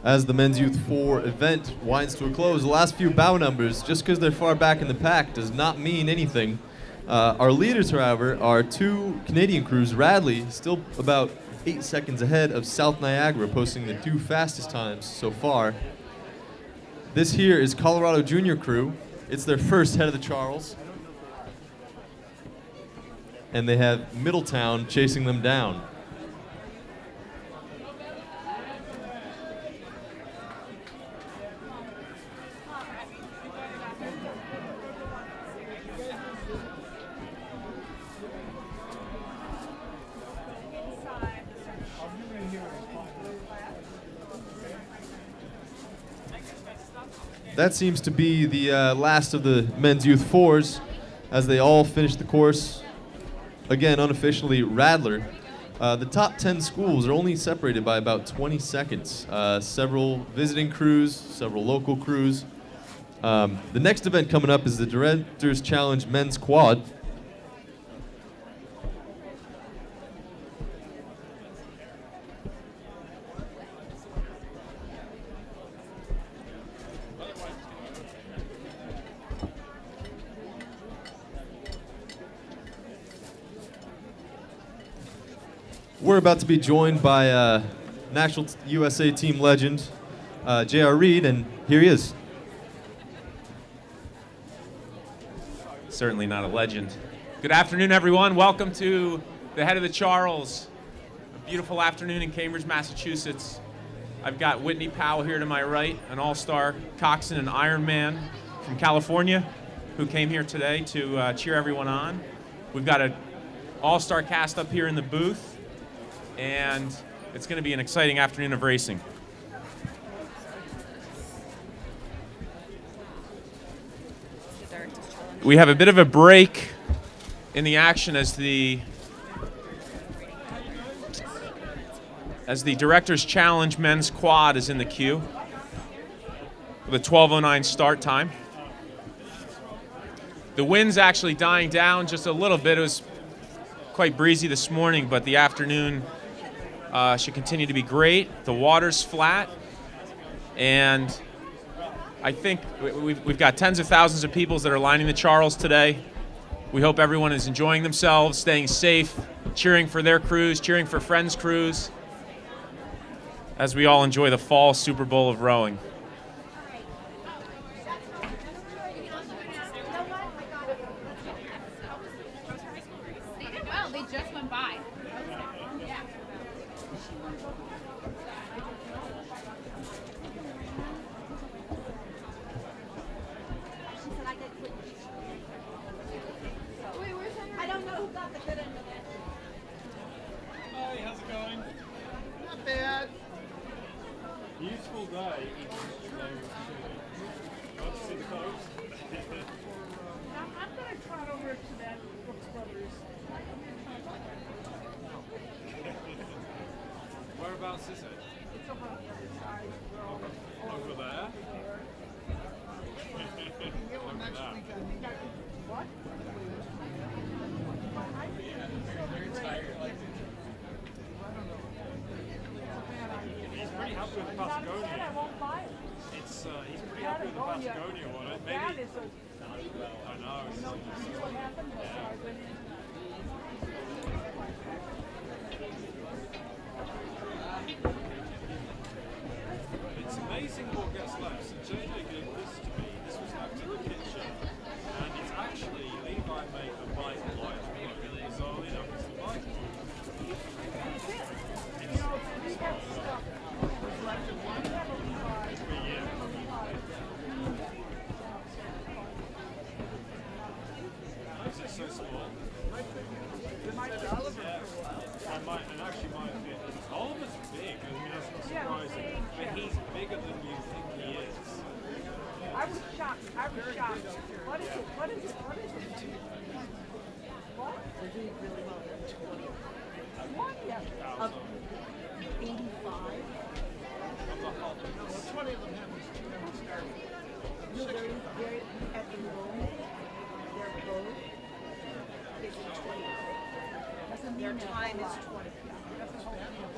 As the Men's Youth 4 event winds to a close, the last few bow numbers, just because they're far back in the pack, does not mean anything. Our leaders, however, are 2 Canadian crews. Radley, still about 8 seconds ahead of South Niagara, posting the 2 fastest times so far. This here is Colorado Junior crew. It's their first Head of the Charles. And they have Middletown chasing them down. That seems to be the last of the Men's Youth 4s as they all finish the course. Again, unofficially, Radler. The top 10 schools are only separated by about 20 seconds. Several visiting crews, several local crews. The next event coming up is the Directors Challenge Men's Quad. We're about to be joined by National USA Team legend, J.R. Reed, and here he is. Certainly not a legend. Good afternoon, everyone. Welcome to the Head of the Charles. A beautiful afternoon in Cambridge, Massachusetts. I've got Whitney Powell here to my right, an all-star coxswain and Ironman from California, who came here today to cheer everyone on. We've got an all-star cast up here in the booth, and it's going to be an exciting afternoon of racing. We have a bit of a break in the action as the Directors Challenge Men's Quad is in the queue with a 12:09 start time. The wind's actually dying down just a little bit. It was quite breezy this morning, but the afternoon should continue to be great. The water's flat, and I think we've got tens of thousands of people that are lining the Charles today. We hope everyone is enjoying themselves, staying safe, cheering for their crews, cheering for friends' crews, as we all enjoy the fall Super Bowl of rowing. Well, they just went by. Yeah. I don't know who got the good end of it. Hi, how's it going? Not bad. Beautiful day. Want to see the coast? I'm going to trot over to that Brooks Brothers. Whereabouts is it? It's over on the other side. Over there? Look at that. What? He's pretty happy with the Patagonia. He's pretty happy with the Patagonia one. Maybe. I know. It's amazing what gets left. So JJ gave this to me. This was left in the kitchen, and it's actually Levi made a bike light. So enough, it's the bike. Is it so small? And actually might fit. Oliver's big, I mean that's not surprising. But he's bigger than you think he is. I was shocked. What is it? What? Yeah. Of 85? No, 20 of them have started. They're at the moment, they're both. Their time is 20.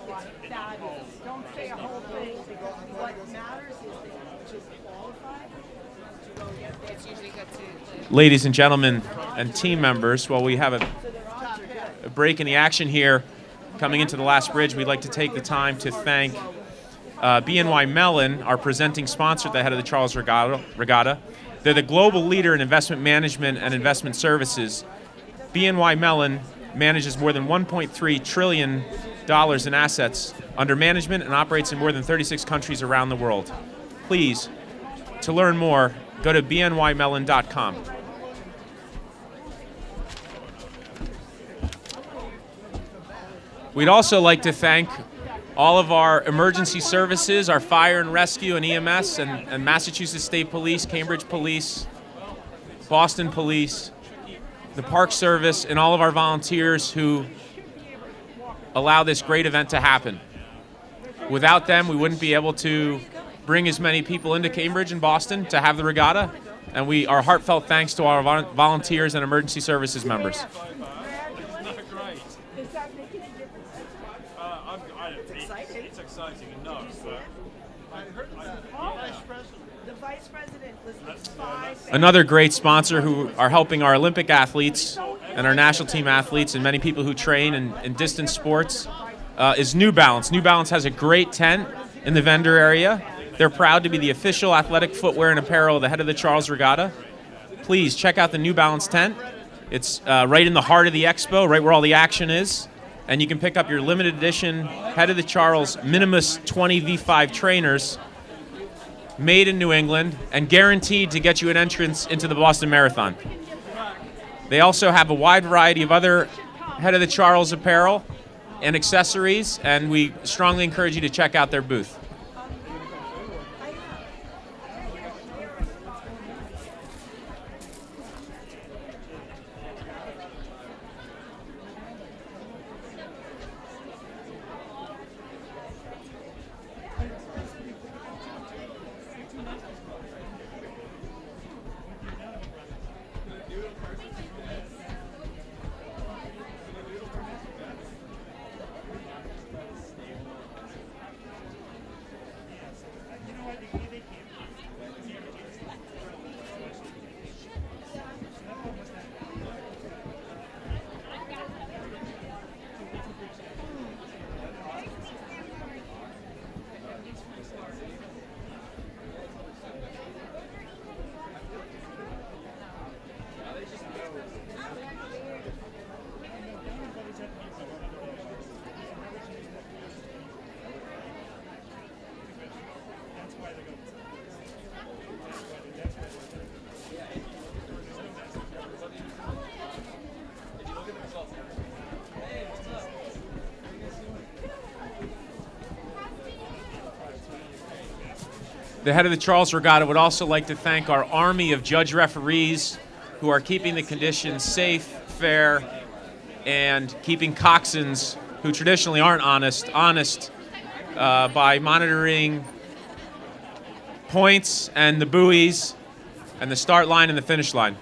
It's fabulous. Don't say a whole thing. What matters is that to qualify to go get there. It's usually good to. Ladies and gentlemen and team members, while we have a break in the action here coming into the last bridge, we'd like to take the time to thank BNY Mellon, our presenting sponsor at the head of the Charles Regatta. They're the global leader in investment management and investment services. BNY Mellon manages more than $1.3 trillion in assets under management and operates in more than 36 countries around the world. Please, to learn more, go to bnymellon.com. We'd also like to thank all of our emergency services, our fire and rescue and EMS and Massachusetts State Police, Cambridge Police, Boston Police, the Park Service, and all of our volunteers who allow this great event to happen. Without them, we wouldn't be able to bring as many people into Cambridge and Boston to have the regatta, and our heartfelt thanks to our volunteers and emergency services members. It's exciting enough, but I heard the vice president was 5. Another great sponsor who are helping our Olympic athletes and our national team athletes and many people who train in distance sports is New Balance. New Balance has a great tent in the vendor area. They're proud to be the official athletic footwear and apparel of the head of the Charles Regatta. Please check out the New Balance tent. It's right in the heart of the expo, right where all the action is. And you can pick up your limited edition Head of the Charles Minimus 20 V5 trainers made in New England and guaranteed to get you an entrance into the Boston Marathon. They also have a wide variety of other Head of the Charles apparel and accessories, and we strongly encourage you to check out their booth. The head of the Charles Regatta would also like to thank our army of judge referees who are keeping the conditions safe, fair, and keeping coxswains who traditionally aren't honest by monitoring points and the buoys and the start line and the finish line.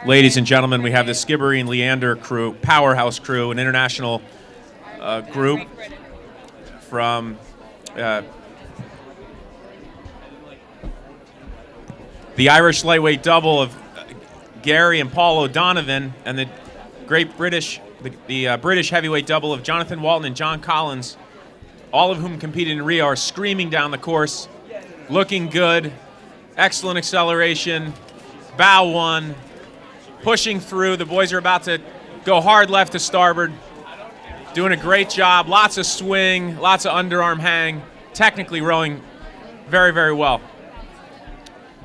Ladies and gentlemen, we have the Skibbereen Leander crew, powerhouse crew, an international group from the Irish lightweight double of Gary and Paul O'Donovan, and the great British, the British heavyweight double of Jonathan Walton and John Collins, all of whom competed in Rio, are screaming down the course, looking good, excellent acceleration, bow one, pushing through. The boys are about to go hard left to starboard, doing a great job, lots of swing, lots of underarm hang, technically rowing very, very well.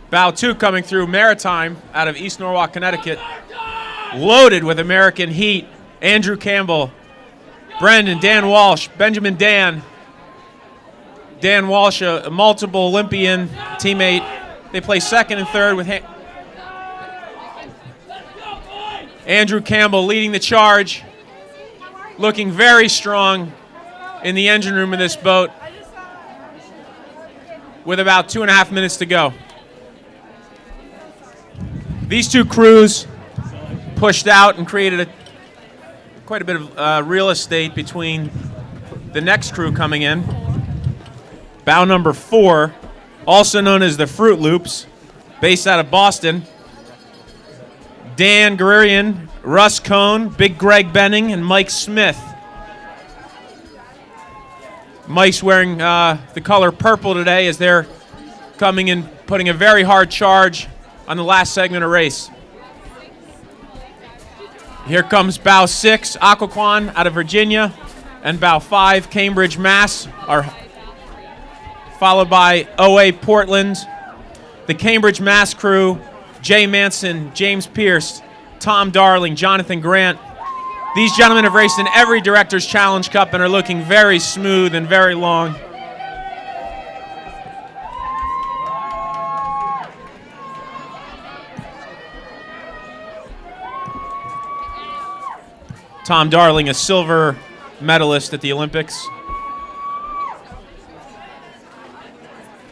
Bow two coming through, Maritime out of East Norwalk, Connecticut, loaded with American heat. Andrew Campbell, Brendan, Dan Walsh, Benjamin Dan Walsh, a multiple Olympian teammate. They play second and third with Andrew Campbell leading the charge, looking very strong in the engine room of this boat with about 2.5 minutes to go. These two crews pushed out and created quite a bit of real estate between the next crew coming in. Bow number 4, also known as the Fruit Loops, based out of Boston. Dan Guerrierian, Russ Cohn, Big Greg Benning, and Mike Smith. Mike's wearing the color purple today as they're coming in, putting a very hard charge on the last segment of race. Here comes bow 6, Occoquan out of Virginia, and bow 5, Cambridge, Mass, are followed by OA Portland. The Cambridge, Mass crew, Jay Manson, James Pierce, Tom Darling, Jonathan Grant. These gentlemen have raced in every Director's Challenge Cup and are looking very smooth and very long. Tom Darling, a silver medalist at the Olympics.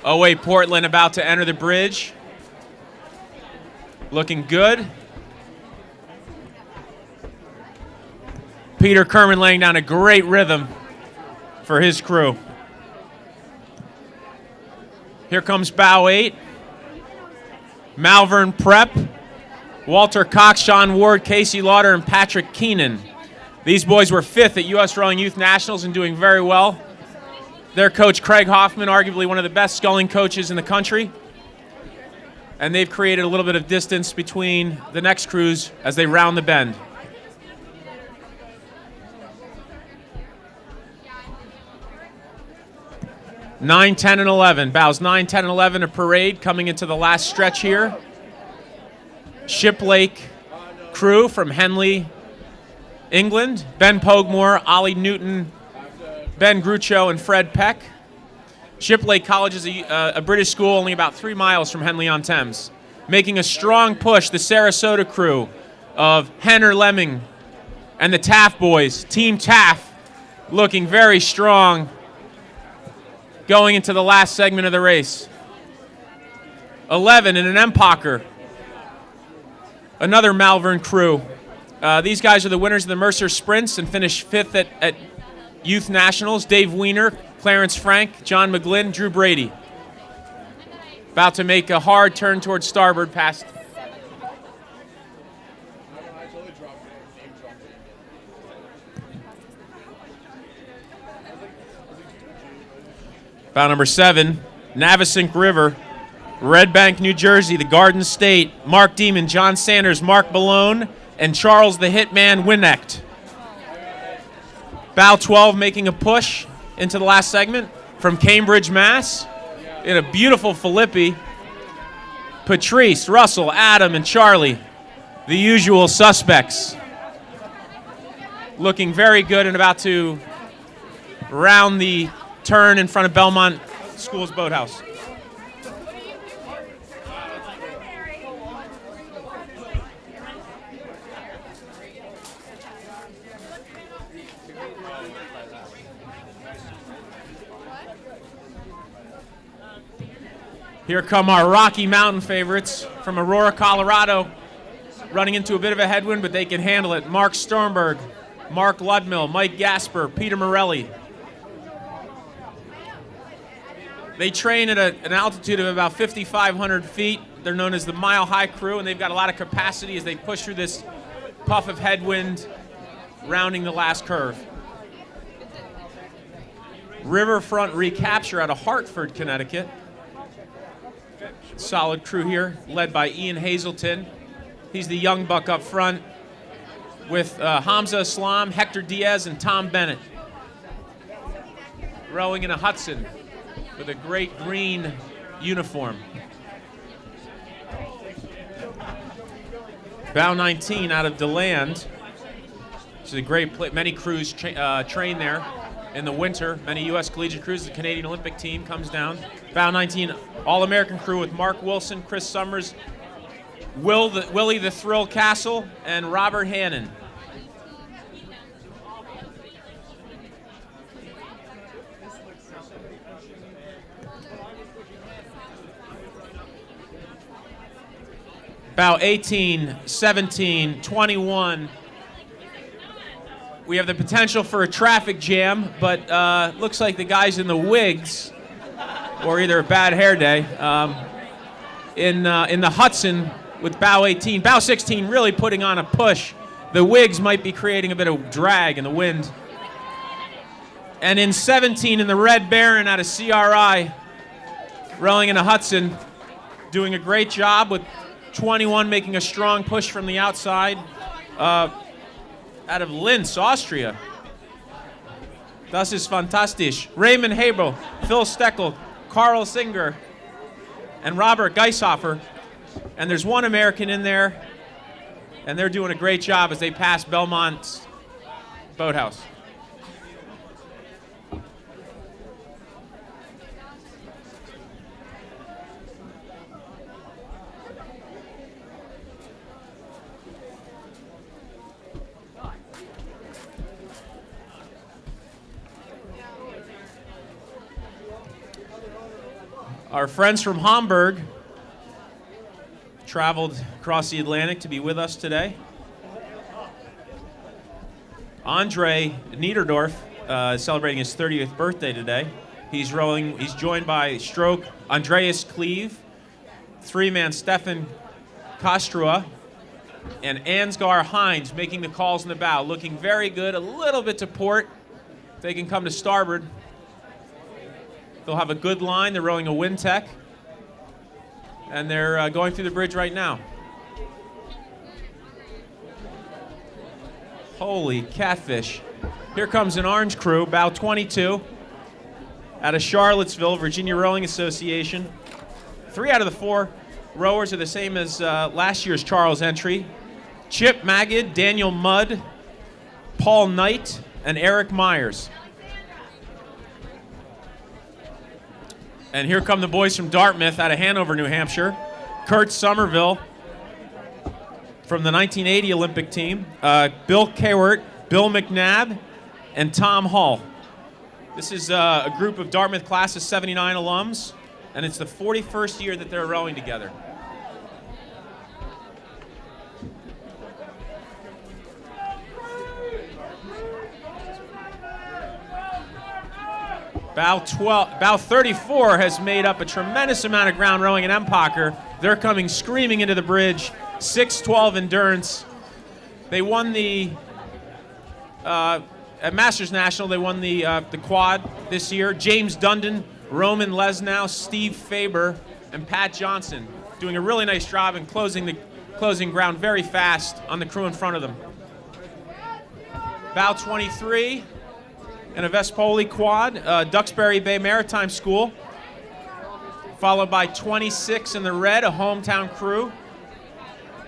OA Portland about to enter the bridge. Looking good. Peter Kerman laying down a great rhythm for his crew. Here comes bow 8. Malvern Prep. Walter Cox, Sean Ward, Casey Lauder, and Patrick Keenan. These boys were 5th at U.S. Rowing Youth Nationals and doing very well. Their coach, Craig Hoffman, arguably one of the best sculling coaches in the country. And they've created a little bit of distance between the next crews as they round the bend. Nine, 10, and 11. Bows 9, 10, and 11, a parade coming into the last stretch here. Shiplake crew from Henley, England. Ben Pogmore, Ollie Newton, Ben Grucho, and Fred Peck. Shiplake College is a British school only about 3 miles from Henley-on-Thames. Making a strong push, the Sarasota crew of Henner Lemming and the Taft boys. Team Taft looking very strong going into the last segment of the race. 11 in an Empacher. Another Malvern crew. These guys are the winners of the Mercer Sprints and finished 5th at Youth Nationals. Dave Weiner, Clarence Frank, John McGlynn, Drew Brady. About to make a hard turn towards starboard past. Bow number 7, Navesink River, Red Bank, New Jersey, the Garden State, Mark Demon, John Sanders, Mark Malone, and Charles the Hitman Winnecht. Bow 12 making a push into the last segment from Cambridge, Mass. In a beautiful Philippi. Patrice, Russell, Adam, and Charlie, the usual suspects. Looking very good and about to round the turn in front of Belmont Schools Boathouse. Here come our Rocky Mountain favorites from Aurora, Colorado, running into a bit of a headwind, but they can handle it. Mark Stormberg, Mark Ludmill, Mike Gasper, Peter Morelli. They train at an altitude of about 5,500 feet. They're known as the Mile High Crew, and they've got a lot of capacity as they push through this puff of headwind, rounding the last curve. Riverfront Recapture out of Hartford, Connecticut. Solid crew here, led by Ian Hazelton. He's the young buck up front with Hamza Islam, Hector Diaz, and Tom Bennett. Rowing in a Hudson with a great green uniform. Bow 19 out of DeLand. Which is a great place. Many crews train there in the winter. Many U.S. collegiate crews. The Canadian Olympic team comes down. Bow 19, All-American crew with Mark Wilson, Chris Summers, Willie the Thrill Castle, and Robert Hannon. Bow 18, 17, 21. We have the potential for a traffic jam, but looks like the guys in the wigs, or either a bad hair day, in the Hudson with bow 18. Bow 16 really putting on a push. The wigs might be creating a bit of drag in the wind. And in 17 in the Red Baron out of CRI, rowing in a Hudson, doing a great job with 21 making a strong push from the outside. Out of Linz, Austria. Das ist fantastisch. Raymond Hebel, Phil Steckel, Carl Singer, and Robert Geishofer. And there's one American in there, and they're doing a great job as they pass Belmont's boathouse. Our friends from Hamburg traveled across the Atlantic to be with us today. Andre Niederdorf is celebrating his 30th birthday today. He's joined by stroke Andreas Cleve, three-man Stefan Kostrua, and Ansgar Hines making the calls in the bow. Looking very good, a little bit to port. They can come to starboard. They'll have a good line. They're rowing a Wintec. And they're going through the bridge right now. Holy catfish. Here comes an orange crew, bow 22, out of Charlottesville, Virginia Rowing Association. 3 out of the 4 rowers are the same as last year's Charles entry. Chip Magid, Daniel Mudd, Paul Knight, and Eric Myers. And here come the boys from Dartmouth out of Hanover, New Hampshire. Kurt Somerville from the 1980 Olympic team. Bill Kawert, Bill McNabb, and Tom Hall. This is a group of Dartmouth class of 79 alums, and it's the 41st year that they're rowing together. Bow 34 has made up a tremendous amount of ground rowing in Empacher. They're coming screaming into the bridge. 6-12 endurance. They won the at Masters National. They won the quad this year. James Dundon, Roman Lesnow, Steve Faber, and Pat Johnson doing a really nice job in closing ground very fast on the crew in front of them. Bow 23. And a Vespoli quad, Duxbury Bay Maritime School, followed by 26 in the red, a hometown crew.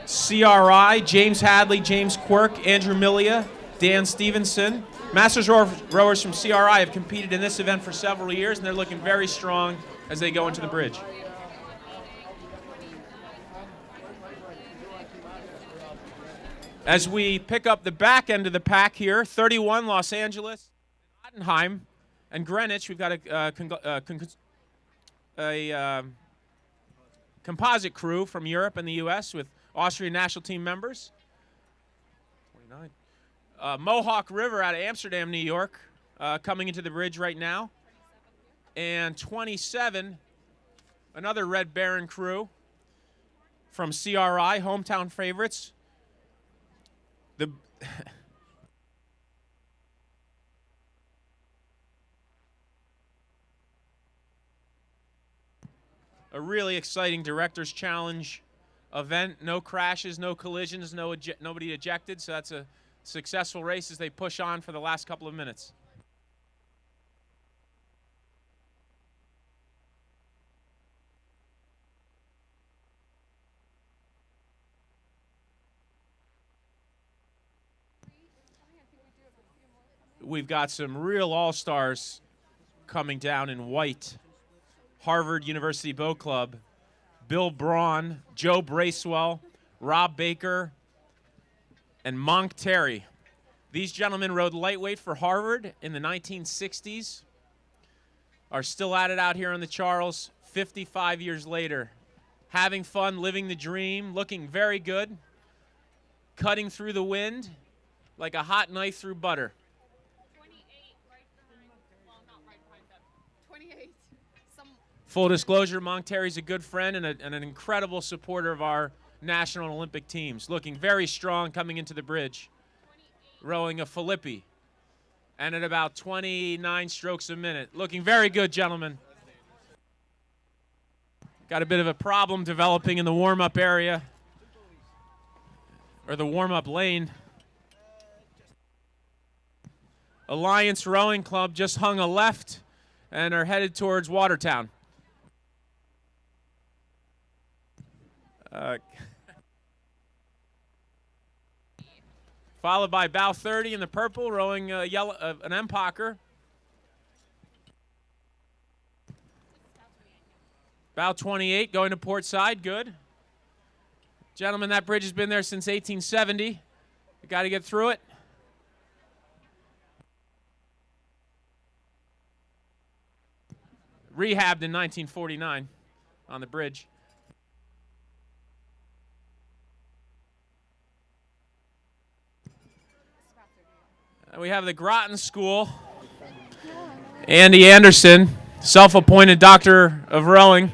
CRI, James Hadley, James Quirk, Andrew Millia, Dan Stevenson. Masters rowers from CRI have competed in this event for several years, and they're looking very strong as they go into the bridge. As we pick up the back end of the pack here, 31 Los Angeles, Ottenheim, and Greenwich. We've got a composite crew from Europe and the U.S. with Austrian national team members. 29. Mohawk River out of Amsterdam, New York, coming into the bridge right now. And 27, another Red Baron crew from CRI, hometown favorites. A really exciting Director's Challenge event. No crashes, no collisions, nobody ejected, so that's a successful race as they push on for the last couple of minutes. We've got some real all-stars coming down in white. Harvard University Boat Club, Bill Braun, Joe Bracewell, Rob Baker, and Monk Terry. These gentlemen rowed lightweight for Harvard in the 1960s, are still at it out here on the Charles 55 years later. Having fun, living the dream, looking very good, cutting through the wind like a hot knife through butter. 28. Full disclosure, Monk Terry's a good friend and an incredible supporter of our national and Olympic teams. Looking very strong coming into the bridge. Rowing a Filippi. And at about 29 strokes a minute. Looking very good, gentlemen. Got a bit of a problem developing in the warm-up area. Or the warm-up lane. Alliance Rowing Club just hung a left and are headed towards Watertown. Followed by bow 30 in the purple, rowing an Empacher. Bow 28 going to port side, good. Gentlemen, that bridge has been there since 1870. You got to get through it. Rehabbed in 1949 on the bridge. We have the Groton School. Andy Anderson self-appointed doctor of rowing,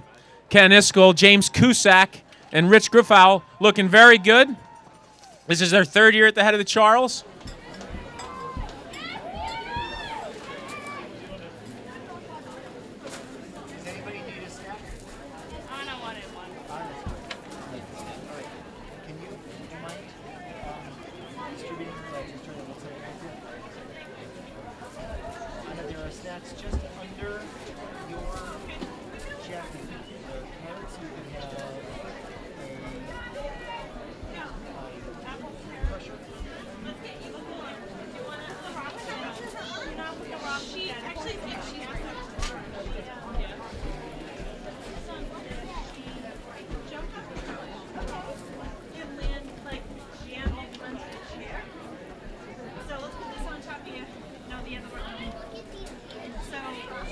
Ken Iskell, James Cusack, and Rich Griffow looking very good. This is their third year at the head of the Charles. Snacks just under your jacket. The carrots, you can have a crusher. She actually thinks she's jumped and land like jammed onto the chair. So let's put this on top of you. No, the other one. So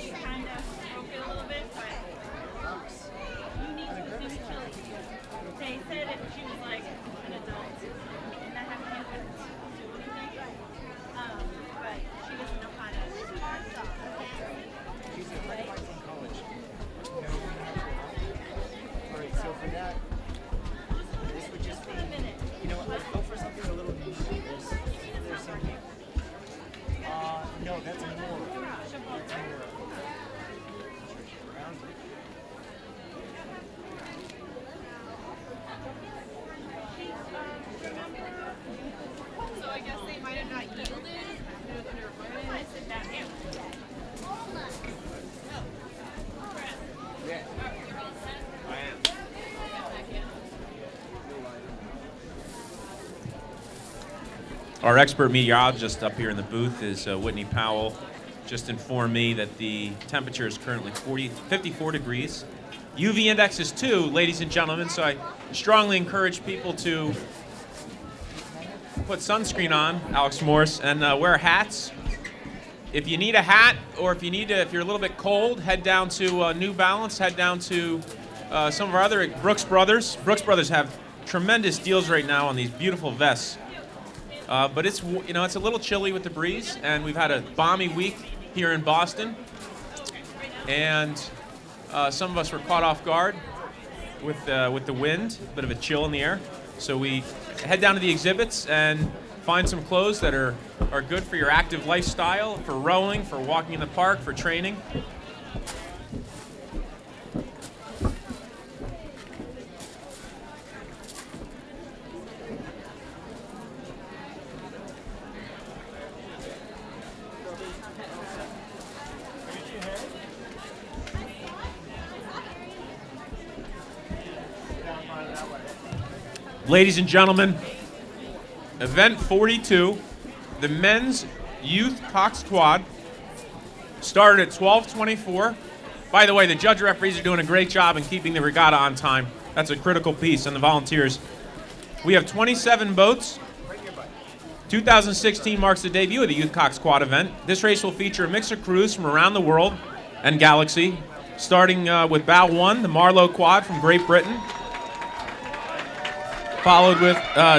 she kind of broke it a little bit, but you need to do chili. They said if she was like an adult and that happened, you wouldn't do anything. But she doesn't know how to stop. She's a friend of mine from college. All right, so for that, this would just be, you know, let's go for something a little niche. There's something. No, that's more. So I guess they might have not yielded. I sit down here. Our expert meteorologist up here in the booth is Whitney Powell. Just informed me that the temperature is currently 54 degrees. UV index is 2, ladies and gentlemen, so I strongly encourage people to put sunscreen on, Alex Morse, and wear hats. If you need a hat, or if you're a little bit cold, head down to New Balance, head down to some of our other Brooks Brothers. Brooks Brothers have tremendous deals right now on these beautiful vests. But it's a little chilly with the breeze, and we've had a balmy week here in Boston, and some of us were caught off guard with the wind, a bit of a chill in the air. So we head down to the exhibits and find some clothes that are good for your active lifestyle, for rowing, for walking in the park, for training. Ladies and gentlemen, event 42, the men's youth cox quad, started at 12:24. By the way, the judge referees are doing a great job in keeping the regatta on time. That's a critical piece, and the volunteers. We have 27 boats. 2016 marks the debut of the youth cox quad event. This race will feature a mix of crews from around the world and galaxy, starting with bow 1, the Marlowe quad from Great Britain, followed with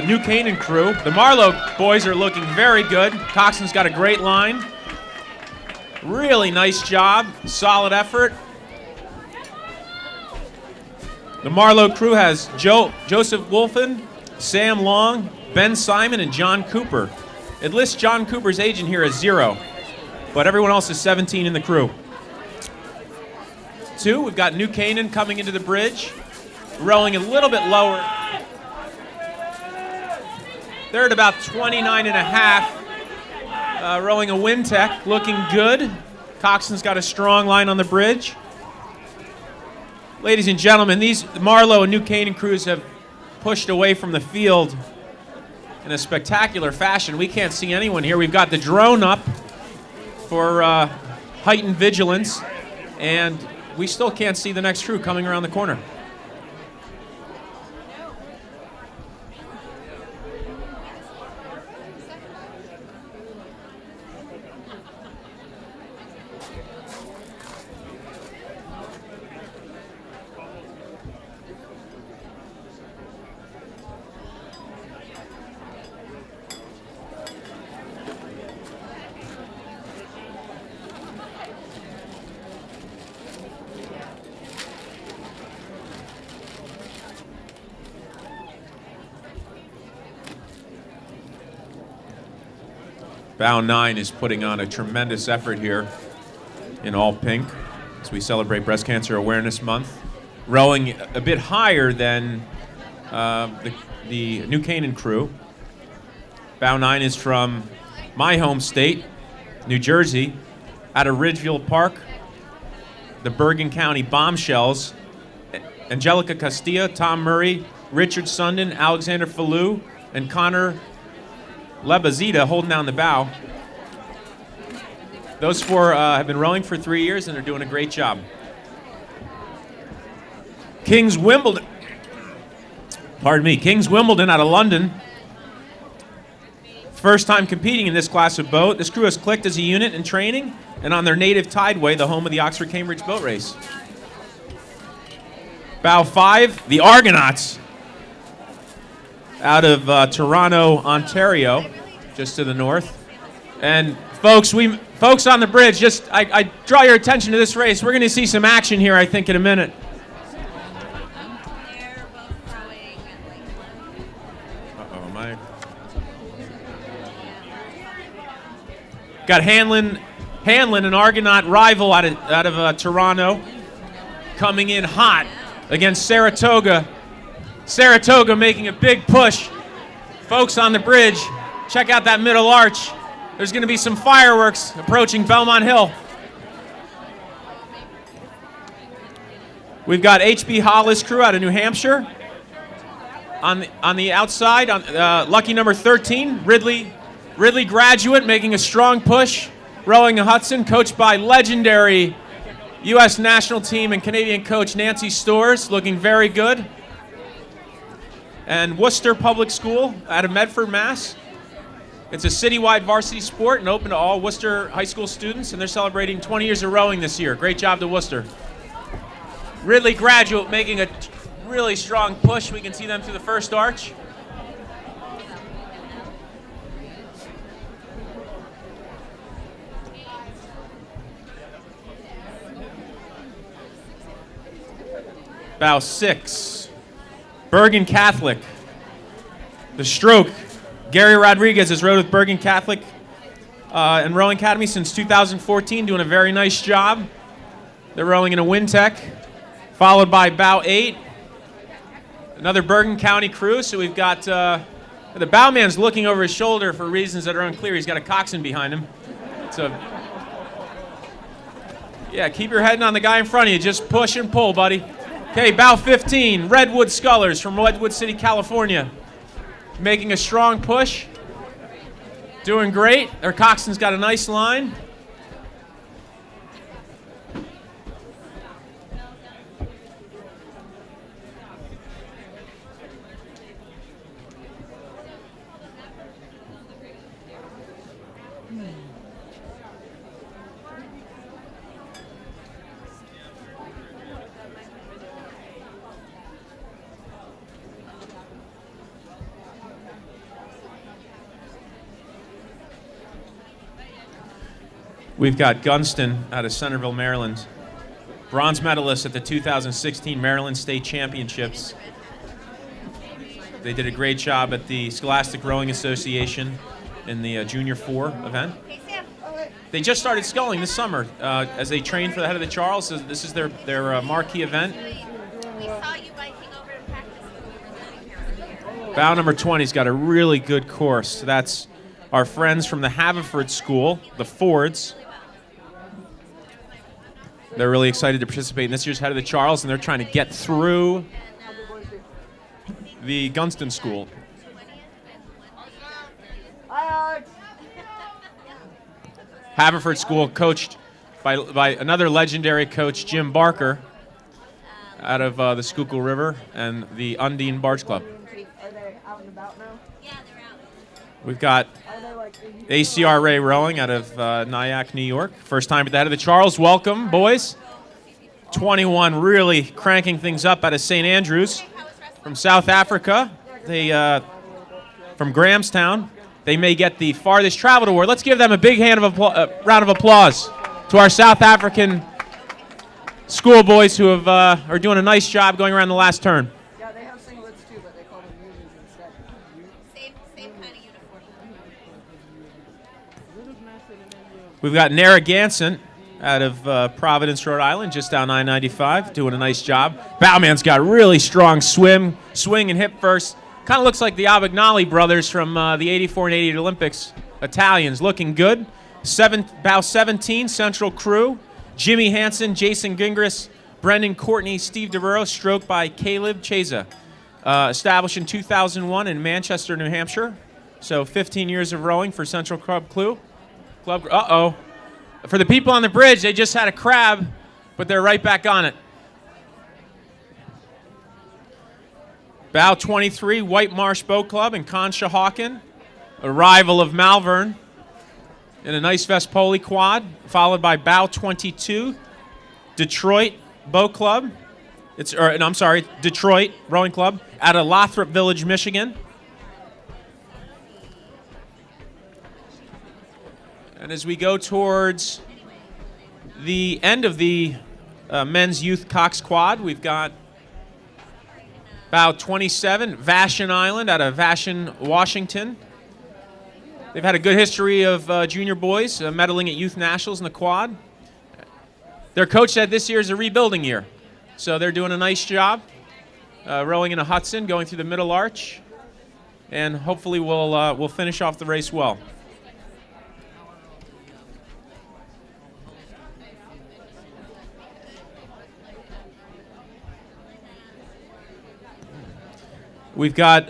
New Canaan crew. The Marlowe boys are looking very good. Coxswain's got a great line. Really nice job, solid effort. The Marlowe crew has Joseph Wolfen, Sam Long, Ben Simon, and John Cooper. It lists John Cooper's age in here as 0, but everyone else is 17 in the crew. 2, we've got New Canaan coming into the bridge, rowing a little bit lower. They're at about 29.5, rowing a Wintec, looking good. Coxswain's got a strong line on the bridge. Ladies and gentlemen, these Marlowe and New Canaan crews have pushed away from the field in a spectacular fashion. We can't see anyone here. We've got the drone up for heightened vigilance, and we still can't see the next crew coming around the corner. Bow 9 is putting on a tremendous effort here in all pink as we celebrate Breast Cancer Awareness Month. Rowing a bit higher than the New Canaan crew. Bow 9 is from my home state, New Jersey, out of Ridgefield Park. The Bergen County Bombshells, Angelica Castilla, Tom Murray, Richard Sundin, Alexander Fallu, and Connor Lebazita holding down the bow. Those four have been rowing for 3 years and are doing a great job. King's Wimbledon out of London. First time competing in this class of boat. This crew has clicked as a unit in training and on their native tideway, the home of the Oxford-Cambridge boat race. Bow 5, the Argonauts out of Toronto, Ontario, just to the north. And folks on the bridge, I draw your attention to this race. We're going to see some action here, I think, in a minute. Got Hanlon, an Argonaut rival out of Toronto, coming in hot against Saratoga. Saratoga making a big push. Folks on the bridge, check out that middle arch. There's going to be some fireworks approaching Belmont Hill. We've got HB Hollis crew out of New Hampshire. On the outside, lucky number 13, Ridley graduate making a strong push, rowing a Hudson, coached by legendary U.S. national team and Canadian coach Nancy Storrs, looking very good. And Worcester Public School out of Medford, Mass. It's a citywide varsity sport and open to all Worcester high school students, and they're celebrating 20 years of rowing this year. Great job to Worcester. Ridley graduate making a really strong push. We can see them through the first arch. Bow 6, Bergen Catholic. The stroke, Gary Rodriguez has rowed with Bergen Catholic and Rowing Academy since 2014, doing a very nice job. They're rowing in a Wintec, followed by Bow 8, another Bergen County crew. So we've got, the bowman's looking over his shoulder for reasons that are unclear. He's got a coxswain behind him. Yeah, keep your head on the guy in front of you. Just push and pull, buddy. Okay, Bow 15, Redwood Scullers from Redwood City, California. Making a strong push. Doing great. Their coxswain's got a nice line. We've got Gunston out of Centerville, Maryland. Bronze medalist at the 2016 Maryland State Championships. They did a great job at the Scholastic Rowing Association in the Junior 4 event. They just started sculling this summer as they train for the Head of the Charles. This is their marquee event. Bow number 20's got a really good course. That's our friends from the Haverford School, the Fords. They're really excited to participate in this year's Head of the Charles, and they're trying to get through the Gunston School. Haverford School coached by another legendary coach, Jim Barker, out of the Schuylkill River and the Undine Barge Club. Are they out and about now? Yeah, they're out. We've got ACR Ray rowing out of Nyack, New York. First time at the Head of the Charles. Welcome, boys. 21 really cranking things up out of St. Andrews from South Africa. They from Grahamstown. They may get the farthest traveled award. Let's give them a big round of applause to our South African schoolboys who have are doing a nice job going around the last turn. Yeah, they have singlets too, but they call them unis instead. Same kind of uniform. We've got Narragansett out of Providence, Rhode Island, just down I-95, doing a nice job. Bowman's got really strong swing and hip first. Kind of looks like the Abagnale brothers from the 84 and 88 Olympics. Italians looking good. Bow 17, Central Crew. Jimmy Hansen, Jason Gingras, Brendan Courtney, Steve DeBurro, stroked by Caleb Cheza. Established in 2001 in Manchester, New Hampshire. So 15 years of rowing for Central Club. Uh-oh. For the people on the bridge, they just had a crab, but they're right back on it. Bow 23, White Marsh Boat Club in Conshohocken, a rival of Malvern, in a nice Vespoli quad, followed by Bow 22, Detroit Boat Club. Detroit Rowing Club out of Lothrop Village, Michigan. And as we go towards the end of the men's youth Cox quad, we've got Bow 27, Vashon Island out of Vashon, Washington. They've had a good history of junior boys medaling at youth nationals in the quad. Their coach said this year is a rebuilding year, so they're doing a nice job rowing in a Hudson, going through the middle arch, and hopefully we'll finish off the race well. We've got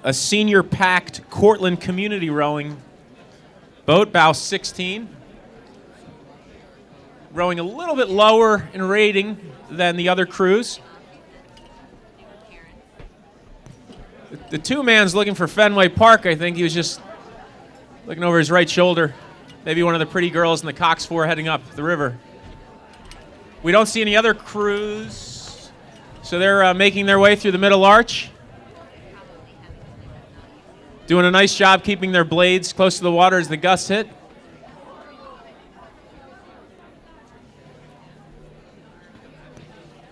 a senior-packed Cortland community rowing boat, Bow 16. Rowing a little bit lower in rating than the other crews. The two-man's looking for Fenway Park. I think he was just looking over his right shoulder. Maybe one of the pretty girls in the Cox 4 heading up the river. We don't see any other crews, so they're making their way through the middle arch. Doing a nice job keeping their blades close to the water as the gusts hit.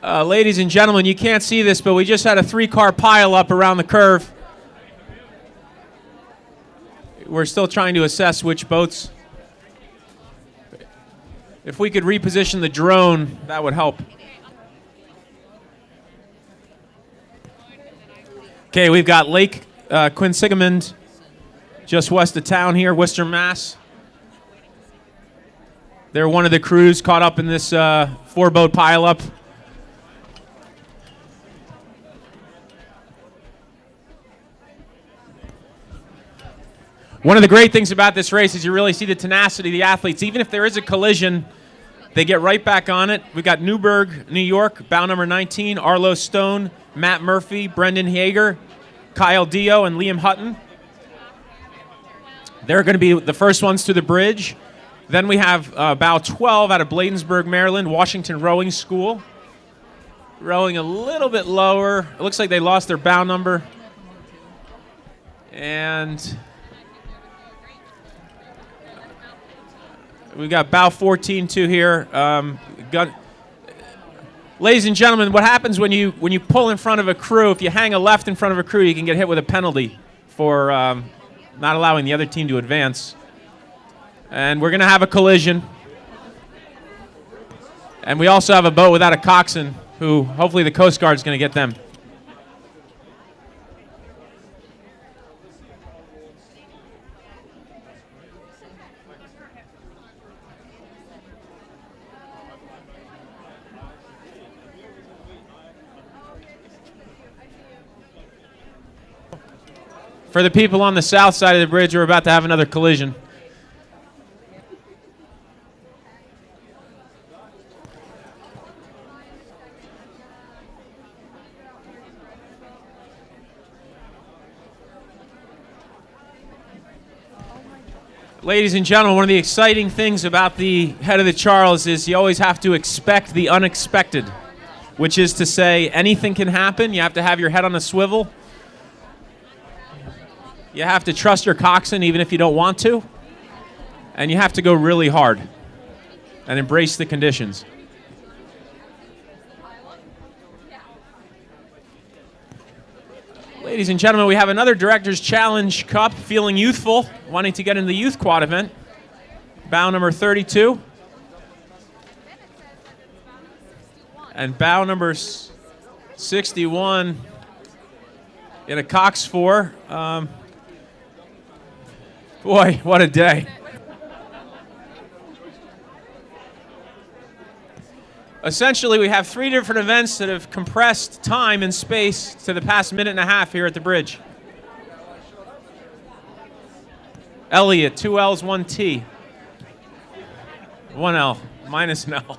Ladies and gentlemen, you can't see this, but we just had a 3-car pile-up around the curve. We're still trying to assess which boats. If we could reposition the drone, that would help. Okay, we've got Lake Quinsigamond, just west of town here, Worcester, Mass. They're one of the crews caught up in this 4-boat pileup. One of the great things about this race is you really see the tenacity of the athletes. Even if there is a collision, they get right back on it. We've got Newburgh, New York, bow number 19, Arlo Stone, Matt Murphy, Brendan Hager, Kyle Dio, and Liam Hutton. They're going to be the first ones to the bridge. Then we have bow 12 out of Bladensburg, Maryland, Washington Rowing School. Rowing a little bit lower. It looks like they lost their bow number. And we've got bow 14 too here. Ladies and gentlemen, what happens when you pull in front of a crew, if you hang a left in front of a crew, you can get hit with a penalty for not allowing the other team to advance. And we're going to have a collision. And we also have a boat without a coxswain, who hopefully the Coast Guard is going to get them. For the people on the south side of the bridge, we're about to have another collision. Ladies and gentlemen, one of the exciting things about the head of the Charles is you always have to expect the unexpected, which is to say anything can happen. You have to have your head on a swivel. You have to trust your coxswain even if you don't want to. And you have to go really hard and embrace the conditions. Ladies and gentlemen, we have another Director's Challenge Cup, feeling youthful, wanting to get into the youth quad event. bow number 32. And bow number 61 in a Cox 4. Boy, what a day. Essentially, we have 3 different events that have compressed time and space to the past minute and a half here at the bridge. Elliott, 2 L's, 1 T. 1 L, minus an L.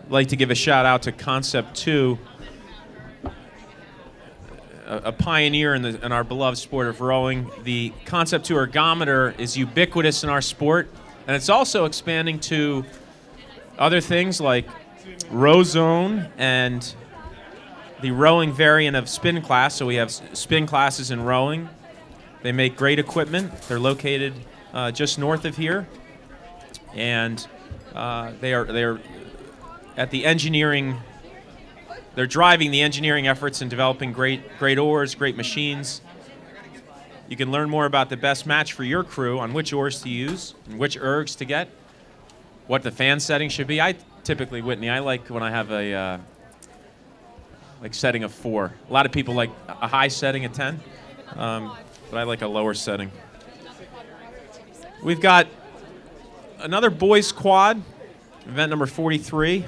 I'd like to give a shout out to Concept 2, a pioneer in our beloved sport of rowing. The Concept 2 ergometer is ubiquitous in our sport, and it's also expanding to other things like row zone and the rowing variant of spin class. So we have spin classes in rowing. They make great equipment. They're located just north of here, and they are at the engineering. They're driving the engineering efforts in developing great oars, great machines. You can learn more about the best match for your crew on which oars to use and which ergs to get, what the fan setting should be. I typically, Whitney, I like when I have a like setting of 4. A lot of people like a high setting of 10, but I like a lower setting. We've got another boys quad, event number 43.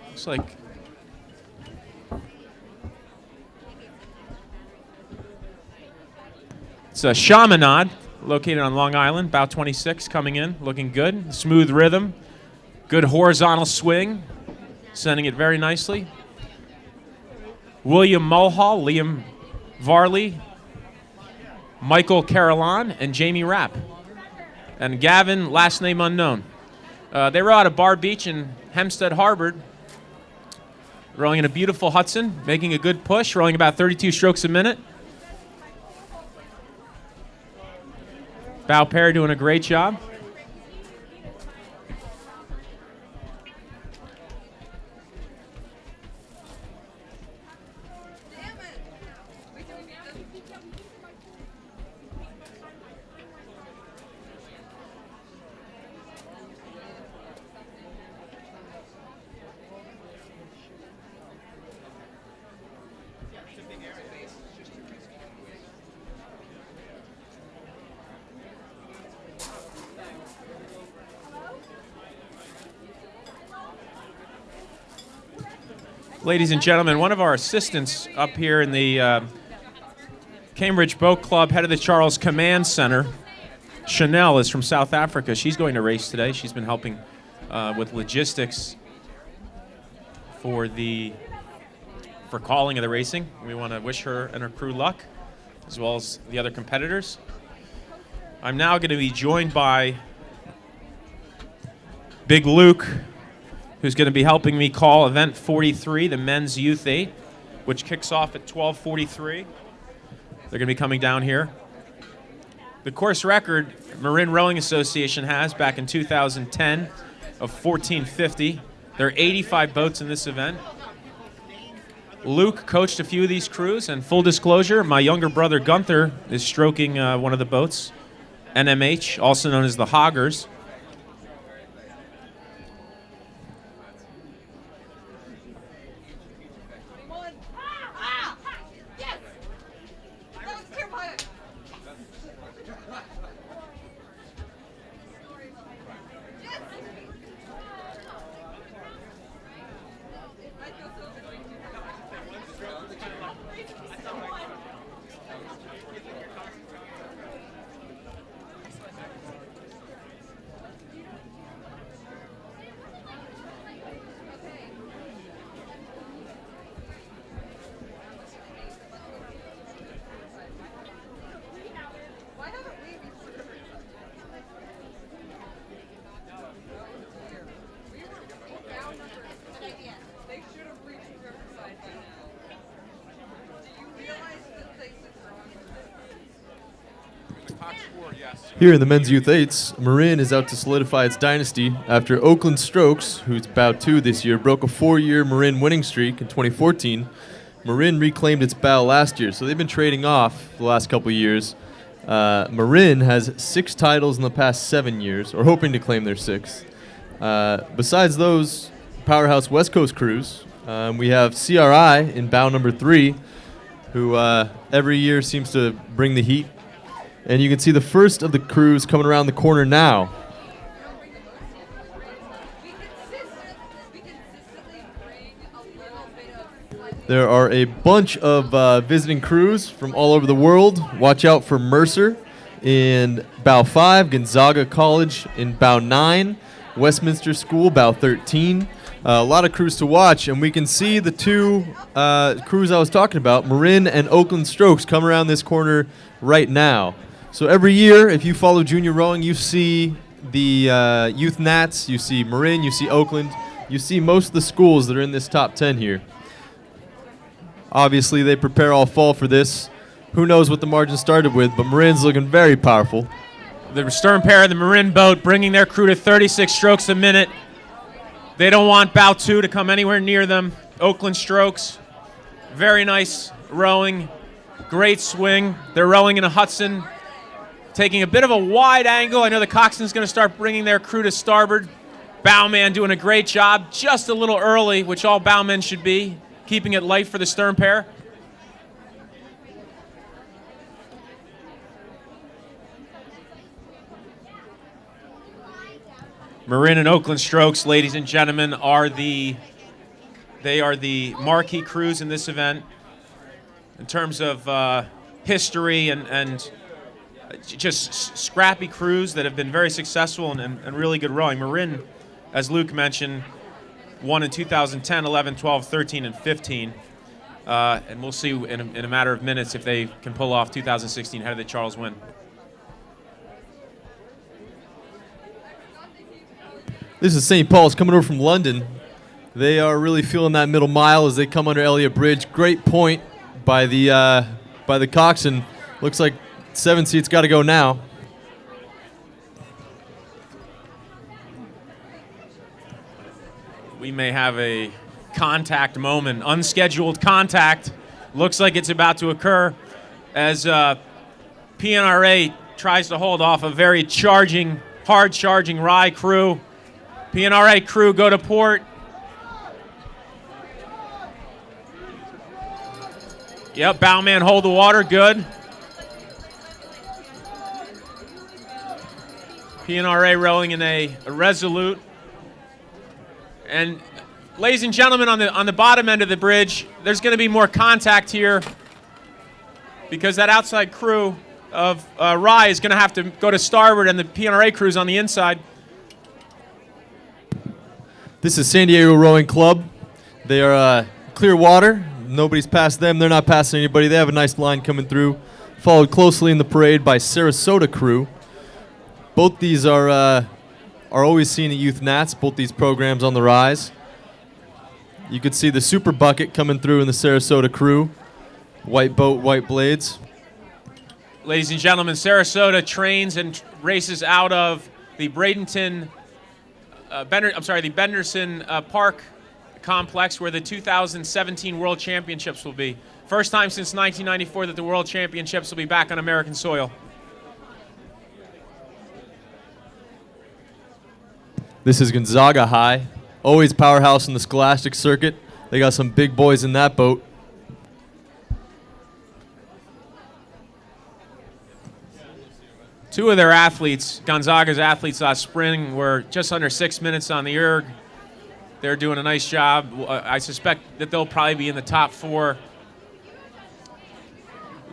Looks like it's a Chaminade located on Long Island, bow 26 coming in, looking good. Smooth rhythm, good horizontal swing, sending it very nicely. William Mulhall, Liam Varley, Michael Carolan, and Jamie Rapp. And Gavin, last name unknown. They row out of Bar Beach in Hempstead Harbor, rowing in a beautiful Hudson, making a good push, rowing about 32 strokes a minute. Bow pair doing a great job. Ladies and gentlemen, one of our assistants up here in the Cambridge Boat Club, head of the Charles Command Center, Chanel, is from South Africa. She's going to race today. She's been helping with logistics for calling of the racing. We want to wish her and her crew luck, as well as the other competitors. I'm now going to be joined by Big Luke, who's going to be helping me call event 43, the men's youth 8, which kicks off at 12:43. They're going to be coming down here. The course record Marin Rowing Association has back in 2010 of 1450. There are 85 boats in this event. Luke coached a few of these crews, and full disclosure, my younger brother Gunther is stroking one of the boats, NMH, also known as the Hoggers. Here in the men's youth eights, Marin is out to solidify its dynasty after Oakland Strokes, who's bow 2 this year, broke a 4-year Marin winning streak in 2014. Marin reclaimed its bow last year, so they've been trading off the last couple of years. Marin has 6 titles in the past 7 years, or hoping to claim their 6th. Besides those powerhouse West Coast crews, we have CRI in bow number 3, who every year seems to bring the heat. And you can see the first of the crews coming around the corner now. There are a bunch of visiting crews from all over the world. Watch out for Mercer in bow 5, Gonzaga College in bow 9, Westminster School bow 13. A lot of crews to watch, and we can see the 2 crews I was talking about, Marin and Oakland Strokes, come around this corner right now. So every year, if you follow junior rowing, you see the Youth Nats, you see Marin, you see Oakland, you see most of the schools that are in this top 10 here. Obviously, they prepare all fall for this. Who knows what the margin started with, but Marin's looking very powerful. The stern pair of the Marin boat bringing their crew to 36 strokes a minute. They don't want bow 2 to come anywhere near them. Oakland Strokes, very nice rowing, great swing. They're rowing in a Hudson, taking a bit of a wide angle. I know the coxswain's going to start bringing their crew to starboard. Bowman doing a great job, just a little early, which all bowmen should be, keeping it light for the stern pair. Marin and Oakland Strokes, ladies and gentlemen, are the marquee crews in this event in terms of history and just scrappy crews that have been very successful and really good rowing. Marin, as Luke mentioned, won in 2010, 11, 12, 13, and 15. And we'll see in a matter of minutes if they can pull off 2016 Head of the Charles win. This is St. Paul's coming over from London. They are really feeling that middle mile as they come under Elliott Bridge. Great point by the coxswain. Looks like 7 seats got to go now. We may have a contact moment, unscheduled contact. Looks like it's about to occur as PNRA tries to hold off a very hard charging Rye crew. PNRA crew go to port. Yep, bowman hold the water, good. PNRA rowing in a resolute. And ladies and gentlemen, on the bottom end of the bridge, there's going to be more contact here because that outside crew of Rye is going to have to go to starboard and the PNRA crew's on the inside. This is San Diego Rowing Club. They are clear water. Nobody's passed them. They're not passing anybody. They have a nice line coming through. Followed closely in the parade by Sarasota crew. Both these are always seen at Youth Nats, both these programs on the rise. You could see the Super Bucket coming through in the Sarasota crew. White boat, white blades. Ladies and gentlemen, Sarasota trains and races out of the the Benderson Park complex where the 2017 World Championships will be. First time since 1994 that the World Championships will be back on American soil. This is Gonzaga High, always powerhouse in the Scholastic circuit. They got some big boys in that boat. Two of their athletes, Gonzaga's athletes last spring, were just under 6 minutes on the erg. They're doing a nice job. I suspect that they'll probably be in the top 4.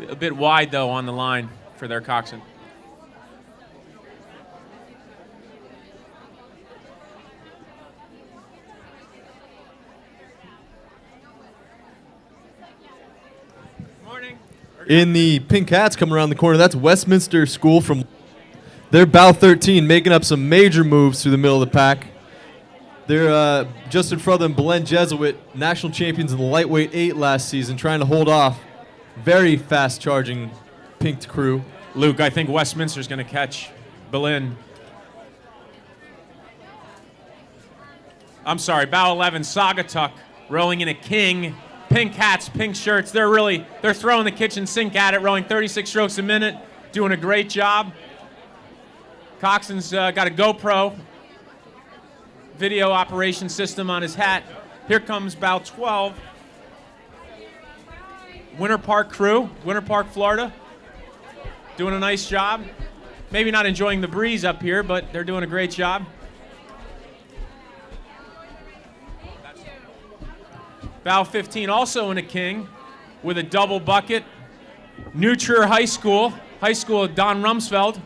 A bit wide, though, on the line for their coxswain. In the pink hats coming around the corner, that's Westminster School from their bow 13, making up some major moves through the middle of the pack. They're just in front of them, Belen Jesuit, national champions in the lightweight 8 last season, trying to hold off very fast charging pink crew. Luke, I think Westminster's going to catch Berlin. I'm sorry, bow 11, Sagatuck, rowing in a king. Pink hats, pink shirts. They're throwing the kitchen sink at it, rowing 36 strokes a minute, doing a great job. Coxon's got a GoPro video operation system on his hat. Here comes bow 12. Winter Park crew, Winter Park, Florida, doing a nice job. Maybe not enjoying the breeze up here, but they're doing a great job. Bow 15 also in a king with a double bucket. New Trier High School of Don Rumsfeld.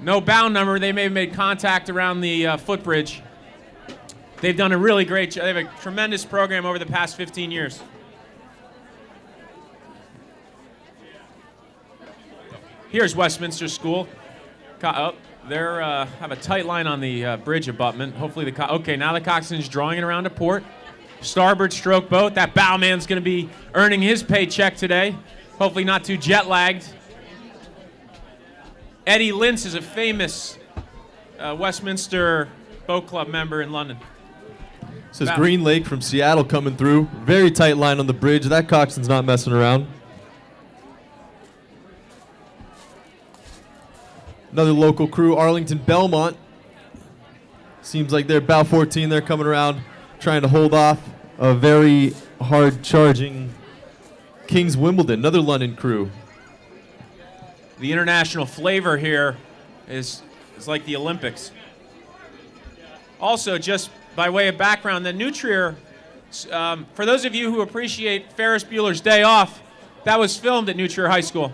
No bow number. They may have made contact around the footbridge. They've done a really great job. They have a tremendous program over the past 15 years. Here's Westminster School. They have a tight line on the bridge abutment. Hopefully okay, now the coxswain's drawing it around to port. Starboard stroke boat. That bowman's going to be earning his paycheck today. Hopefully not too jet lagged. Eddie Lintz is a famous Westminster Boat Club member in London. This is Green Lake from Seattle coming through. Very tight line on the bridge. That coxswain's not messing around. Another local crew, Arlington Belmont. Seems like they're bow 14. They're coming around trying to hold off a very hard-charging Kings Wimbledon, another London crew. The international flavor here is like the Olympics. Also, just by way of background, the New Trier, for those of you who appreciate Ferris Bueller's Day Off, that was filmed at New Trier High School.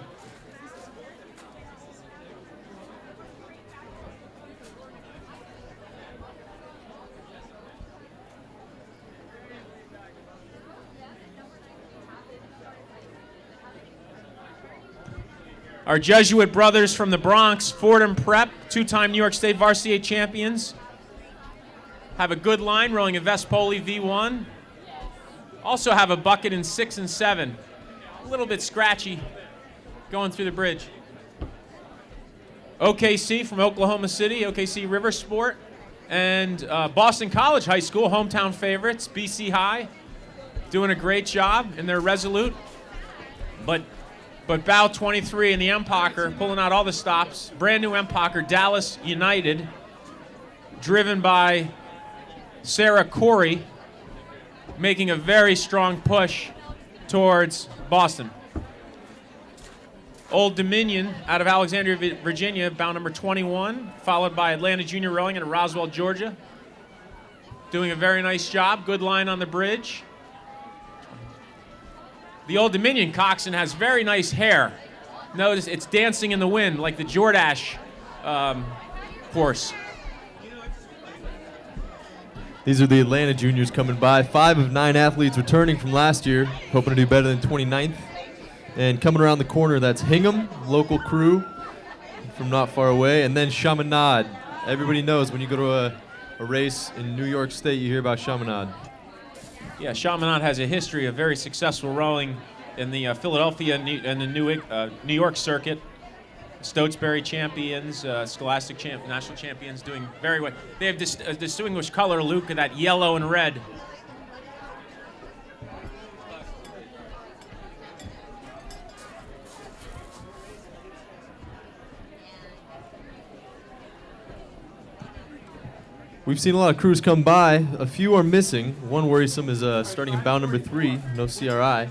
Our Jesuit brothers from the Bronx, Fordham Prep, two-time New York State varsity champions, have a good line rowing a Vespoli V1. Also have a bucket in 6 and 7. A little bit scratchy going through the bridge. OKC from Oklahoma City, OKC River Sport, and Boston College High School, hometown favorites, BC High, doing a great job, and they're resolute. But bow 23 in the Empacher, pulling out all the stops. Brand new Empacher, Dallas United, driven by Sarah Corey, making a very strong push towards Boston. Old Dominion out of Alexandria, Virginia, bow number 21, followed by Atlanta Junior Rowing out of Roswell, Georgia. Doing a very nice job. Good line on the bridge. The Old Dominion coxswain has very nice hair. Notice it's dancing in the wind like the Jordache horse. These are the Atlanta juniors coming by. 5 of 9 athletes returning from last year, hoping to do better than 29th. And coming around the corner, that's Hingham, local crew from not far away, and then Chaminade. Everybody knows when you go to a race in New York State, you hear about Chaminade. Yeah, Chaminade has a history of very successful rowing in the Philadelphia and the New York circuit. Stotesbury champions, Scholastic national champions, doing very well. They have a distinguished color, Luke, of that yellow and red. We've seen a lot of crews come by. A few are missing. One worrisome is starting in bow number 3, no CRI.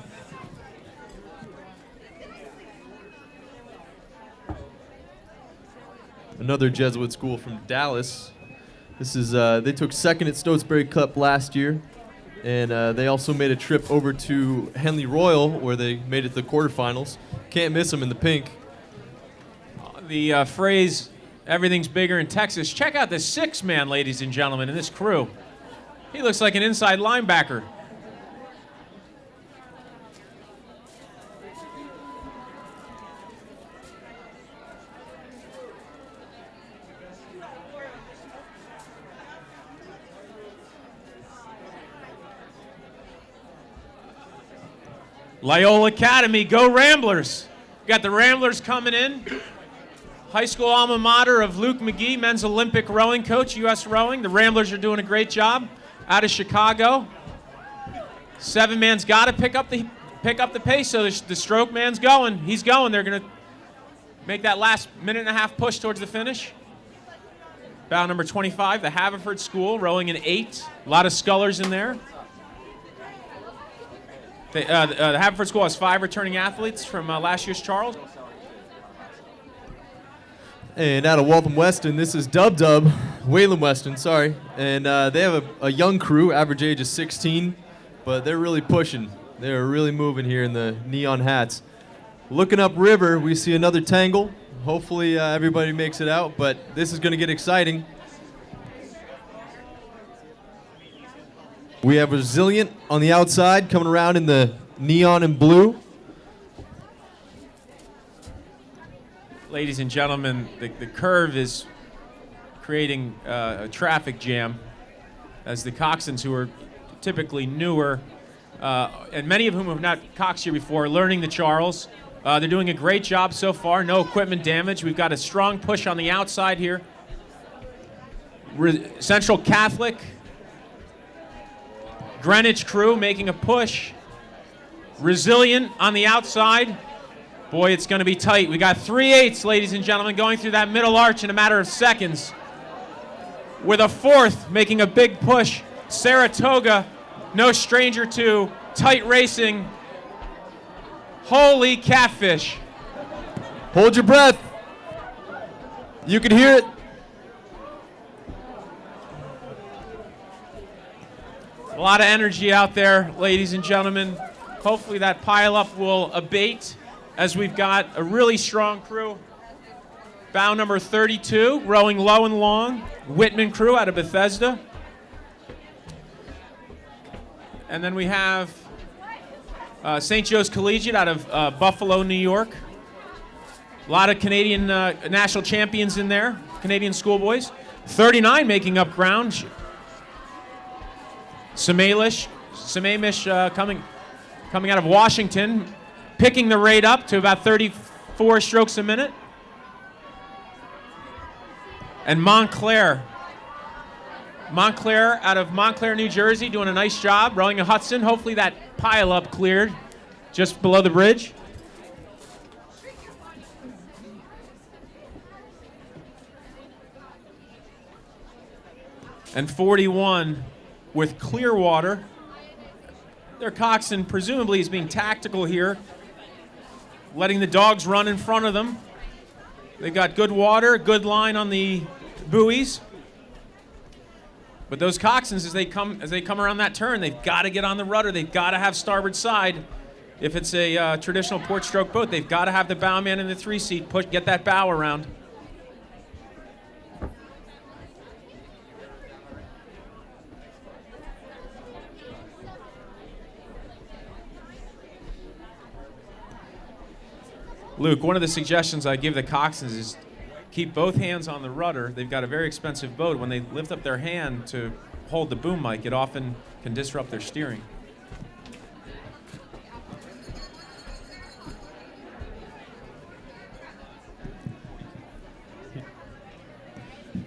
Another Jesuit school from Dallas. This is they took second at Stotesbury Cup last year, and they also made a trip over to Henley Royal where they made it to the quarterfinals. Can't miss them in the pink. The phrase, everything's bigger in Texas. Check out the 6-man, ladies and gentlemen, in this crew. He looks like an inside linebacker. Loyola Academy, go Ramblers. We got the Ramblers coming in. High school alma mater of Luke McGee, men's Olympic rowing coach, U.S. rowing. The Ramblers are doing a great job out of Chicago. 7-man's got to pick up the pace, so the stroke man's going. He's going. They're going to make that last minute and a half push towards the finish. Bow number 25, the Haverford School, rowing in 8. A lot of scullers in there. The Haverford School has 5 returning athletes from last year's Charles. And out of Waltham Weston, this is Wayland Weston, sorry. And they have a young crew, average age of 16, but they're really pushing. They're really moving here in the neon hats. Looking up river, we see another tangle. Hopefully everybody makes it out, but this is going to get exciting. We have Resilient on the outside, coming around in the neon and blue. Ladies and gentlemen, the curve is creating a traffic jam as the coxswains, who are typically newer, and many of whom have not coxed here before, are learning the Charles. They're doing a great job so far. No equipment damage. We've got a strong push on the outside here. Central Catholic, Greenwich crew making a push. Resilient on the outside. Boy, it's going to be tight. We got 3/8, ladies and gentlemen, going through that middle arch in a matter of seconds. With a 4th making a big push. Saratoga, no stranger to tight racing. Holy catfish. Hold your breath. You can hear it. A lot of energy out there, ladies and gentlemen. Hopefully that pileup will abate as we've got a really strong crew. Bow number 32, rowing low and long. Whitman crew out of Bethesda. And then we have St. Joe's Collegiate out of Buffalo, New York. A lot of Canadian national champions in there, Canadian schoolboys. 39 making up ground. Sammamish coming out of Washington, picking the rate up to about 34 strokes a minute. And Montclair out of Montclair, New Jersey, doing a nice job rowing a Hudson. Hopefully that pile up cleared just below the bridge. And 41 with Clearwater. Their coxswain presumably is being tactical here, letting the dogs run in front of them. They've got good water, good line on the buoys. But those coxswains, as they come around that turn, they've got to get on the rudder. They've got to have starboard side. If it's a traditional port stroke boat, they've got to have the bowman in the 3-seat push, get that bow around. Luke, one of the suggestions I give the coxswains is keep both hands on the rudder. They've got a very expensive boat. When they lift up their hand to hold the boom mic, it often can disrupt their steering.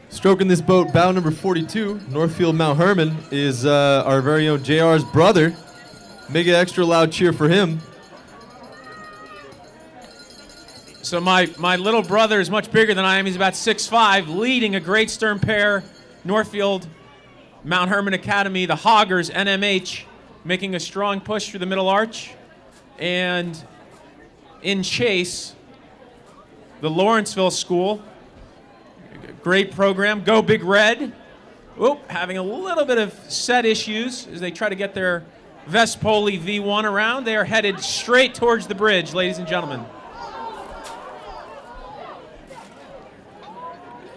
Stroking this boat, bow number 42, Northfield Mount Herman, is our very own JR's brother. Make an extra loud cheer for him. So my little brother is much bigger than I am. He's about 6'5", leading a great stern pair, Northfield Mount Herman Academy, the Hoggers, NMH, making a strong push through the middle arch. And in chase, the Lawrenceville School, great program, Go Big Red. Oop, having a little bit of set issues as they try to get their Vespoli V1 around. They are headed straight towards the bridge, ladies and gentlemen.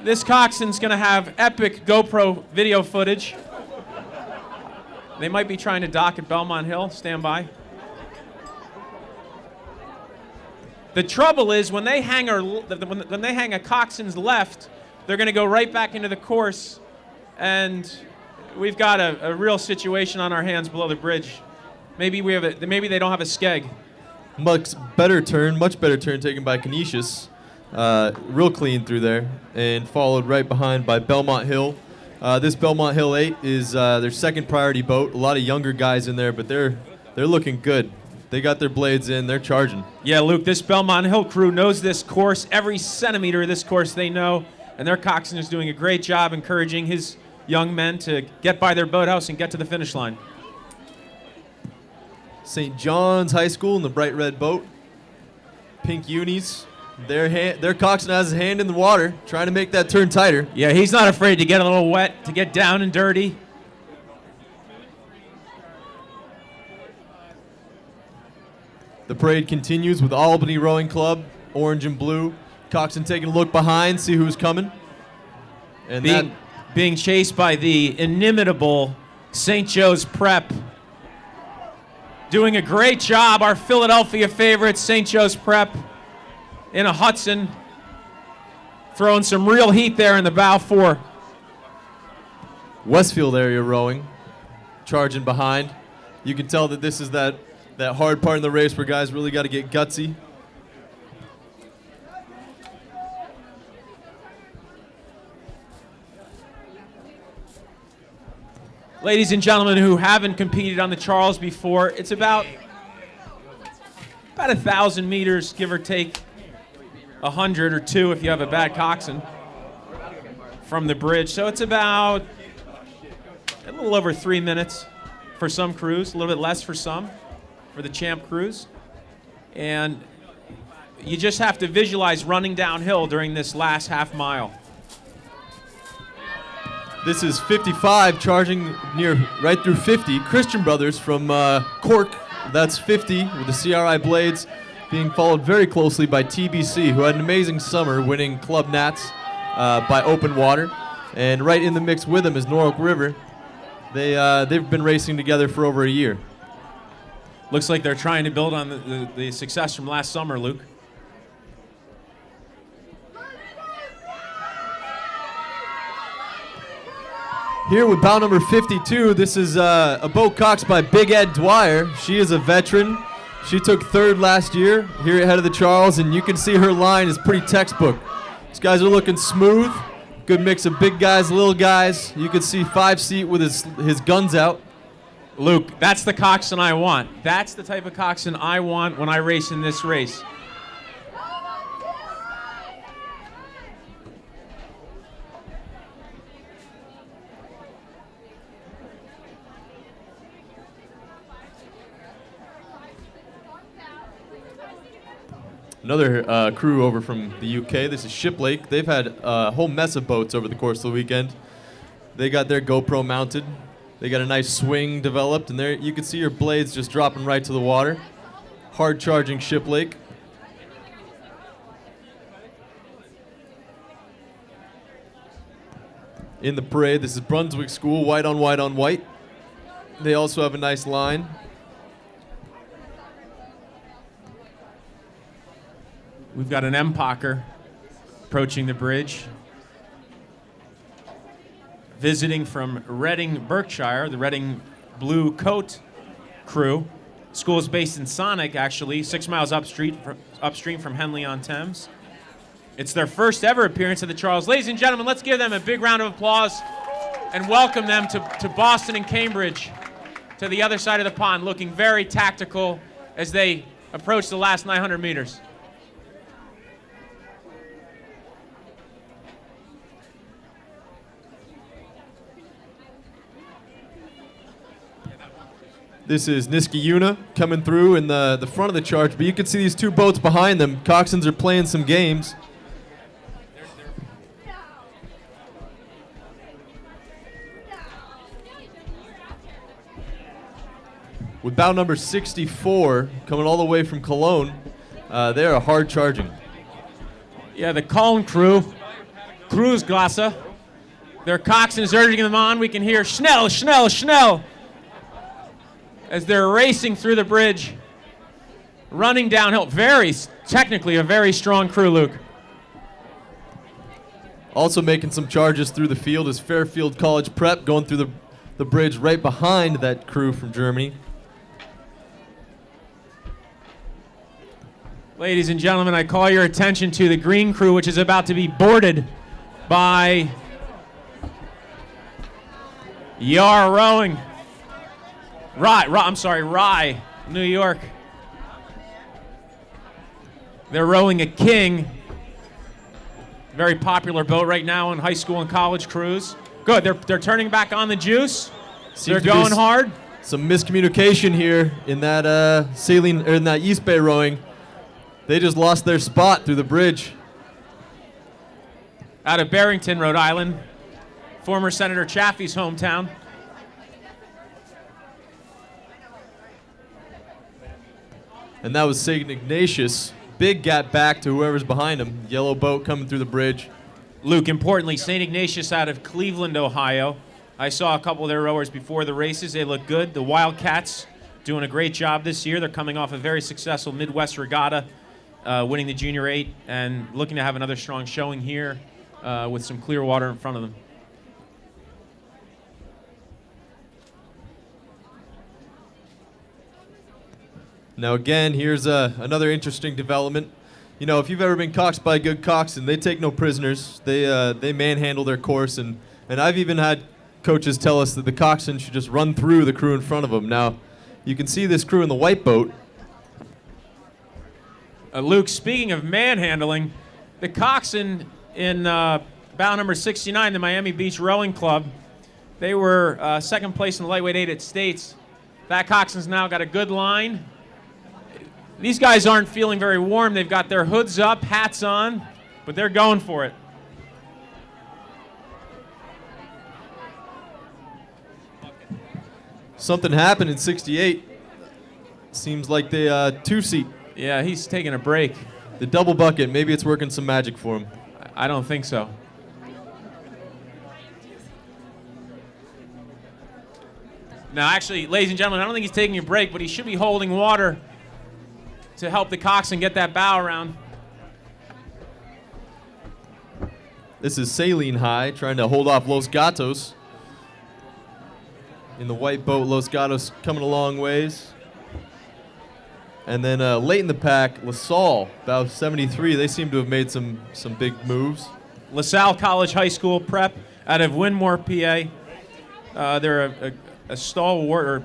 This coxswain's going to have epic GoPro video footage. They might be trying to dock at Belmont Hill. Stand by. The trouble is when they hang a coxswain's left, they're going to go right back into the course, and we've got a real situation on our hands below the bridge. Maybe they don't have a skeg. much better turn taken by Canisius. Real clean through there, and followed right behind by Belmont Hill. This Belmont Hill 8 is their second priority boat. A lot of younger guys in there, but they're looking good. They got their blades in. They're charging. Yeah, Luke, this Belmont Hill crew knows this course. Every centimeter of this course they know, and their coxswain is doing a great job encouraging his young men to get by their boathouse and get to the finish line. St. John's High School in the bright red boat. Pink unis. Their coxswain has his hand in the water, trying to make that turn tighter. Yeah, he's not afraid to get a little wet, to get down and dirty. The parade continues with Albany Rowing Club, orange and blue. Coxswain taking a look behind, see who's coming. And being chased by the inimitable St. Joe's Prep. Doing a great job, our Philadelphia favorites, St. Joe's Prep. In a Hudson, throwing some real heat there in the bow four. Westfield area rowing, charging behind. You can tell that this is that hard part in the race where guys really got to get gutsy. Ladies and gentlemen who haven't competed on the Charles before, it's about 1,000 meters, give or take 100 or 2 if you have a bad coxswain from the bridge. So it's about a little over 3 minutes for some crews, a little bit less for some, for the champ crews. And you just have to visualize running downhill during this last half mile. This is 55 charging right through 50. Christian Brothers from Cork, that's 50 with the CRI blades, being followed very closely by TBC, who had an amazing summer winning Club Nats by open water. And right in the mix with them is Norfolk River. They've been racing together for over a year. Looks like they're trying to build on the success from last summer, Luke. Here with bow number 52, this is a boat coxed by Big Ed Dwyer. She is a veteran. She took third last year here at Head of the Charles, and you can see her line is pretty textbook. These guys are looking smooth. Good mix of big guys, little guys. You can see 5-seat with his guns out. Luke, that's the coxswain I want. That's the type of coxswain I want when I race in this race. Another crew over from the UK. This is Shiplake. They've had a whole mess of boats over the course of the weekend. They got their GoPro mounted. They got a nice swing developed, and there you can see your blades just dropping right to the water. Hard charging Shiplake. In the parade, this is Brunswick School, white on white on white. They also have a nice line. We've got an MPOCer approaching the bridge. Visiting from Reading, Berkshire, the Reading Blue Coat crew. School is based in Sonic, actually, 6 miles upstream from Henley-on-Thames. It's their first ever appearance at the Charles. Ladies and gentlemen, let's give them a big round of applause and welcome them to Boston and Cambridge, to the other side of the pond, looking very tactical as they approach the last 900 meters. This is Niskayuna coming through in the front of the charge, but you can see these two boats behind them. Coxswains are playing some games. With bow number 64 coming all the way from Cologne, they are hard charging. Yeah, the Cologne crew, Cruisklasse. Their coxswain is urging them on. We can hear Schnell, Schnell, Schnell as they're racing through the bridge, running downhill. Technically a very strong crew, Luke. Also making some charges through the field is Fairfield College Prep, going through the bridge right behind that crew from Germany. Ladies and gentlemen, I call your attention to the green crew, which is about to be boarded by Yar Rowing. Rye, New York. They're rowing a King. Very popular boat right now in high school and college crews. Good, they're turning back on the juice. They're going hard. Some miscommunication here in that sailing or in that East Bay rowing. They just lost their spot through the bridge. Out of Barrington, Rhode Island, former Senator Chaffee's hometown. And that was St. Ignatius. Big gap back to whoever's behind him. Yellow boat coming through the bridge. Luke, importantly, St. Ignatius out of Cleveland, Ohio. I saw a couple of their rowers before the races. They look good. The Wildcats doing a great job this year. They're coming off a very successful Midwest regatta, winning the Junior 8, and looking to have another strong showing here with some clear water in front of them. Now again, here's another interesting development. You know, if you've ever been coxed by a good coxswain, they take no prisoners. They manhandle their course, and I've even had coaches tell us that the coxswain should just run through the crew in front of them. Now, you can see this crew in the white boat. Luke, speaking of manhandling, the coxswain in bow number 69, the Miami Beach Rowing Club, they were second place in the lightweight 8 at States. That coxswain's now got a good line. These guys aren't feeling very warm. They've got their hoods up, hats on, but they're going for it. Something happened in 68. Seems like the two-seat. Yeah, he's taking a break. The double bucket, maybe it's working some magic for him. I don't think so. Now, actually, ladies and gentlemen, I don't think he's taking a break, but he should be holding water to help the coxswain get that bow around. This is Saline High trying to hold off Los Gatos. In the white boat, Los Gatos coming a long ways. And then late in the pack, LaSalle, about 73. They seem to have made some big moves. LaSalle College High School prep out of Winmore, PA. They're a stalwart, or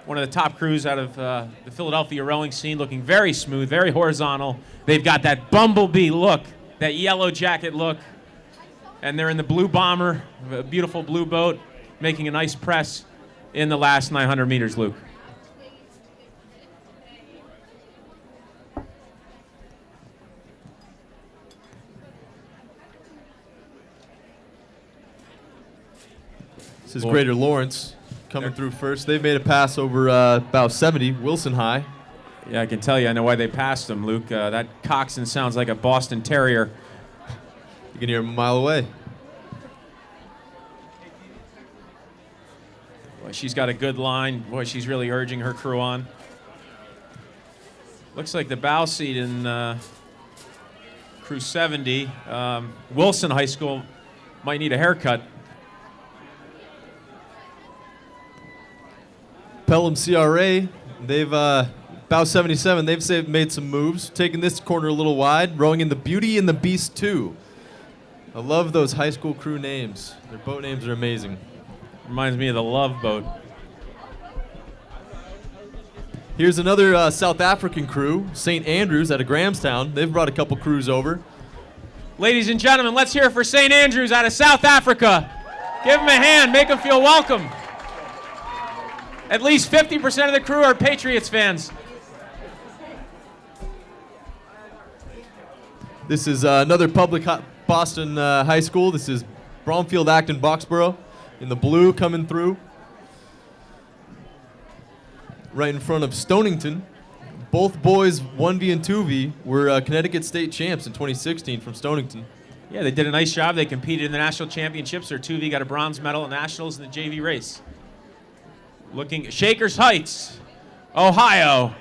one of the top crews out of the Philadelphia rowing scene, looking very smooth, very horizontal. They've got that bumblebee look, that yellow jacket look. And they're in the blue bomber, a beautiful blue boat, making a nice press in the last 900 meters, Luke. This is Greater Lawrence coming through first. They've made a pass over about 70, Wilson High. Yeah, I can tell you, I know why they passed them, Luke. That coxswain sounds like a Boston Terrier. You can hear him a mile away. Boy, she's got a good line. Boy, she's really urging her crew on. Looks like the bow seat in crew 70, Wilson High School, might need a haircut. Pelham CRA, they've bow 77. They've made some moves, taking this corner a little wide, rowing in the Beauty and the Beast 2. I love those high school crew names. Their boat names are amazing. Reminds me of the Love Boat. Here's another South African crew, St. Andrews out of Grahamstown. They've brought a couple crews over. Ladies and gentlemen, let's hear it for St. Andrews out of South Africa. Give them a hand, make them feel welcome. At least 50% of the crew are Patriots fans. This is another public Boston high school. This is Bromfield Acton Boxborough in the blue coming through. Right in front of Stonington. Both boys, 1V and 2V, were Connecticut State champs in 2016 from Stonington. Yeah, they did a nice job. They competed in the national championships. Their 2V got a bronze medal at nationals in the JV race. Looking, Shakers Heights, Ohio.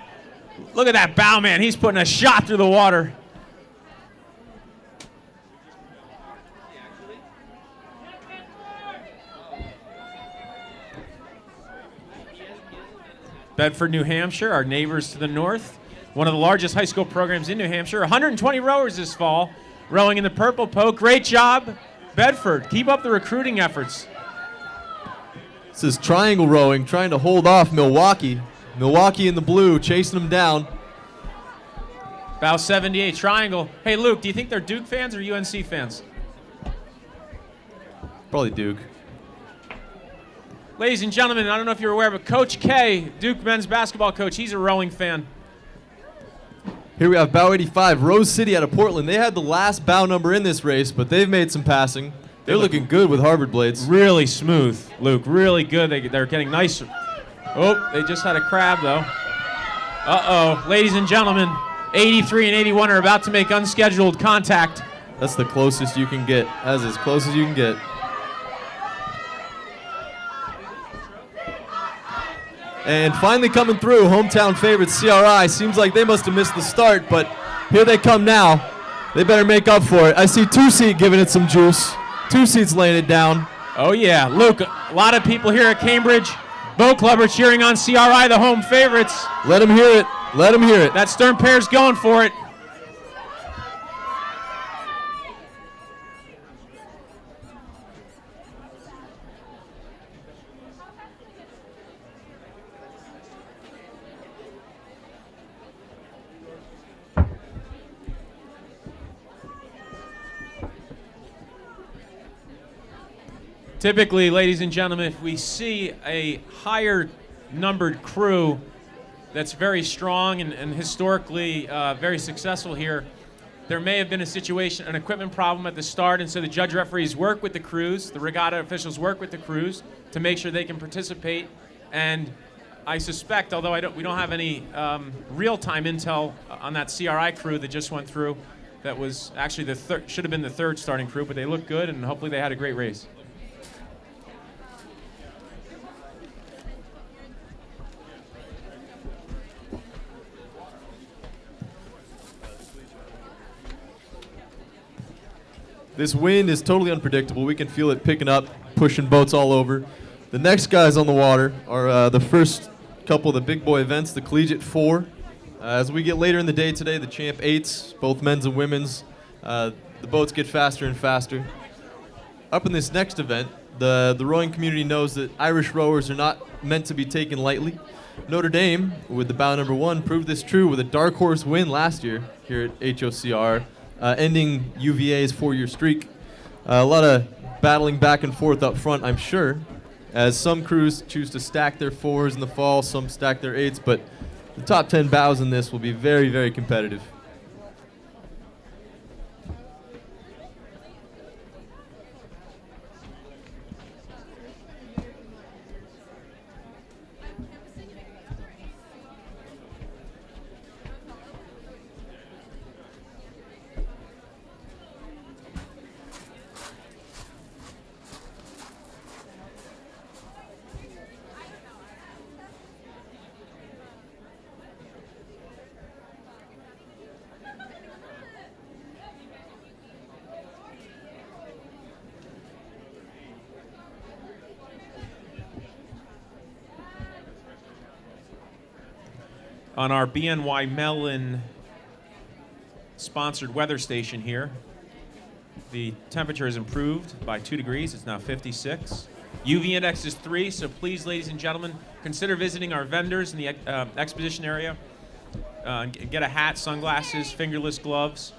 Look at that bow man. He's putting a shot through the water. Bedford, New Hampshire, our neighbors to the north. one of the largest high school programs in New Hampshire. 120 rowers this fall, rowing in the Purple Poke. Great job, Bedford. Keep up the recruiting efforts. This is triangle rowing, trying to hold off Milwaukee. Milwaukee in the blue, chasing them down. Bow 78, triangle. Hey, Luke, do you think they're Duke fans or UNC fans? Probably Duke. Ladies and gentlemen, I don't know if you're aware, but Coach K, Duke men's basketball coach, he's a rowing fan. Here we have bow 85, Rose City out of Portland. They had the last bow number in this race, but they've made some passing. They're looking good with Harvard blades. Really smooth, Luke. Really good. They're getting nice. Oh, they just had a crab, though. Uh-oh. Ladies and gentlemen, 83 and 81 are about to make unscheduled contact. That's the closest you can get. That's as close as you can get. And finally coming through, hometown favorite CRI. Seems like they must have missed the start, but here they come now. They better make up for it. I see 2-seat giving it some juice. 2-seat's laying it down. Oh, yeah. Luke, a lot of people here at Cambridge Boat Club are cheering on CRI, the home favorites. Let them hear it. Let them hear it. That stern pair's going for it. Typically, ladies and gentlemen, if we see a higher numbered crew that's very strong and historically very successful here, there may have been a situation, an equipment problem at the start, and so the judge referees work with the crews, the regatta officials work with the crews to make sure they can participate. And I suspect, although we don't have any real-time intel on that CRI crew that just went through, that was actually should have been the third starting crew, but they look good, and hopefully they had a great race. This wind is totally unpredictable. We can feel it picking up, pushing boats all over. The next guys on the water are the first couple of the big boy events, the Collegiate 4. As we get later in the day today, the Champ 8s, both men's and women's, the boats get faster and faster. Up in this next event, the rowing community knows that Irish rowers are not meant to be taken lightly. Notre Dame, with the bow number 1, proved this true with a dark horse win last year here at HOCR. Ending UVA's 4-year streak. A lot of battling back and forth up front, I'm sure, as some crews choose to stack their 4s in the fall, some stack their 8s, but the top 10 bows in this will be very, very competitive. On our BNY Mellon sponsored weather station here, the temperature has improved by 2 degrees. It's now 56. UV index is 3, so please, ladies and gentlemen, consider visiting our vendors in the exposition area. Get a hat, sunglasses, fingerless gloves,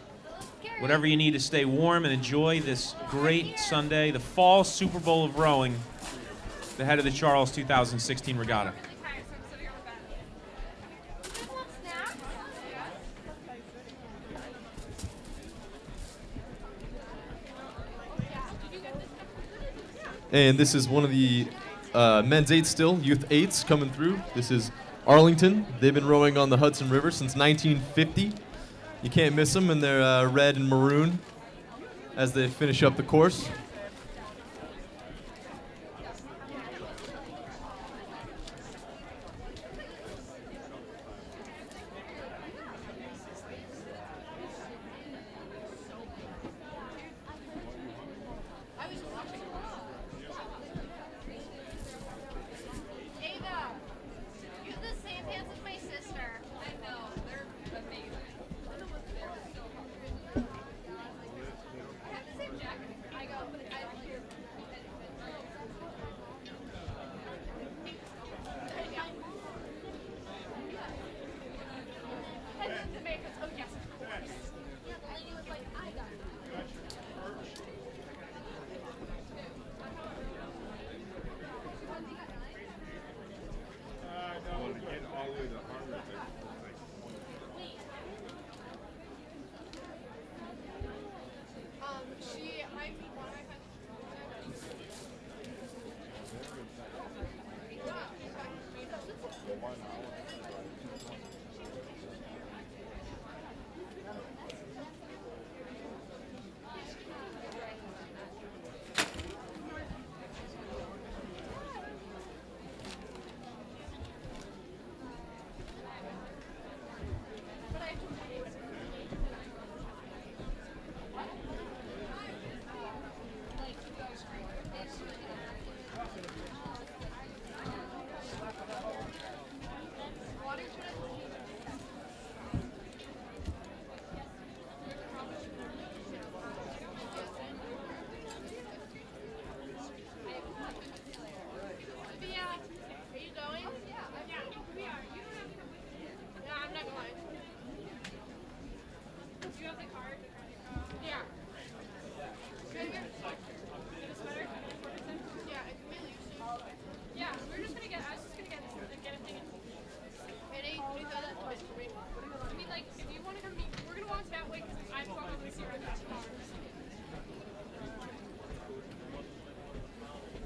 whatever you need to stay warm and enjoy this great Sunday, the Fall Super Bowl of Rowing, the head of the Charles 2016 Regatta. And this is one of the men's 8s still, youth 8s coming through. This is Arlington. They've been rowing on the Hudson River since 1950. You can't miss them in their red and maroon as they finish up the course.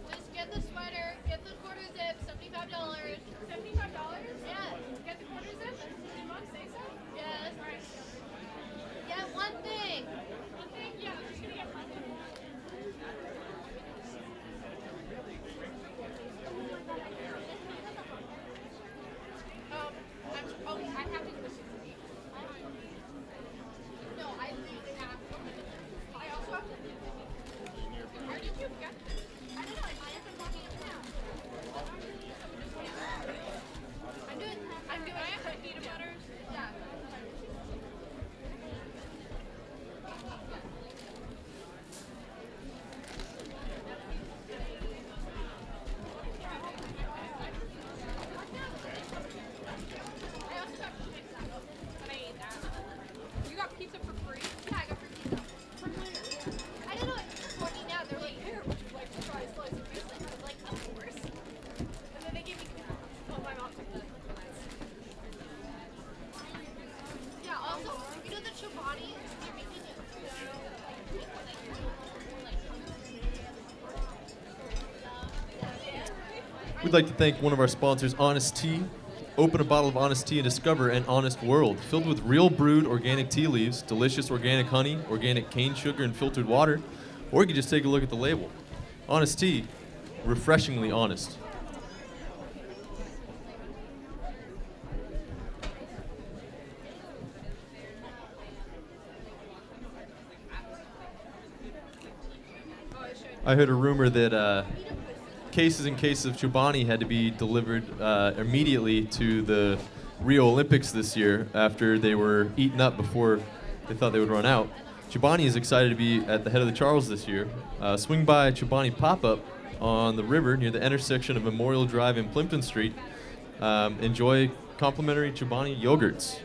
Just get the sweater, get the quarter zip, $75. $75? Yeah. Get the quarter zip? Did mom say so? Yes. Alright. Get one thing. One thing? Yeah, I'm just gonna get one thing. I have to No, I literally have to. I also have to. Where did you get this? I don't know. I might have been walking in town. I'm doing I have peanut butters. Yeah. I also got pizza. And I ate that. You got pizza for free? Yeah, I got free pizza. From where? I don't know. It's working out. They're like, here, would you like to try a slice of pizza? I was like, of course. And then they gave me my mom took the Yeah, also, you know the Chobani? You're making it. We'd like to thank one of our sponsors, Honest Tea. Open a bottle of Honest Tea and discover an honest world filled with real brewed organic tea leaves, delicious organic honey, organic cane sugar, and filtered water. Or you can just take a look at the label. Honest Tea, refreshingly honest. I heard a rumor that cases and cases of Chobani had to be delivered immediately to the Rio Olympics this year after they were eaten up before they thought they would run out. Chobani is excited to be at the head of the Charles this year. Swing by Chobani Pop-Up on the river near the intersection of Memorial Drive and Plimpton Street. Enjoy complimentary Chobani yogurts.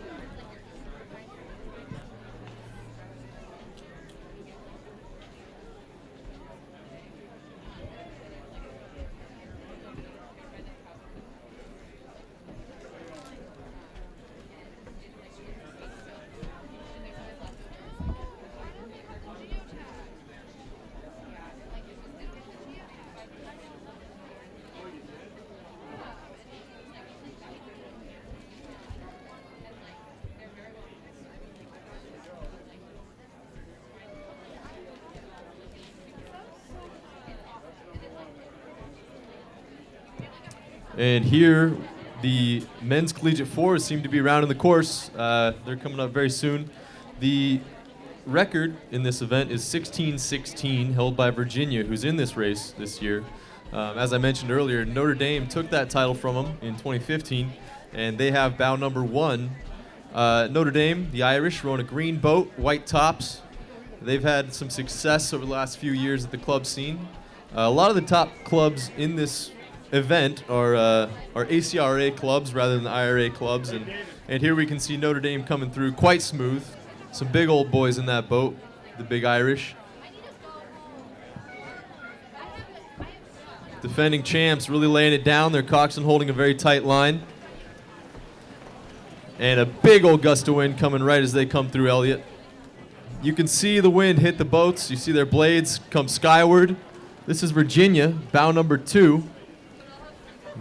And here, the men's collegiate fours seem to be rounding the course. They're coming up very soon. The record in this event is 16-16, held by Virginia, who's in this race this year. As I mentioned earlier, Notre Dame took that title from them in 2015, and they have bow number 1. Notre Dame, the Irish, rowing a green boat, white tops. They've had some success over the last few years at the club scene. A lot of the top clubs in this event are ACRA clubs rather than the IRA clubs, and here we can see Notre Dame coming through quite smooth. Some big old boys in that boat, the big Irish. Defending champs really laying it down. Their coxswain holding a very tight line. And a big old gust of wind coming right as they come through Elliott. You can see the wind hit the boats. You see their blades come skyward. This is Virginia, bow number 2.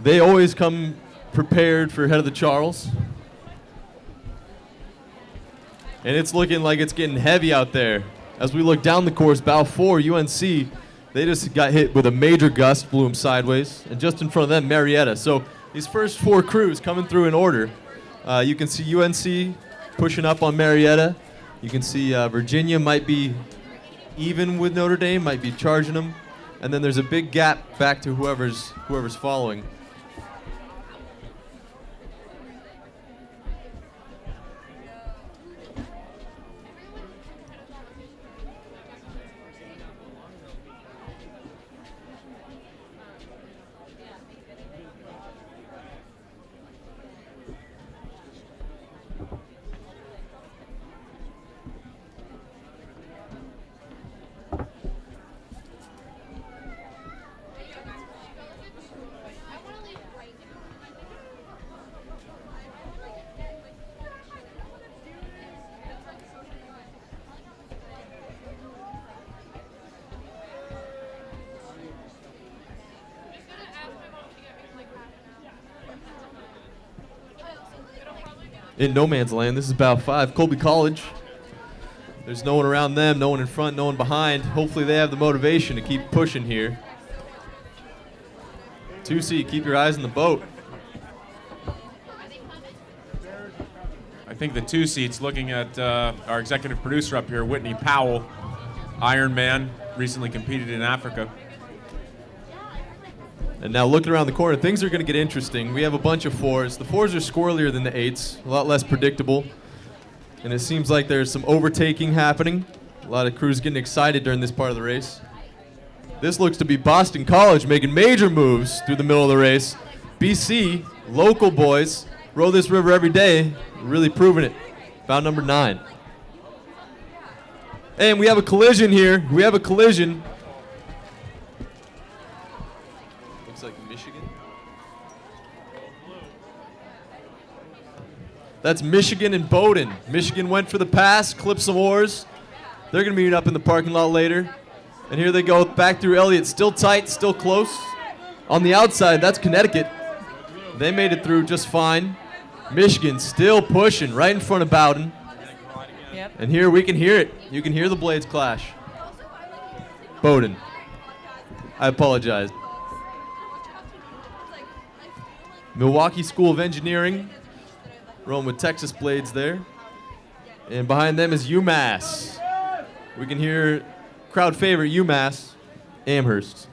They always come prepared for Head of the Charles. And it's looking like it's getting heavy out there. As we look down the course, bow 4, UNC, they just got hit with a major gust, blew them sideways. And just in front of them, Marietta. So these first 4 crews coming through in order. You can see UNC pushing up on Marietta. You can see Virginia might be even with Notre Dame, might be charging them. And then there's a big gap back to whoever's following. In no man's land, this is bow 5, Colby College. There's no one around them, no one in front, no one behind. Hopefully they have the motivation to keep pushing here. 2C, keep your eyes on the boat. I think the 2 seats, looking at our executive producer up here, Whitney Powell, Ironman, recently competed in Africa. And now looking around the corner, things are going to get interesting. We have a bunch of 4s. The 4s are squirrelier than the 8s, a lot less predictable. And it seems like there's some overtaking happening. A lot of crews getting excited during this part of the race. This looks to be Boston College making major moves through the middle of the race. BC, local boys, row this river every day, really proving it. Bound number 9. And we have a collision here. We have a collision. Looks like Michigan. That's Michigan and Bowdoin. Michigan went for the pass, clipped some oars. They're going to meet up in the parking lot later. And here they go back through Elliott. Still tight, still close. On the outside, that's Connecticut. They made it through just fine. Michigan still pushing right in front of Bowdoin. Yep. And here we can hear it. You can hear the blades clash. Bowdoin. I apologize. Milwaukee School of Engineering. Rowing with Texas blades there. And behind them is UMass. We can hear crowd favorite UMass, Amherst.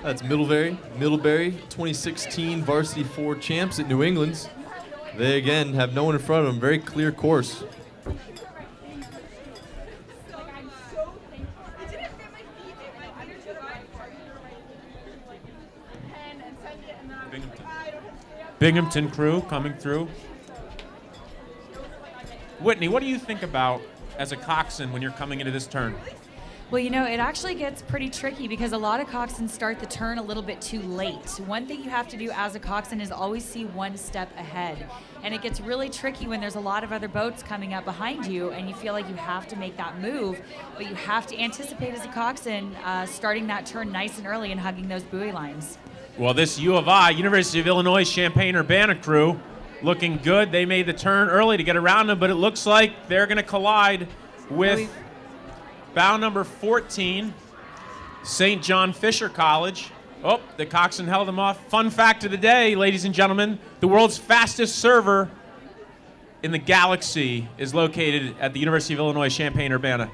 That's Middlebury. Middlebury, 2016 Varsity 4 champs at New England's. They, again, have no one in front of them. Very clear course. Binghamton crew coming through. Whitney, what do you think about as a coxswain when you're coming into this turn? Well, you know, it actually gets pretty tricky because a lot of coxswains start the turn a little bit too late. One thing you have to do as a coxswain is always see one step ahead. And it gets really tricky when there's a lot of other boats coming up behind you and you feel like you have to make that move, but you have to anticipate as a coxswain starting that turn nice and early and hugging those buoy lines. Well, this U of I, University of Illinois Champaign-Urbana crew, looking good. They made the turn early to get around them, but it looks like they're going to collide with bow number 14, St. John Fisher College. Oh, the coxswain held them off. Fun fact of the day, ladies and gentlemen, the world's fastest server in the galaxy is located at the University of Illinois Champaign-Urbana.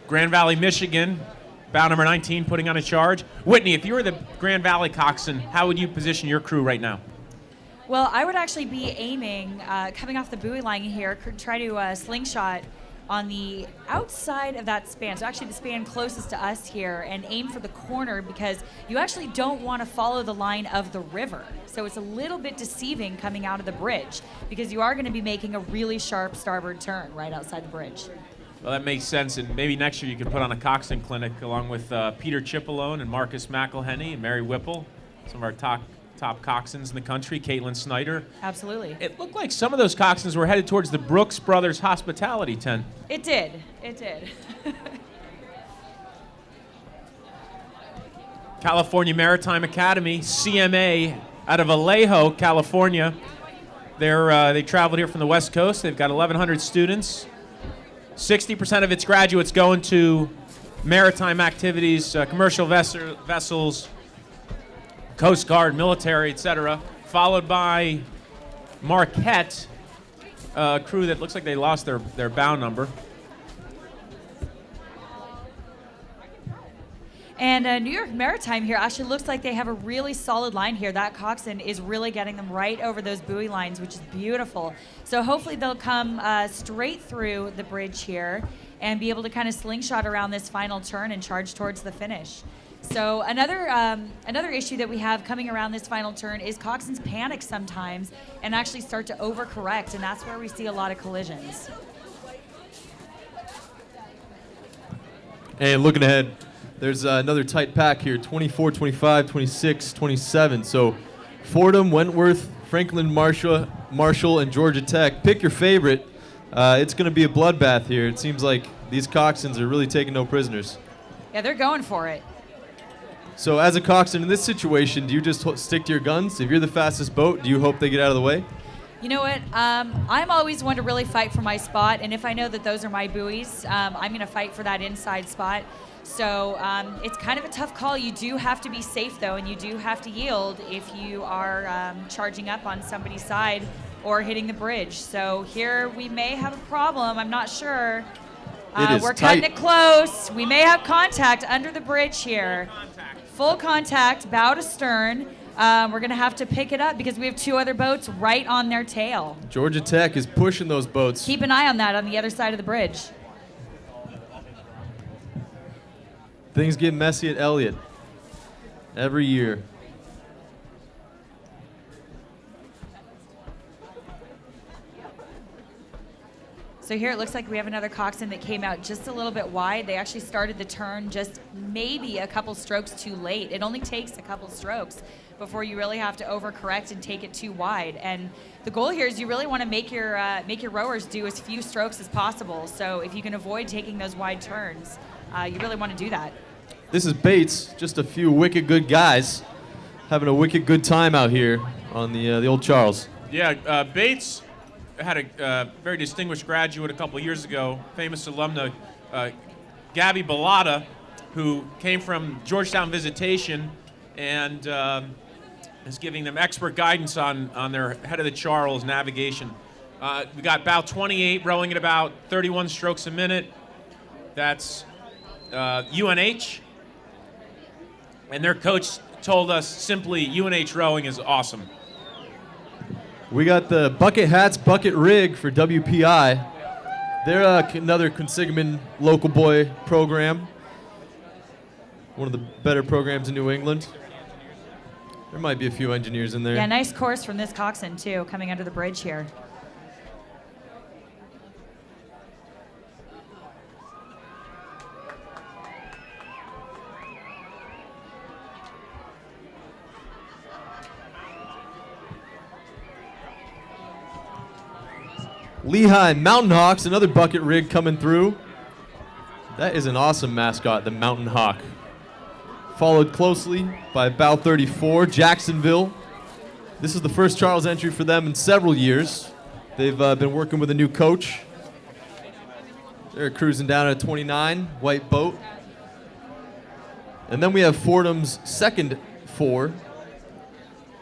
Grand Valley, Michigan, bow number 19, putting on a charge. Whitney, if you were the Grand Valley coxswain, how would you position your crew right now? Well, I would actually be aiming, coming off the buoy line here, try to slingshot on the outside of that span, so actually the span closest to us here, and aim for the corner because you actually don't want to follow the line of the river. So it's a little bit deceiving coming out of the bridge because you are going to be making a really sharp starboard turn right outside the bridge. Well, that makes sense, and maybe next year you could put on a coxswain clinic along with Peter Chipolone and Marcus McElhenney and Mary Whipple, some of our top coxswains in the country, Caitlin Snyder. Absolutely. It looked like some of those coxswains were headed towards the Brooks Brothers hospitality tent. It did. It did. California Maritime Academy, CMA, out of Vallejo, California. They traveled here from the West Coast. They've got 1,100 students. 60% of its graduates go into maritime activities, commercial vessels, Coast Guard, military, etc., followed by Marquette, a crew that looks like they lost their bow number. And New York Maritime here actually looks like they have a really solid line here. That coxswain is really getting them right over those buoy lines, which is beautiful. So hopefully they'll come straight through the bridge here and be able to kind of slingshot around this final turn and charge towards the finish. So another issue that we have coming around this final turn is coxswains panic sometimes and actually start to overcorrect, and that's where we see a lot of collisions. And looking ahead, there's another tight pack here, 24, 25, 26, 27. So Fordham, Wentworth, Franklin, Marshall, and Georgia Tech. Pick your favorite. It's going to be a bloodbath here. It seems like these coxswains are really taking no prisoners. Yeah, they're going for it. So as a coxswain in this situation, do you just stick to your guns? If you're the fastest boat, do you hope they get out of the way? You know what? I'm always one to really fight for my spot, and if I know that those are my buoys, I'm going to fight for that inside spot. So it's kind of a tough call. You do have to be safe, though, and you do have to yield if you are charging up on somebody's side or hitting the bridge. So here we may have a problem. I'm not sure. We're cutting it close. We may have contact under the bridge here. Full contact, bow to stern. We're going to have to pick it up because we have two other boats right on their tail. Georgia Tech is pushing those boats. Keep an eye on that on the other side of the bridge. Things get messy at Elliott every year. So here it looks like we have another coxswain that came out just a little bit wide. They actually started the turn just maybe a couple strokes too late. It only takes a couple strokes before you really have to overcorrect and take it too wide. And the goal here is you really want to make your rowers do as few strokes as possible. So if you can avoid taking those wide turns, you really want to do that. This is Bates, just a few wicked good guys having a wicked good time out here on the old Charles. Yeah, Bates had a very distinguished graduate a couple of years ago, famous alumna, Gabby Bellata, who came from Georgetown Visitation and is giving them expert guidance on their head of the Charles navigation. We got bow 28 rowing at about 31 strokes a minute. That's UNH. And their coach told us simply, UNH rowing is awesome. We got the Bucket Hats Bucket Rig for WPI. They're another consignment local boy program. One of the better programs in New England. There might be a few engineers in there. Yeah, nice course from this coxswain, too, coming under the bridge here. Lehigh Mountain Hawks, another bucket rig coming through. That is an awesome mascot, the Mountain Hawk. Followed closely by bow 34, Jacksonville. This is the first Charles entry for them in several years. They've been working with a new coach. They're cruising down at 29, white boat. And then we have Fordham's second four.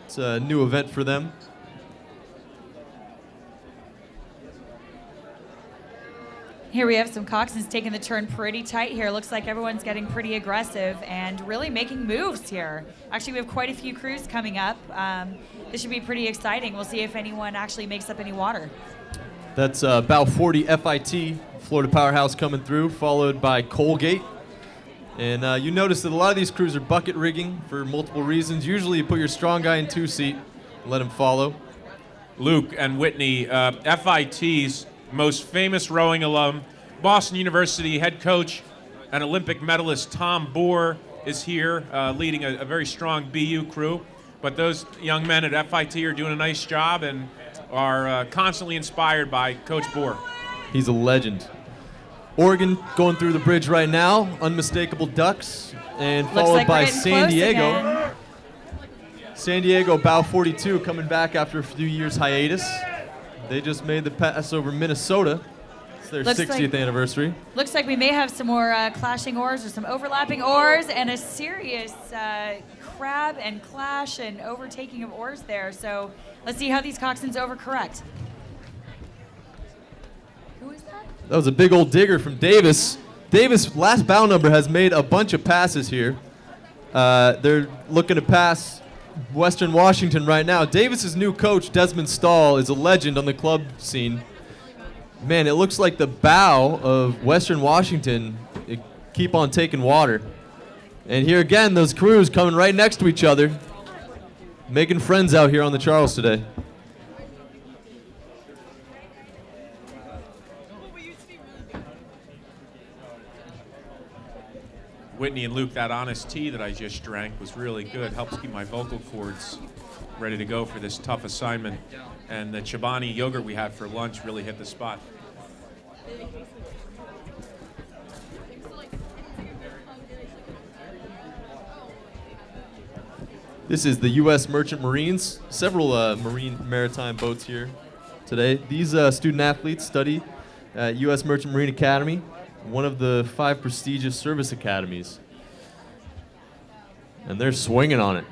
It's a new event for them. Here we have some coxswains taking the turn pretty tight here. Looks like everyone's getting pretty aggressive and really making moves here. Actually, we have quite a few crews coming up. This should be pretty exciting. We'll see if anyone actually makes up any water. That's Bow 40 FIT, Florida Powerhouse coming through, followed by Colgate. And you notice that a lot of these crews are bucket rigging for multiple reasons. Usually you put your strong guy in 2-seat, let him follow. Luke and Whitney, FIT's most famous rowing alum, Boston University head coach and Olympic medalist Tom Bohr is here leading a very strong BU crew. But those young men at FIT are doing a nice job and are constantly inspired by Coach Bohr. He's a legend. Oregon going through the bridge right now, unmistakable Ducks, and followed by San Diego. San Diego, Bow 42, coming back after a few years hiatus. They just made the pass over Minnesota. It's their 60th anniversary. Looks like we may have some more clashing oars or some overlapping oars and a serious crab and clash and overtaking of oars there. So let's see how these coxswains overcorrect. Who is that? That was a big old digger from Davis. Davis, last bow number, has made a bunch of passes here. They're looking to pass Western Washington right now. Davis's new coach, Desmond Stahl, is a legend on the club scene. Man, it looks like the bow of Western Washington keep on taking water. And here again, those crews coming right next to each other, making friends out here on the Charles today. Whitney and Luke, that honest tea that I just drank was really good. Helps keep my vocal cords ready to go for this tough assignment. And the Chobani yogurt we had for lunch really hit the spot. This is the U.S. Merchant Marines. Several maritime boats here today. These student athletes study at U.S. Merchant Marine Academy, one of the 5 prestigious service academies. And they're swinging on it.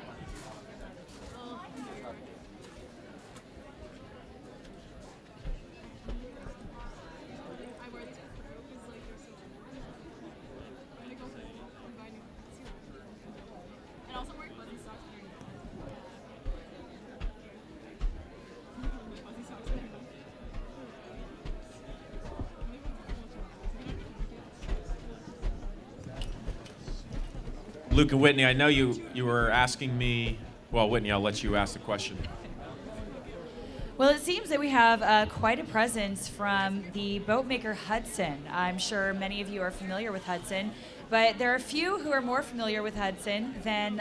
Luke and Whitney, I know you were asking me, well, Whitney, I'll let you ask the question. Well, it seems that we have quite a presence from the boat maker Hudson. I'm sure many of you are familiar with Hudson, but there are a few who are more familiar with Hudson than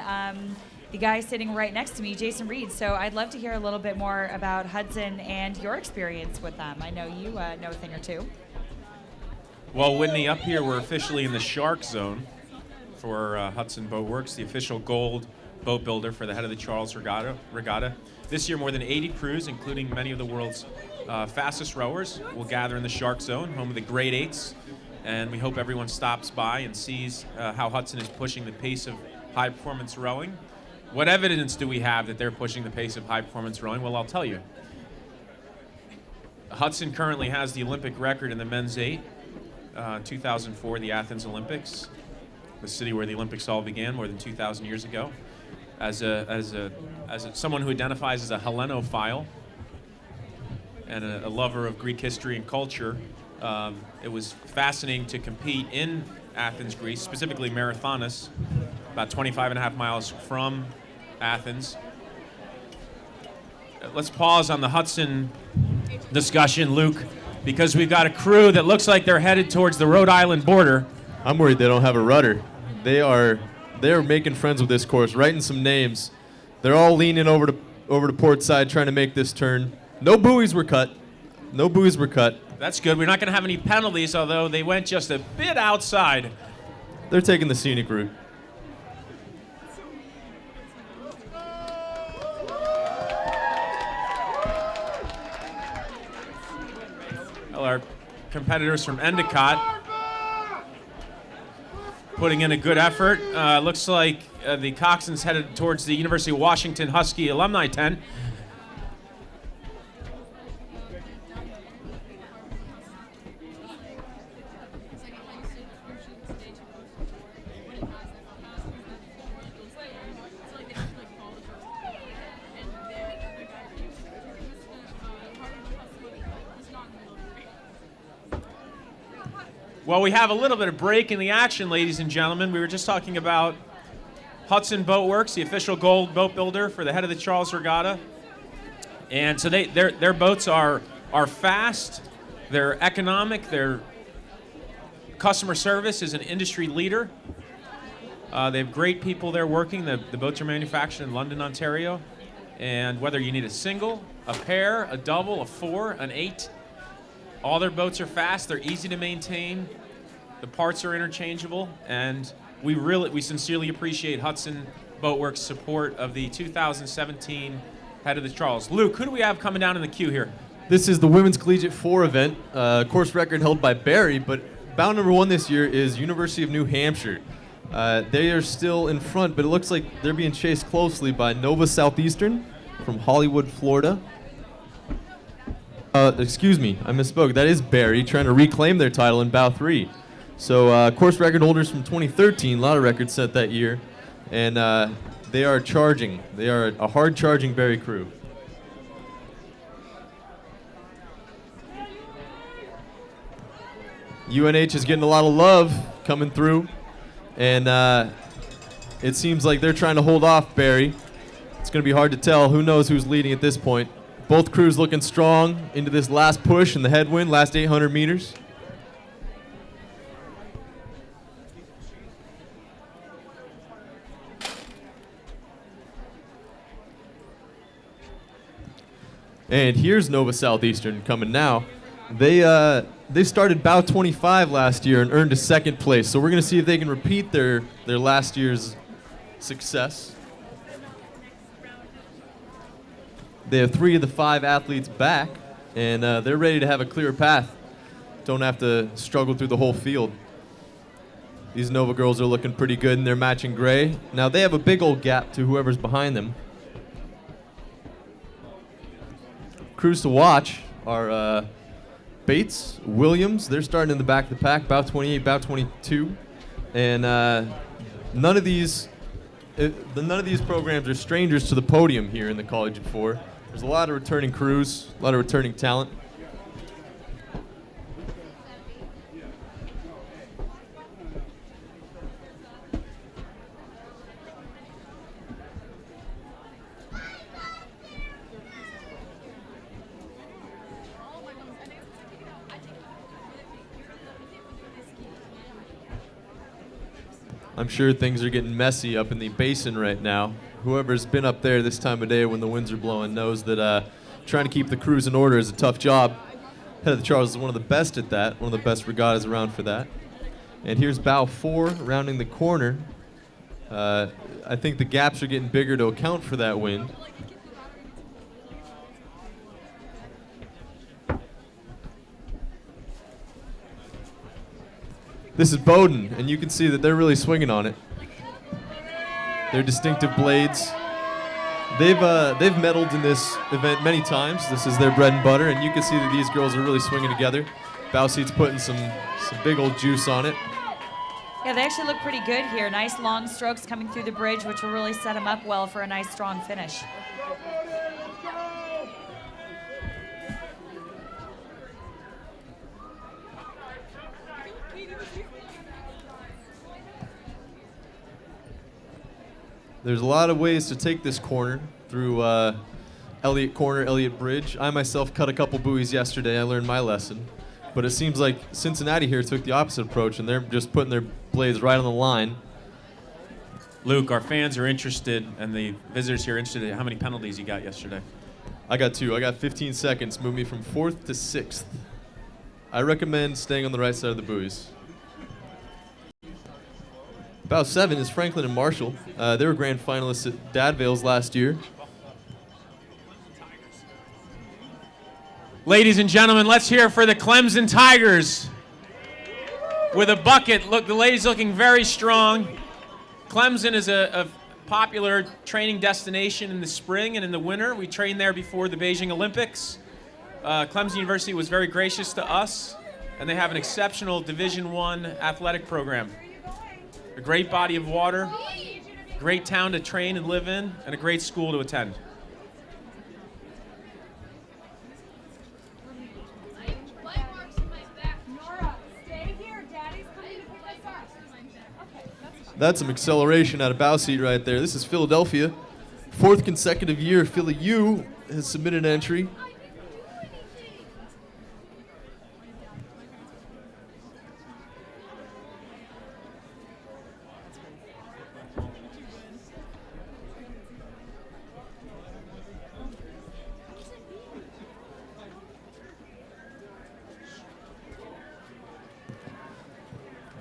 the guy sitting right next to me, Jason Reed. So I'd love to hear a little bit more about Hudson and your experience with them. I know you know a thing or two. Well, Whitney, up here we're officially in the Shark Zone for Hudson Boat Works, the official gold boat builder for the Head of the Charles Regatta. This year, more than 80 crews, including many of the world's fastest rowers, will gather in the Shark Zone, home of the Grade 8s. And we hope everyone stops by and sees how Hudson is pushing the pace of high-performance rowing. What evidence do we have that they're pushing the pace of high-performance rowing? Well, I'll tell you. Hudson currently has the Olympic record in the men's 8, 2004, the Athens Olympics, the city where the Olympics all began more than 2,000 years ago. As someone who identifies as a Hellenophile and a lover of Greek history and culture, it was fascinating to compete in Athens, Greece, specifically Marathonis, about 25.5 miles from Athens. Let's pause on the Hudson discussion, Luke, because we've got a crew that looks like they're headed towards the Rhode Island border. I'm worried they don't have a rudder. They're making friends with this course, writing some names. They're all leaning over to port side, trying to make this turn. No buoys were cut. No buoys were cut. That's good. We're not going to have any penalties, although they went just a bit outside. They're taking the scenic route. Well, our competitors from Endicott putting in a good effort. Looks like the coxswains headed towards the University of Washington Husky alumni tent. Well, we have a little bit of break in the action, ladies and gentlemen. We were just talking about Hudson Boat Works, the official gold boat builder for the Head of the Charles Regatta. And so their boats are fast, they're economic, their customer service is an industry leader. They have great people there working. The boats are manufactured in London, Ontario. And whether you need a single, a pair, a double, a 4, an 8, all their boats are fast, they're easy to maintain, the parts are interchangeable, and we sincerely appreciate Hudson Boat Works' support of the 2017 Head of the Charles. Luke, who do we have coming down in the queue here? This is the Women's Collegiate 4 event, course record held by Barry, but bout number 1 this year is University of New Hampshire. They are still in front, but it looks like they're being chased closely by Nova Southeastern from Hollywood, Florida. Excuse me, I misspoke. That is Barry trying to reclaim their title in bout 3. So course record holders from 2013, a lot of records set that year, and they are charging. They are a hard-charging Barry crew. UNH is getting a lot of love coming through, and it seems like they're trying to hold off Barry. It's going to be hard to tell. Who knows who's leading at this point. Both crews looking strong into this last push in the headwind, last 800 meters. And here's Nova Southeastern coming now. They started bout 25 last year and earned a 2nd place. So we're going to see if they can repeat their last year's success. They have 3 of the 5 athletes back, and they're ready to have a clear path. Don't have to struggle through the whole field. These Nova girls are looking pretty good, and they're matching gray. Now they have a big old gap to whoever's behind them. Crews to watch are Bates, Williams. They're starting in the back of the pack, bout 28, bout 22, and none of these programs are strangers to the podium here in the Collegiate 4. There's a lot of returning crews, a lot of returning talent. I'm sure things are getting messy up in the basin right now. Whoever's been up there this time of day when the winds are blowing knows that trying to keep the crews in order is a tough job. Head of the Charles is one of the best at that, one of the best regattas around for that. And here's bow 4 rounding the corner. I think the gaps are getting bigger to account for that wind. This is Bowden, and you can see that they're really swinging on it. Their distinctive blades. They've medaled in this event many times. This is their bread and butter, and you can see that these girls are really swinging together. Bow seat's putting some big old juice on it. Yeah, they actually look pretty good here. Nice long strokes coming through the bridge, which will really set them up well for a nice strong finish. There's a lot of ways to take this corner through Elliott Corner, Elliott Bridge. I myself cut a couple buoys yesterday. I learned my lesson. But it seems like Cincinnati here took the opposite approach, and they're just putting their blades right on the line. Luke, our fans are interested, and the visitors here are interested in how many penalties you got yesterday. I got 2. I got 15 seconds. Moved me from 4th to 6th. I recommend staying on the right side of the buoys. Bow 7 is Franklin and Marshall. They were grand finalists at Dadvale's last year. Ladies and gentlemen, let's hear for the Clemson Tigers. With a bucket, look, the ladies looking very strong. Clemson is a popular training destination in the spring and in the winter. We trained there before the Beijing Olympics. Clemson University was very gracious to us, and they have an exceptional Division I athletic program. A great body of water, great town to train and live in, and a great school to attend. Nora, stay here. Daddy That's some acceleration out of bow seat right there. This is Philadelphia. 4th consecutive year, Philly U has submitted an entry.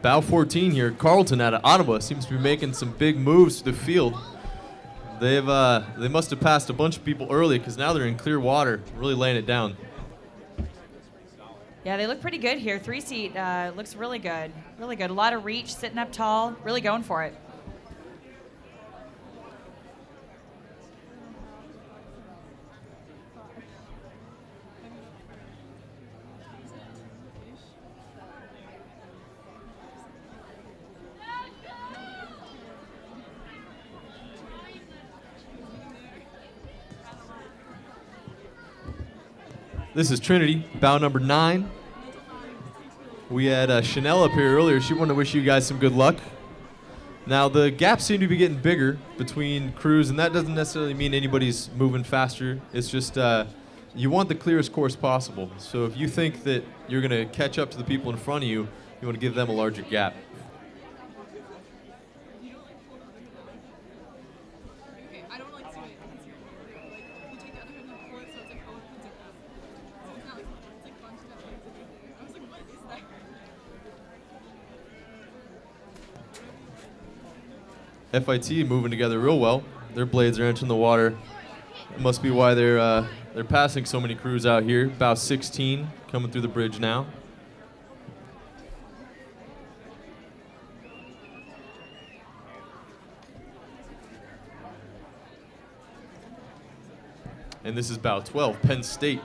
Bow 14 here, Carlton out of Ottawa seems to be making some big moves to the field. They must have passed a bunch of people early because now they're in clear water, really laying it down. Yeah, they look pretty good here. 3-seat looks really good. Really good. A lot of reach, sitting up tall, really going for it. This is Trinity, bow number 9. We had Chanel up here earlier. She wanted to wish you guys some good luck. Now, the gaps seem to be getting bigger between crews, and that doesn't necessarily mean anybody's moving faster. It's just you want the clearest course possible. So if you think that you're going to catch up to the people in front of you, you want to give them a larger gap. FIT moving together real well. Their blades are entering the water. It must be why they're passing so many crews out here. Bow 16 coming through the bridge now. And this is bow 12, Penn State.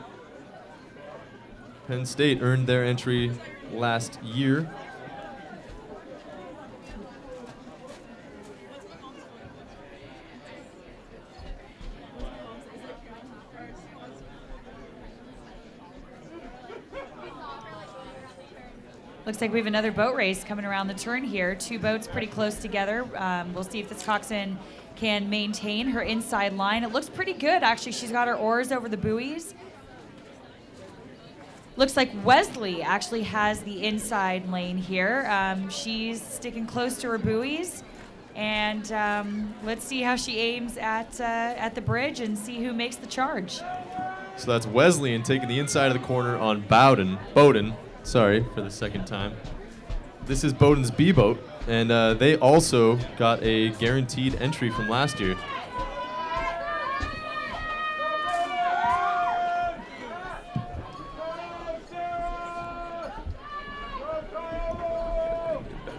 Penn State earned their entry last year. Looks like we have another boat race coming around the turn here. 2 boats pretty close together. We'll see if this coxswain can maintain her inside line. It looks pretty good, actually. She's got her oars over the buoys. Looks like Wesley actually has the inside lane here. She's sticking close to her buoys. And let's see how she aims at the bridge and see who makes the charge. So that's Wesleyan taking the inside of the corner on Bowden. Sorry for the second time. This is Bowden's B boat, and they also got a guaranteed entry from last year.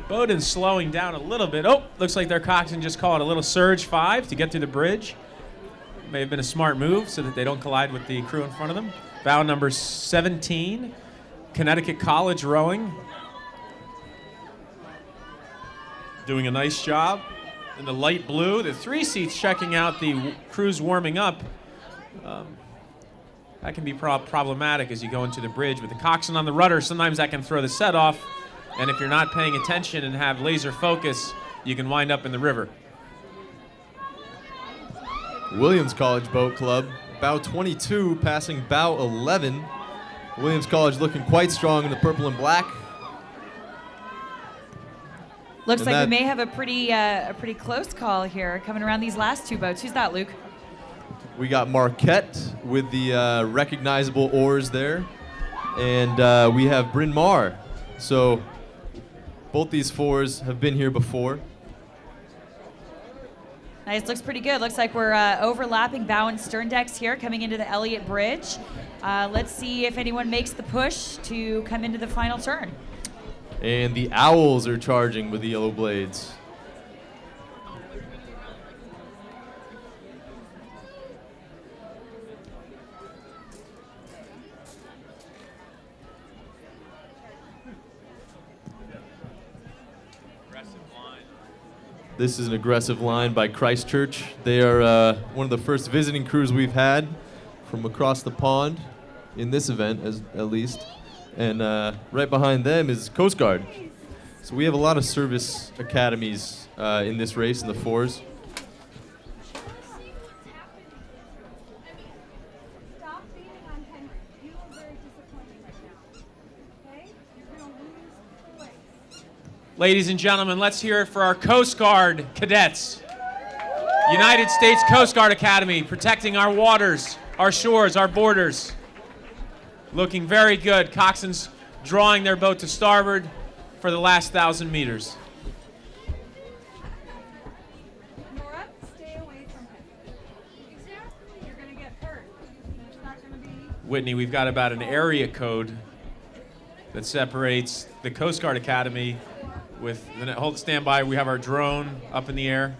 Bowden's slowing down a little bit. Oh, looks like their coxswain just called a little surge 5 to get through the bridge. May have been a smart move so that they don't collide with the crew in front of them. Bow number 17. Connecticut College rowing. Doing a nice job. In the light blue, the 3 seats checking out the crews warming up. That can be problematic as you go into the bridge. With the coxswain on the rudder, sometimes that can throw the set off. And if you're not paying attention and have laser focus, you can wind up in the river. Williams College Boat Club, bow 22 passing bow 11. Williams College looking quite strong in the purple and black. Looks like we may have a pretty close call here coming around these last 2 boats. Who's that, Luke? We got Marquette with the recognizable oars there. And we have Bryn Mawr. So both these 4s have been here before. Nice, looks pretty good. Looks like we're overlapping bow and stern decks here coming into the Elliott Bridge. Let's see if anyone makes the push to come into the final turn. And the Owls are charging with the yellow blades. This is an aggressive line by Christchurch. They are one of the first visiting crews we've had from across the pond in this event, at least. And right behind them is Coast Guard. So we have a lot of service academies in this race in the fours. Stop beating on Henry. You are very disappointing right now. Okay? You're going to lose the race. Ladies and gentlemen, let's hear it for our Coast Guard cadets. United States Coast Guard Academy, protecting our waters, our shores, our borders. Looking very good. Coxswains drawing their boat to starboard for the last 1,000 meters. Nora, stay away from him. Exactly. You're going to get hurt. It's not going to be... Whitney, we've got about an area code that separates the Coast Guard Academy with, hold stand by, we have our drone up in the air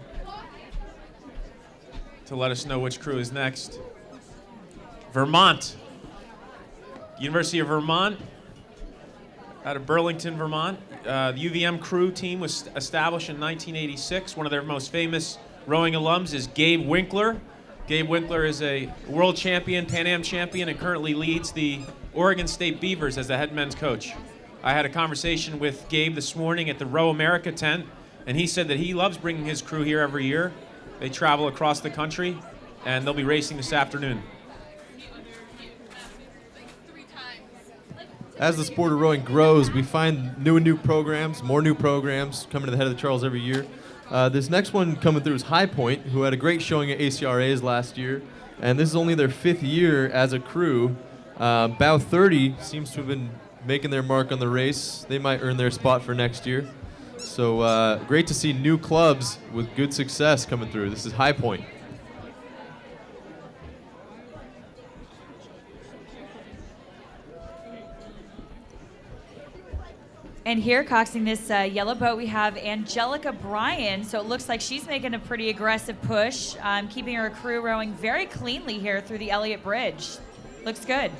to let us know which crew is next. Vermont. University of Vermont, out of Burlington, Vermont. The UVM crew team was established in 1986. One of their most famous rowing alums is Gabe Winkler. Gabe Winkler is a world champion, Pan Am champion, and currently leads the Oregon State Beavers as the head men's coach. I had a conversation with Gabe this morning at the Row America tent, and he said that he loves bringing his crew here every year. They travel across the country, and they'll be racing this afternoon. As the sport of rowing grows, we find new programs, more new programs coming to the Head of the Charles every year. This next one coming through is High Point, who had a great showing at ACRAs last year, and this is only their 5th year as a crew. Bow 30 seems to have been making their mark on the race. They might earn their spot for next year. So great to see new clubs with good success coming through. This is High Point. And here, coxing this yellow boat, we have Angelica Bryan. So it looks like she's making a pretty aggressive push, keeping her crew rowing very cleanly here through the Elliott Bridge. Looks good.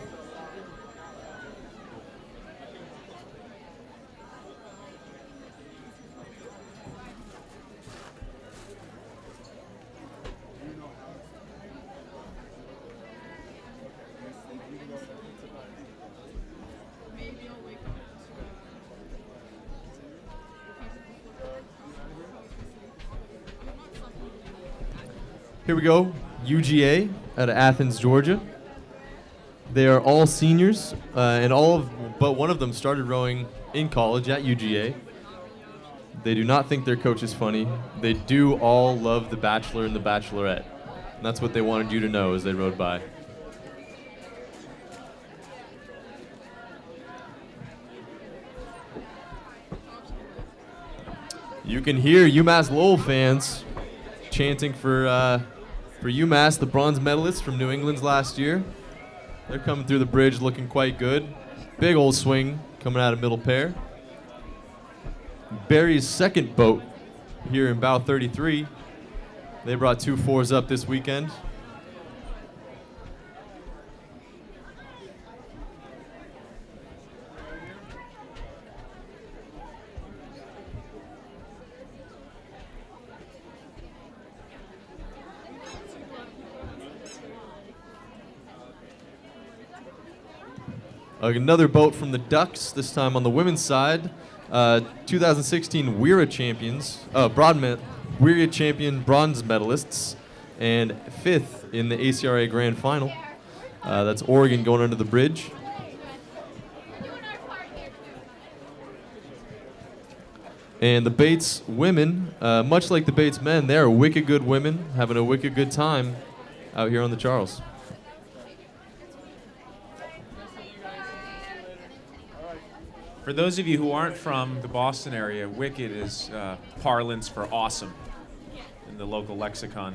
Here we go, UGA out of Athens, Georgia. They are all seniors, and but one of them started rowing in college at UGA. They do not think their coach is funny. They do all love The Bachelor and The Bachelorette. And that's what they wanted you to know as they rode by. You can hear UMass Lowell fans chanting for UMass, the bronze medalists from New England's last year. They're coming through the bridge looking quite good. Big old swing coming out of middle pair. Barry's second boat here in bow 33. They brought 2 4s up this weekend. Another boat from the Ducks, this time on the women's side. 2016 WIRA champions, WIRA champion bronze medalists, and 5th in the ACRA Grand Final. That's Oregon going under the bridge. And the Bates women, much like the Bates men, they're wicked good women, having a wicked good time out here on the Charles. For those of you who aren't from the Boston area, wicked is parlance for awesome in the local lexicon.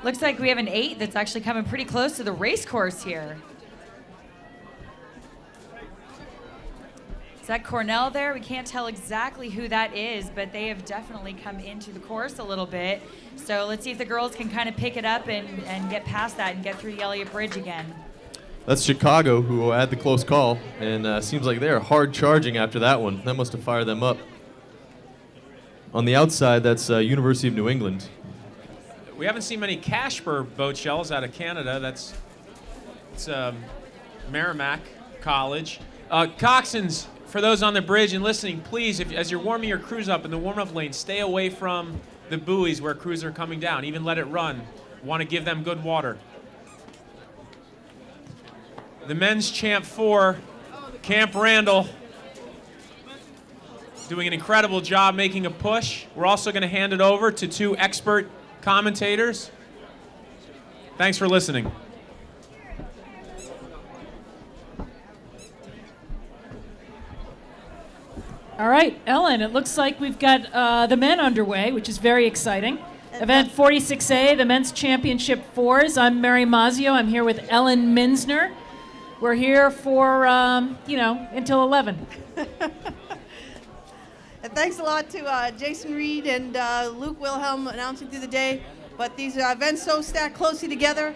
Looks like we have an 8 that's actually coming pretty close to the race course here. Is that Cornell there? We can't tell exactly who that is, but they have definitely come into the course a little bit. So let's see if the girls can kind of pick it up and get past that and get through the Elliott Bridge again. That's Chicago, who had the close call, and seems like they're hard charging after that one. That must have fired them up. On the outside, that's University of New England. We haven't seen many Casper boat shells out of Canada. It's Merrimack College. Coxswains, for those on the bridge and listening, please, as you're warming your crews up in the warm-up lane, stay away from the buoys where crews are coming down. Even let it run. Want to give them good water. The men's Champ 4, Camp Randall, doing an incredible job making a push. We're also going to hand it over to 2 expert commentators. Thanks for listening. All right, Ellen, it looks like we've got the men underway, which is very exciting. Event 46A, the men's championship 4s. I'm Mary Mazio. I'm here with Ellen Minsner. We're here for, until 11. And thanks a lot to Jason Reed and Luke Wilhelm announcing through the day. But these events so stacked closely together,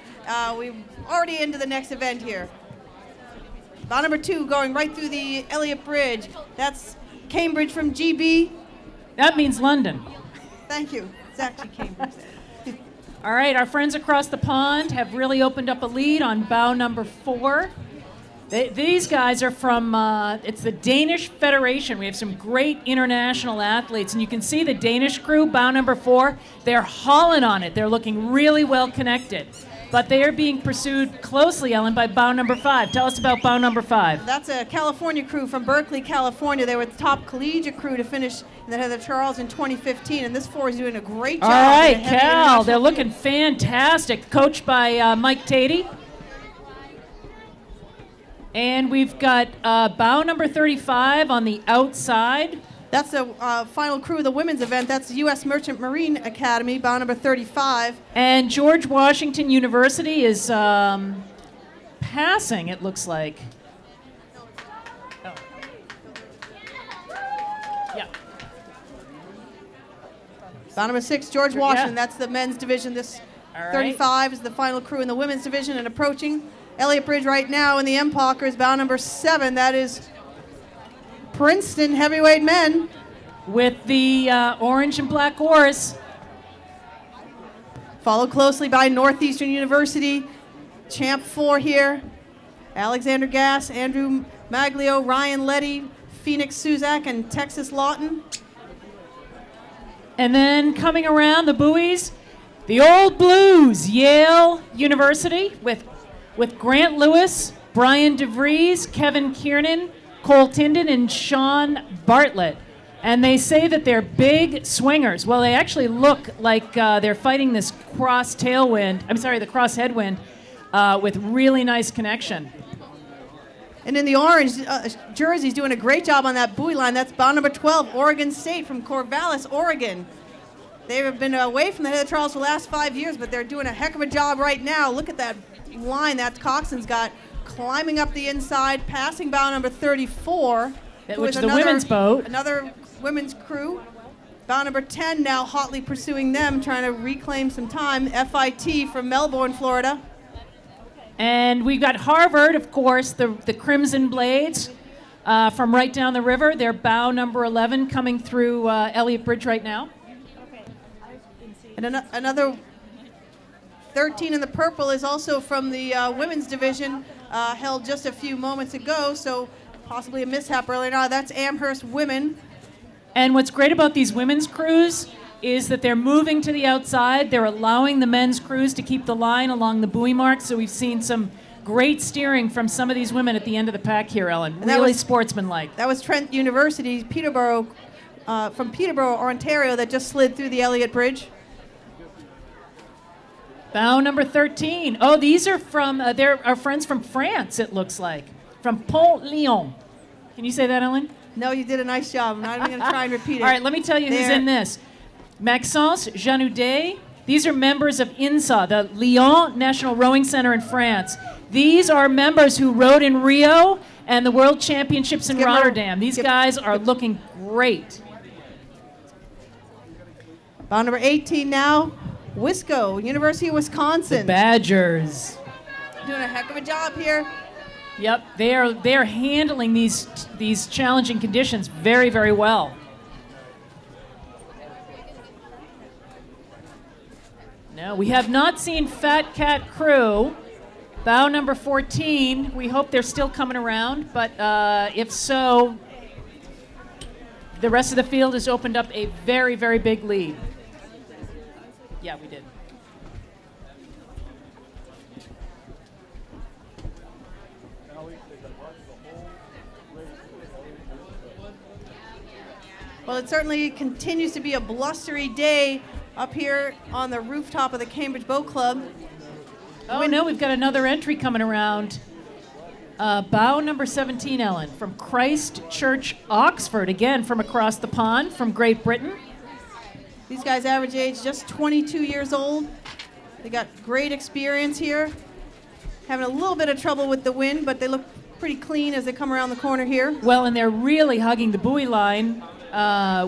we're already into the next event here. Bow number 2 going right through the Elliott Bridge. That's Cambridge from GB. That means London. Thank you. It's actually Cambridge. All right, our friends across the pond have really opened up a lead on bow number 4. These guys are from, it's the Danish Federation. We have some great international athletes, and you can see the Danish crew, bow number 4, they're hauling on it. They're looking really well connected. But they are being pursued closely, Ellen, by bow number 5. Tell us about bow number 5. That's a California crew from Berkeley, California. They were the top collegiate crew to finish in the Head of the Charles in 2015, and this 4 is doing a great job. All right, in the heavy Cal, international they're field. looking fantastic. Coached by Mike Tatey. And we've got bow number 35 on the outside. That's the final crew of the women's event. That's the U.S. Merchant Marine Academy, bow number 35. And George Washington University is passing, it looks like. Oh. Yeah. Bow number 6, George Washington. That's the men's division. This All right. 35 is the final crew in the women's division. And approaching Elliott Bridge right now in the Empalker is bow number 7. That is Princeton heavyweight men. With the orange and black oars. Followed closely by Northeastern University. Champ 4 here. Alexander Gass, Andrew Maglio, Ryan Letty, Phoenix Suzak, and Texas Lawton. And then coming around the buoys, the Old Blues, Yale University, with Grant Lewis, Brian DeVries, Kevin Kiernan, Cole Tinden, and Sean Bartlett. And they say that they're big swingers. Well, they actually look like they're fighting this the cross headwind with really nice connection. And in the orange jerseys, doing a great job on that buoy line. That's bow number 12, Oregon State from Corvallis, Oregon. They have been away from the Head of the Charles for the last 5 years, but they're doing a heck of a job right now. Look at that line that Coxswain's got, climbing up the inside, passing bow number 34. Which is the women's boat. Another women's crew. Bow number 10 now hotly pursuing them, trying to reclaim some time. FIT from Melbourne, Florida. And we've got Harvard, of course, the Crimson Blades from right down the river. They're bow number 11 coming through Elliott Bridge right now. And another 13 in the purple is also from the women's division, held just a few moments ago, so possibly a mishap earlier on. That's Amherst women. And what's great about these women's crews is that they're moving to the outside. They're allowing the men's crews to keep the line along the buoy marks, so we've seen some great steering from some of these women at the end of the pack here, Ellen. And that really was sportsmanlike. That was Trent University, Peterborough, from Peterborough, Ontario, that just slid through the Elliott Bridge. Bow number 13. Oh, these are from, they're our friends from France, it looks like. From Pont-Lyon. Can you say that, Ellen? No, you did a nice job. I'm not even going to try and repeat it. All right, let me tell you who's in this. Maxence Janoudet. These are members of INSA, the Lyon National Rowing Center in France. These are members who rowed in Rio and the World Championships in Rotterdam. These guys are looking great. Bow number 18 now, Wisco, University of Wisconsin. The Badgers. doing a heck of a job here. Yep, they're handling these challenging conditions very, very well. No, we have not seen Fat Cat Crew. Bow number 14. We hope they're still coming around, but if so, the rest of the field has opened up a very, very big lead. Yeah, we did. Well, it certainly continues to be a blustery day up here on the rooftop of the Cambridge Boat Club. Oh, no, we've got another entry coming around. Bow number 17, Ellen, from Christ Church, Oxford, again from across the pond, from Great Britain. These guys average age just 22 years old. They got great experience here. Having a little bit of trouble with the wind, but they look pretty clean as they come around the corner here. Well, and they're really hugging the buoy line,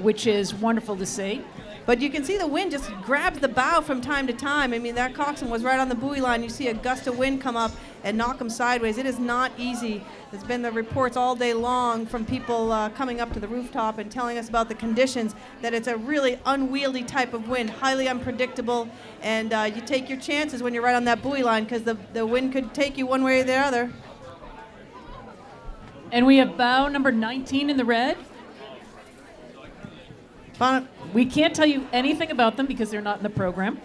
which is wonderful to see. But you can see the wind just grabs the bow from time to time. I mean, that coxswain was right on the buoy line. You see a gust of wind come up and knock them sideways. It is not easy. There's been the reports all day long from people coming up to the rooftop and telling us about the conditions, that it's a really unwieldy type of wind, highly unpredictable, and you take your chances when you're right on that buoy line because the wind could take you one way or the other. And we have bow number 19 in the red. We can't tell you anything about them because they're not in the program.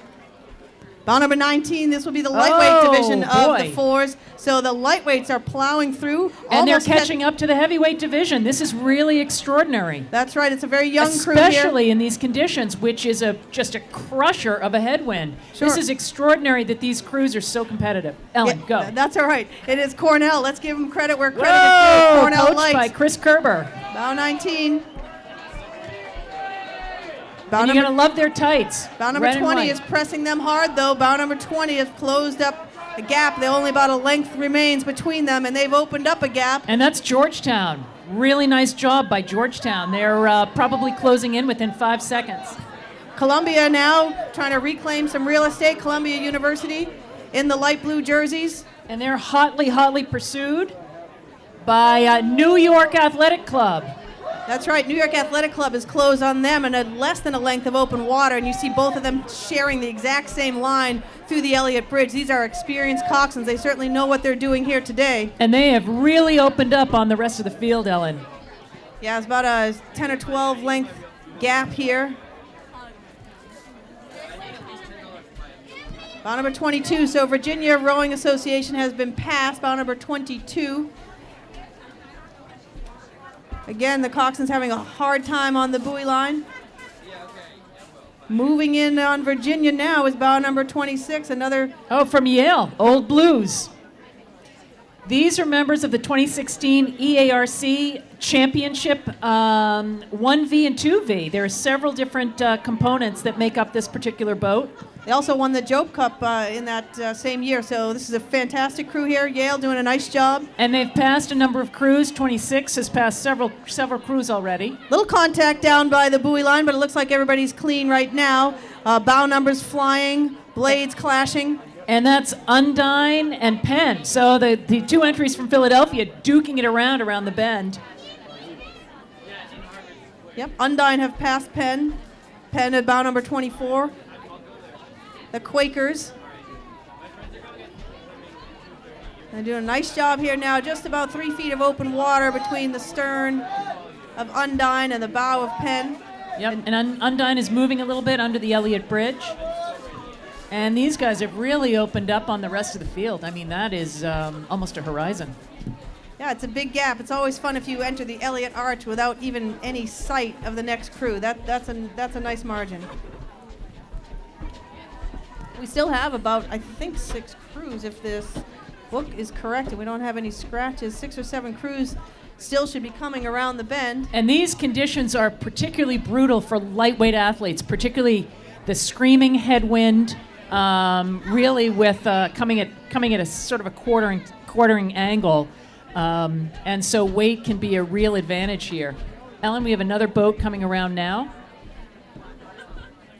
Bow number 19, this will be the lightweight division of the fours. So the lightweights are plowing through. And they're catching up to the heavyweight division. This is really extraordinary. That's right. It's a very young crew here. Especially in these conditions, which is just a crusher of a headwind. Sure. This is extraordinary that these crews are so competitive. Ellen, go. That's all right. It is Cornell. Let's give them credit where credit is due. Cornell coached Lights. by Chris Kerber. Bow 19. And you're going to love their tights. Bow number 20 is pressing them hard, though. Bow number 20 has closed up a gap. They only about a length remains between them, and they've opened up a gap. And that's Georgetown. Really nice job by Georgetown. They're probably closing in within 5 seconds. Columbia now trying to reclaim some real estate. Columbia University in the light blue jerseys. And they're hotly, hotly pursued by New York Athletic Club. That's right. New York Athletic Club is closed on them and less than a length of open water, and you see both of them sharing the exact same line through the Elliott Bridge. These are experienced coxswains. They certainly know what they're doing here today. And they have really opened up on the rest of the field, Ellen. Yeah, it's about a 10 or 12 length gap here. Bow number 22. So Virginia Rowing Association has been passed. Bow number 22. Again, the coxswain's having a hard time on the buoy line. Moving in on Virginia now is bow number 26, another... Oh, from Yale, Old Blues. These are members of the 2016 EARC Championship 1V and 2V. There are several different components that make up this particular boat. They also won the Jobe Cup in that same year, so this is a fantastic crew here. Yale doing a nice job. And they've passed a number of crews. 26 has passed several crews already. Little contact down by the buoy line, but it looks like everybody's clean right now. Bow numbers flying, blades clashing. And that's Undine and Penn. So the two entries from Philadelphia duking it around the bend. Yep, Undine have passed Penn. Penn at bow number 24. The Quakers. They're doing a nice job here now. Just about 3 feet of open water between the stern of Undine and the bow of Penn. Yep, and Undine is moving a little bit under the Elliott Bridge. And these guys have really opened up on the rest of the field. I mean, that is almost a horizon. Yeah, it's a big gap. It's always fun if you enter the Elliott Arch without even any sight of the next crew. That's a nice margin. We still have about, I think, 6 crews if this book is correct and we don't have any scratches. 6 or 7 crews still should be coming around the bend. And these conditions are particularly brutal for lightweight athletes, particularly the screaming headwind, really with coming at a sort of a quartering angle. And so weight can be a real advantage here. Ellen, we have another boat coming around now.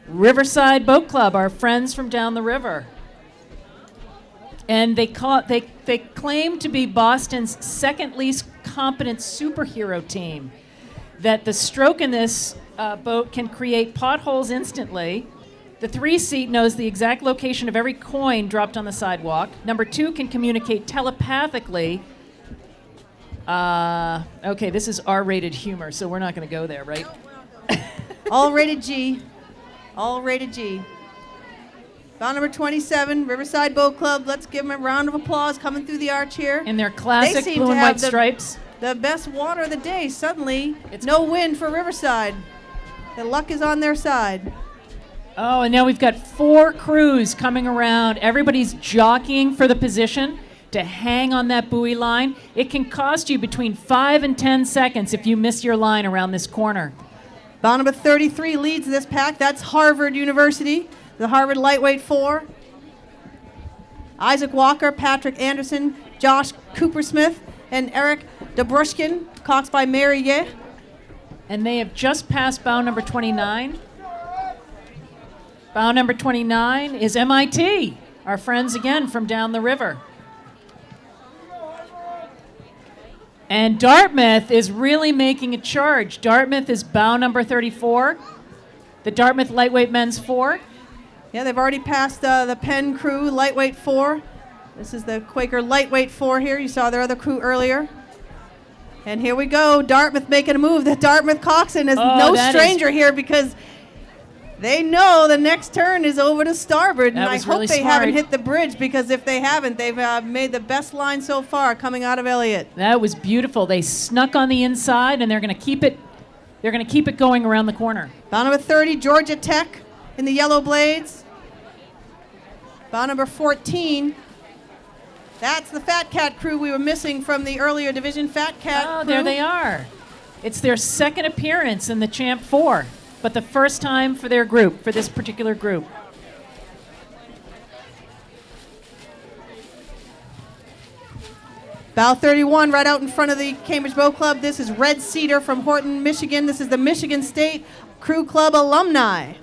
Riverside Boat Club, our friends from down the river. And they claim to be Boston's second least competent superhero team. That the stroke in this boat can create potholes instantly. The 3-seat knows the exact location of every coin dropped on the sidewalk. Number 2 can communicate telepathically. Okay, this is R-rated humor, so we're not going to go there, right? All rated G. All rated G. Bout number 27, Riverside Boat Club. Let's give them a round of applause coming through the arch here. In their classic They seem blue to and have white stripes. The best water of the day. Suddenly, it's no wind for Riverside. The luck is on their side. Oh, and now we've got 4 crews coming around. Everybody's jockeying for the position to hang on that buoy line. It can cost you between 5 and 10 seconds if you miss your line around this corner. Bout number 33 leads this pack. That's Harvard University, the Harvard Lightweight 4. Isaac Walker, Patrick Anderson, Josh Coopersmith, and Eric Dobrushkin, coxed by Mary Ye. And they have just passed bow number 29. Bow number 29 is MIT, our friends again from down the river. And Dartmouth is really making a charge. Dartmouth is bow number 34, the Dartmouth Lightweight Men's 4. Yeah, they've already passed the Penn crew, Lightweight 4. This is the Quaker Lightweight 4 here. You saw their other crew earlier. And here we go, Dartmouth making a move. The Dartmouth coxswain is no stranger here because they know the next turn is over to starboard. And I hope they haven't hit the bridge, because if they haven't, they've made the best line so far coming out of Elliott. That was beautiful. They snuck on the inside, and they're going to keep it. They're going to keep it going around the corner. Bow number 30, Georgia Tech in the yellow blades. Bow number 14. That's the Fat Cat crew we were missing from the earlier division. Fat Cat crew. There they are. It's their second appearance in the Champ 4, but the first time for their group, for this particular group. Bow 31 right out in front of the Cambridge Boat Club. This is Red Cedar from Horton, Michigan. This is the Michigan State Crew Club alumni.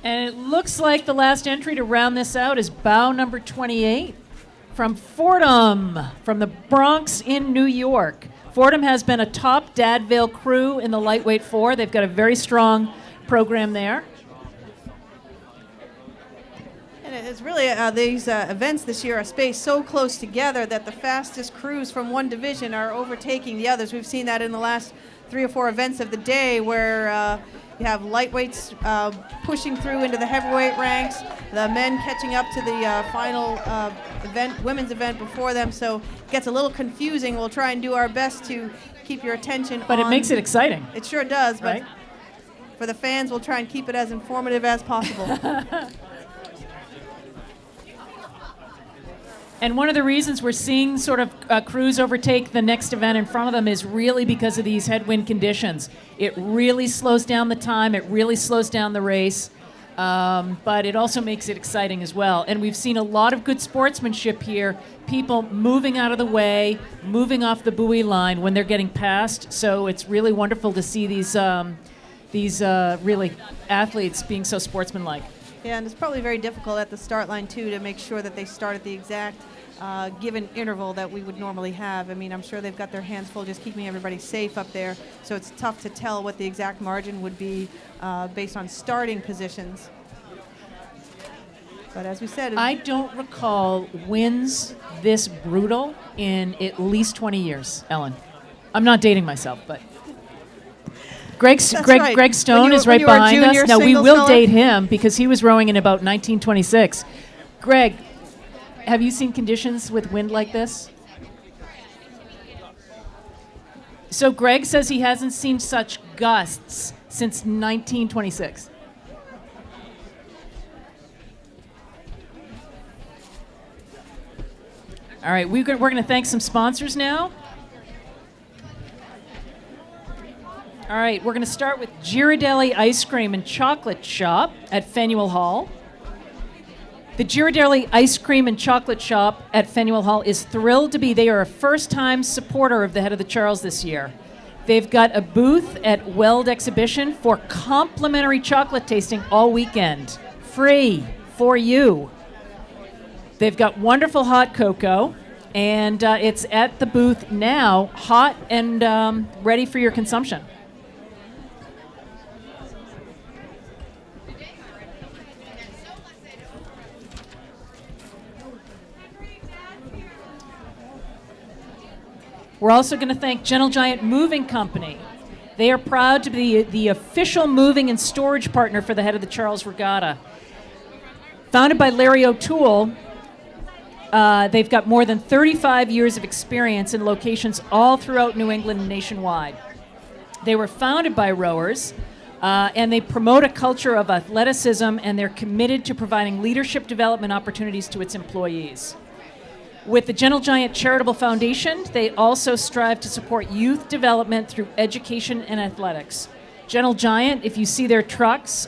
And it looks like the last entry to round this out is bow number 28 from Fordham, from the Bronx in New York. Fordham has been a top Dadville crew in the Lightweight 4. They've got a very strong program there. And it's really, these events this year are spaced so close together that the fastest crews from one division are overtaking the others. We've seen that in the last 3 or 4 events of the day, where you have lightweights pushing through into the heavyweight ranks, the men catching up to the final event, women's event before them. So it gets a little confusing. We'll try and do our best to keep your attention But it makes it exciting. It sure does, right? But for the fans, we'll try and keep it as informative as possible. And one of the reasons we're seeing sort of crews overtake the next event in front of them is really because of these headwind conditions. It really slows down the time, it really slows down the race, but it also makes it exciting as well. And we've seen a lot of good sportsmanship here, people moving out of the way, moving off the buoy line when they're getting past. So it's really wonderful to see these really athletes being so sportsmanlike. Yeah, and it's probably very difficult at the start line, too, to make sure that they start at the exact given interval that we would normally have. I mean, I'm sure they've got their hands full just keeping everybody safe up there, so it's tough to tell what the exact margin would be based on starting positions. But as we said... I don't recall wins this brutal in at least 20 years, Ellen. I'm not dating myself, but... Greg Stone is right behind us. Now, we will date him because he was rowing in about 1926. Greg, have you seen conditions with wind like this? So Greg says he hasn't seen such gusts since 1926. All right, we're going to thank some sponsors now. All right, we're going to start with Ghirardelli Ice Cream and Chocolate Shop at Faneuil Hall. The Ghirardelli Ice Cream and Chocolate Shop at Faneuil Hall is thrilled to be. They are a first-time supporter of the Head of the Charles this year. They've got a booth at Weld Exhibition for complimentary chocolate tasting all weekend. Free for you. They've got wonderful hot cocoa, and it's at the booth now, hot and ready for your consumption. We're also going to thank Gentle Giant Moving Company. They are proud to be the official moving and storage partner for the Head of the Charles Regatta. Founded by Larry O'Toole, they've got more than 35 years of experience in locations all throughout New England and nationwide. They were founded by rowers, and they promote a culture of athleticism, and they're committed to providing leadership development opportunities to its employees. With the Gentle Giant Charitable Foundation, they also strive to support youth development through education and athletics. Gentle Giant, if you see their trucks,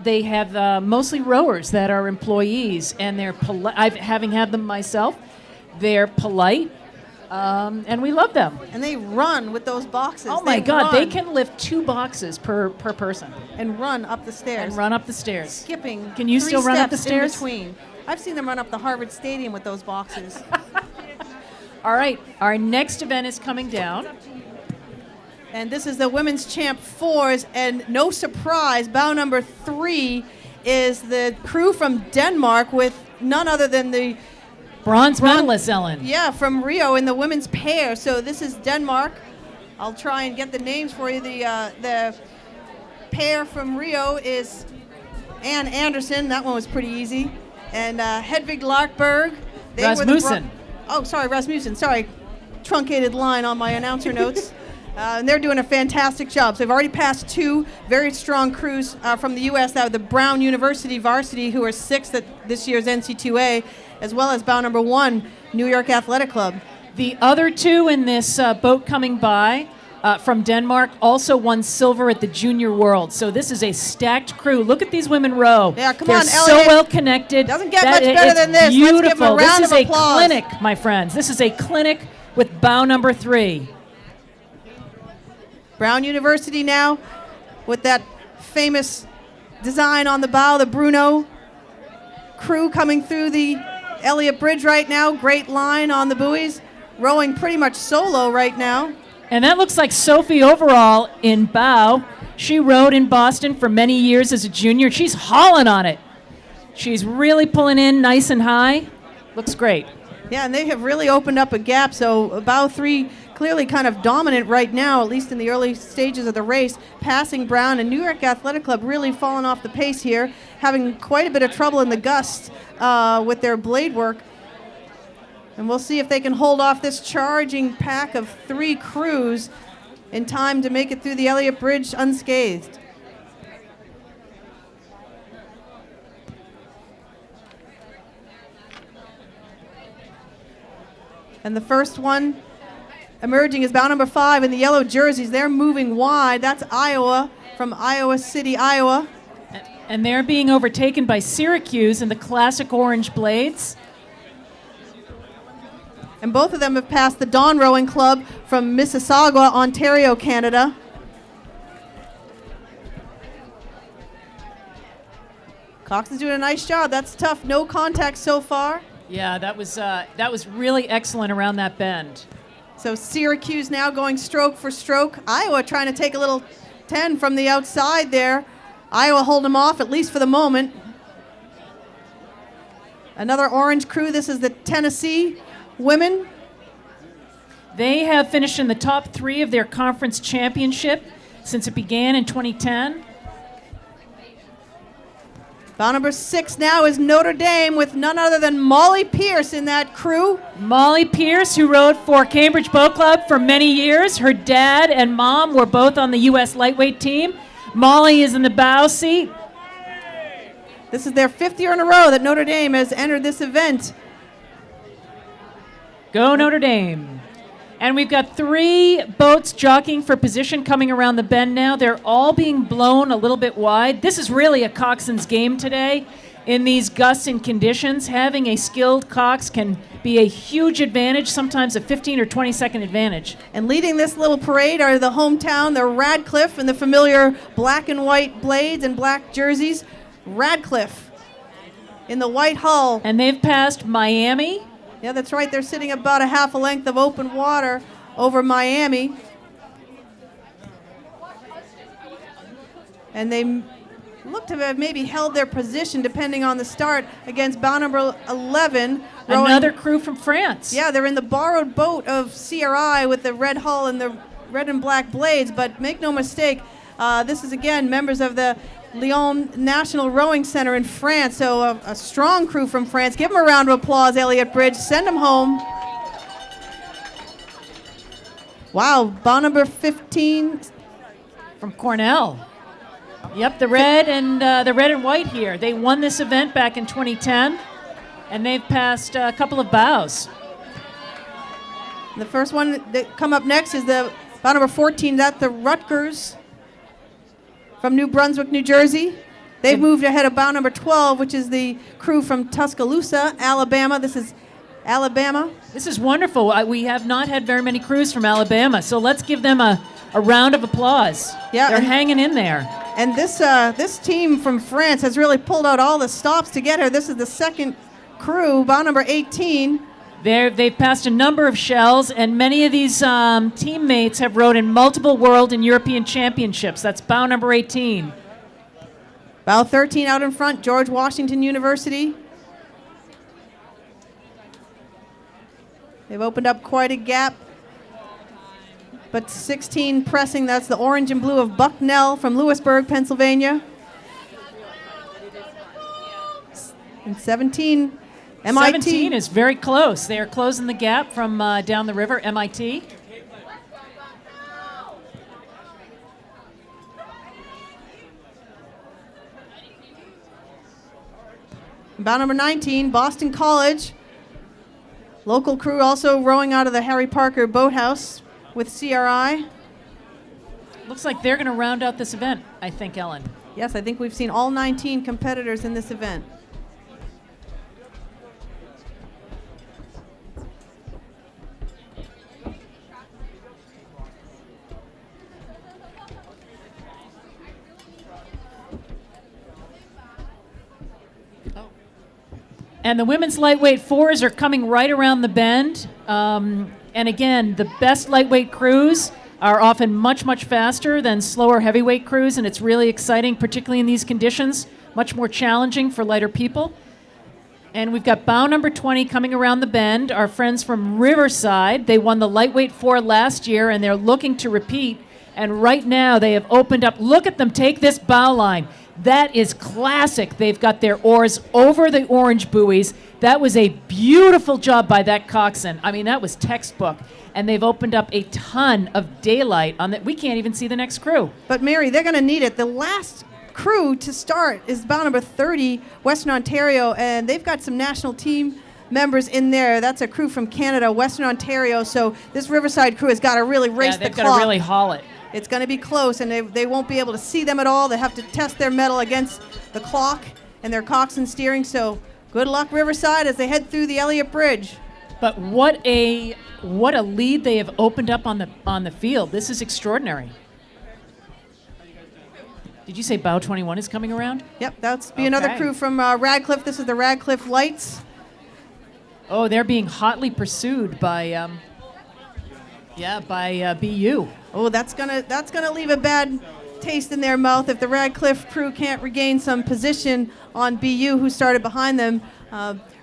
they have mostly rowers that are employees, and they're polite. Having had them myself, they're polite, and we love them. And they run with those boxes. Oh my God, they can lift 2 boxes per person. And run up the stairs. And run up the stairs. Skipping. Can you 3 still run up the steps stairs? in between. I've seen them run up the Harvard Stadium with those boxes. All right, our next event is coming down. And this is the Women's Champ 4s, and no surprise, bow number 3 is the crew from Denmark with none other than the bronze medalist, Ellen. Yeah, from Rio in the women's pair. So this is Denmark. I'll try and get the names for you. The pair from Rio is Ann Anderson. That one was pretty easy. And Hedvig Larkberg. Rasmussen. Rasmussen. Sorry. Truncated line on my announcer notes. And they're doing a fantastic job. So they've already passed 2 very strong crews from the U.S. That were the Brown University varsity, who are 6th at this year's NC2A, as well as bow number 1, New York Athletic Club. The other 2 in this boat coming by from Denmark also won silver at the Junior World. So this is a stacked crew. Look at these women row. Yeah, come They're on, so Elliot. well connected. Doesn't get much better it's than this. Beautiful. Let's give them a round this is of a applause. clinic, my friends. This is a clinic with bow number 3. Brown University now with that famous design on the bow, the Bruno crew coming through the Elliott Bridge right now. Great line on the buoys, rowing pretty much solo right now. And that looks like Sophie Overall in bow. She rowed in Boston for many years as a junior. She's hauling on it. She's really pulling in nice and high. Looks great. Yeah, and they have really opened up a gap. So bow 3 clearly kind of dominant right now, at least in the early stages of the race, passing Brown. And New York Athletic Club really falling off the pace here, having quite a bit of trouble in the gusts with their blade work. And we'll see if they can hold off this charging pack of 3 crews in time to make it through the Elliott Bridge unscathed. And the first one emerging is bow number 5 in the yellow jerseys. They're moving wide. That's Iowa, from Iowa City, Iowa. And they're being overtaken by Syracuse in the classic orange blades. And both of them have passed the Dawn Rowing Club from Mississauga, Ontario, Canada. Coxon's doing a nice job. That's tough. No contact so far. Yeah, that was really excellent around that bend. So Syracuse now going stroke for stroke. Iowa trying to take a little 10 from the outside there. Iowa hold them off, at least for the moment. Another orange crew. This is the Tennessee women. They have finished in the top 3 of their conference championship since it began in 2010. Bow number 6 now is Notre Dame with none other than Molly Pierce in that crew. Molly Pierce, who rowed for Cambridge Boat Club for many years. Her dad and mom were both on the U.S. lightweight team. Molly is in the bow seat. This is their 5th year in a row that Notre Dame has entered this event. Go Notre Dame. And we've got 3 boats jockeying for position coming around the bend now. They're all being blown a little bit wide. This is really a coxswain's game today. In these gusts and conditions, having a skilled cox can be a huge advantage, sometimes a 15 or 20-second advantage. And leading this little parade are the hometown, the Radcliffe, and the familiar black and white blades and black jerseys. Radcliffe in the white hull. And they've passed Miami. Yeah, that's right. They're sitting about a half a length of open water over Miami. And they look to have maybe held their position depending on the start against bow number 11. Another crew from France. Yeah, they're in the borrowed boat of CRI with the red hull and the red and black blades, but make no mistake, this is again members of the Lyon National Rowing Center in France, so a strong crew from France. Give them a round of applause, Elliott Bridge. Send them home. Wow, bow number 15. From Cornell. Yep, the red and white here. They won this event back in 2010, and they've passed a couple of bows. The first one that come up next is the bow number 14. That's the Rutgers from New Brunswick, New Jersey. They've moved ahead of bow number 12, which is the crew from Tuscaloosa, Alabama. This is Alabama. This is wonderful. We have not had very many crews from Alabama, so let's give them a round of applause. Yeah, they're hanging in there. And this team from France has really pulled out all the stops to get here. This is the second crew, bow number 18. They've passed a number of shells, and many of these teammates have rowed in multiple world and European championships. That's bow number 18. Bow 13 out in front, George Washington University. They've opened up quite a gap. But 16 pressing, that's the orange and blue of Bucknell from Lewisburg, Pennsylvania. And 17, MIT. 17 is very close. They are closing the gap from down the river, MIT. Bow number 19, Boston College. Local crew also rowing out of the Harry Parker Boathouse with CRI. Looks like they're going to round out this event, I think, Ellen. Yes, I think we've seen all 19 competitors in this event. And the women's lightweight fours are coming right around the bend. And again, the best lightweight crews are often much, much faster than slower heavyweight crews, and it's really exciting, particularly in these conditions, much more challenging for lighter people. And we've got bow number 20 coming around the bend. Our friends from Riverside, they won the lightweight four last year, and they're looking to repeat. And right now they have opened up. Look at them take this bow line. That is classic. They've got their oars over the orange buoys. That was a beautiful job by that coxswain. I mean, that was textbook. And they've opened up a ton of daylight on that. We can't even see the next crew. But Mary, they're going to need it. The last crew to start is bow number 30, Western Ontario, and they've got some national team members in there. That's a crew from Canada, Western Ontario. So this Riverside crew has got to really race the clock. They've got to really haul it. It's going to be close, and they won't be able to see them at all. They have to test their mettle against the clock and their coxswain steering. So good luck, Riverside, as they head through the Elliott Bridge. But what a lead they have opened up on the field. This is extraordinary. Did you say bow 21 is coming around? Yep, that's be another crew from Radcliffe. This is the Radcliffe Lights. Oh, they're being hotly pursued by BU. Oh, that's gonna leave a bad taste in their mouth if the Radcliffe crew can't regain some position on BU, who started behind them.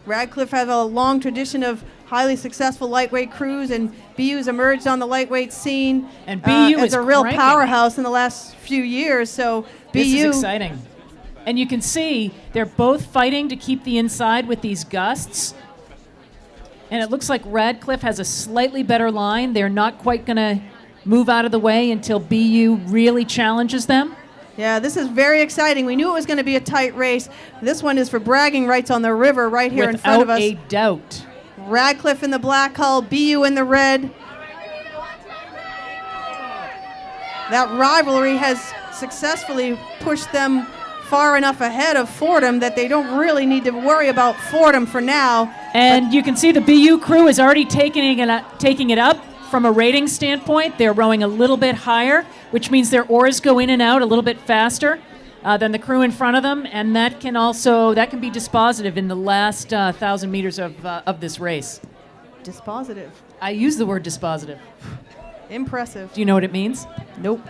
Radcliffe have a long tradition of highly successful lightweight crews, and BU's emerged on the lightweight scene and BU as is a real cranking. powerhouse in the last few years. So This BU is exciting. And you can see they're both fighting to keep the inside with these gusts. And it looks like Radcliffe has a slightly better line. They're not quite going to move out of the way until BU really challenges them. Yeah, this is very exciting. We knew it was going to be a tight race. This one is for bragging rights on the river right here in front of us. Without a doubt. Radcliffe in the black hull, BU in the red. That rivalry has successfully pushed them far enough ahead of Fordham that they don't really need to worry about Fordham for now. And you can see the BU crew is already taking it up from a rating standpoint. They're rowing a little bit higher, which means their oars go in and out a little bit faster. than the crew in front of them, and that can be dispositive in the last 1,000 meters of this race. Dispositive. I use the word dispositive. Impressive. Do you know what it means? Nope.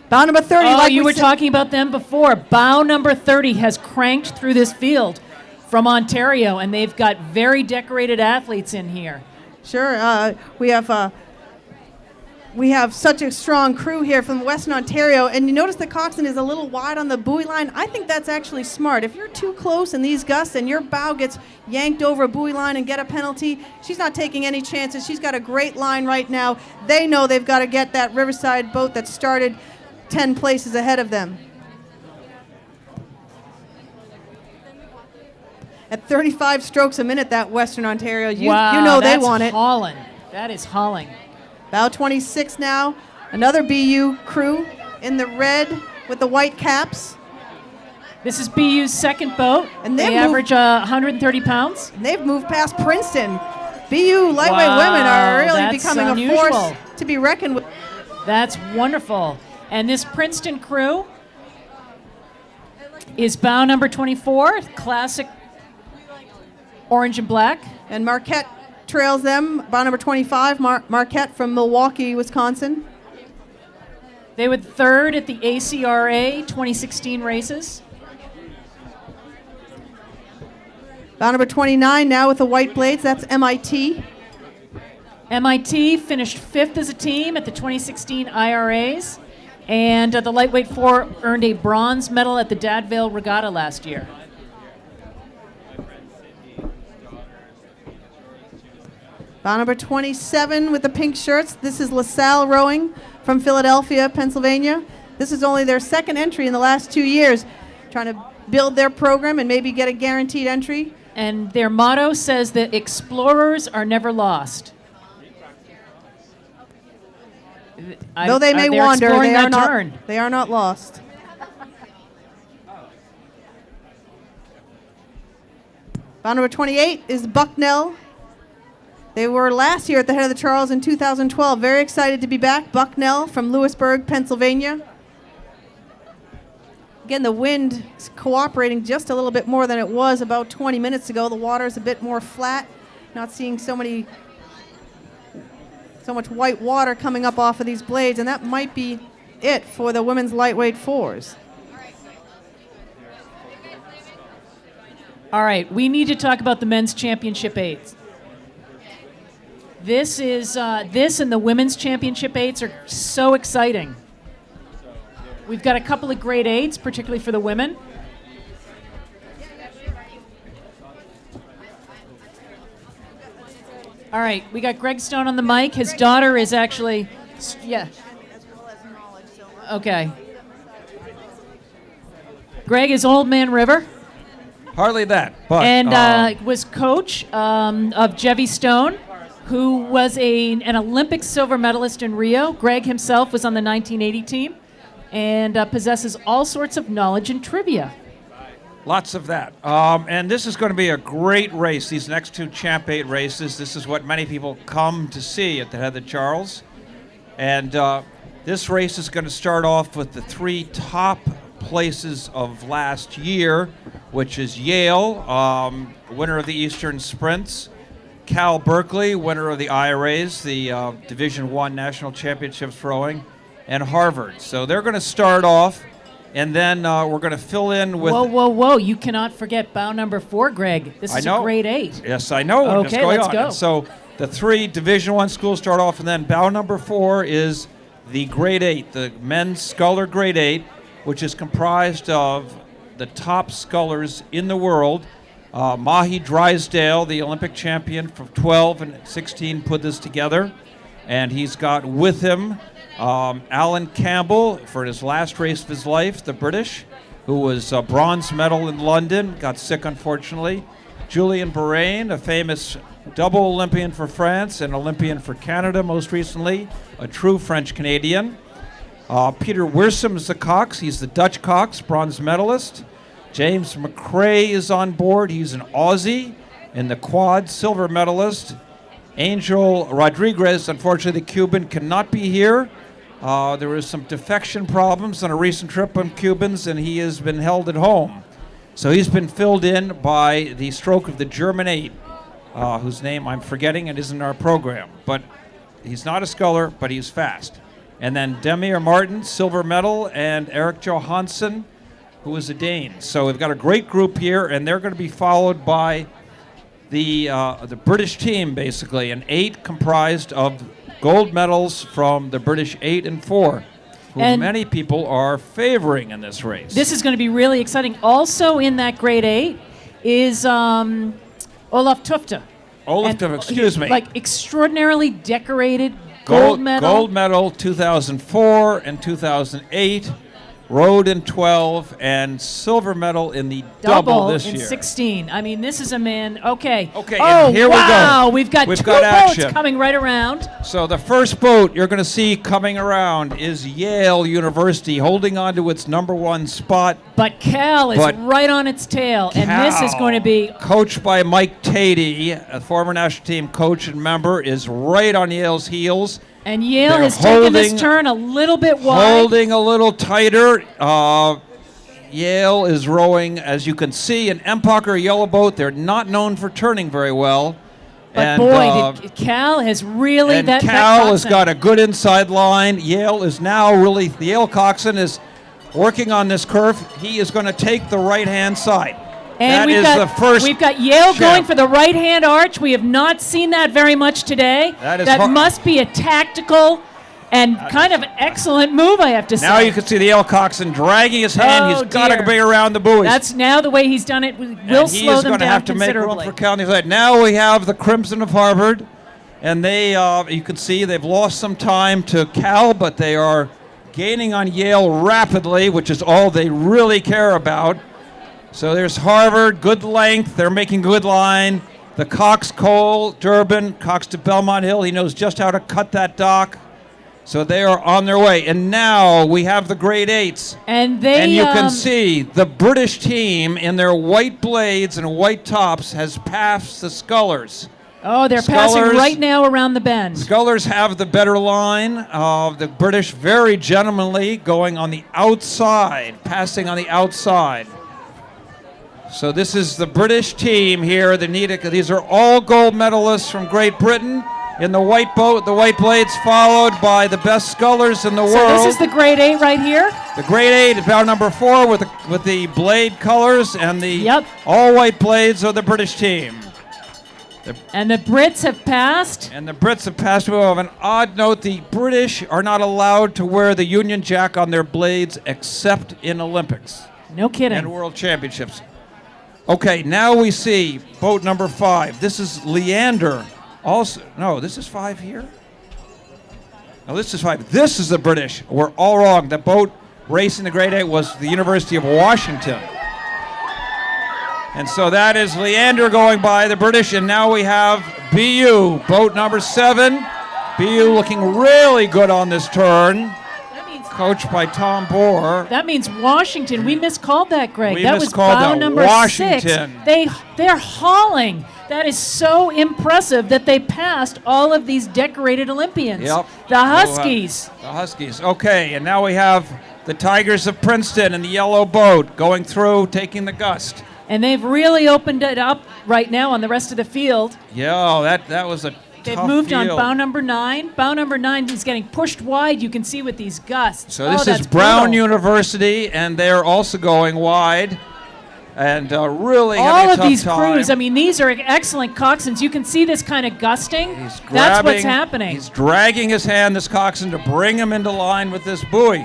Bow number 30. Oh, like you we were said- talking about them before. Bow number 30 has cranked through this field from Ontario, and they've got very decorated athletes in here. Sure. We have such a strong crew here from Western Ontario, and you notice the coxswain is a little wide on the buoy line. I think that's actually smart. If you're too close in these gusts and your bow gets yanked over a buoy line and get a penalty, she's not taking any chances. She's got a great line right now. They know they've got to get that Riverside boat that started 10 places ahead of them. At 35 strokes a minute, that Western Ontario, you know they want it. Hauling. That is hauling. Bow 26 now. Another BU crew in the red with the white caps. This is BU's second boat. And they average 130 pounds. And they've moved past Princeton. BU lightweight women are really becoming unusual. a force to be reckoned with. That's wonderful. And this Princeton crew is bow number 24, classic orange and black. And Marquette trails them, bow number 25, Marquette from Milwaukee, Wisconsin. They were third at the ACRA 2016 races. Bow number 29 now with the white blades, that's MIT. MIT finished fifth as a team at the 2016 IRAs, and the lightweight four earned a bronze medal at the Dadvale Regatta last year. Bow number 27 with the pink shirts. This is LaSalle Rowing from Philadelphia, Pennsylvania. This is only their second entry in the last 2 years, trying to build their program and maybe get a guaranteed entry. And their motto says that explorers are never lost. Though they may they're wander, exploring they are, that turn. they are not lost. Bow number 28 is Bucknell. They were last year at the head of the Charles in 2012. Very excited to be back. Bucknell from Lewisburg, Pennsylvania. Again, the wind is cooperating just a little bit more than it was about 20 minutes ago. The water is a bit more flat. Not seeing so much white water coming up off of these blades, and that might be it for the women's lightweight fours. All right, we need to talk about the men's championship eights. This and the women's championship eights are so exciting. We've got a couple of grade eights, particularly for the women. All right, we got Greg Stone on the mic. His daughter is actually, yeah. Okay. Greg is Old Man River. Hardly that, but and was coach of Jevy Stone, who was an Olympic silver medalist in Rio. Greg himself was on the 1980 team and possesses all sorts of knowledge and trivia. lots of that. And this is going to be a great race, these next two Champ 8 races. This is what many people come to see at the head of the Charles. And this race is going to start off with the three top places of last year, which is Yale, winner of the Eastern Sprints, Cal Berkeley, winner of the IRAs, the Division I National Championships rowing, and Harvard. So they're going to start off, and then we're going to fill in with... Whoa. You cannot forget bow number 4, Greg. This is a grade 8. Yes, I know. Okay, what's going let's on. go. And so the three Division I schools start off, and then bow number 4 is the grade 8, the men's sculler grade 8, which is comprised of the top scullers in the world. Mahi Drysdale, the Olympic champion from 12 and 16, put this together. And he's got with him Alan Campbell for his last race of his life, the British, who was a bronze medal in London, got sick unfortunately. Julien Bourain, a famous double Olympian for France and Olympian for Canada most recently, a true French-Canadian. Peter Wiersum is the cox. He's the Dutch cox, bronze medalist. James McRae is on board. He's an Aussie in the quad, silver medalist. Angel Rodriguez. Unfortunately, the Cuban cannot be here. There was some defection problems on a recent trip on Cubans, and he has been held at home. So he's been filled in by the stroke of the German 8, whose name I'm forgetting and isn't in our program. But he's not a sculler, but he's fast. And then Demir Martin, silver medal, and Eric Johansson, who is a Dane. So we've got a great group here, and they're going to be followed by the British team, basically, an 8 comprised of gold medals from the British 8 and 4, who And many people are favoring in this race. This is going to be really exciting. Also in that grade 8 is Olaf Tufte. Olaf And Tufte, excuse me. Like extraordinarily decorated gold medal. Gold medal 2004 and 2008, rode in 12, and silver medal in the double this in year. 16. I mean, this is a man. Okay. Okay, Oh, and here we go. wow. We've got We've two got boats action. coming right around. So the first boat you're going to see coming around is Yale University, holding on to its #1 spot. But Cal is But right on its tail, and this is going to be Coached by Mike Tatey, a former national team coach and member, is right on Yale's heels. And Yale They're has taken this holding- turn a little bit wide. Holding a little tighter. Yale is rowing, as you can see, an Empacher yellow boat. They're not known for turning very well. But and, boy, Cal has really and that. Cal has coxswain. got a good inside line. Yale is now really, the Yale coxswain is working on this curve. He is going to take the right-hand side. And That we've is got, the first We've got Yale champ. going for the right-hand arch. We have not seen that very much today. That is that har- must be a tactical and kind of excellent move, I have to say. Now you can see the Yale coxswain dragging his hand. Oh, He's got to dear. be around the buoys. That's now the way he's done it. Will And he slow is them going to down have to make room considerably. for Cal. Now we have the Crimson of Harvard, and they, you can see they've lost some time to Cal, but they are gaining on Yale rapidly, which is all they really care about. So there's Harvard, good length. They're making good line. The Cox Cole, Durban, Cox to Belmont Hill. He knows just how to cut that dock. So they are on their way. And now we have the grade 8s. And they And you can see the British team in their white blades and white tops has passed the scullers. Oh, they're passing Scullers- right now around the bend. Scullers have the better line. The British very gentlemanly going on the outside, passing on the outside. So this is the British team here. These are all gold medalists from Great Britain in the white boat, the white blades, followed by the best scullers in the world. So this is the grade 8 right here. The grade 8 is bout #4 with the blade colors, and the all white blades are the British team. And the Brits have passed. And the Brits have passed. We have an odd note. The British are not allowed to wear the Union Jack on their blades except in Olympics. No kidding. And World Championships. Okay, now we see boat #5. This is Leander. Also, no, this is 5 here? No, this is 5. This is the British. We're all wrong. The boat racing the grade 8 was the University of Washington. And so that is Leander going by the British, and now we have BU, boat #7. BU looking really good on this turn, coached by Tom Bohr. That means Washington. We miscalled that, Greg. We that was miscalled bow that. number Washington. 6. They're hauling. That is so impressive that they passed all of these decorated Olympians. Yep. The Huskies. The Huskies. Okay, and now we have the Tigers of Princeton in the yellow boat going through, taking the gust. And they've really opened it up right now on the rest of the field. Yeah, that was a They've tough moved on field. bow number 9. Bow number 9 is getting pushed wide, you can see, with these gusts. So this that's is Brown brutal. University, and they're also going wide, and really All having a of tough these time. crews, I mean, these are excellent coxswains. You can see this kind of gusting. That's Grabbing- what's happening. He's dragging his hand, this coxswain, to bring him into line with this buoy.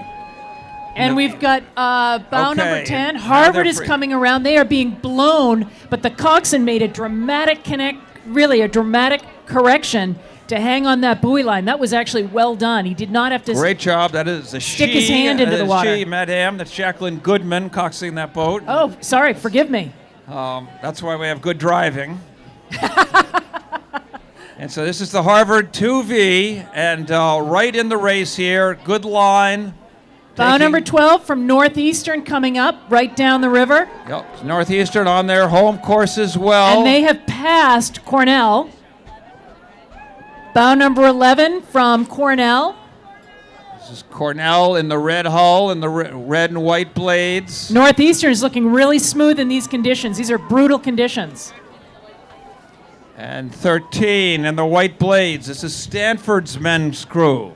And we've got bow number Okay, 10. now Harvard they're is free. coming around. They are being blown, but the coxswain made a dramatic correction to hang on that buoy line. That was actually well done. He did not have to Great job. That is the stick his hand into the water. She, Madame. That's Jacqueline Goodman coxing that boat. Oh, sorry. Forgive me. That's why we have good driving. And so this is the Harvard 2V, and right in the race here. Good line. Bow number 12 from Northeastern coming up right down the river. Yep, Northeastern on their home course as well. And they have passed Cornell. Bow number 11 from Cornell. This is Cornell in the red hull and the red and white blades. Northeastern is looking really smooth in these conditions. These are brutal conditions. And 13 in the white blades. This is Stanford's men's crew.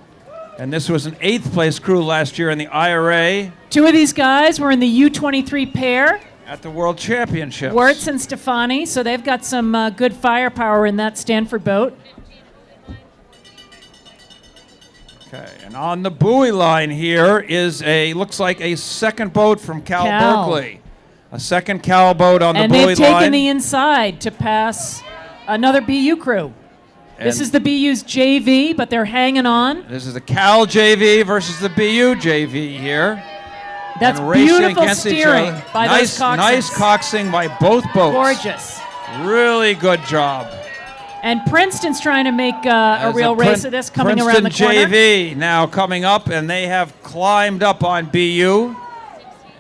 And this was an 8th place crew last year in the IRA. 2 of these guys were in the U23 pair. At the World Championships. Wirtz and Stefani, so they've got some good firepower in that Stanford boat. Okay, and on the buoy line here is looks like a second boat from Cal Berkeley. A second Cal boat on the buoy line. And they've taken the inside to pass another BU crew. This is the BU's JV, but they're hanging on. This is the Cal JV versus the BU JV here. That's and racing beautiful against steering each other. by those coxswains. Nice coxing by both boats. Gorgeous. Really good job. And Princeton's trying to make a real race of this coming Princeton around the corner. JV now coming up, and they have climbed up on BU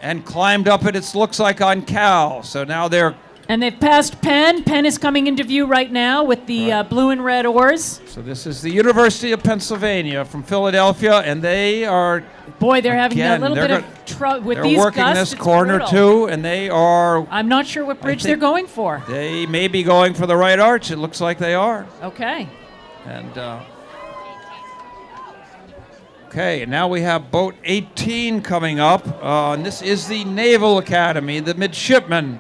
and climbed up it looks like on Cal. So now they're... And they've passed Penn. Penn is coming into view right now with the blue and red oars. So this is the University of Pennsylvania from Philadelphia, and they are... Boy, they're having a little bit of trouble with these gusts. They're working this it's corner brutal. too, and they are... I'm not sure what bridge they're going for. They may be going for the right arch. It looks like they are. Okay. And okay, and now we have boat 18 coming up, and this is the Naval Academy, the midshipmen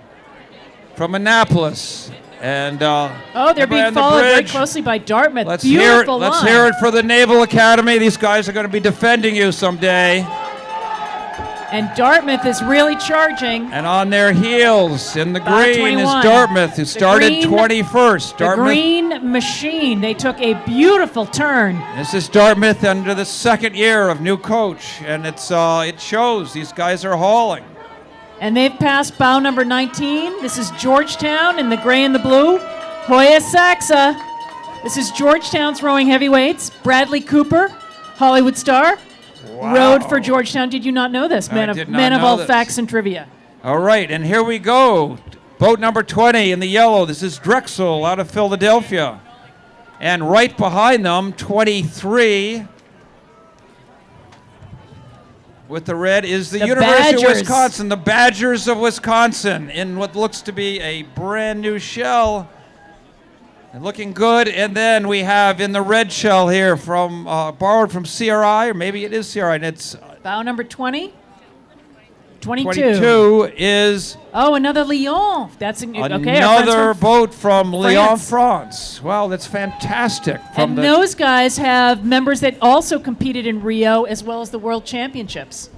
from Annapolis. And they're being followed very closely by Dartmouth. Let's Beautiful Let's line. hear it for the Naval Academy. These guys are going to be defending you someday. And Dartmouth is really charging. And on their heels in the Bow green 21. is Dartmouth, who The started green- 21st. The Dartmouth. green machine. They took a beautiful turn. This is Dartmouth under the second year of new coach, and it shows. These guys are hauling. And they've passed bow number 19. This is Georgetown in the gray and the blue. Hoya Saxa. This is Georgetown's rowing heavyweights. Bradley Cooper, Hollywood star, rowed for Georgetown. Did you not know this? Man of all facts and trivia. All right, and here we go. Boat number 20 in the yellow. This is Drexel out of Philadelphia. And right behind them, 23 with the red is the University of Badgers. Wisconsin, the Badgers of Wisconsin, in what looks to be a brand new shell. And looking good. And then we have in the red shell here from borrowed from CRI, or maybe it is CRI, and it's Bow number 20. 22. 22 is another Lyon. That's okay. another boat from Lyon, France. France. Wow, that's fantastic. And those guys have members that also competed in Rio as well as the World Championships.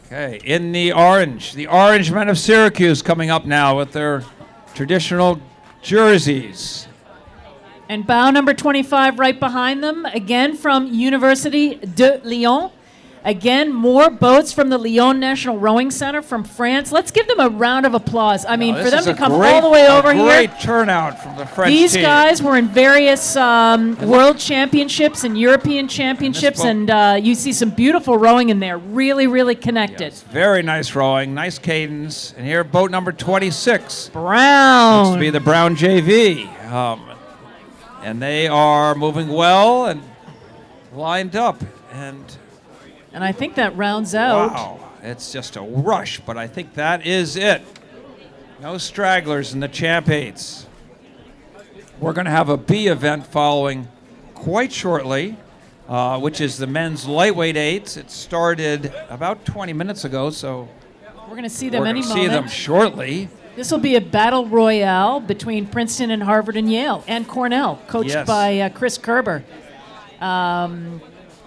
Okay, in the orange men of Syracuse coming up now with their traditional jerseys. And bow number 25 right behind them, again from University de Lyon. Again, more boats from the Lyon National Rowing Center from France. Let's give them a round of applause. I mean, for them to come all the way over here. Great turnout from the French These team. guys were in various world championships and European championships, and you see some beautiful rowing in there. Really, really connected. Yes, very nice rowing, nice cadence. And here, boat number 26. Brown. Looks to be the Brown JV. And they are moving well and lined up. And I think that rounds out. Wow, it's just a rush, but I think that is it. No stragglers in the Champ 8s. We're going to have a B event following quite shortly, which is the men's lightweight 8s. It started about 20 minutes ago, so we're going to see them we're any gonna moment. see them shortly. This will be a battle royale between Princeton and Harvard and Yale and Cornell, coached by Chris Kerber.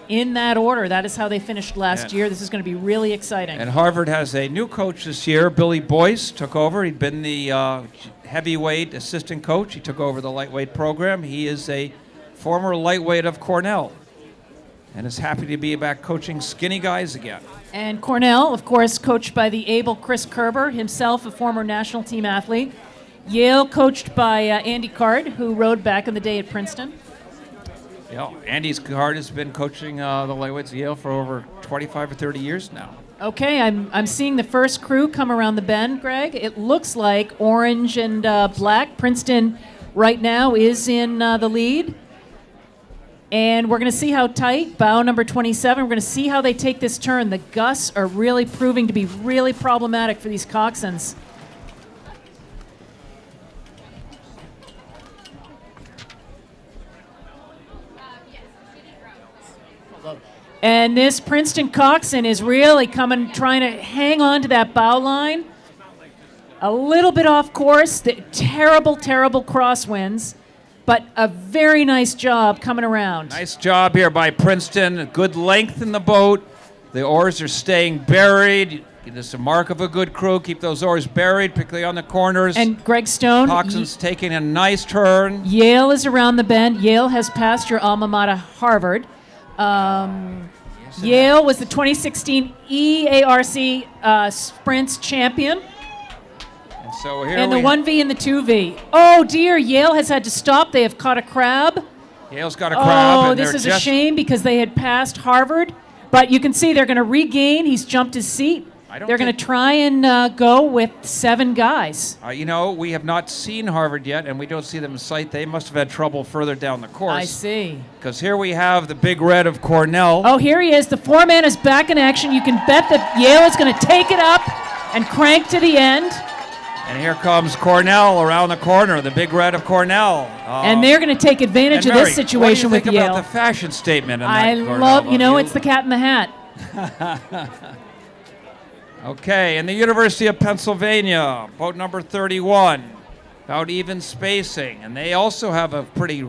In that order, that is how they finished last year. This is going to be really exciting. And Harvard has a new coach this year. Billy Boyce took over. He'd been the heavyweight assistant coach. He took over the lightweight program. He is a former lightweight of Cornell and is happy to be back coaching skinny guys again. And Cornell, of course, coached by the able Chris Kerber, himself a former national team athlete. Yale, coached by Andy Card, who rowed back in the day at Princeton. Yeah, Andy's Card has been coaching the lightweights at Yale for over 25 or 30 years now. Okay, I'm seeing the first crew come around the bend, Greg. It looks like orange and black. Princeton right now is in the lead. And we're going to see how tight, bow number 27, we're going to see how they take this turn. The gusts are really proving to be really problematic for these coxswains. And this Princeton coxswain is really trying to hang on to that bow line. A little bit off course, the terrible, terrible crosswinds, but a very nice job coming around. Nice job here by Princeton. Good length in the boat. The oars are staying buried. This is a mark of a good crew. Keep those oars buried, particularly on the corners. And Greg Stone. Coxswain's taking a nice turn. Yale is around the bend. Yale has passed your alma mater, Harvard. Yale was the 2016 EARC Sprints champion. And so here and the 1V and the 2V. Oh dear, Yale has had to stop. They have caught a crab. Yale's got a crab. Oh, this is a shame because they had passed Harvard. But you can see they're going to regain. He's jumped his seat. They're going to try and go with 7 guys. You know, we have not seen Harvard yet, and we don't see them in sight. They must have had trouble further down the course. I see. Because here we have the big red of Cornell. Oh, here he is. The 4-man is back in action. You can bet that Yale is going to take it up and crank to the end. And here comes Cornell around the corner, the big red of Cornell. And they're going to take advantage of this situation with Yale. What do you think about the fashion statement in that, Cornell? love, it's the cat in the hat. Okay, and the University of Pennsylvania, boat number 31, about even spacing. And they also have a pretty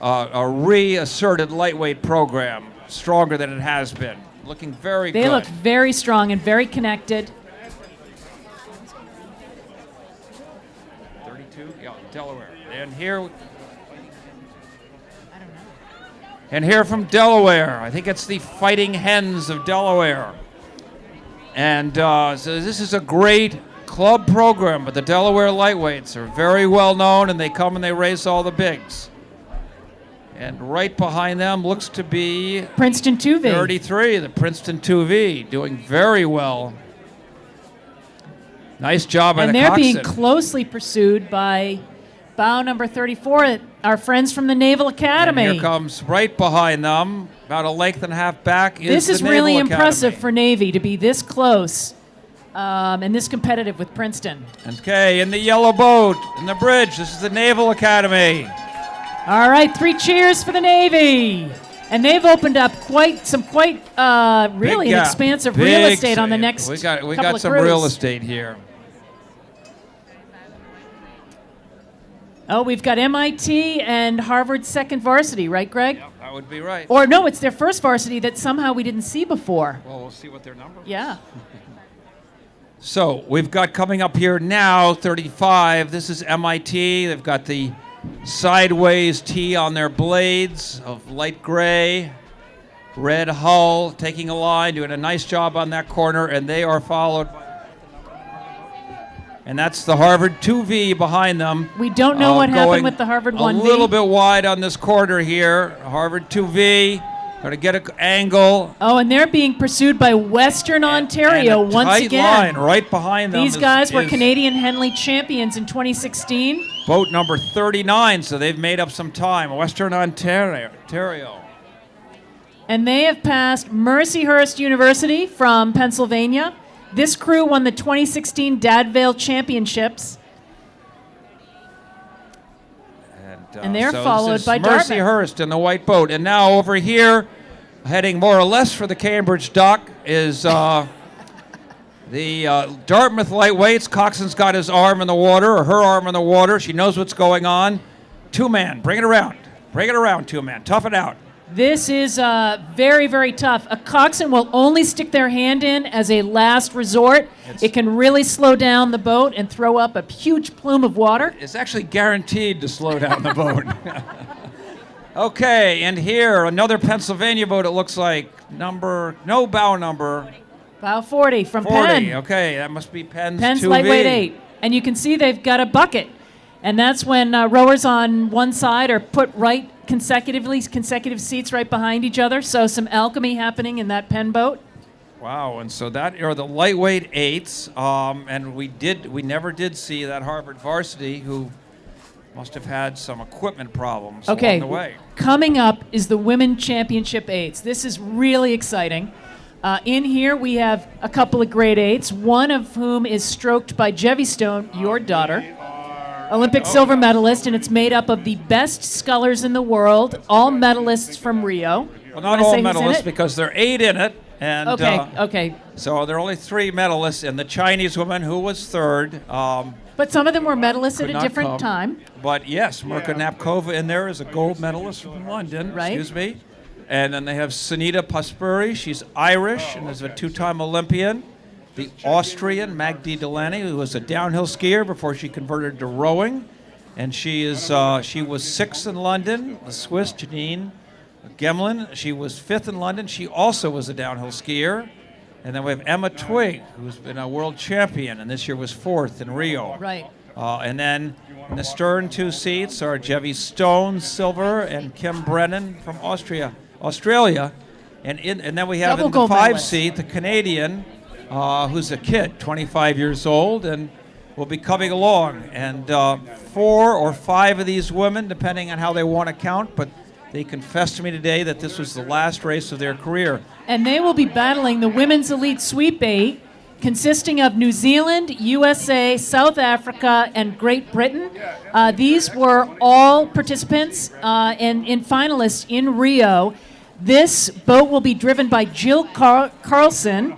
reasserted lightweight program, stronger than it has been. Looking very good. They look very strong and very connected. 32, yeah, Delaware. And here from Delaware, I think it's the Fighting Hens of Delaware. And so this is a great club program, but the Delaware lightweights are very well known, and they come and they race all the bigs. And right behind them looks to be Princeton 2V. 33, the Princeton 2V, doing very well. Nice job by the coxswain. And they're being coxswain. closely pursued by bow number 34, our friends from the Naval Academy. And here comes right behind them, about a length and a half back, This is really impressive for Navy to be this close and this competitive with Princeton. Okay, in the yellow boat, in the bridge, this is the Naval Academy. All right, 3 cheers for the Navy. And they've opened up really an expansive real estate on the next we got couple of some crews. real estate here. Oh, we've got MIT and Harvard's second varsity, right, Greg? Yep, that would be right. Or no, it's their first varsity that somehow we didn't see before. Well, we'll see what their number is. Yeah. So we've got coming up here now, 35. This is MIT. They've got the sideways T on their blades of light gray, red hull, taking a line, doing a nice job on that corner, and they are followed by... And that's the Harvard 2V behind them. We don't know what happened with the Harvard 1V. A little bit wide on this quarter here. Harvard 2V, going to get an angle. Oh, and they're being pursued by Western Ontario and a once tight again. line right behind them. These guys were Canadian Henley champions in 2016. Boat number 39, so they've made up some time. Western Ontario. And they have passed Mercyhurst University from Pennsylvania. This crew won the 2016 Dadvale Championships. And they're so followed this is by Dartmouth. Mercyhurst in the white boat. And now over here, heading more or less for the Cambridge dock, is the Dartmouth lightweights. Coxswain's got his arm in the water, or her arm in the water. She knows what's going on. 2-man, bring it around. Bring it around, 2-man. Tough it out. This is very, very tough. A coxswain will only stick their hand in as a last resort. It can really slow down the boat and throw up a huge plume of water. It's actually guaranteed to slow down the boat. Okay, and here, another Pennsylvania boat, it looks like. No bow number. Bow 40 from 40, Penn. okay, that must be Penn's 2V. Lightweight 8. And you can see they've got a bucket. And that's when rowers on one side are put right consecutive seats right behind each other. So some alchemy happening in that Penn boat. Wow, and so that are the lightweight 8s. And we never did see that Harvard varsity who Must have had some equipment problems Okay, along the way. coming up is the Women Championship 8s. This is really exciting. In here we have a couple of grade 8s, one of whom is stroked by Jevy Stone, your daughter, Olympic silver medalist, and it's made up of the best scullers in the world, all medalists from Rio. Well, not Wanna all say who's in medalists it? because there are 8 in it. And, Okay. So there are only 3 medalists, and the Chinese woman who was third. But some of them were medalists at could a not different come. time. But yes, Mirka Napkova in there is a gold medalist from London. Right. Excuse me. And then they have Sunita Paspuri. She's Irish and is a 2-time Olympian. The Austrian Magdi Delaney, who was a downhill skier before she converted to rowing, and she was 6th in London. The Swiss Janine Gemlin, she was 5th in London. She also was a downhill skier. And then we have Emma Twigg, who's been a world champion, and this year was 4th in Rio. Right. And then in the stern 2 seats are Jevy Stone, silver, and Kim Brennan from Australia. And then we have Double in the gold 5 medalist. seat the Canadian, who's a kid, 25 years old, and will be coming along. And 4 or 5 of these women, depending on how they want to count, but they confessed to me today that this was the last race of their career. And they will be battling the Women's Elite Sweep 8, consisting of New Zealand, USA, South Africa, and Great Britain. These were all participants and finalists in Rio. This boat will be driven by Jill Carlson.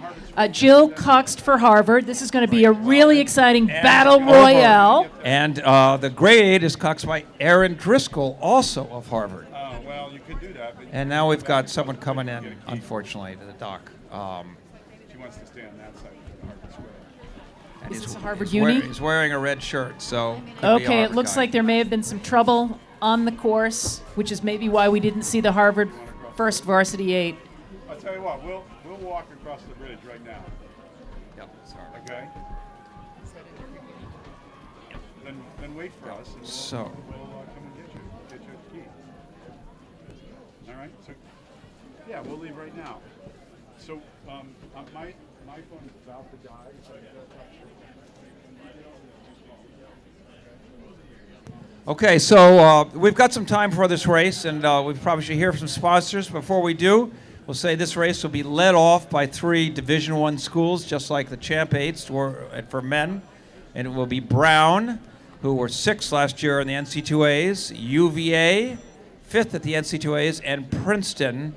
Jill coxed for Harvard. This is going to be a really exciting battle royale. And the grade 8 is coxed by Erin Driscoll, also of Harvard. Well, you could do that. But And now we've got someone coming in, unfortunately, to the dock. she wants to stay on that side of the Harvard Square. And Is he's- this a Harvard he's uni? He's wearing a red shirt, so. could be a Okay, it Harvard looks guy. like there may have been some trouble on the course, which is maybe why we didn't see the Harvard first varsity 8. I'll tell you what, we'll walk across the bridge right now. Yep, sorry. Okay? Then wait for us, and we'll So. come and get you a key. All right? So, yeah, we'll leave right now. So, my phone is about to die. So Okay, so we've got some time for this race, and we probably should hear from sponsors. Before we do, we'll say this race will be led off by 3 Division I schools, just like the Champ 8s were for men. And it will be Brown, who were 6th last year in the NC2As, UVA, 5th at the NC2As, and Princeton.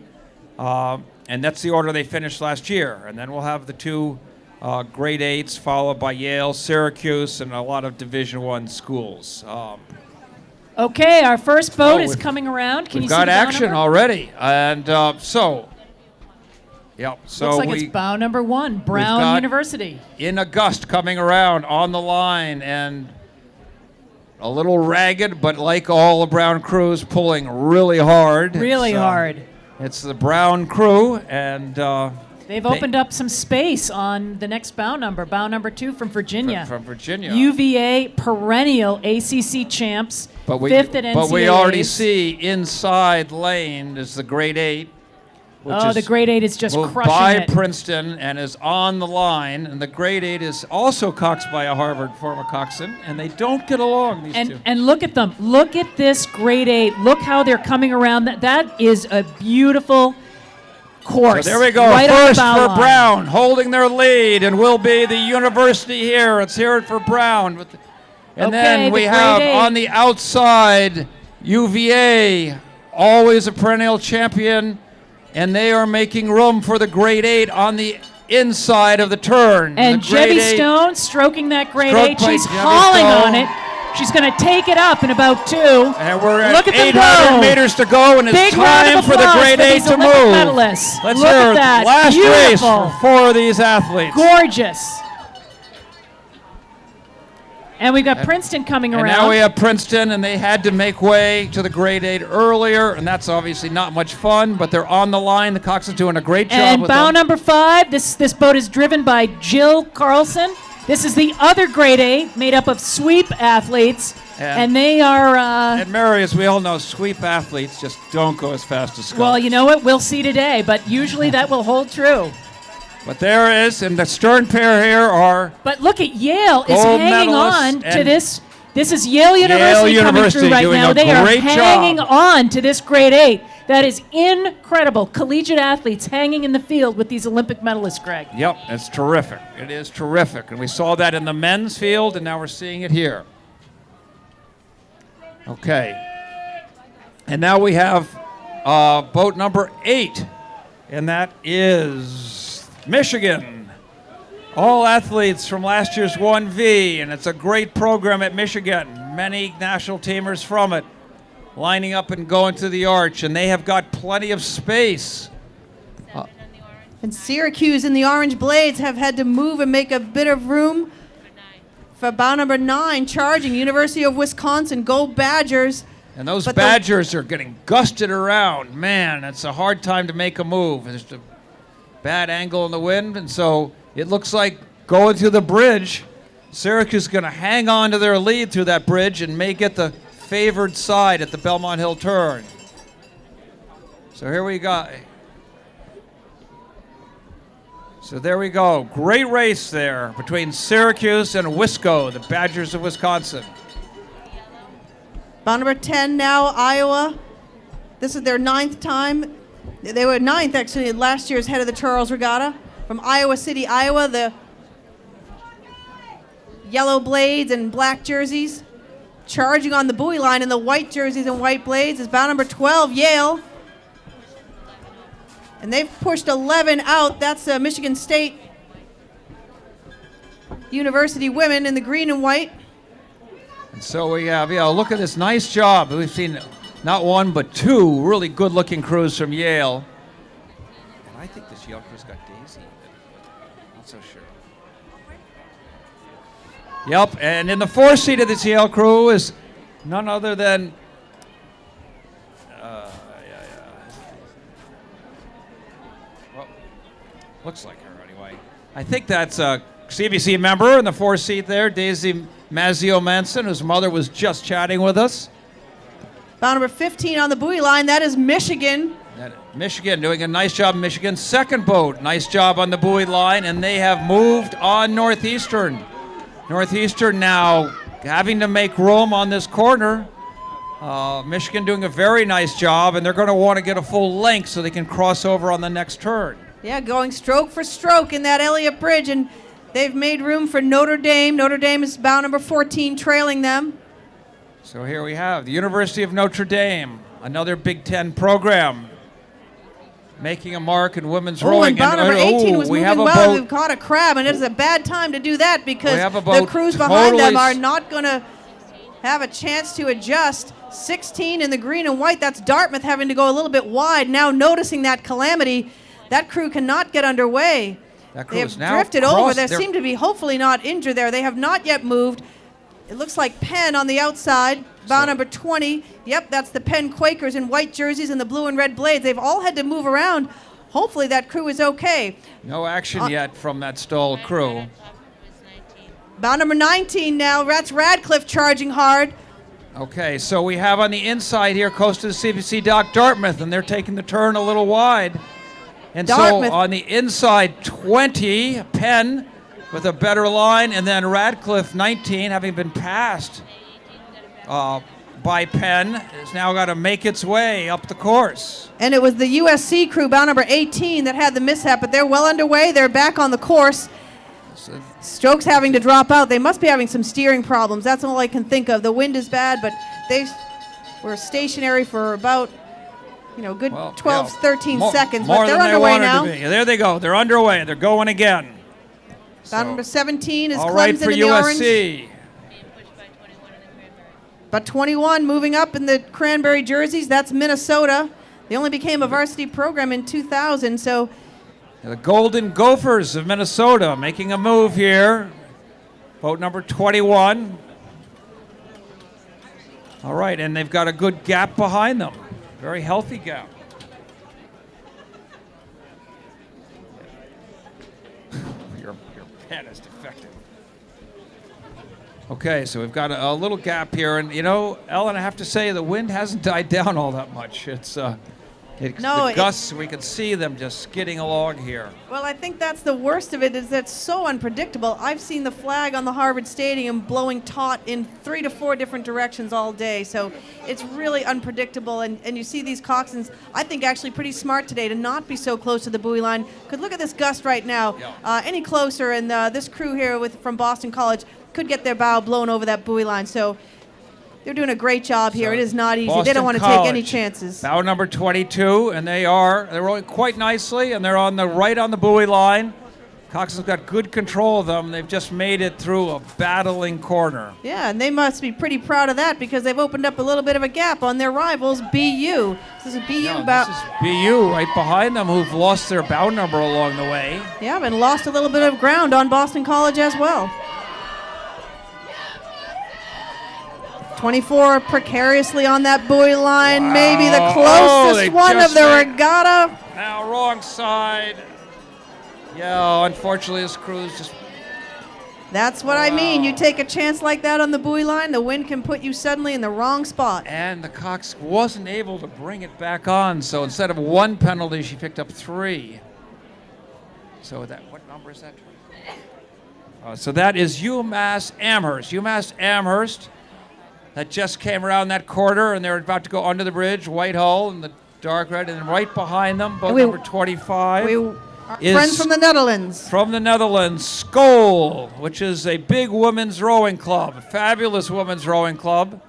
And that's the order they finished last year. And then we'll have the 2 grade 8s, followed by Yale, Syracuse, and a lot of Division I schools. Okay, our first boat is we've- coming around. Can We've you see got the bow action number? already, and so Looks like it's bow number 1, Brown got University. In Augusta coming around on the line, and a little ragged, but like all the Brown crews, pulling really hard. Really hard. It's the Brown crew, and They've opened up some space on the next bow number 2 from Virginia. From Virginia. UVA perennial ACC champs, But we 5th at NCAAs. but we already see inside lane is the grade 8. Which Oh, is the grade 8 is just moved crushing by it. Princeton and is on the line, and the grade 8 is also coxed by a Harvard former coxswain, and they don't get along, these two. And look at them. Look at this grade 8. Look how they're coming around. That is a beautiful course. So there we go. Right on the First bow for line. Brown, holding their lead, and will be the university here. Let's hear it for Brown. And Okay, then we the have grade 8. on the outside UVA, always a perennial champion, and they are making room for the grade 8 on the inside of the turn. And the grade Jevy 8 Stone stroking that grade Stroked 8. by She's Jevy hauling Stone. on it. She's going to take it up in about 2. And we're at Look at them 800 go. meters to go, and it's Big round time of for the applause grade for 8 these to Olympic move. medalists. Let's Look hear at it. that. Last race Beautiful. for 4 of these athletes. Gorgeous. And we've got Princeton coming And around. now we have Princeton, and they had to make way to the grade 8 earlier, and that's obviously not much fun, but they're on the line. The Cox is doing a great job And with bow them. number 5, this boat is driven by Jill Carlson. This is the other grade 8 made up of sweep athletes. And they are, And Mary, as we all know, sweep athletes just don't go as fast as scullers. well, you know what? We'll see today, but usually that will hold true. But there is, and the stern pair here are But look at Yale is Gold hanging medalists on to and- this This is Yale University coming through right doing now. a They are great hanging job. on to this grade 8. That is incredible. Collegiate athletes hanging in the field with these Olympic medalists, Greg. Yep, it's terrific. It is terrific. And we saw that in the men's field, and now we're seeing it here. Okay. And now we have boat number 8, and that is Michigan. All athletes from last year's 1V, and it's a great program at Michigan. Many national teamers from it lining up and going to the arch, and they have got plenty of space. And Syracuse in the orange blades have had to move and make a bit of room for bow number 9, charging University of Wisconsin. Go Badgers. And those But Badgers are getting gusted around. Man, it's a hard time to make a move. There's a bad angle in the wind, and so it looks like going through the bridge, Syracuse is going to hang on to their lead through that bridge and may get the favored side at the Belmont Hill turn. So here we go. So there we go. Great race there between Syracuse and Wisco, the Badgers of Wisconsin. Bow number 10 now, Iowa. This is their 9th time. They were 9th, actually, last year's head of the Charles Regatta. From Iowa City, Iowa, the yellow blades and black jerseys. Charging on the buoy line in the white jerseys and white blades is bow number 12, Yale. And they've pushed 11 out. That's Michigan State University women in the green and white. And so we have, look at this nice job. We've seen not one but 2 really good-looking crews from Yale. And I think this Yale crew's got Daisy. Not so sure. Yep, and in the 4th seat of this Yale crew is none other than well, looks like her anyway. I think that's a CBC member in the 4th seat there, Daisy Mazio-Manson, whose mother was just chatting with us. Bow number 15 on the buoy line, that is Michigan. Michigan doing a nice job. Michigan's 2nd boat, nice job on the buoy line, and they have moved on Northeastern. Northeastern now having to make room on this corner. Michigan doing a very nice job, and they're going to want to get a full length so they can cross over on the next turn. Yeah, going stroke for stroke in that Elliott Bridge, and they've made room for Notre Dame. Notre Dame is bow number 14, trailing them. So here we have the University of Notre Dame, another Big Ten program, making a mark in women's rowing. And bow number 18 was moving well. Boat. We've caught a crab, and it's a bad time to do that because the boat crews behind them totally are not going to have a chance to adjust. 16 in the green and white, that's Dartmouth having to go a little bit wide. Now noticing that calamity, that crew cannot get underway. That crew They is have now drifted over. crossed. They seem to be hopefully not injured there. They have not yet moved. It looks like Penn on the outside. Bow number 20. Yep, that's the Penn Quakers in white jerseys and the blue and red blades. They've all had to move around. Hopefully that crew is okay. No action yet from that stalled crew. Bow number 19 now. That's Radcliffe charging hard. Okay, so we have on the inside here, close to the CBC dock, Dartmouth, and they're taking the turn a little wide. And Dartmouth. so on the inside, 20, Penn with a better line, and then Radcliffe, 19, having been passed by Penn, has now got to make its way up the course. And it was the USC crew, bow number 18, that had the mishap, but they're well underway. They're back on the course. Strokes having to drop out. They must be having some steering problems. That's all I can think of. The wind is bad, but they were stationary for about, good 12, 13 seconds. But they're underway now. There they go. They're underway. They're going again. Bow number 17 is all right Clemson for in the USC. orange. But 21 moving up in the cranberry jerseys. That's Minnesota. They only became a varsity program in 2000, so... The Golden Gophers of Minnesota making a move here. Boat number 21. All right, and they've got a good gap behind them. Very healthy gap. Your pen is defective. Okay, so we've got a little gap here. And, Ellen, I have to say the wind hasn't died down all that much. It's No, the gusts, we can see them just skidding along here. Well, I think that's the worst of it, is that it's so unpredictable. I've seen the flag on the Harvard Stadium blowing taut in 3 to 4 different directions all day, so it's really unpredictable. And you see these coxswains, I think, actually pretty smart today to not be so close to the buoy line. Because look at this gust right now. Any closer, and this crew here from Boston College could get their bow blown over that buoy line. So they're doing a great job here. It is not easy. They don't want to take any chances. Bow number 22, and they're rolling quite nicely, and they're right on the buoy line. Coxswain's got good control of them. They've just made it through a battling corner. Yeah, and they must be pretty proud of that because they've opened up a little bit of a gap on their rivals, BU. This is BU This is BU right behind them, who've lost their bow number along the way. Yeah, and lost a little bit of ground on Boston College as well. 24 precariously on that buoy line, maybe the closest one of the regatta. Now wrong side. Yeah, unfortunately this crew's just... That's what I mean. You take a chance like that on the buoy line, the wind can put you suddenly in the wrong spot. And the cox wasn't able to bring it back on, so instead of 1 penalty, she picked up 3. So what number is that? So that is UMass Amherst. UMass Amherst. That just came around that corner, and they're about to go under the bridge. White hull and the dark red, and then right behind them, boat number 25. Is friends from the Netherlands. From the Netherlands, Skol, which is a big women's rowing club, a fabulous women's rowing club.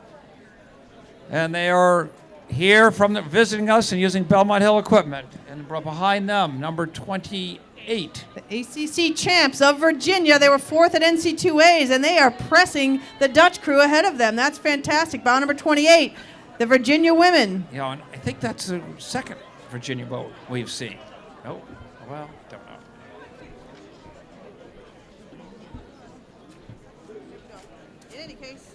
And they are here visiting us and using Belmont Hill equipment. And behind them, number 28. The ACC champs of Virginia. They were 4th at NC2As, and they are pressing the Dutch crew ahead of them. That's fantastic. Bow number 28, the Virginia women. Yeah, and I think that's the second Virginia boat we've seen. Oh, well, don't know. In any case,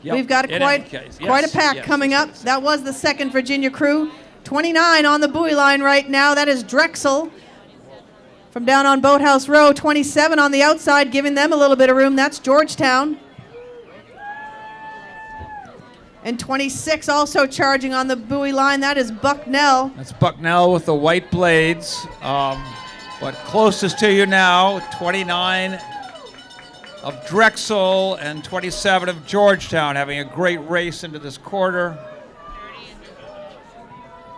Yep, we've got quite a pack coming up. That was the second Virginia crew. 29 on the buoy line right now. That is Drexel. From down on Boathouse Row, 27 on the outside, giving them a little bit of room. That's Georgetown. And 26 also charging on the buoy line. That is Bucknell. That's Bucknell with the white blades. But closest to you now, 29 of Drexel and 27 of Georgetown, having a great race into this quarter.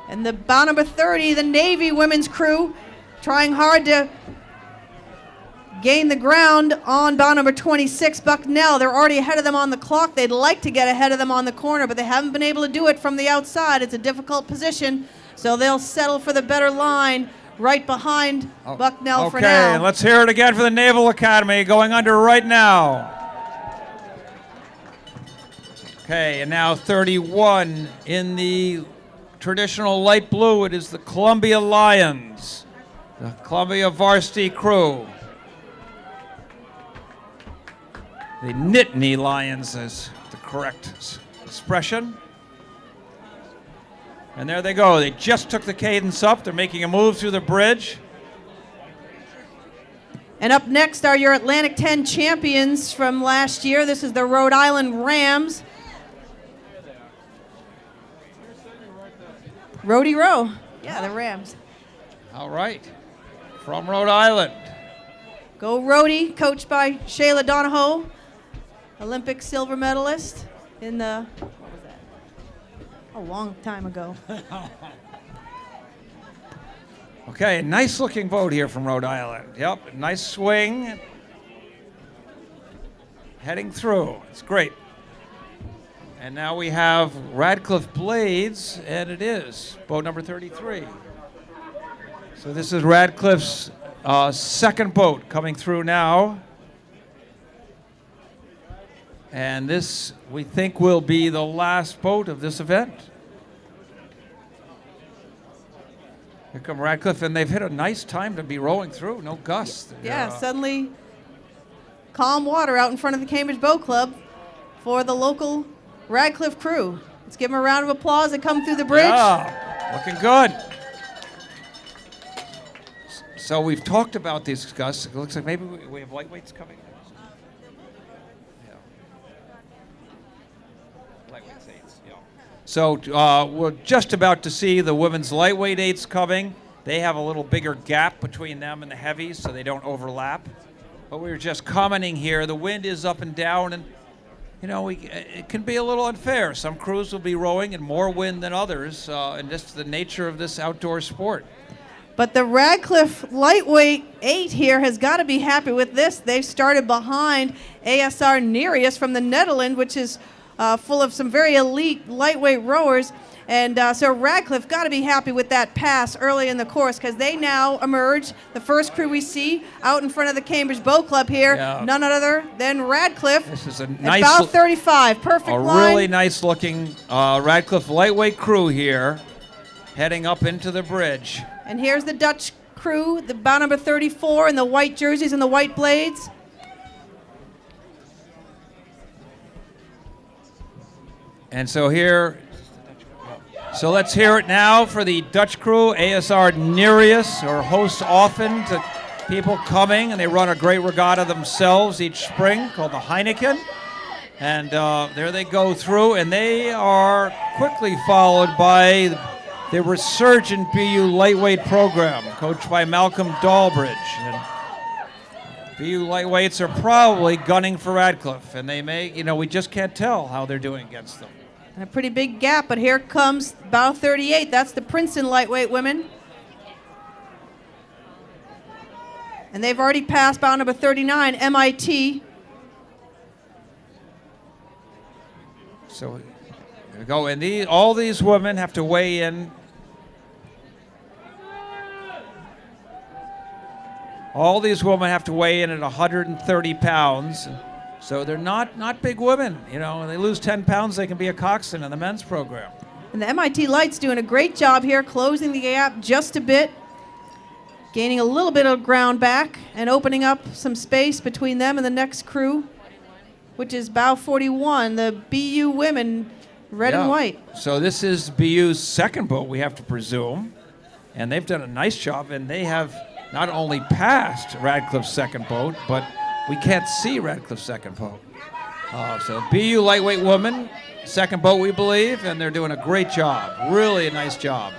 And the bow number 30, the Navy women's crew, trying hard to gain the ground on bow number 26, Bucknell. They're already ahead of them on the clock. They'd like to get ahead of them on the corner, but they haven't been able to do it from the outside. It's a difficult position, so they'll settle for the better line right behind Bucknell for now. Okay, and let's hear it again for the Naval Academy going under right now. Okay, and now 31 in the traditional light blue. It is the Columbia Lions. The Columbia varsity crew. The Nittany Lions is the correct expression. And there they go. They just took the cadence up. They're making a move through the bridge. And up next are your Atlantic 10 champions from last year. This is the Rhode Island Rams. Rhodey Row. Yeah, the Rams. All right. From Rhode Island. Go Rhodey, coached by Shayla Donahoe, Olympic silver medalist in the, what was that? A long time ago. Okay, nice looking boat here from Rhode Island. Yep, nice swing. Heading through. It's great. And now we have Radcliffe Blades, and it is boat number 33. So this is Radcliffe's second boat coming through now. And this, we think, will be the last boat of this event. Here come Radcliffe, and they've hit a nice time to be rolling through. No gusts. Yeah, suddenly calm water out in front of the Cambridge Boat Club for the local Radcliffe crew. Let's give them a round of applause that come through the bridge. Yeah, looking good. So we've talked about these gusts. It looks like maybe we have lightweights coming. Yeah. Lightweights 8. So we're just about to see the women's lightweight eights coming. They have a little bigger gap between them and the heavies, so they don't overlap. But we were just commenting here, the wind is up and down, and it can be a little unfair. Some crews will be rowing in more wind than others, and just the nature of this outdoor sport. But the Radcliffe lightweight 8 here has got to be happy with this. They've started behind ASR Nereus from the Netherlands, which is full of some very elite lightweight rowers. And so Radcliffe got to be happy with that pass early in the course, because they now emerge, the first crew we see out in front of the Cambridge Boat Club here, none other than Radcliffe. This is a nice, about 35, perfect line. Really nice looking Radcliffe lightweight crew here, heading up into the bridge. And here's the Dutch crew, the bow number 34 in the white jerseys and the white blades. And so let's hear it now for the Dutch crew, ASR Nereus, or hosts often to people coming, and they run a great regatta themselves each spring called the Heineken. And there they go through, and they are quickly followed by the resurgent BU lightweight program, coached by Malcolm Dalbridge. And BU lightweights are probably gunning for Radcliffe, and they may, we just can't tell how they're doing against them. And a pretty big gap, but here comes bow 38. That's the Princeton lightweight women. And they've already passed bow number 39, MIT. So there we go. And all these women have to weigh in. All these women have to weigh in at 130 pounds. So they're not big women. They lose 10 pounds, they can be a coxswain in the men's program. And the MIT Light's doing a great job here, closing the gap just a bit, gaining a little bit of ground back, and opening up some space between them and the next crew, which is bow 41, the BU women, red and white. So this is BU's second boat, we have to presume. And they've done a nice job, and they have not only passed Radcliffe's second boat, but we can't see Radcliffe's second boat. So BU lightweight woman, second boat we believe, and they're doing a great job. Really a nice job.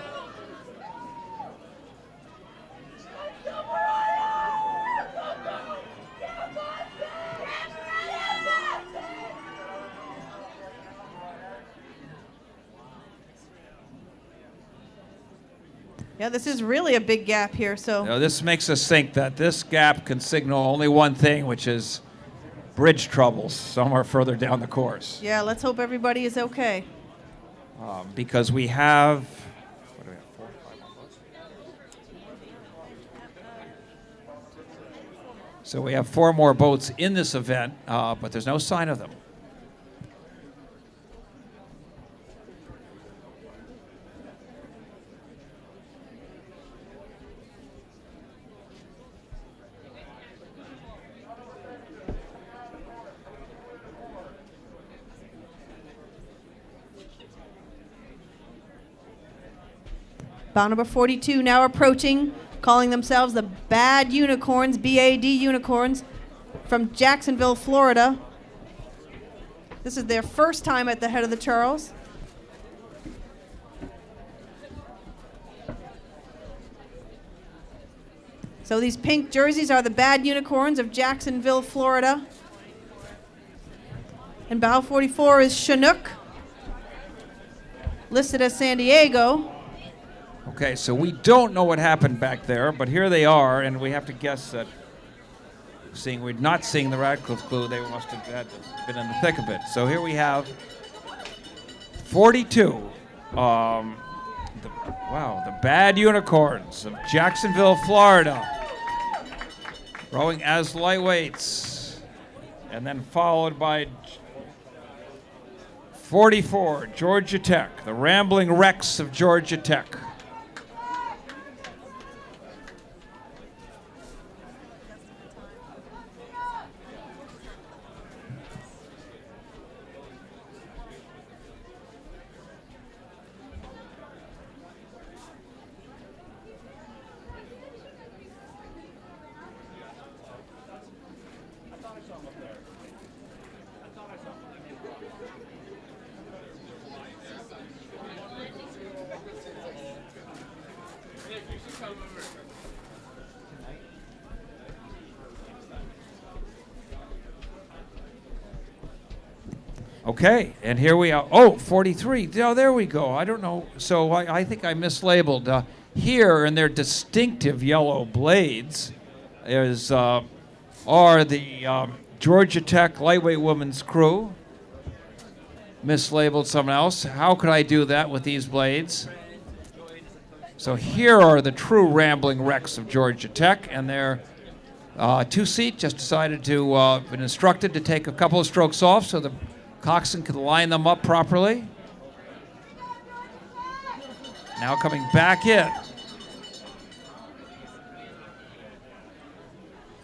Yeah, this is really a big gap here. So this makes us think that this gap can signal only one thing, which is bridge troubles somewhere further down the course. Yeah, let's hope everybody is okay. Because we have, what do we have, 4 or 5 more boats? So we have 4 more boats in this event, but there's no sign of them. Bow number 42 now approaching, calling themselves the Bad Unicorns, BAD Unicorns, from Jacksonville, Florida. This is their first time at the head of the Charles. So these pink jerseys are the Bad Unicorns of Jacksonville, Florida. And bow 44 is Chinook, listed as San Diego. Okay, so we don't know what happened back there, but here they are, and we have to guess that we're not seeing the Radcliffe clue, they must have been in the thick of it. So here we have 42. The Bad Unicorns of Jacksonville, Florida, rowing as lightweights, and then followed by 44, Georgia Tech, the Rambling Wrecks of Georgia Tech. Okay, and here we are. Oh, 43. Oh, there we go. I don't know. So I think I mislabeled. Here, in their distinctive yellow blades, are the Georgia Tech lightweight women's crew. Mislabeled someone else. How could I do that with these blades? So here are the true rambling wrecks of Georgia Tech, and their two-seat just decided to, been instructed to take a couple of strokes off so the coxswain could line them up properly. Now coming back in.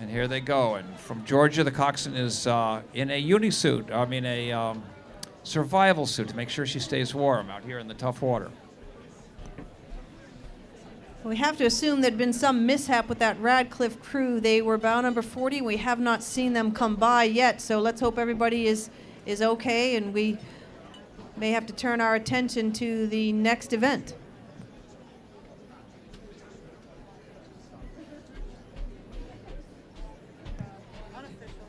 And here they go. And from Georgia, the coxswain is in a unisuit, a survival suit to make sure she stays warm out here in the tough water. We have to assume there'd been some mishap with that Radcliffe crew. They were bow number 40. We have not seen them come by yet, so let's hope everybody is okay, and we may have to turn our attention to the next event.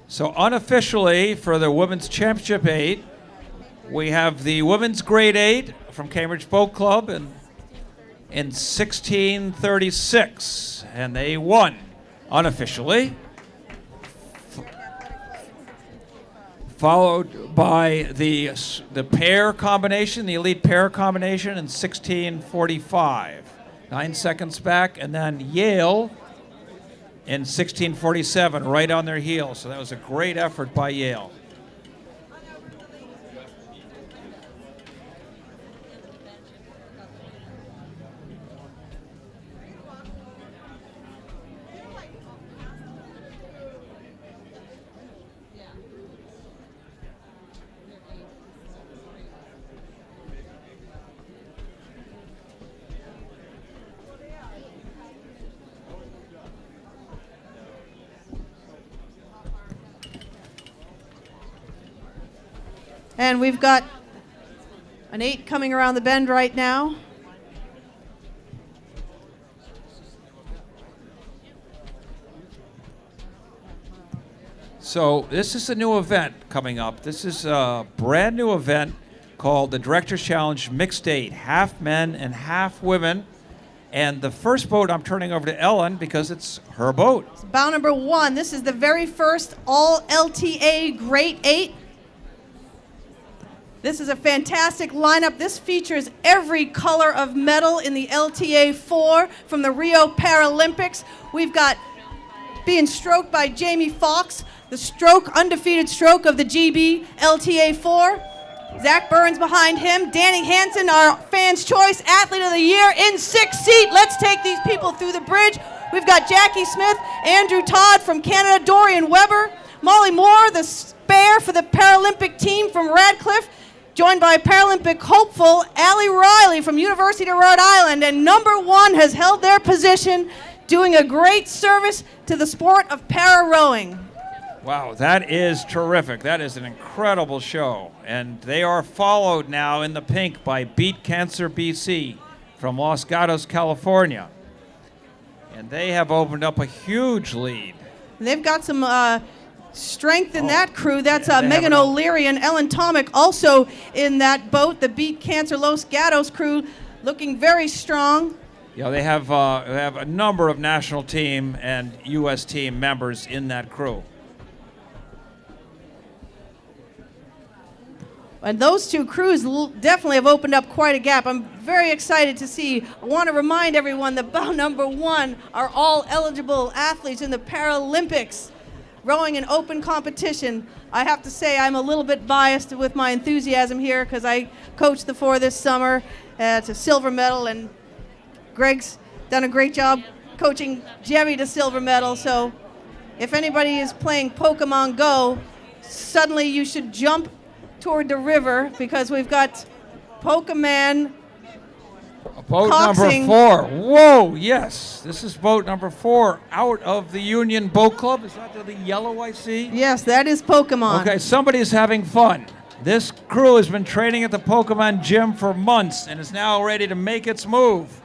So unofficially, for the Women's Championship 8, we have the Women's Grade 8 from Cambridge Boat Club in 1636, and they won unofficially. Followed by the pair combination, the elite pair combination in 1645. 9 seconds back, and then Yale in 1647, right on their heels. So that was a great effort by Yale. And we've got an 8 coming around the bend right now. So this is a new event coming up. This is a brand new event called the Director's Challenge Mixed 8, half men and half women. And the first boat I'm turning over to Ellen because it's her boat. It's bow number 1. This is the very first all LTA Great 8. This is a fantastic lineup. This features every color of medal in the LTA 4 from the Rio Paralympics. We've got being stroked by Jamie Foxx, the undefeated stroke of the GB LTA 4. Zach Burns behind him. Danny Hansen, our fans' choice athlete of the year in 6th seat. Let's take these people through the bridge. We've got Jackie Smith, Andrew Todd from Canada, Dorian Weber, Molly Moore, the spare for the Paralympic team from Radcliffe, joined by Paralympic hopeful Allie Riley from University of Rhode Island. And number 1 has held their position, doing a great service to the sport of para-rowing. Wow, that is terrific. That is an incredible show. And they are followed now in the pink by Beat Cancer BC from Los Gatos, California. And they have opened up a huge lead. And they've got some strength in that crew. That's Megan O'Leary and Ellen Tomic also in that boat. The Beat Cancer Los Gatos crew looking very strong. Yeah, they have a number of national team and U.S. team members in that crew. And those two crews definitely have opened up quite a gap. I'm very excited to see. I want to remind everyone that bow number 1 are all eligible athletes in the Paralympics, rowing in open competition. I have to say I'm a little bit biased with my enthusiasm here because I coached the 4 this summer. It's a silver medal, and Greg's done a great job coaching Jerry to silver medal. So if anybody is playing Pokemon Go, suddenly you should jump toward the river because we've got Pokemon boat number 4. Whoa, yes. This is boat number 4 out of the Union Boat Club. Is that the yellow I see? Yes, that is Pokemon. Okay, somebody's having fun. This crew has been training at the Pokemon gym for months and is now ready to make its move.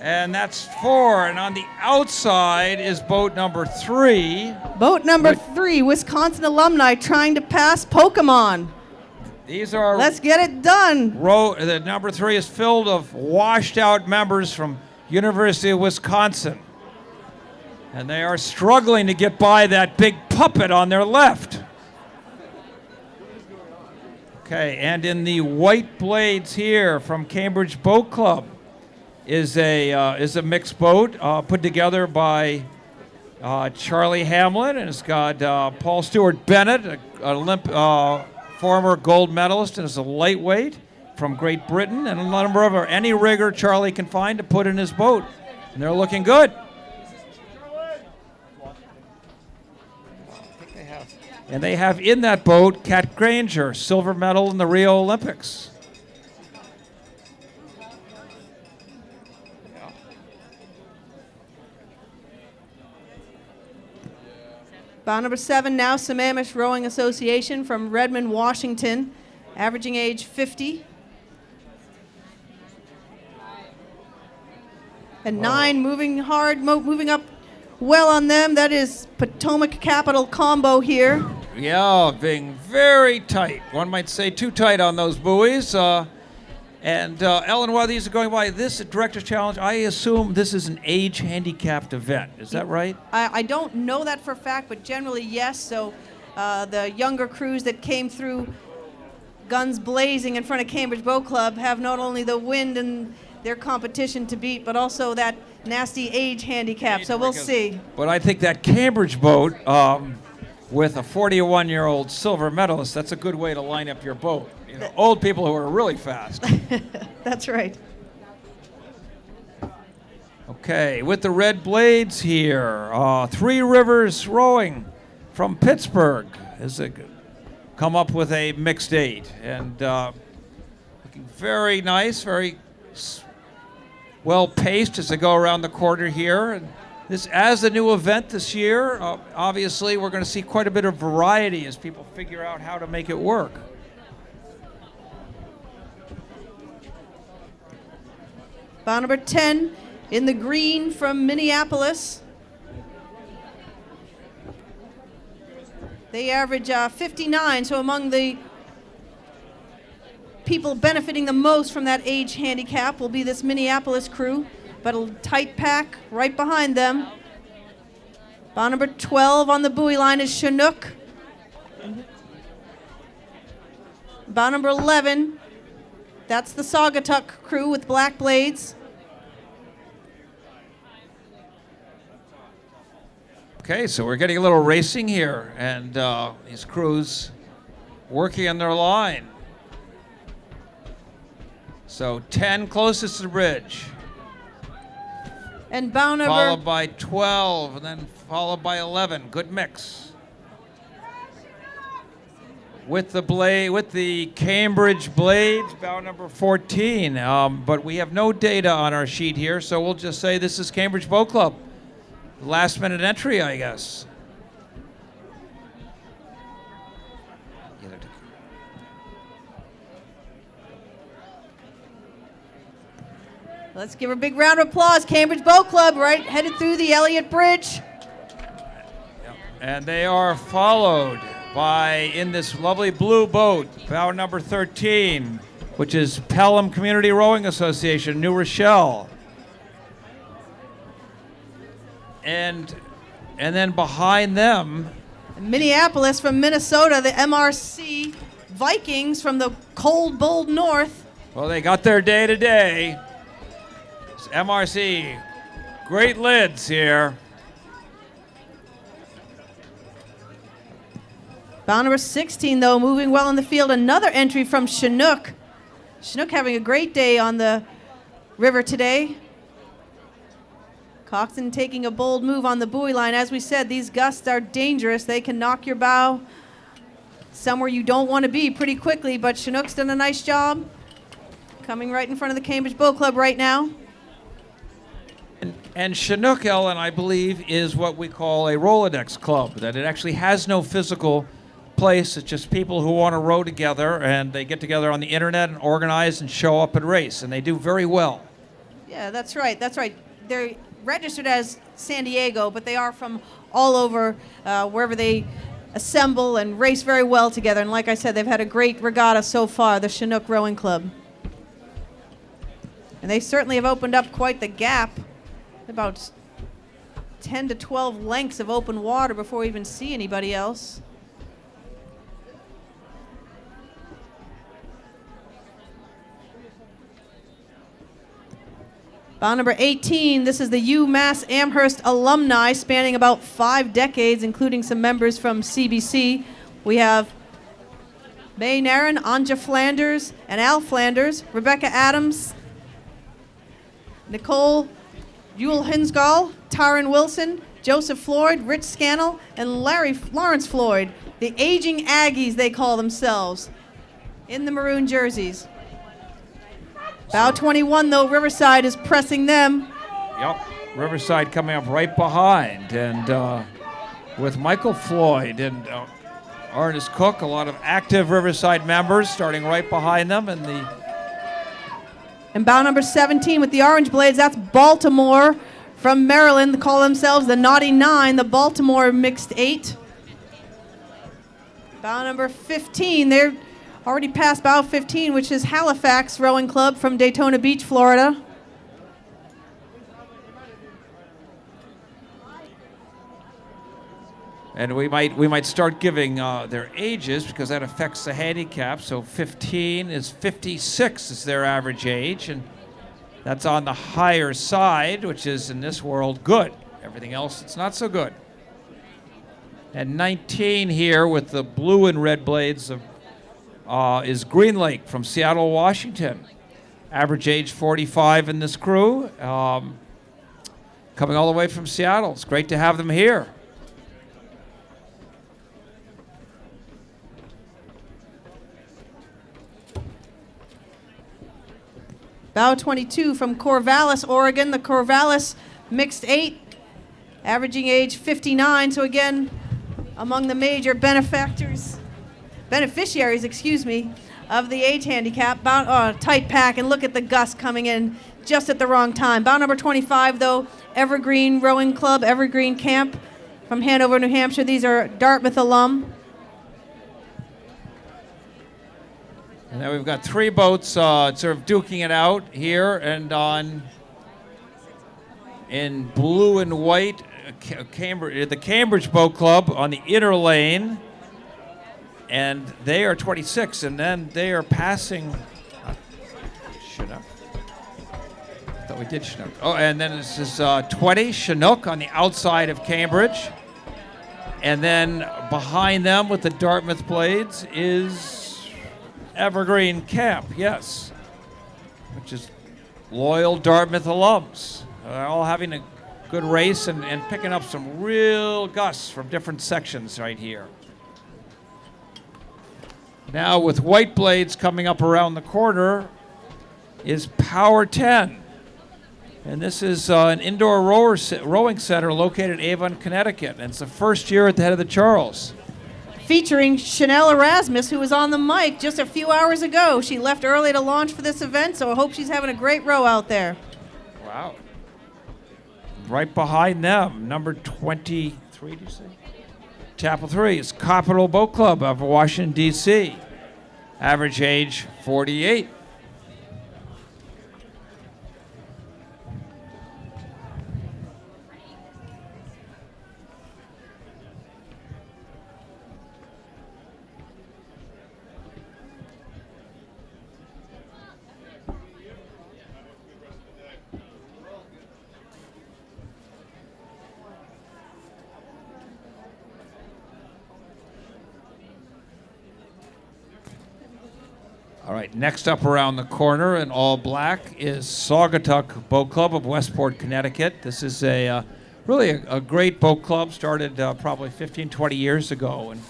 And that's 4. And on the outside is boat number 3. Boat number 3, Wisconsin alumni trying to pass Pokemon. These are. Let's get it done. The number 3 is filled of washed out members from University of Wisconsin. And they are struggling to get by that big puppet on their left. Okay, and in the white blades here from Cambridge Boat Club is a mixed boat put together by Charlie Hamlin, and it's got Paul Stewart Bennett, a former gold medalist, and is a lightweight from Great Britain, and a number of any rigger Charlie can find to put in his boat, and they're looking good. And they have in that boat Kat Granger, silver medal in the Rio Olympics. Bout number 7, now Sammamish Rowing Association from Redmond, Washington, averaging age 50. And 9 moving hard, moving up well on them. That is Potomac Capital combo here. Yeah, being very tight. One might say too tight on those buoys. Ellen, while these are going by, this Director's Challenge, I assume this is an age handicapped event. Is that right? I don't know that for a fact, but generally yes. So the younger crews that came through guns blazing in front of Cambridge Boat Club have not only the wind and their competition to beat, but also that nasty age handicap. So we'll see. But I think that Cambridge boat with a 41-year-old silver medalist, that's a good way to line up your boat. You know, old people who are really fast. That's right. Okay, with the red blades here, Three Rivers Rowing from Pittsburgh has come up with a mixed 8. And looking very nice, very well paced as they go around the quarter here. And this, as a new event this year, obviously we're going to see quite a bit of variety as people figure out how to make it work. Bout number 10 in the green from Minneapolis. They average 59, so among the people benefiting the most from that age handicap will be this Minneapolis crew, but a tight pack right behind them. Bout number 12 on the buoy line is Chinook. Bout number 11, that's the Saugatuck crew with black blades. Okay, so we're getting a little racing here, and these crews working on their line. So 10 closest to the bridge. And bow number... Followed by 12, and then followed by 11. Good mix. With the Cambridge blades, bow number 14. But we have no data on our sheet here, so we'll just say this is Cambridge Boat Club. Last minute entry, I guess. Let's give her a big round of applause. Cambridge Boat Club, right, headed through the Elliott Bridge. And they are followed by, in this lovely blue boat, bow number 13, which is Pelham Community Rowing Association, New Rochelle. And then behind them, Minneapolis from Minnesota, the MRC Vikings from the cold, bold north. Well, they got their day today. It's MRC, great lids here. Bow number 16, though, moving well in the field. Another entry from Chinook. Chinook having a great day on the river today. Coxon taking a bold move on the buoy line. As we said, these gusts are dangerous. They can knock your bow somewhere you don't want to be pretty quickly, but Chinook's done a nice job coming right in front of the Cambridge Boat Club right now. And Chinook, Ellen, I believe, is what we call a Rolodex club, that it actually has no physical place. It's just people who want to row together, and they get together on the internet and organize and show up and race, and they do very well. Yeah, that's right. That's right. They're registered as San Diego, but they are from all over, wherever they assemble and race very well together. And like I said, they've had a great regatta so far, the Chinook Rowing Club. And they certainly have opened up quite the gap. About 10 to 12 lengths of open water before we even see anybody else. Bout number 18, this is the UMass Amherst alumni spanning about 5 decades, including some members from CBC. We have May Nairn, Anja Flanders, and Al Flanders, Rebecca Adams, Nicole Yule Hinsgall, Tyron Wilson, Joseph Floyd, Rich Scannell, and Lawrence Floyd, the aging Aggies they call themselves, in the maroon jerseys. Bow 21, though, Riverside is pressing them. Yep, Riverside coming up right behind, and with Michael Floyd and Ernest Cook, a lot of active Riverside members starting right behind them, and bow number 17 with the orange blades, that's Baltimore from Maryland. They call themselves the Naughty Nine, the Baltimore Mixed 8. Bow number 15, they're already past bow 15, which is Halifax Rowing Club from Daytona Beach, Florida. And we might start giving their ages because that affects the handicap. So 15 is 56 is their average age, and that's on the higher side, which is in this world good. Everything else, it's not so good. And 19 here with the blue and red blades of is Green Lake from Seattle, Washington. Average age 45 in this crew. Coming all the way from Seattle. It's great to have them here. Bow 22 from Corvallis, Oregon, the Corvallis Mixed 8, averaging age 59. So again, among the major beneficiaries, of the age handicap. Tight pack, and look at the gust coming in just at the wrong time. Bow number 25, though, Evergreen Rowing Club, Evergreen Camp from Hanover, New Hampshire. These are Dartmouth alum. And then we've got 3 boats sort of duking it out here, and in blue and white, the Cambridge Boat Club on the inner lane, and they are 26, and then they are passing Chinook. I thought we did Chinook. Oh, and then this is 20, Chinook on the outside of Cambridge. And then behind them with the Dartmouth blades is Evergreen Camp, yes, which is loyal Dartmouth alums. They're all having a good race and picking up some real gusts from different sections right here. Now with white blades coming up around the corner is Power 10. And this is an indoor rowing center located in Avon, Connecticut. And it's the first year at the head of the Charles. Featuring Chanel Erasmus, who was on the mic just a few hours ago. She left early to launch for this event, so I hope she's having a great row out there. Wow. Right behind them, number 23, do you say? Chapel 3 is Capital Boat Club of Washington, D.C. Average age 48. All right, next up around the corner in all black is Saugatuck Boat Club of Westport, Connecticut. This is really a great boat club, started probably 15, 20 years ago, and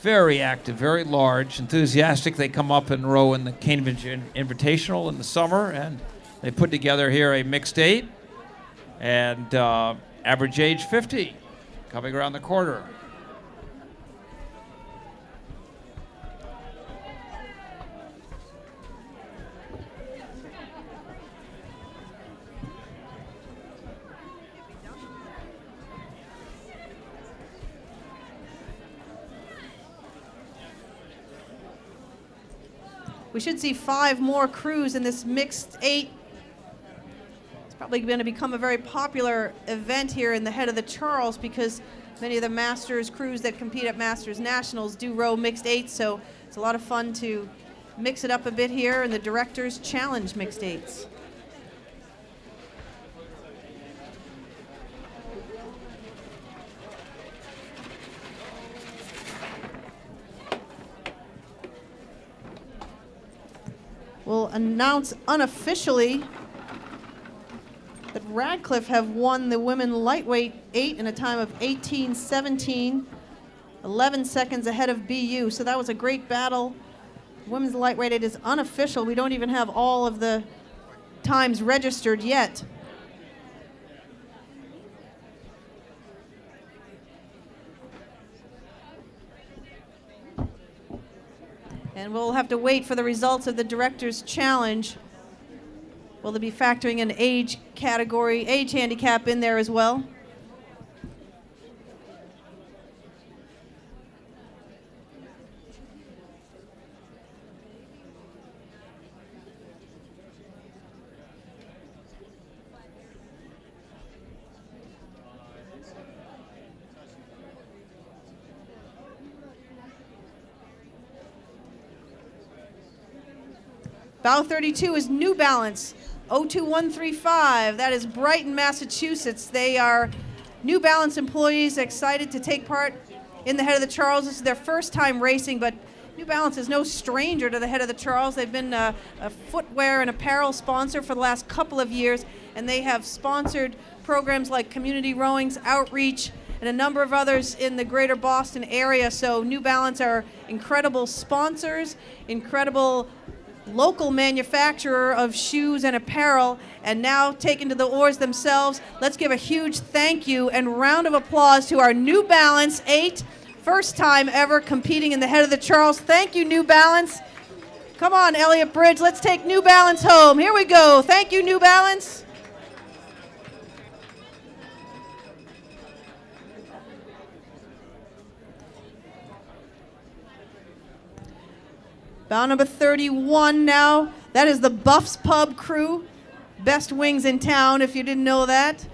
very active, very large, enthusiastic. They come up and row in the Cambridge Invitational in the summer, and they put together here a mixed 8, and average age 50, coming around the corner. We should see 5 more crews in this mixed 8. It's probably going to become a very popular event here in the head of the Charles because many of the Masters crews that compete at Masters Nationals do row mixed 8, so it's a lot of fun to mix it up a bit here in the Directors Challenge mixed 8s. We'll announce unofficially that Radcliffe have won the women lightweight 8 in a time of 18:17, 11 seconds ahead of BU. So that was a great battle. Women's lightweight 8 is unofficial. We don't even have all of the times registered yet. And we'll have to wait for the results of the Directors Challenge. Will they be factoring an age category, age handicap in there as well? Bow 32 is New Balance, 02135. That is Brighton, Massachusetts. They are New Balance employees excited to take part in the head of the Charles. This is their first time racing, but New Balance is no stranger to the head of the Charles. They've been a footwear and apparel sponsor for the last couple of years, and they have sponsored programs like Community Rowing's Outreach and a number of others in the greater Boston area. So New Balance are incredible sponsors, incredible local manufacturer of shoes and apparel, and now taken to the oars themselves. Let's give a huge thank you and round of applause to our New Balance 8, first time ever competing in the head of the Charles. Thank you, New Balance. Come on, Elliott Bridge, let's take New Balance home. Here we go. Thank you, New Balance. Bow number 31 now. That is the Buffs Pub crew. Best wings in town, if you didn't know that.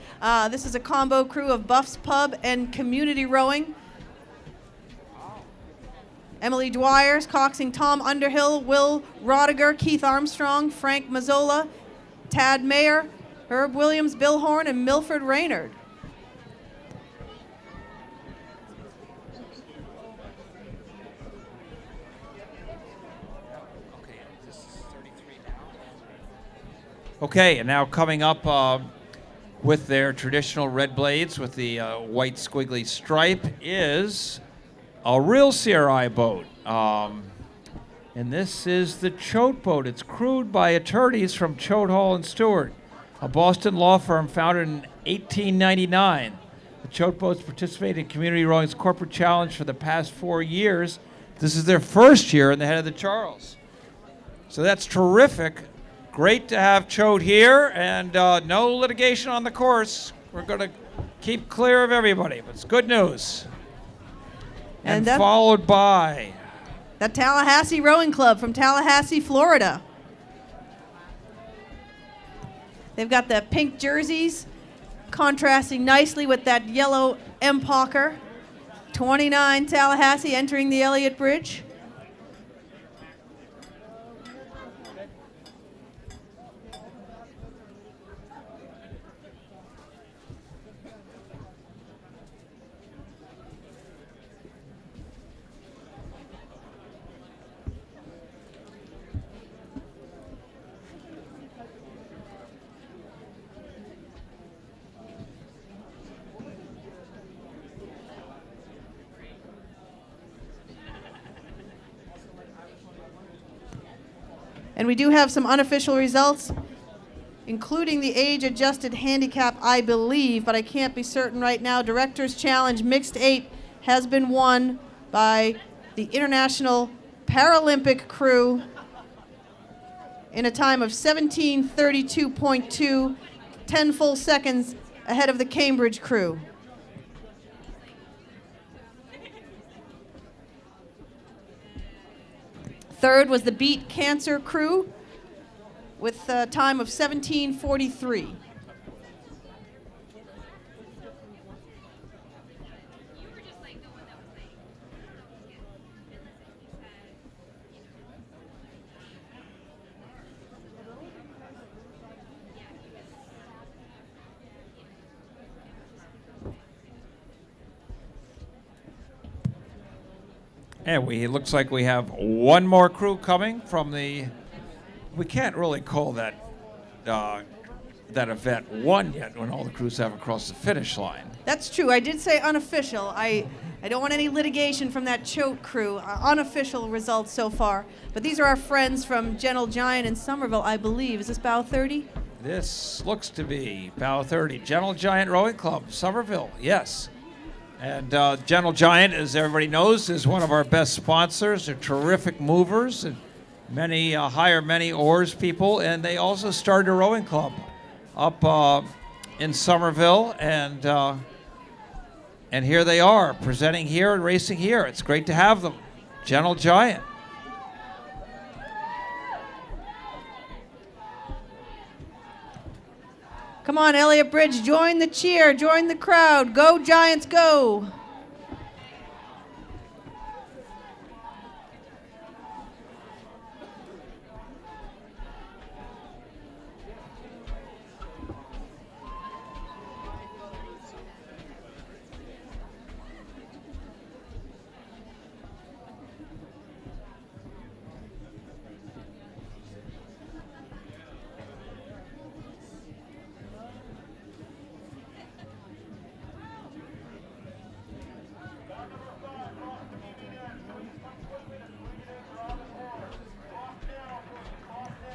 This is a combo crew of Buffs Pub and Community Rowing. Emily Dwyer's coxing Tom Underhill, Will Rodiger, Keith Armstrong, Frank Mazzola, Tad Mayer, Herb Williams, Bill Horn, and Milford Raynard. Okay, and now coming up with their traditional red blades with the white squiggly stripe is a real CRI boat. And this is the Choate boat. It's crewed by attorneys from Choate Hall and Stewart, a Boston law firm founded in 1899. The Choate boats participate in Community Rowing's corporate challenge for the past 4 years. This is their first year in the head of the Charles. So that's terrific. Great to have Choate here, and no litigation on the course. We're going to keep clear of everybody, but it's good news. And followed by the Tallahassee Rowing Club from Tallahassee, Florida. They've got the pink jerseys contrasting nicely with that yellow M-Pocker. 29 Tallahassee entering the Elliott Bridge. And we do have some unofficial results, including the age-adjusted handicap, I believe, but I can't be certain right now. Directors Challenge Mixed 8 has been won by the International Paralympic crew in a time of 17:32.2, 10 full seconds ahead of the Cambridge crew. Third was the Beat Cancer crew with a time of 17:43. And it looks like we have one more crew coming from the. We can't really call that that event one yet when all the crews have across the finish line. That's true. I did say unofficial. I don't want any litigation from that Choate crew. Unofficial results so far. But these are our friends from Gentle Giant in Somerville, I believe. Is this Bow 30? This looks to be Bow 30, Gentle Giant Rowing Club, Somerville. Yes. And Gentle Giant, as everybody knows, is one of our best sponsors. They're terrific movers and hire many oars people. And they also started a rowing club up in Somerville. And here they are, presenting here and racing here. It's great to have them. Gentle Giant. Come on, Elliott Bridge, join the cheer, join the crowd. Go, Giants, go.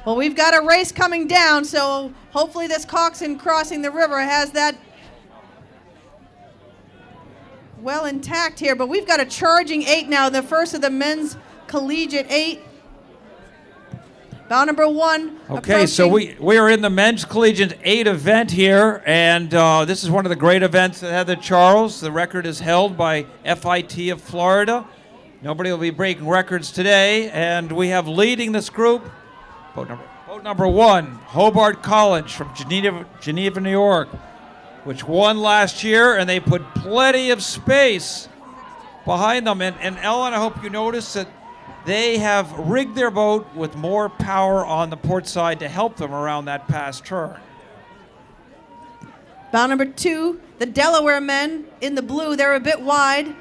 Well, we've got a race coming down, so hopefully this coxswain crossing the river has that well intact here. But we've got a charging 8 now, the first of the men's collegiate 8. Bow number 1. Okay, so we are in the men's collegiate 8 event here, and this is one of the great events at Heather Charles. The record is held by FIT of Florida. Nobody will be breaking records today, and we have leading this group boat number 1, Hobart College from Geneva, New York, which won last year, and they put plenty of space behind them. And Ellen, I hope you noticed that they have rigged their boat with more power on the port side to help them around that pass turn. Bow number 2, the Delaware men in the blue. They're a bit wide.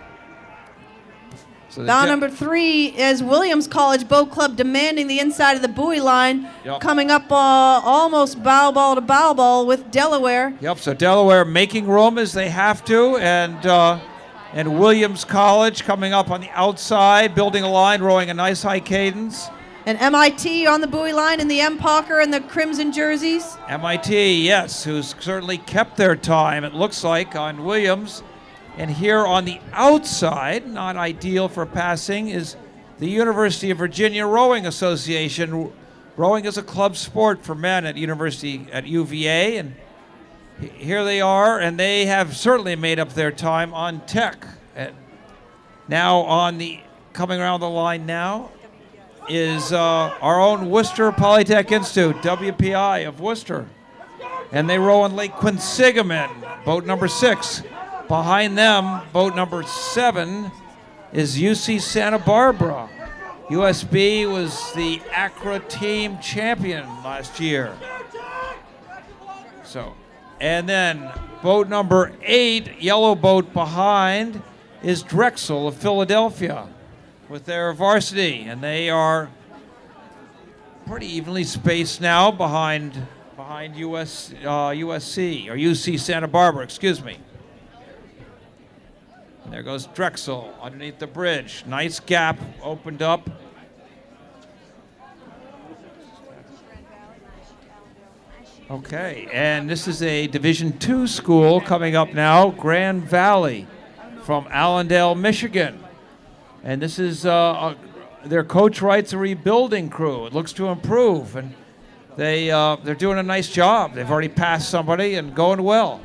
So Bow number 3 is Williams College Boat Club demanding the inside of the buoy line. Yep. Coming up almost bow ball to bow ball with Delaware. Yep, so Delaware making room as they have to, and Williams College coming up on the outside, building a line, rowing a nice high cadence. And MIT on the buoy line in the M. Parker and the crimson jerseys. MIT, yes, who's certainly kept their time, it looks like, on Williams. And here on the outside, not ideal for passing, is the University of Virginia Rowing Association. Rowing is a club sport for men at UVA, and here they are, and they have certainly made up their time on tech. And now coming around the line now is our own Worcester Polytech Institute, WPI of Worcester. And they row on Lake Quinsigamond, boat number 6. Behind them, boat number 7 is UC Santa Barbara. USB was the Accra team champion last year. And then boat number 8, yellow boat behind, is Drexel of Philadelphia with their varsity. And they are pretty evenly spaced now behind USC, or UC Santa Barbara, excuse me. And there goes Drexel underneath the bridge. Nice gap opened up. Okay, and this is a Division II school coming up now, Grand Valley from Allendale, Michigan. And this is their coach writes a rebuilding crew. It looks to improve, and they're doing a nice job. They've already passed somebody and going well.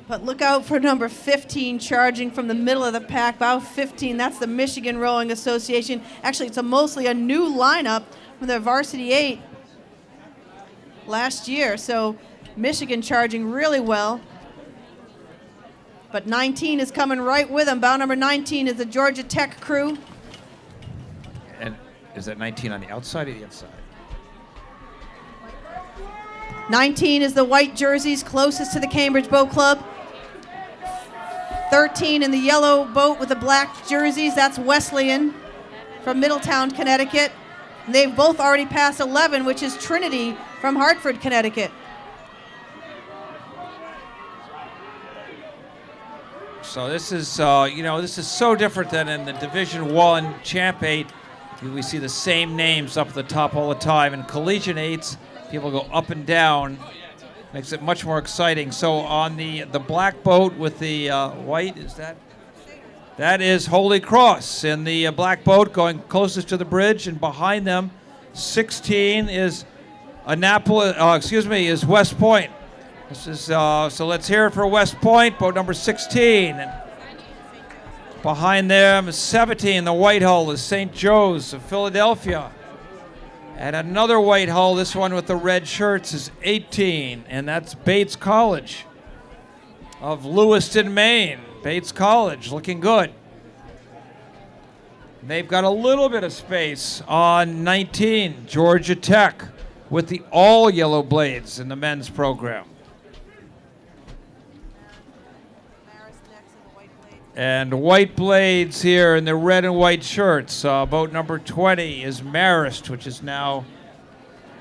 But look out for number 15 charging from the middle of the pack. Bow 15, that's the Michigan Rowing Association. Actually, it's mostly a new lineup from the Varsity 8 last year. So Michigan charging really well. But 19 is coming right with them. Bow number 19 is the Georgia Tech crew. And is that 19 on the outside or the inside? 19 is the white jerseys closest to the Cambridge Boat Club. 13 in the yellow boat with the black jerseys, that's Wesleyan from Middletown, Connecticut. And they've both already passed 11, which is Trinity from Hartford, Connecticut. So this is, this is so different than in the Division I Champ 8. We see the same names up at the top all the time. In Collegiate 8s, people go up and down. Makes it much more exciting. So on the black boat with the white, that is Holy Cross. In the black boat going closest to the bridge, and behind them, 16 is is West Point. This is so let's hear it for West Point, boat number 16. And behind them is 17. The white hull is St. Joe's of Philadelphia. And another white hull, this one with the red shirts, is 18, and that's Bates College of Lewiston, Maine. Bates College, looking good. They've got a little bit of space on 19, Georgia Tech, with the all yellow blades in the men's program. And white blades here in the red and white shirts. Boat number 20 is Marist, which is now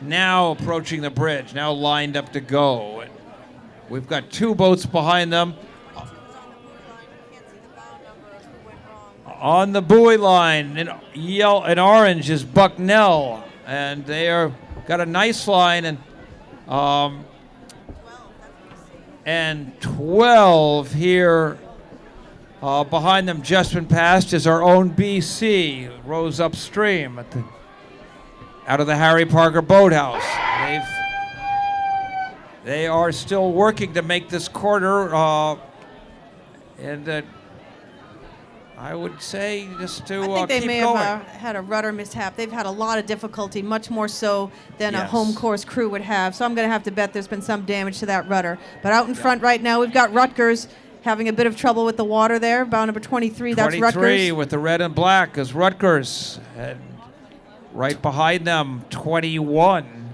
approaching the bridge, now lined up to go. And we've got two boats behind them. On the buoy line in yellow and orange is Bucknell, and they are got a nice line, and 12 here. Behind them, just been passed, is our own BC, rows upstream out of the Harry Parker Boathouse. They are still working to make this quarter, and I would say just to I think they keep may going. have had a rudder mishap. They've had a lot of difficulty, much more so than a home course crew would have. So I'm going to have to bet there's been some damage to that rudder. But out in front right now, we've got Rutgers having a bit of trouble with the water there. Bow number 23, that's 23 Rutgers. with the red and black is Rutgers. And right behind them, 21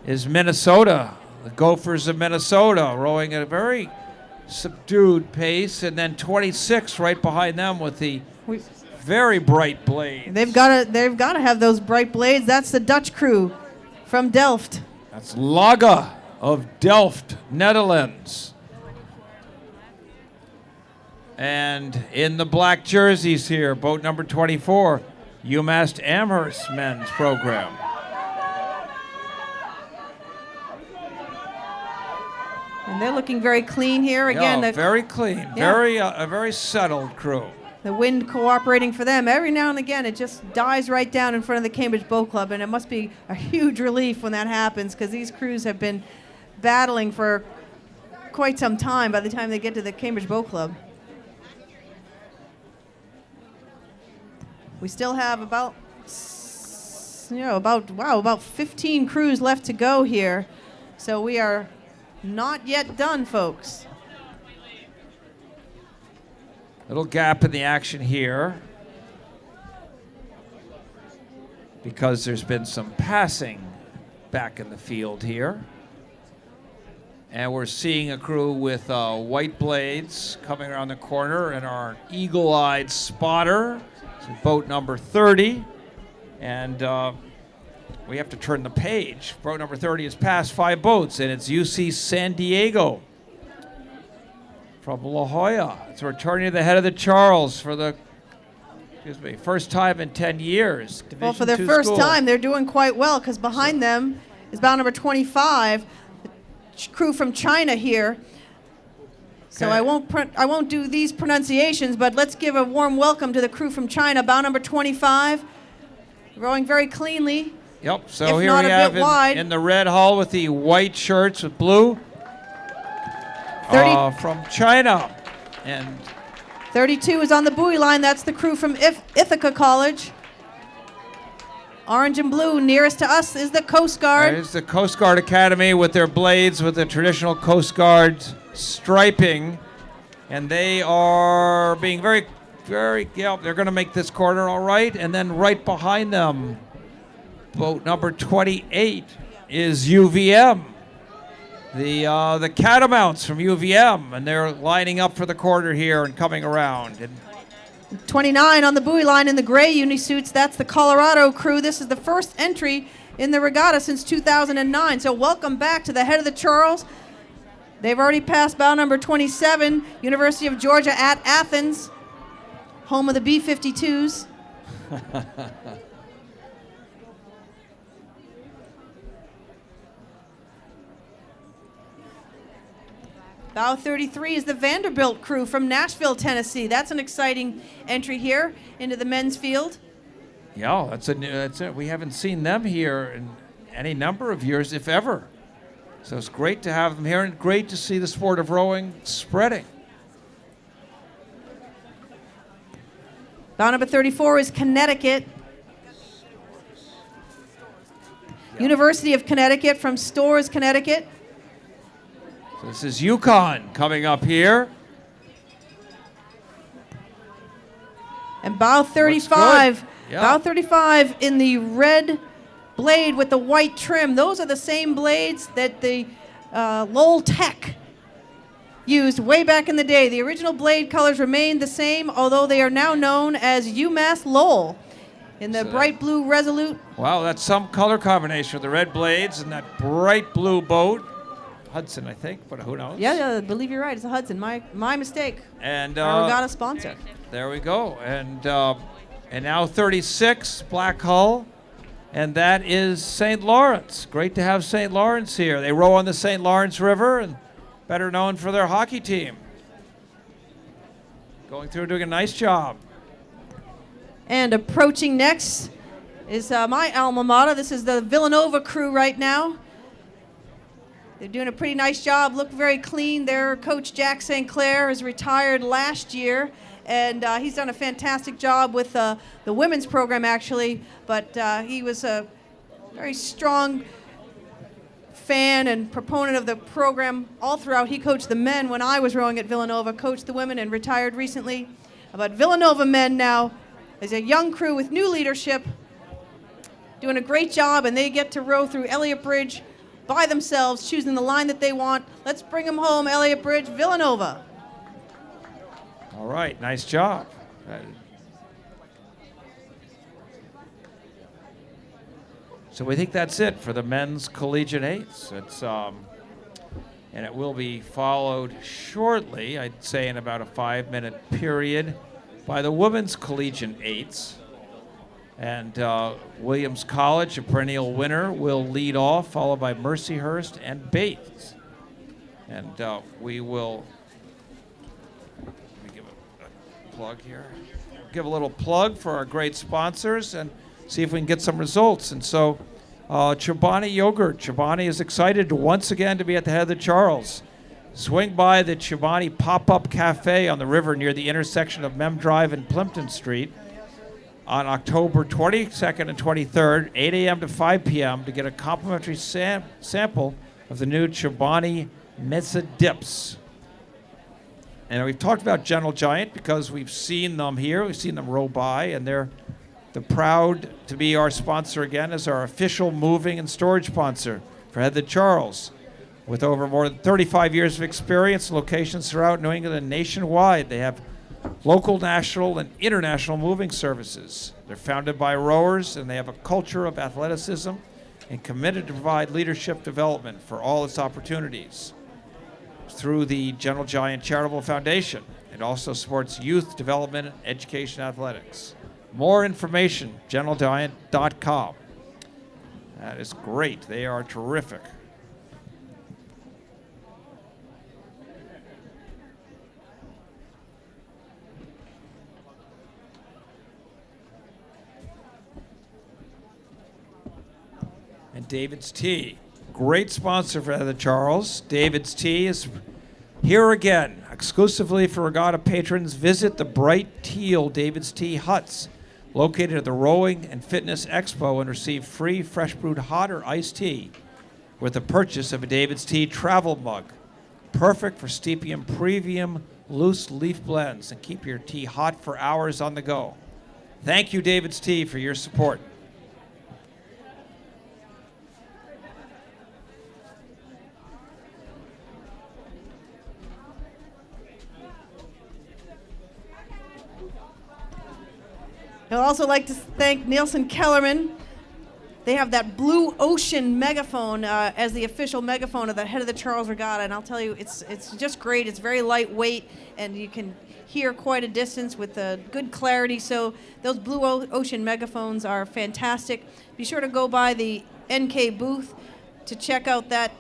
is Minnesota. The Gophers of Minnesota rowing at a very subdued pace. And then 26 right behind them with the very bright blade. They've got to have those bright blades. That's the Dutch crew from Delft. That's Laga of Delft, Netherlands. And in the black jerseys here, boat number 24, UMass Amherst men's program. And they're looking very clean here. Again, Yeah, very clean, a very settled crew. The wind cooperating for them. Every now and again, it just dies right down in front of the Cambridge Boat Club, and it must be a huge relief when that happens, because these crews have been battling for quite some time by the time they get to the Cambridge Boat Club. We still have about 15 crews left to go here. So we are not yet done, folks. Little gap in the action here because there's been some passing back in the field here. And we're seeing a crew with white blades coming around the corner, and our eagle-eyed spotter, boat number 30. And we have to turn the page. Boat number 30 has passed 5 boats, and it's UC San Diego from La Jolla. It's returning to the head of the Charles for the first time in 10 years. Well, for their Division II first school. time, they're doing quite well, because behind them is bow number 25, the crew from China here. So Okay. I won't do these pronunciations, but let's give a warm welcome to the crew from China. Bow number 25, rowing very cleanly. Yep, so if here not we a have bit wide. in the red hull with the white shirts with blue. from China. And 32 is on the buoy line. That's the crew from Ithaca College. Orange and blue, nearest to us is the Coast Guard. there's the Coast Guard Academy with their blades with the traditional Coast Guard striping. And they are being very, yeah, they're going to make this corner all right. And then right behind them, boat number 28 is UVM. The Catamounts from UVM, and they're lining up for the corner here and coming around. And 29 on the buoy line in the gray unisuits. That's the Colorado crew. This is the first entry in the regatta since 2009. So welcome back to the head of the Charles. They've already passed bow number 27, University of Georgia at Athens, home of the B-52s. Bow 33 is the Vanderbilt crew from Nashville, Tennessee. That's an exciting entry here into the men's field. yeah, that's it. We haven't seen them here in any number of years, if ever. So it's great to have them here and great to see the sport of rowing spreading. Bow number 34 is Connecticut. University of Connecticut from Storrs, Connecticut. So this is Yukon coming up here. And bow 35. Yeah. Bow 35 in the red blade with the white trim. Those are the same blades that the Lowell Tech used way back in the day. The original blade colors remain the same, although they are now known as UMass Lowell in the bright blue Resolute. Wow, that's some color combination with the red blades and that bright blue boat. Hudson, I think, but who knows? Yeah, I believe you're right. It's a Hudson. My mistake. And Our regatta sponsor. There we go. And now 36, Black Hull. And that is St. Lawrence. Great to have St. Lawrence here. They row on the St. Lawrence River and better known for their hockey team. Going through, doing a nice job. And approaching next is my alma mater. This is the Villanova crew right now. They're doing a pretty nice job, look very clean. Their coach, Jack St. Clair, is retired last year, and he's done a fantastic job with the women's program, actually. But he was a very strong fan and proponent of the program all throughout. He coached the men when I was rowing at Villanova, coached the women, and retired recently. But Villanova men now is a young crew with new leadership, doing a great job, and they get to row through Elliott Bridge by themselves, choosing the line that they want. Let's bring them home, Elliott Bridge, Villanova. All right, nice job. So we think that's it for the men's collegiate eights. It's and it will be followed shortly, I'd say in about a 5-minute period, by the women's collegiate eights. And Williams College, a perennial winner, will lead off, followed by Mercyhurst and Bates. And we will let me give a plug here. Give a little plug for our great sponsors and see if we can get some results. And so Chobani Yogurt. Chobani is excited once again to be at the head of the Charles. Swing by the Chobani Pop-Up Cafe on the river near the intersection of Mem Drive and Plimpton Street on October 22nd and 23rd, 8 a.m. to 5 p.m. to get a complimentary sample of the new Chobani Mesa Dips. And we've talked about Gentle Giant because we've seen them here. We've seen them row by, and they're proud to be our sponsor again as our official moving and storage sponsor for Head the Charles. With over more than 35 years of experience, locations throughout New England and nationwide, they have local, national, and international moving services. They're founded by rowers, and they have a culture of athleticism and committed to provide leadership development for all its opportunities. Through the Gentle Giant Charitable Foundation, it also supports youth development and education athletics. More information, gentlegiant.com. That is great. They are terrific. And David's Tea, great sponsor for the Charles. David's Tea is Here again, exclusively for regatta patrons, visit the bright teal David's Tea huts located at the Rowing and Fitness Expo and receive free fresh brewed hot or iced tea with the purchase of a David's Tea travel mug. Perfect for steepium premium loose leaf blends and keep your tea hot for hours on the go. Thank you, David's Tea, for your support. I'd also like to thank Nielsen Kellerman. They have that Blue Ocean megaphone as the official megaphone of the Head of the Charles Regatta, and I'll tell you, it's just great. It's very lightweight, and you can hear quite a distance with good clarity. So those Blue Ocean megaphones are fantastic. Be sure to go by the NK booth to check out that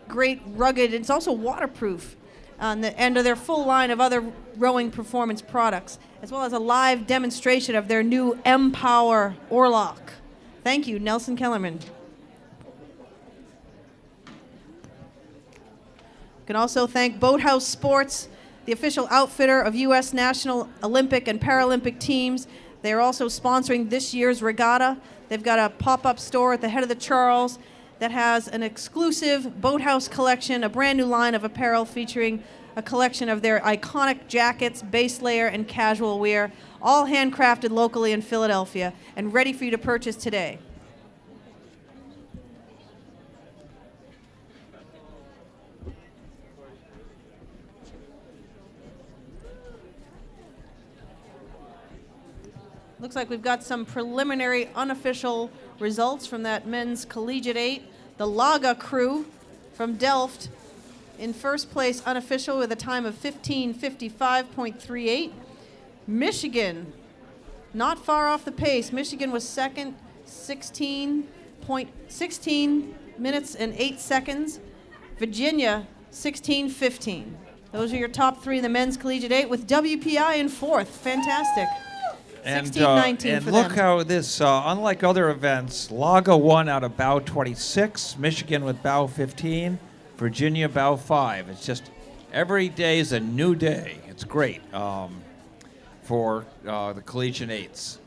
great rugged. It's also waterproof on the end of their full line of other rowing performance products, as well as a live demonstration of their new M-Power Oarlock. Thank you, Nelson Kellerman. You can also thank Boathouse Sports, the official outfitter of U.S. National Olympic and Paralympic teams. They are also sponsoring this year's regatta. They've got a pop-up store at the Head of the Charles that has an exclusive Boathouse collection, a brand new line of apparel featuring a collection of their iconic jackets, base layer, and casual wear, all handcrafted locally in Philadelphia and ready for you to purchase today. Looks like we've got some preliminary unofficial results from that men's collegiate 8. The Laga crew from Delft in first place unofficial with a time of 15:55.38. Michigan, not far off the pace. Michigan was second, 16 minutes and 8 seconds. Virginia, 16:15. Those are your top three in the men's collegiate 8 with WPI in fourth. Fantastic. And, 16-19 and for look them. how this, unlike other events, Laga won out of bow 26, Michigan with bow 15, Virginia bow 5. It's just every day is a new day. It's great for the collegiate 8s.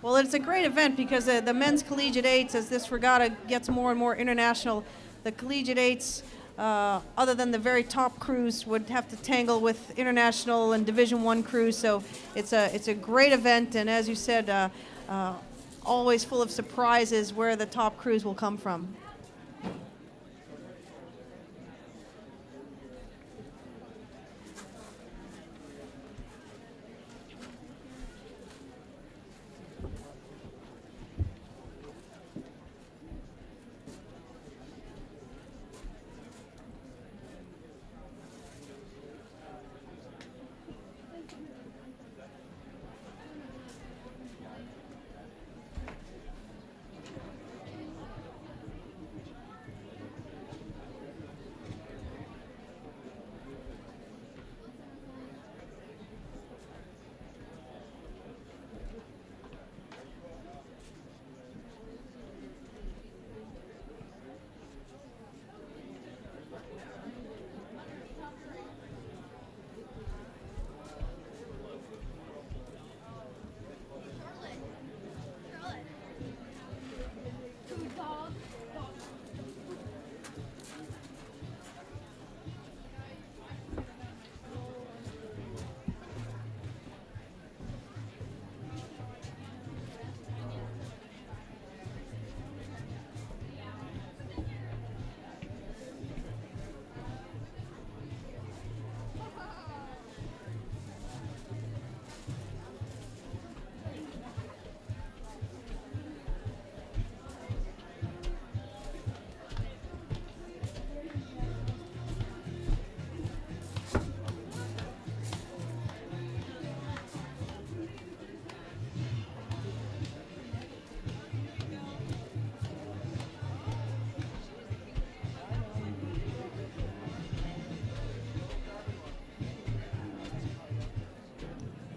Well, it's a great event because the men's collegiate 8s, as this regatta gets more and more international, the collegiate 8s, other than the very top crews, would have to tangle with international and Division I crews. So it's a great event, and as you said, always full of surprises where the top crews will come from.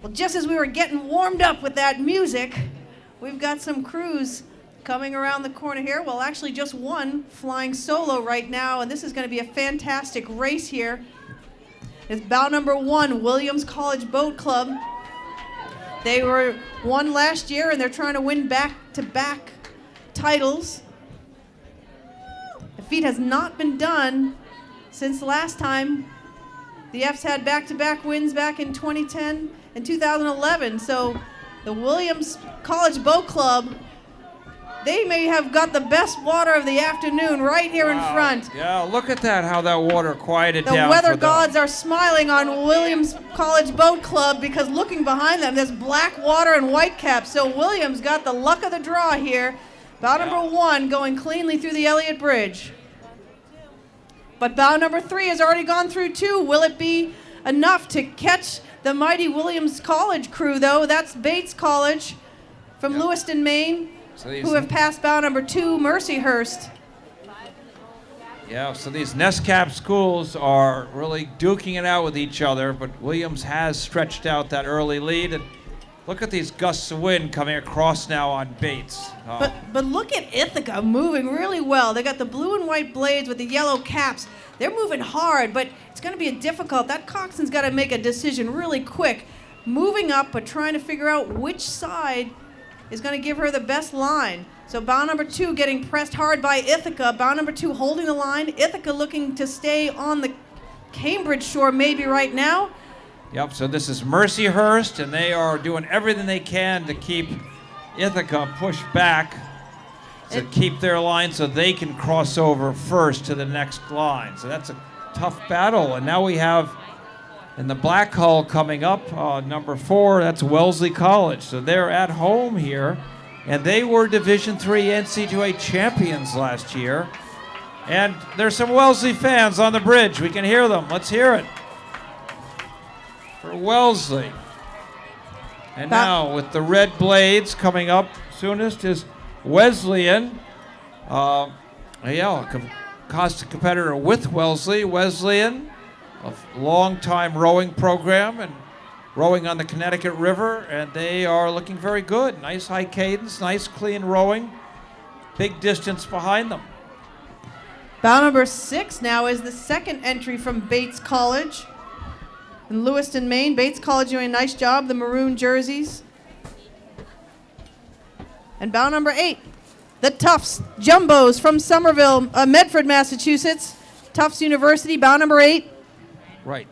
Well, just as we were getting warmed up with that music, we've got some crews Coming around the corner here, well, actually just one flying solo right now, and this is going to be a fantastic race here. It's bout number 1, Williams College Boat Club. They won last year, and they're trying to win back-to-back titles. The feat has not been done since last time. The Fs had back-to-back wins back in 2010 and 2011, so the Williams College Boat Club, they may have got the best water of the afternoon right here in front. Yeah, look at that, how that water quieted The down. weather gods are smiling on Williams College Boat Club because looking behind them, there's black water and white caps. So Williams got the luck of the draw here. Bow number 1 going cleanly through the Elliott Bridge. But bow number 3 has already gone through too. Will it be enough to catch the mighty Williams College crew, though? That's Bates College from Lewiston, Maine, who have passed bow number 2, Mercyhurst. Yeah, so these NESCAP schools are really duking it out with each other, but Williams has stretched out that early lead. And look at these gusts of wind coming across now on Bates. But look at Ithaca moving really well. They got the blue and white blades with the yellow caps. They're moving hard, but it's going to be difficult. That coxswain's got to make a decision really quick. Moving up, but trying to figure out which side is going to give her the best line. So bow number 2 getting pressed hard by Ithaca. Bow number 2 holding the line. Ithaca looking to stay on the Cambridge shore maybe right now. Yep, so this is Mercyhurst, and they are doing everything they can to keep Ithaca pushed back, to keep their line so they can cross over first to the next line. So that's a tough battle. And now we have in the black hull coming up, number 4, that's Wellesley College. So they're at home here, and they were Division III NCAA champions last year. And there's some Wellesley fans on the bridge. We can hear them. Let's hear it for Wellesley. And now with the red blades coming up soonest is Wesleyan. A constant competitor with Wellesley. Wesleyan, a long-time rowing program and rowing on the Connecticut River, and they are looking very good. Nice high cadence, nice clean rowing, big distance behind them. Bow number 6 now is the second entry from Bates College in Lewiston, Maine. Bates College doing a nice job, the maroon jerseys. And bow number 8, the Tufts Jumbos from Somerville, Medford, Massachusetts. Tufts University, bow number 8. Right.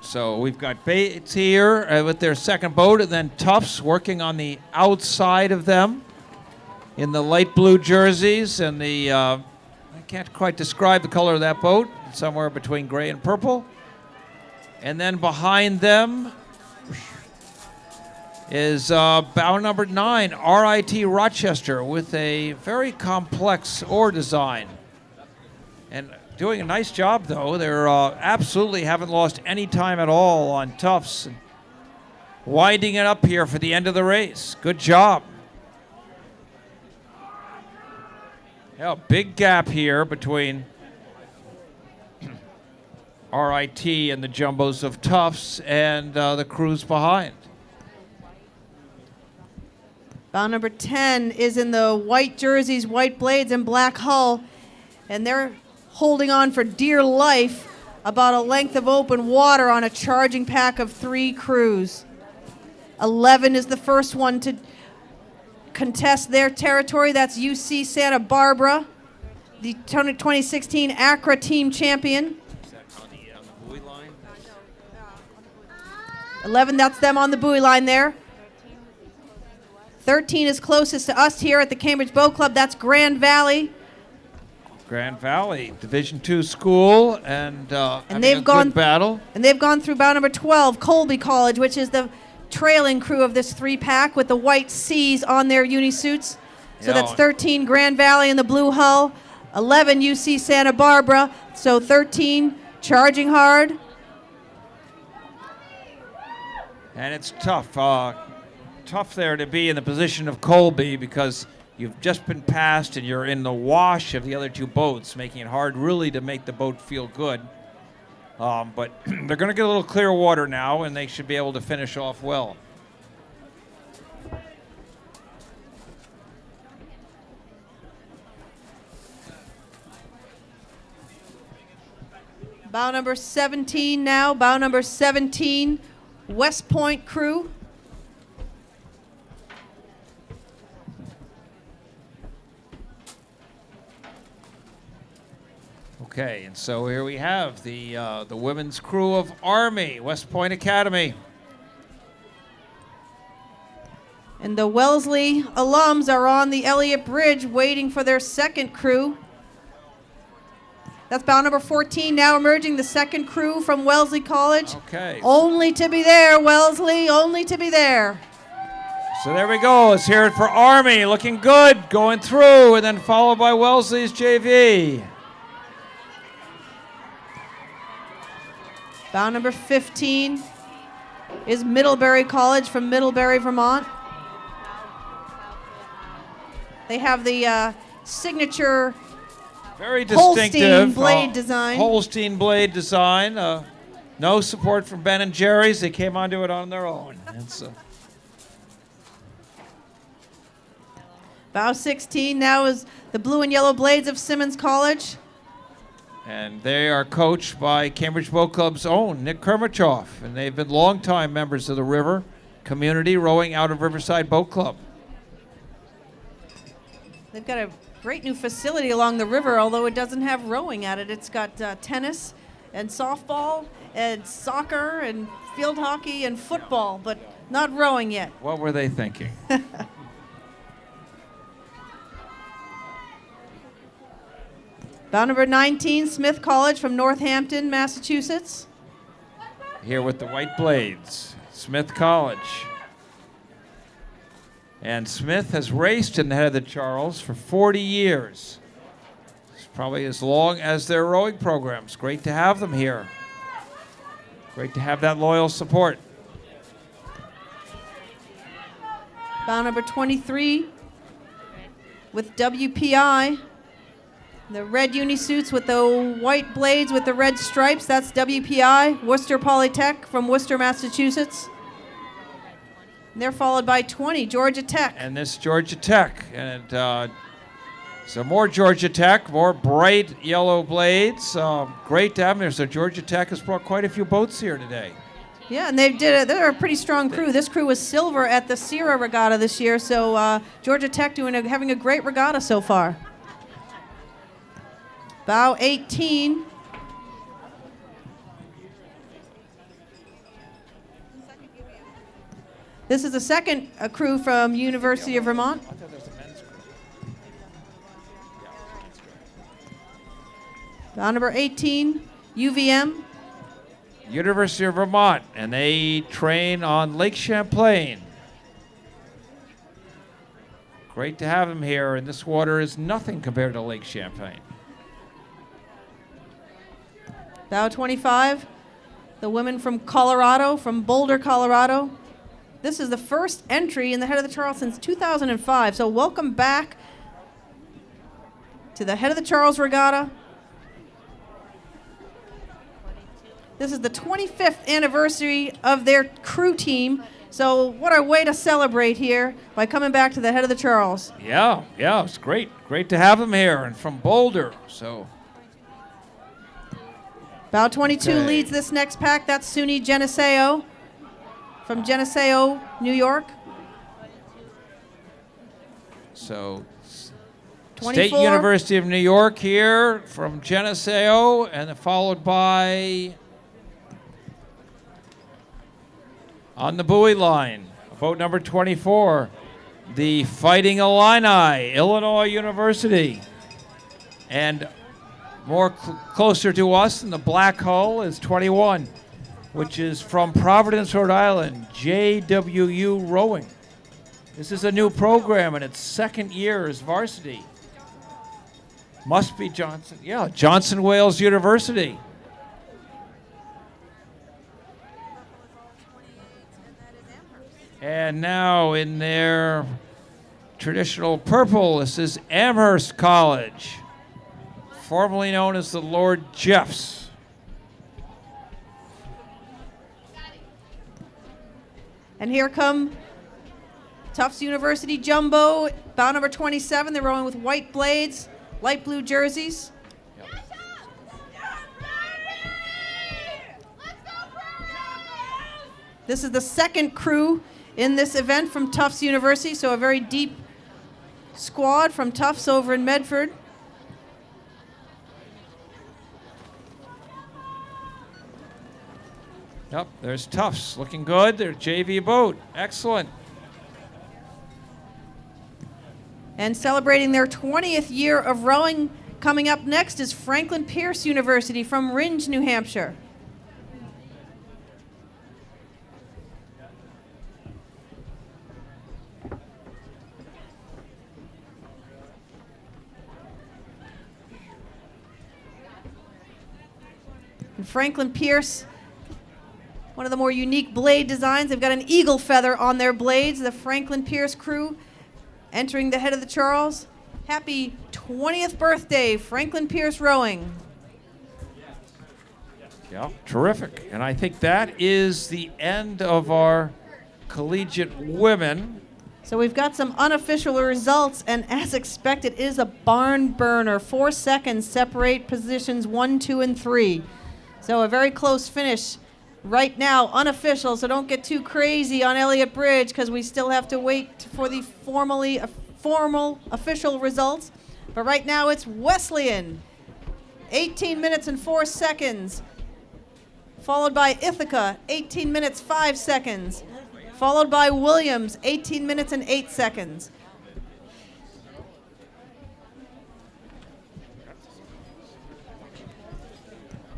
So we've got Bates here with their second boat, and then Tufts working on the outside of them in the light blue jerseys and the, I can't quite describe the color of that boat, somewhere between gray and purple. And then behind them is bow number 9, RIT Rochester, with a very complex oar design. And doing a nice job, though. They're absolutely haven't lost any time at all on Tufts. Winding it up here for the end of the race. Good job. Yeah, big gap here between RIT and the Jumbos of Tufts and the crews behind. Bow number 10 is in the white jerseys, white blades, and black hull. And they're holding on for dear life about a length of open water on a charging pack of 3 crews. 11 is the first one to contest their territory. That's UC Santa Barbara, the 2016 ACRA team champion. 11, that's them on the buoy line there. 13 is closest to us here at the Cambridge Boat Club. That's Grand Valley. Grand Valley, Division II school, and they've gone good battle. And they've gone through bow number 12, Colby College, which is the trailing crew of this 3-pack with the white C's on their unisuits. So that's 13 Grand Valley in the blue hull, 11 UC Santa Barbara. So 13 charging hard. And it's tough, tough there to be in the position of Colby because you've just been passed and you're in the wash of the other 2 boats, making it hard really to make the boat feel good. But they're going to get a little clear water now, and they should be able to finish off well. Bow number 17 now. Bow number 17, West Point crew. Okay, and so here we have the women's crew of Army, West Point Academy. And the Wellesley alums are on the Elliott Bridge waiting for their second crew. That's bow number 14 now emerging, the second crew from Wellesley College. Okay. Only to be there, Wellesley, only to be there. So there we go. Let's hear it for Army, looking good, going through, and then followed by Wellesley's JV. Bow number 15 is Middlebury College from Middlebury, Vermont. They have the signature Very distinctive Holstein blade design. Holstein blade design. No support from Ben and Jerry's. They came onto it on their own. It's, Bow 16 now is the blue and yellow blades of Simmons College. and they are coached by Cambridge Boat Club's own Nick Kermachoff, and they've been longtime members of the river community rowing out of Riverside Boat Club. They've got a great new facility along the river, although it doesn't have rowing at it. It's got tennis and softball and soccer and field hockey and football, but not rowing yet. What were they thinking? Bow number 19, Smith College from Northampton, Massachusetts. Here with the white blades, Smith College. And Smith has raced in the Head of the Charles for 40 years. It's probably as long as their rowing programs. Great to have them here. Great to have that loyal support. Bow number 23 with WPI. The red unisuits with the white blades with the red stripes. That's WPI, Worcester Polytech from Worcester, Massachusetts. And they're followed by 20, Georgia Tech. And this Georgia Tech. And so more Georgia Tech, more bright yellow blades. Great to have them here. So Georgia Tech has brought quite a few boats here today. Yeah, and they're a pretty strong crew. This crew was silver at the Sierra Regatta this year, so Georgia Tech having a great regatta so far. Bow 18. This is the second crew from University of Vermont. Bow number 18, UVM. University of Vermont, and they train on Lake Champlain. Great to have them here, and this water is nothing compared to Lake Champlain. Bow 25, the women from Colorado, from Boulder, Colorado. This is the first entry in the Head of the Charles since 2005, so welcome back to the Head of the Charles Regatta. This is the 25th anniversary of their crew team, so what a way to celebrate here by coming back to the Head of the Charles. Yeah, it's great. Great to have them here, and from Boulder, so... Bow 22 Okay. leads this next pack. That's SUNY Geneseo from Geneseo, New York. So, 24. State University of New York here from Geneseo, and then followed by, on the buoy line, boat number 24, the Fighting Illini, Illinois University. And more closer to us in the black hull is 21, which is from Providence, Rhode Island, JWU Rowing. This is a new program in its second year as varsity. Must be Johnson. Yeah, Johnson Wales University. And now in their traditional purple, this is Amherst College, formerly known as the Lord Jeffs. And here come Tufts University Jumbo, bow number 27. They're rowing with white blades, light blue jerseys. This is the second crew in this event from Tufts University, so a very deep squad from Tufts over in Medford. Yep, there's Tufts looking good. Their JV boat. Excellent. And celebrating their 20th year of rowing, coming up next is Franklin Pierce University from Rindge, New Hampshire. And Franklin Pierce, one of the more unique blade designs. They've got an eagle feather on their blades. The Franklin Pierce crew entering the head of the Charles. Happy 20th birthday, Franklin Pierce Rowing. Yeah, terrific. And I think that is the end of our collegiate women. So we've got some unofficial results, and as expected, it is a barn burner. 4 seconds separate positions 1, 2, and 3. So a very close finish right now, unofficial, so don't get too crazy on Elliott Bridge because we still have to wait for the formal official results. But right now it's Wesleyan, 18 minutes and 4 seconds, followed by Ithaca, 18 minutes 5 seconds, followed by Williams, 18 minutes and 8 seconds.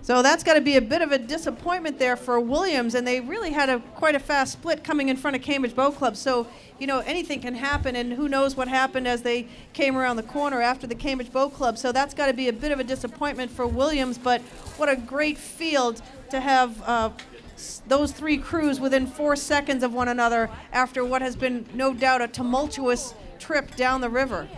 So that's got to be a bit of a disappointment there for Williams, and they really had quite a fast split coming in front of Cambridge Boat Club. So, you know, anything can happen, and who knows what happened as they came around the corner after the Cambridge Boat Club. So that's got to be a bit of a disappointment for Williams, but what a great field to have those three crews within 4 seconds of one another after what has been no doubt a tumultuous trip down the river.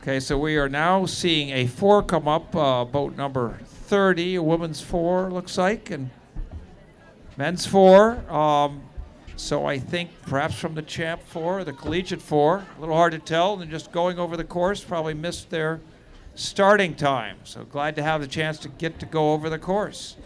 Okay, so we are now seeing a 4 come up, boat number 30, a women's 4 looks like, and men's 4. So I think perhaps from the champ 4, the collegiate 4, a little hard to tell, and just going over the course probably missed their starting time. So glad to have the chance to get to go over the course.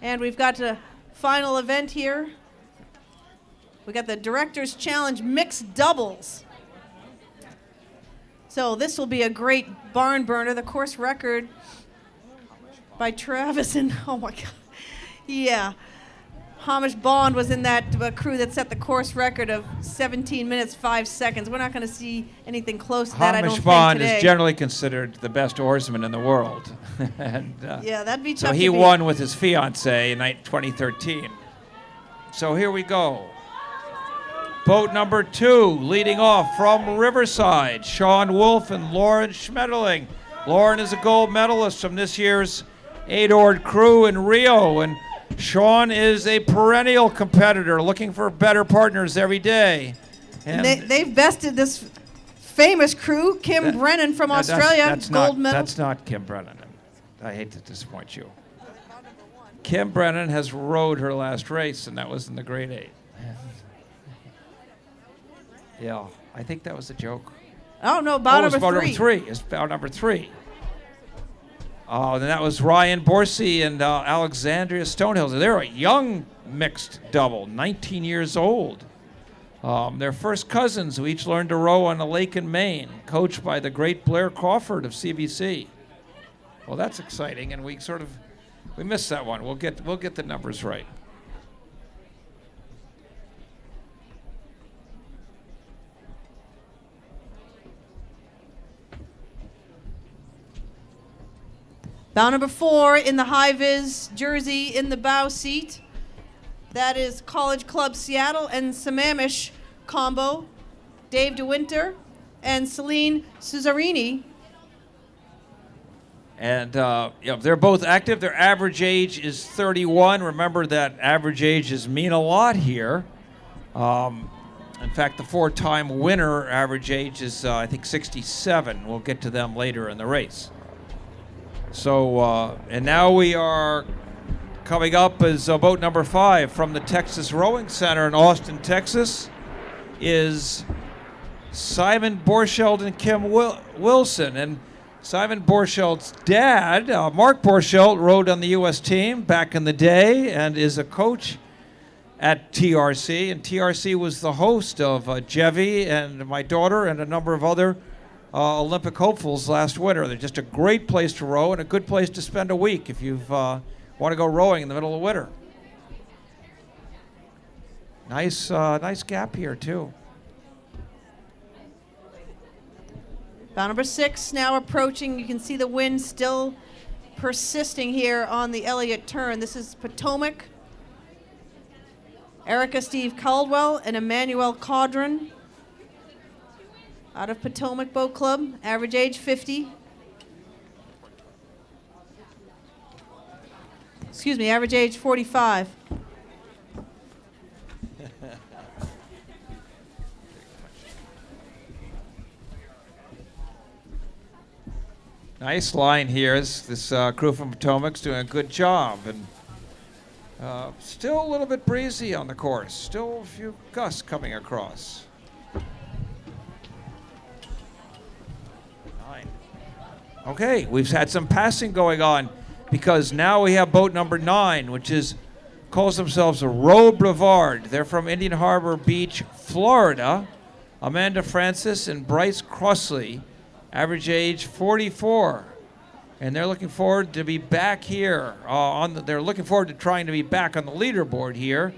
And we've got a final event here. We got the Director's Challenge Mixed Doubles. So this will be a great barn burner. The course record by Travis and, oh my God, yeah. Hamish Bond was in that crew that set the course record of 17 minutes, 5 seconds. We're not going to see anything close to that, I don't Hamish think, Bond today. is generally considered the best oarsman in the world. And, yeah, that'd be tough so to he beat. won with his fiancee in 2013. So here we go. Boat number 2, leading off from Riverside, Sean Wolf and Lauren Schmetterling. Lauren is a gold medalist from this year's 8-oared crew in Rio, and Sean is a perennial competitor looking for better partners every day. And They've bested this famous crew, Kim Brennan from Australia, that's gold not, medal. That's not Kim Brennan. I hate to disappoint you. Kim Brennan has rowed her last race, and that was in the grade 8. Yeah, I think that was a joke. Oh, no, bout it's number bout 3. number 3. It's bout number 3. Oh, then that was Ryan Borsey and Alexandria Stonehill. They're a young mixed double, 19 years old. They're first cousins who each learned to row on a lake in Maine, coached by the great Blair Crawford of CBC. Well, that's exciting, and we missed that one. We'll get the numbers right. Bow number 4 in the high-vis jersey in the bow seat. That is College Club Seattle and Sammamish combo. Dave DeWinter and Celine Suzarini. And they're both active. Their average age is 31. Remember that average ages mean a lot here. In fact, the 4-time winner average age is, I think, 67. We'll get to them later in the race. So, and now we are coming up as boat number 5 from the Texas Rowing Center in Austin, Texas, is Simon Borscheld and Kim Wilson. And Simon Borscheld's dad, Mark Borscheld, rowed on the U.S. team back in the day and is a coach at TRC. And TRC was the host of Jevi and my daughter and a number of other Olympic hopefuls last winter. They're just a great place to row and a good place to spend a week if you want to go rowing in the middle of winter. Nice gap here too. Bow number 6 now approaching. You can see the wind still persisting here on the Elliott turn. This is Potomac, Erica Steve Caldwell and Emmanuel Caudron out of Potomac Boat Club. Average age 50. Excuse me, average age 45. Nice line here. This crew from Potomac's doing a good job. And still a little bit breezy on the course. Still a few gusts coming across. 9. Okay, we've had some passing going on because now we have boat number 9, which calls themselves a Roe Brevard. They're from Indian Harbor Beach, Florida. Amanda Francis and Bryce Crossley. Average age 44, and they're looking forward to be back here. They're looking forward to trying to be back on the leaderboard here,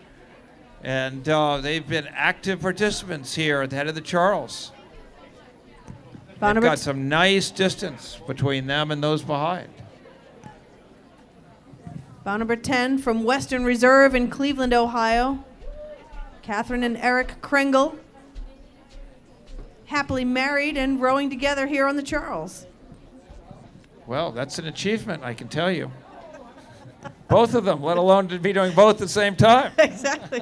and they've been active participants here at the head of the Charles. They've got some nice distance between them and those behind. Bow number 10 from Western Reserve in Cleveland, Ohio. Catherine and Eric Kringle. Happily married and rowing together here on the Charles. Well, that's an achievement, I can tell you. Both of them, let alone to be doing both at the same time. Exactly.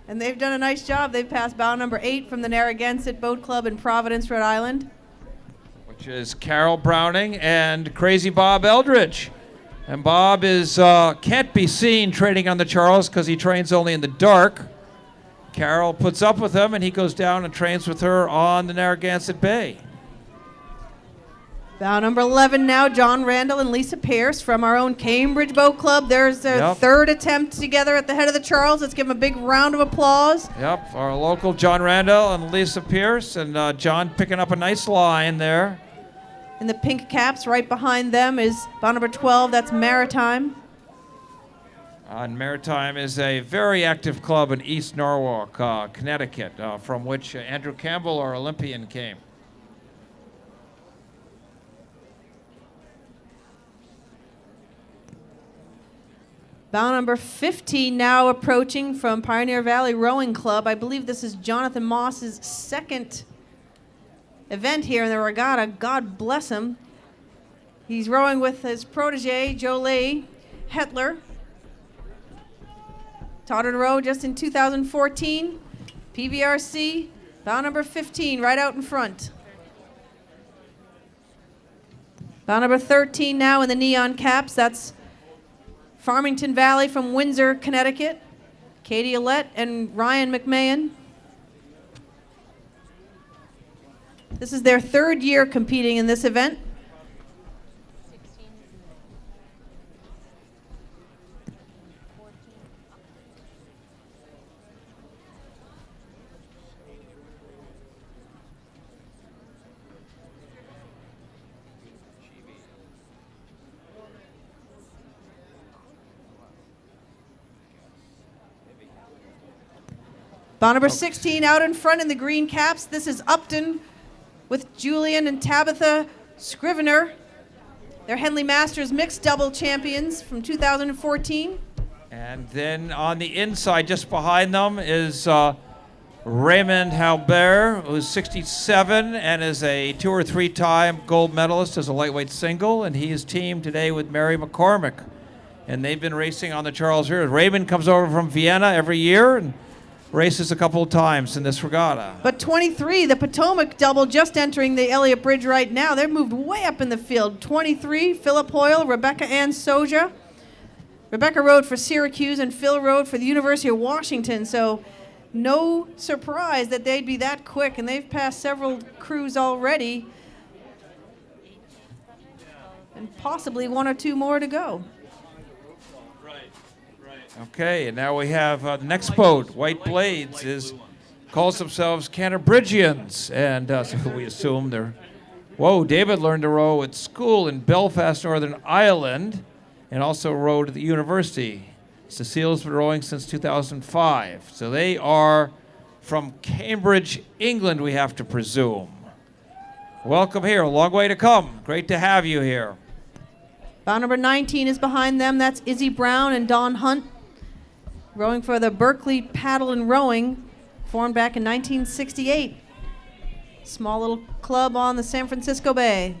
And they've done a nice job. They've passed bow number 8 from the Narragansett Boat Club in Providence, Rhode Island. Which is Carol Browning and Crazy Bob Eldridge. And Bob can't be seen training on the Charles because he trains only in the dark. Carol puts up with him, and he goes down and trains with her on the Narragansett Bay. Bow number 11 now, John Randall and Lisa Pierce from our own Cambridge Boat Club. There's their third attempt together at the head of the Charles. Let's give them a big round of applause. Yep, our local John Randall and Lisa Pierce, and John picking up a nice line there. In the pink caps, right behind them is bow number 12, that's Maritime. And Maritime is a very active club in East Norwalk, Connecticut, from which Andrew Campbell, our Olympian, came. Bow number 15 now approaching from Pioneer Valley Rowing Club. I believe this is Jonathan Moss's second event here in the regatta. God bless him. He's rowing with his protege, Jolie Hetler. Taught her to row just in 2014. PVRC, bow number 15, right out in front. Bow number 13 now in the neon caps. That's Farmington Valley from Windsor, Connecticut. Katie Allett and Ryan McMahon. This is their third year competing in this event. Bow number 16 out in front in the green caps. This is Upton with Julian and Tabitha Scrivener. They're Henley Masters mixed double champions from 2014. And then on the inside, just behind them, is Raymond Halbert, who's 67 and is a 2 or 3 time gold medalist as a lightweight single. And he is teamed today with Mary McCormick. And they've been racing on the Charles River. Raymond comes over from Vienna every year and races a couple of times in this regatta. But 23, the Potomac double just entering the Elliott Bridge right now. They're moved way up in the field. 23, Philip Hoyle, Rebecca Ann Soja. Rebecca rode for Syracuse and Phil rode for the University of Washington. So no surprise that they'd be that quick. And they've passed several crews already. And possibly 1 or 2 more to go. Okay, and now we have the next boat, White Blades, calls themselves Canterbridgians, and so we assume they're. Whoa, David learned to row at school in Belfast, Northern Ireland, and also rowed at the university. Cecile's been rowing since 2005, so they are from Cambridge, England, we have to presume. Welcome here, a long way to come. Great to have you here. Bow number 19 is behind them. That's Izzy Brown and Dawn Hunt. Rowing for the Berkeley Paddle and Rowing, formed back in 1968. Small little club on the San Francisco Bay.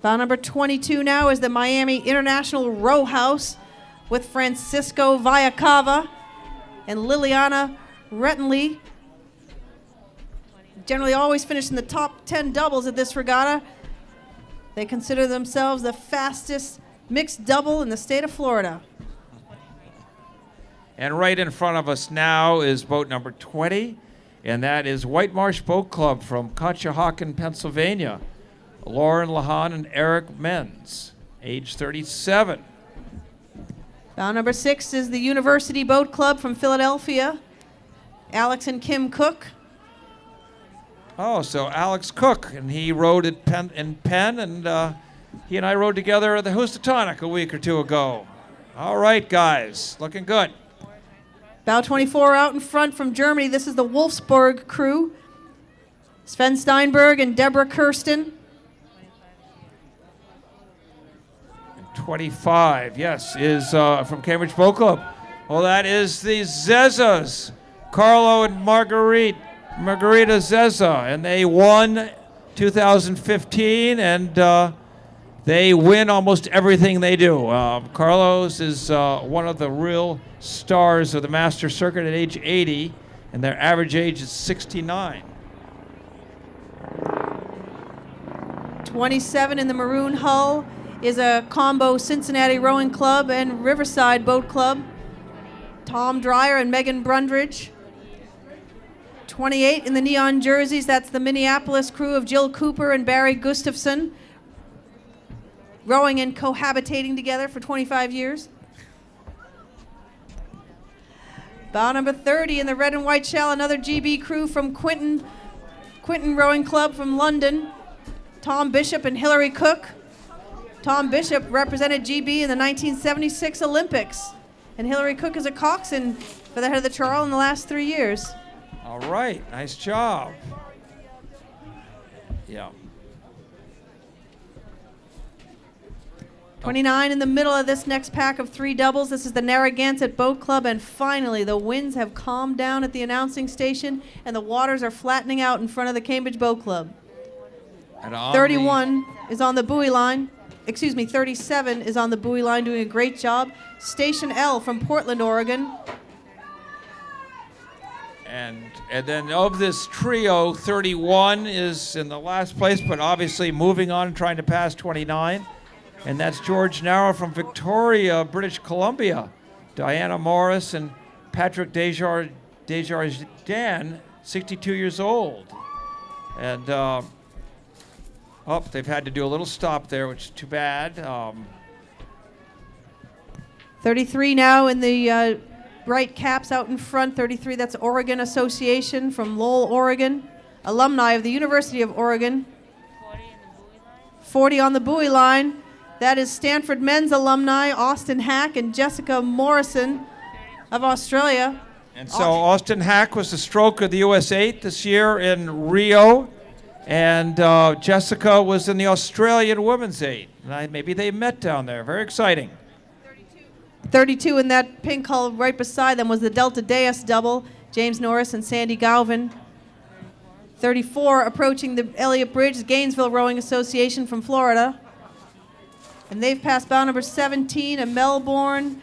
Bow number 22 now is the Miami International Row House with Francisco Villacava and Liliana Rettenley. Generally always finish in the top 10 doubles at this regatta. They consider themselves the fastest mixed double in the state of Florida. And right in front of us now is boat number 20, and that is White Marsh Boat Club from Conshohocken, Pennsylvania. Lauren Lahan and Eric Menz, age 37. Bow number 6 is the University Boat Club from Philadelphia. Alex and Kim Cook. Oh, so Alex Cook, and he rowed at Penn, and he and I rowed together at the Housatonic a week or 2 ago. All right, guys, looking good. Bow 24 out in front from Germany. This is the Wolfsburg crew. Sven Steinberg and Deborah Kirsten. 25, yes, is from Cambridge Boat Club. Well, that is the Zezas, Carlo and Margarita Zeza, and they won 2015, and they win almost everything they do. Carlos is one of the real stars of the master circuit at age 80, and their average age is 69. 27 in the maroon hull is a combo Cincinnati Rowing Club and Riverside Boat Club. Tom Dreyer and Megan Brundridge. 28 in the neon jerseys, that's the Minneapolis crew of Jill Cooper and Barry Gustafson, rowing and cohabitating together for 25 years. Bow number 30 in the red and white shell, another GB crew from Quinton Rowing Club from London, Tom Bishop and Hillary Cook. Tom Bishop represented GB in the 1976 Olympics, and Hillary Cook is a coxswain for the Head of the Charles in the last 3 years. All right, nice job. Yeah. 29 in the middle of this next pack of 3 doubles. This is the Narragansett Boat Club, and finally the winds have calmed down at the announcing station, and the waters are flattening out in front of the Cambridge Boat Club. And on 31 is on the buoy line. Excuse me, 37 is on the buoy line doing a great job. Station L from Portland, Oregon. And then of this trio, 31 is in the last place, but obviously moving on and trying to pass 29. And that's George Narrow from Victoria, British Columbia. Diana Morris and Patrick Desjardins, 62 years old. And they've had to do a little stop there, which is too bad. 33 now in the bright caps out in front. 33, that's Oregon Association from Lowell, Oregon. Alumni of the University of Oregon. 40 on the buoy line. That is Stanford men's alumni, Austin Hack and Jessica Morrison of Australia. And so Austin Hack was the stroke of the US 8 this year in Rio. And Jessica was in the Australian women's 8. And maybe they met down there. Very exciting. 32 in that pink hull right beside them was the Delta Deus double, James Norris and Sandy Galvin. 34 approaching the Elliott Bridge, Gainesville Rowing Association from Florida. And they've passed bow number 17, a Melbourne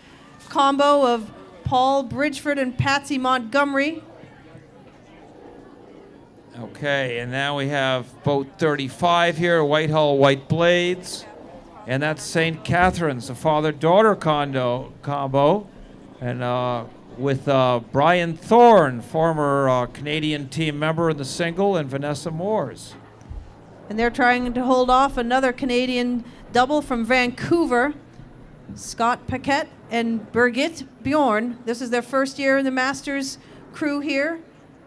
combo of Paul Bridgeford and Patsy Montgomery. Okay, and now we have boat 35 here, white hull, white blades. And that's St. Catherine's, a father-daughter combo. And with Brian Thorne, former Canadian team member in the single, and Vanessa Moores. And they're trying to hold off another Canadian double from Vancouver, Scott Paquette and Birgit Bjorn. This is their first year in the Masters crew here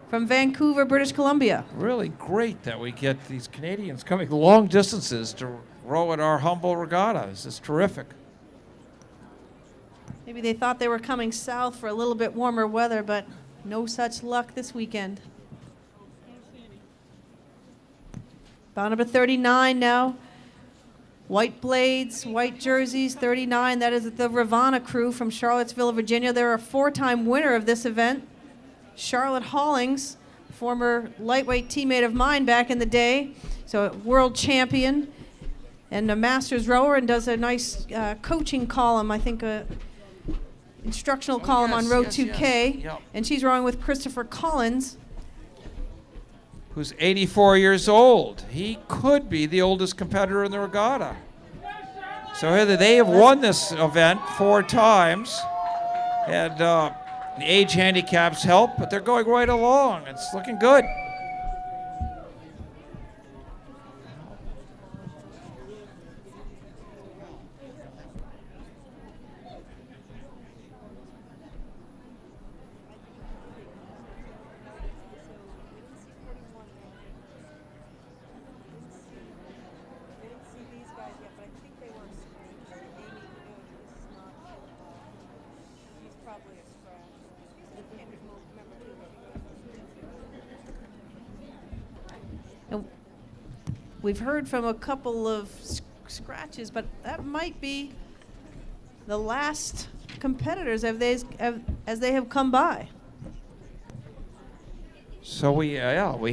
from Vancouver, British Columbia. Really great that we get these Canadians coming long distances to row at our humble regatta. This is terrific. Maybe they thought they were coming south for a little bit warmer weather, but no such luck this weekend. Bow number 39 now. White blades, white jerseys, 39. That is the Ravana crew from Charlottesville, Virginia. They're a 4-time winner of this event. Charlotte Hollings, former lightweight teammate of mine back in the day, so a world champion and a Masters rower, and does a nice coaching column, I think a instructional column on Row 2K. Yep. And she's rowing with Christopher Collins, who's 84 years old. He could be the oldest competitor in the regatta. So here they have won this event 4 times, and the age handicaps help, but they're going right along. It's looking good. We've heard from a couple of scratches, but that might be the last competitors as they have come by. So we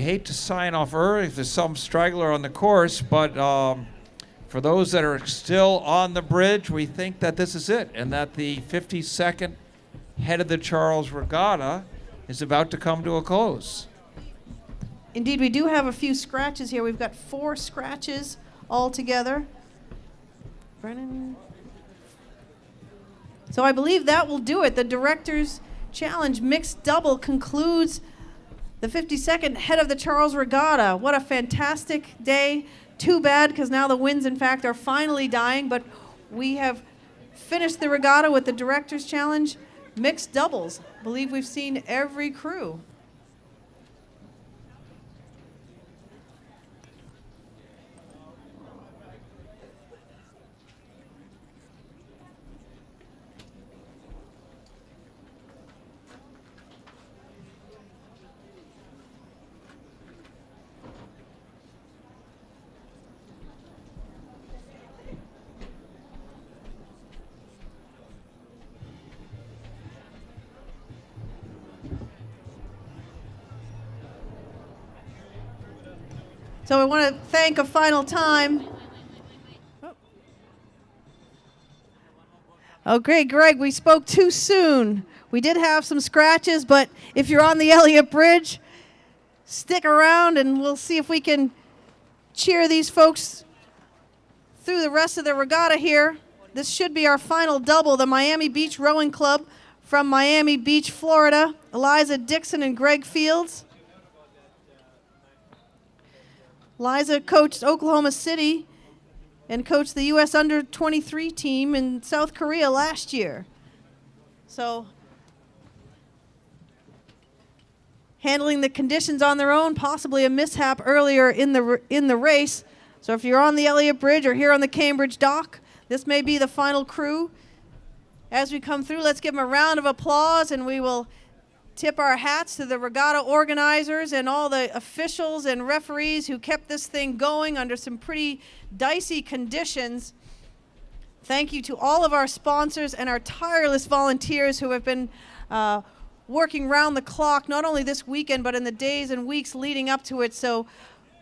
hate to sign off early if there's some straggler on the course, but for those that are still on the bridge, we think that this is it, and that the 52nd Head of the Charles Regatta is about to come to a close. Indeed, we do have a few scratches here. We've got 4 scratches altogether. Brennan. So I believe that will do it. The Director's Challenge Mixed Double concludes the 52nd head of the Charles Regatta. What a fantastic day. Too bad, because now the winds, in fact, are finally dying, but we have finished the regatta with the Director's Challenge mixed doubles. I believe we've seen every crew. So I want to thank a final time. Oh, great, Greg, we spoke too soon. We did have some scratches, but if you're on the Elliott Bridge, stick around and we'll see if we can cheer these folks through the rest of the regatta here. This should be our final double, the Miami Beach Rowing Club from Miami Beach, Florida. Eliza Dixon and Greg Fields. Liza coached Oklahoma City and coached the U.S. Under-23 team in South Korea last year. So, handling the conditions on their own, possibly a mishap earlier in the race. So if you're on the Elliott Bridge or here on the Cambridge dock, this may be the final crew. As we come through, let's give them a round of applause, and we will tip our hats to the regatta organizers and all the officials and referees who kept this thing going under some pretty dicey conditions. Thank you to all of our sponsors and our tireless volunteers who have been working round the clock, not only this weekend, but in the days and weeks leading up to it. So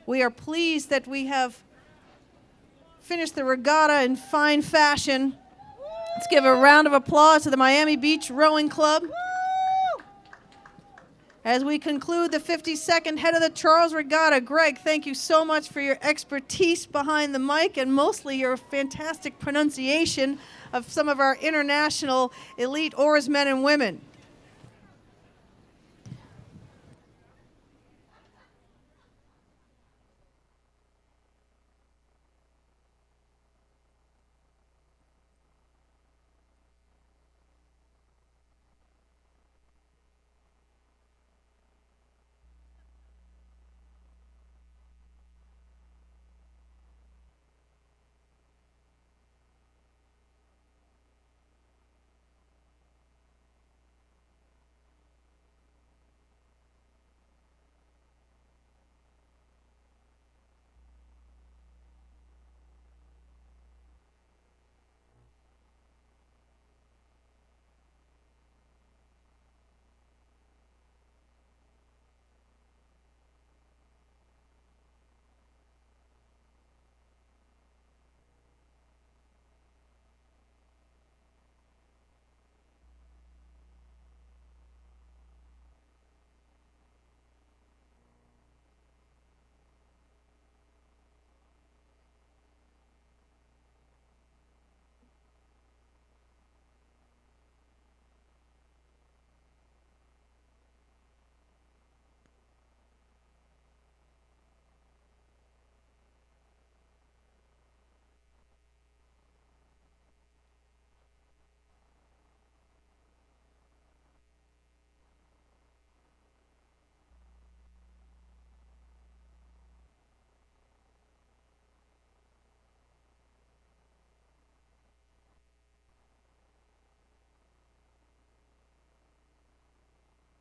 we are pleased that we have finished the regatta in fine fashion. Let's give a round of applause to the Miami Beach Rowing Club. As we conclude the 52nd head of the Charles Regatta, Greg, thank you so much for your expertise behind the mic and mostly your fantastic pronunciation of some of our international elite oarsmen and women.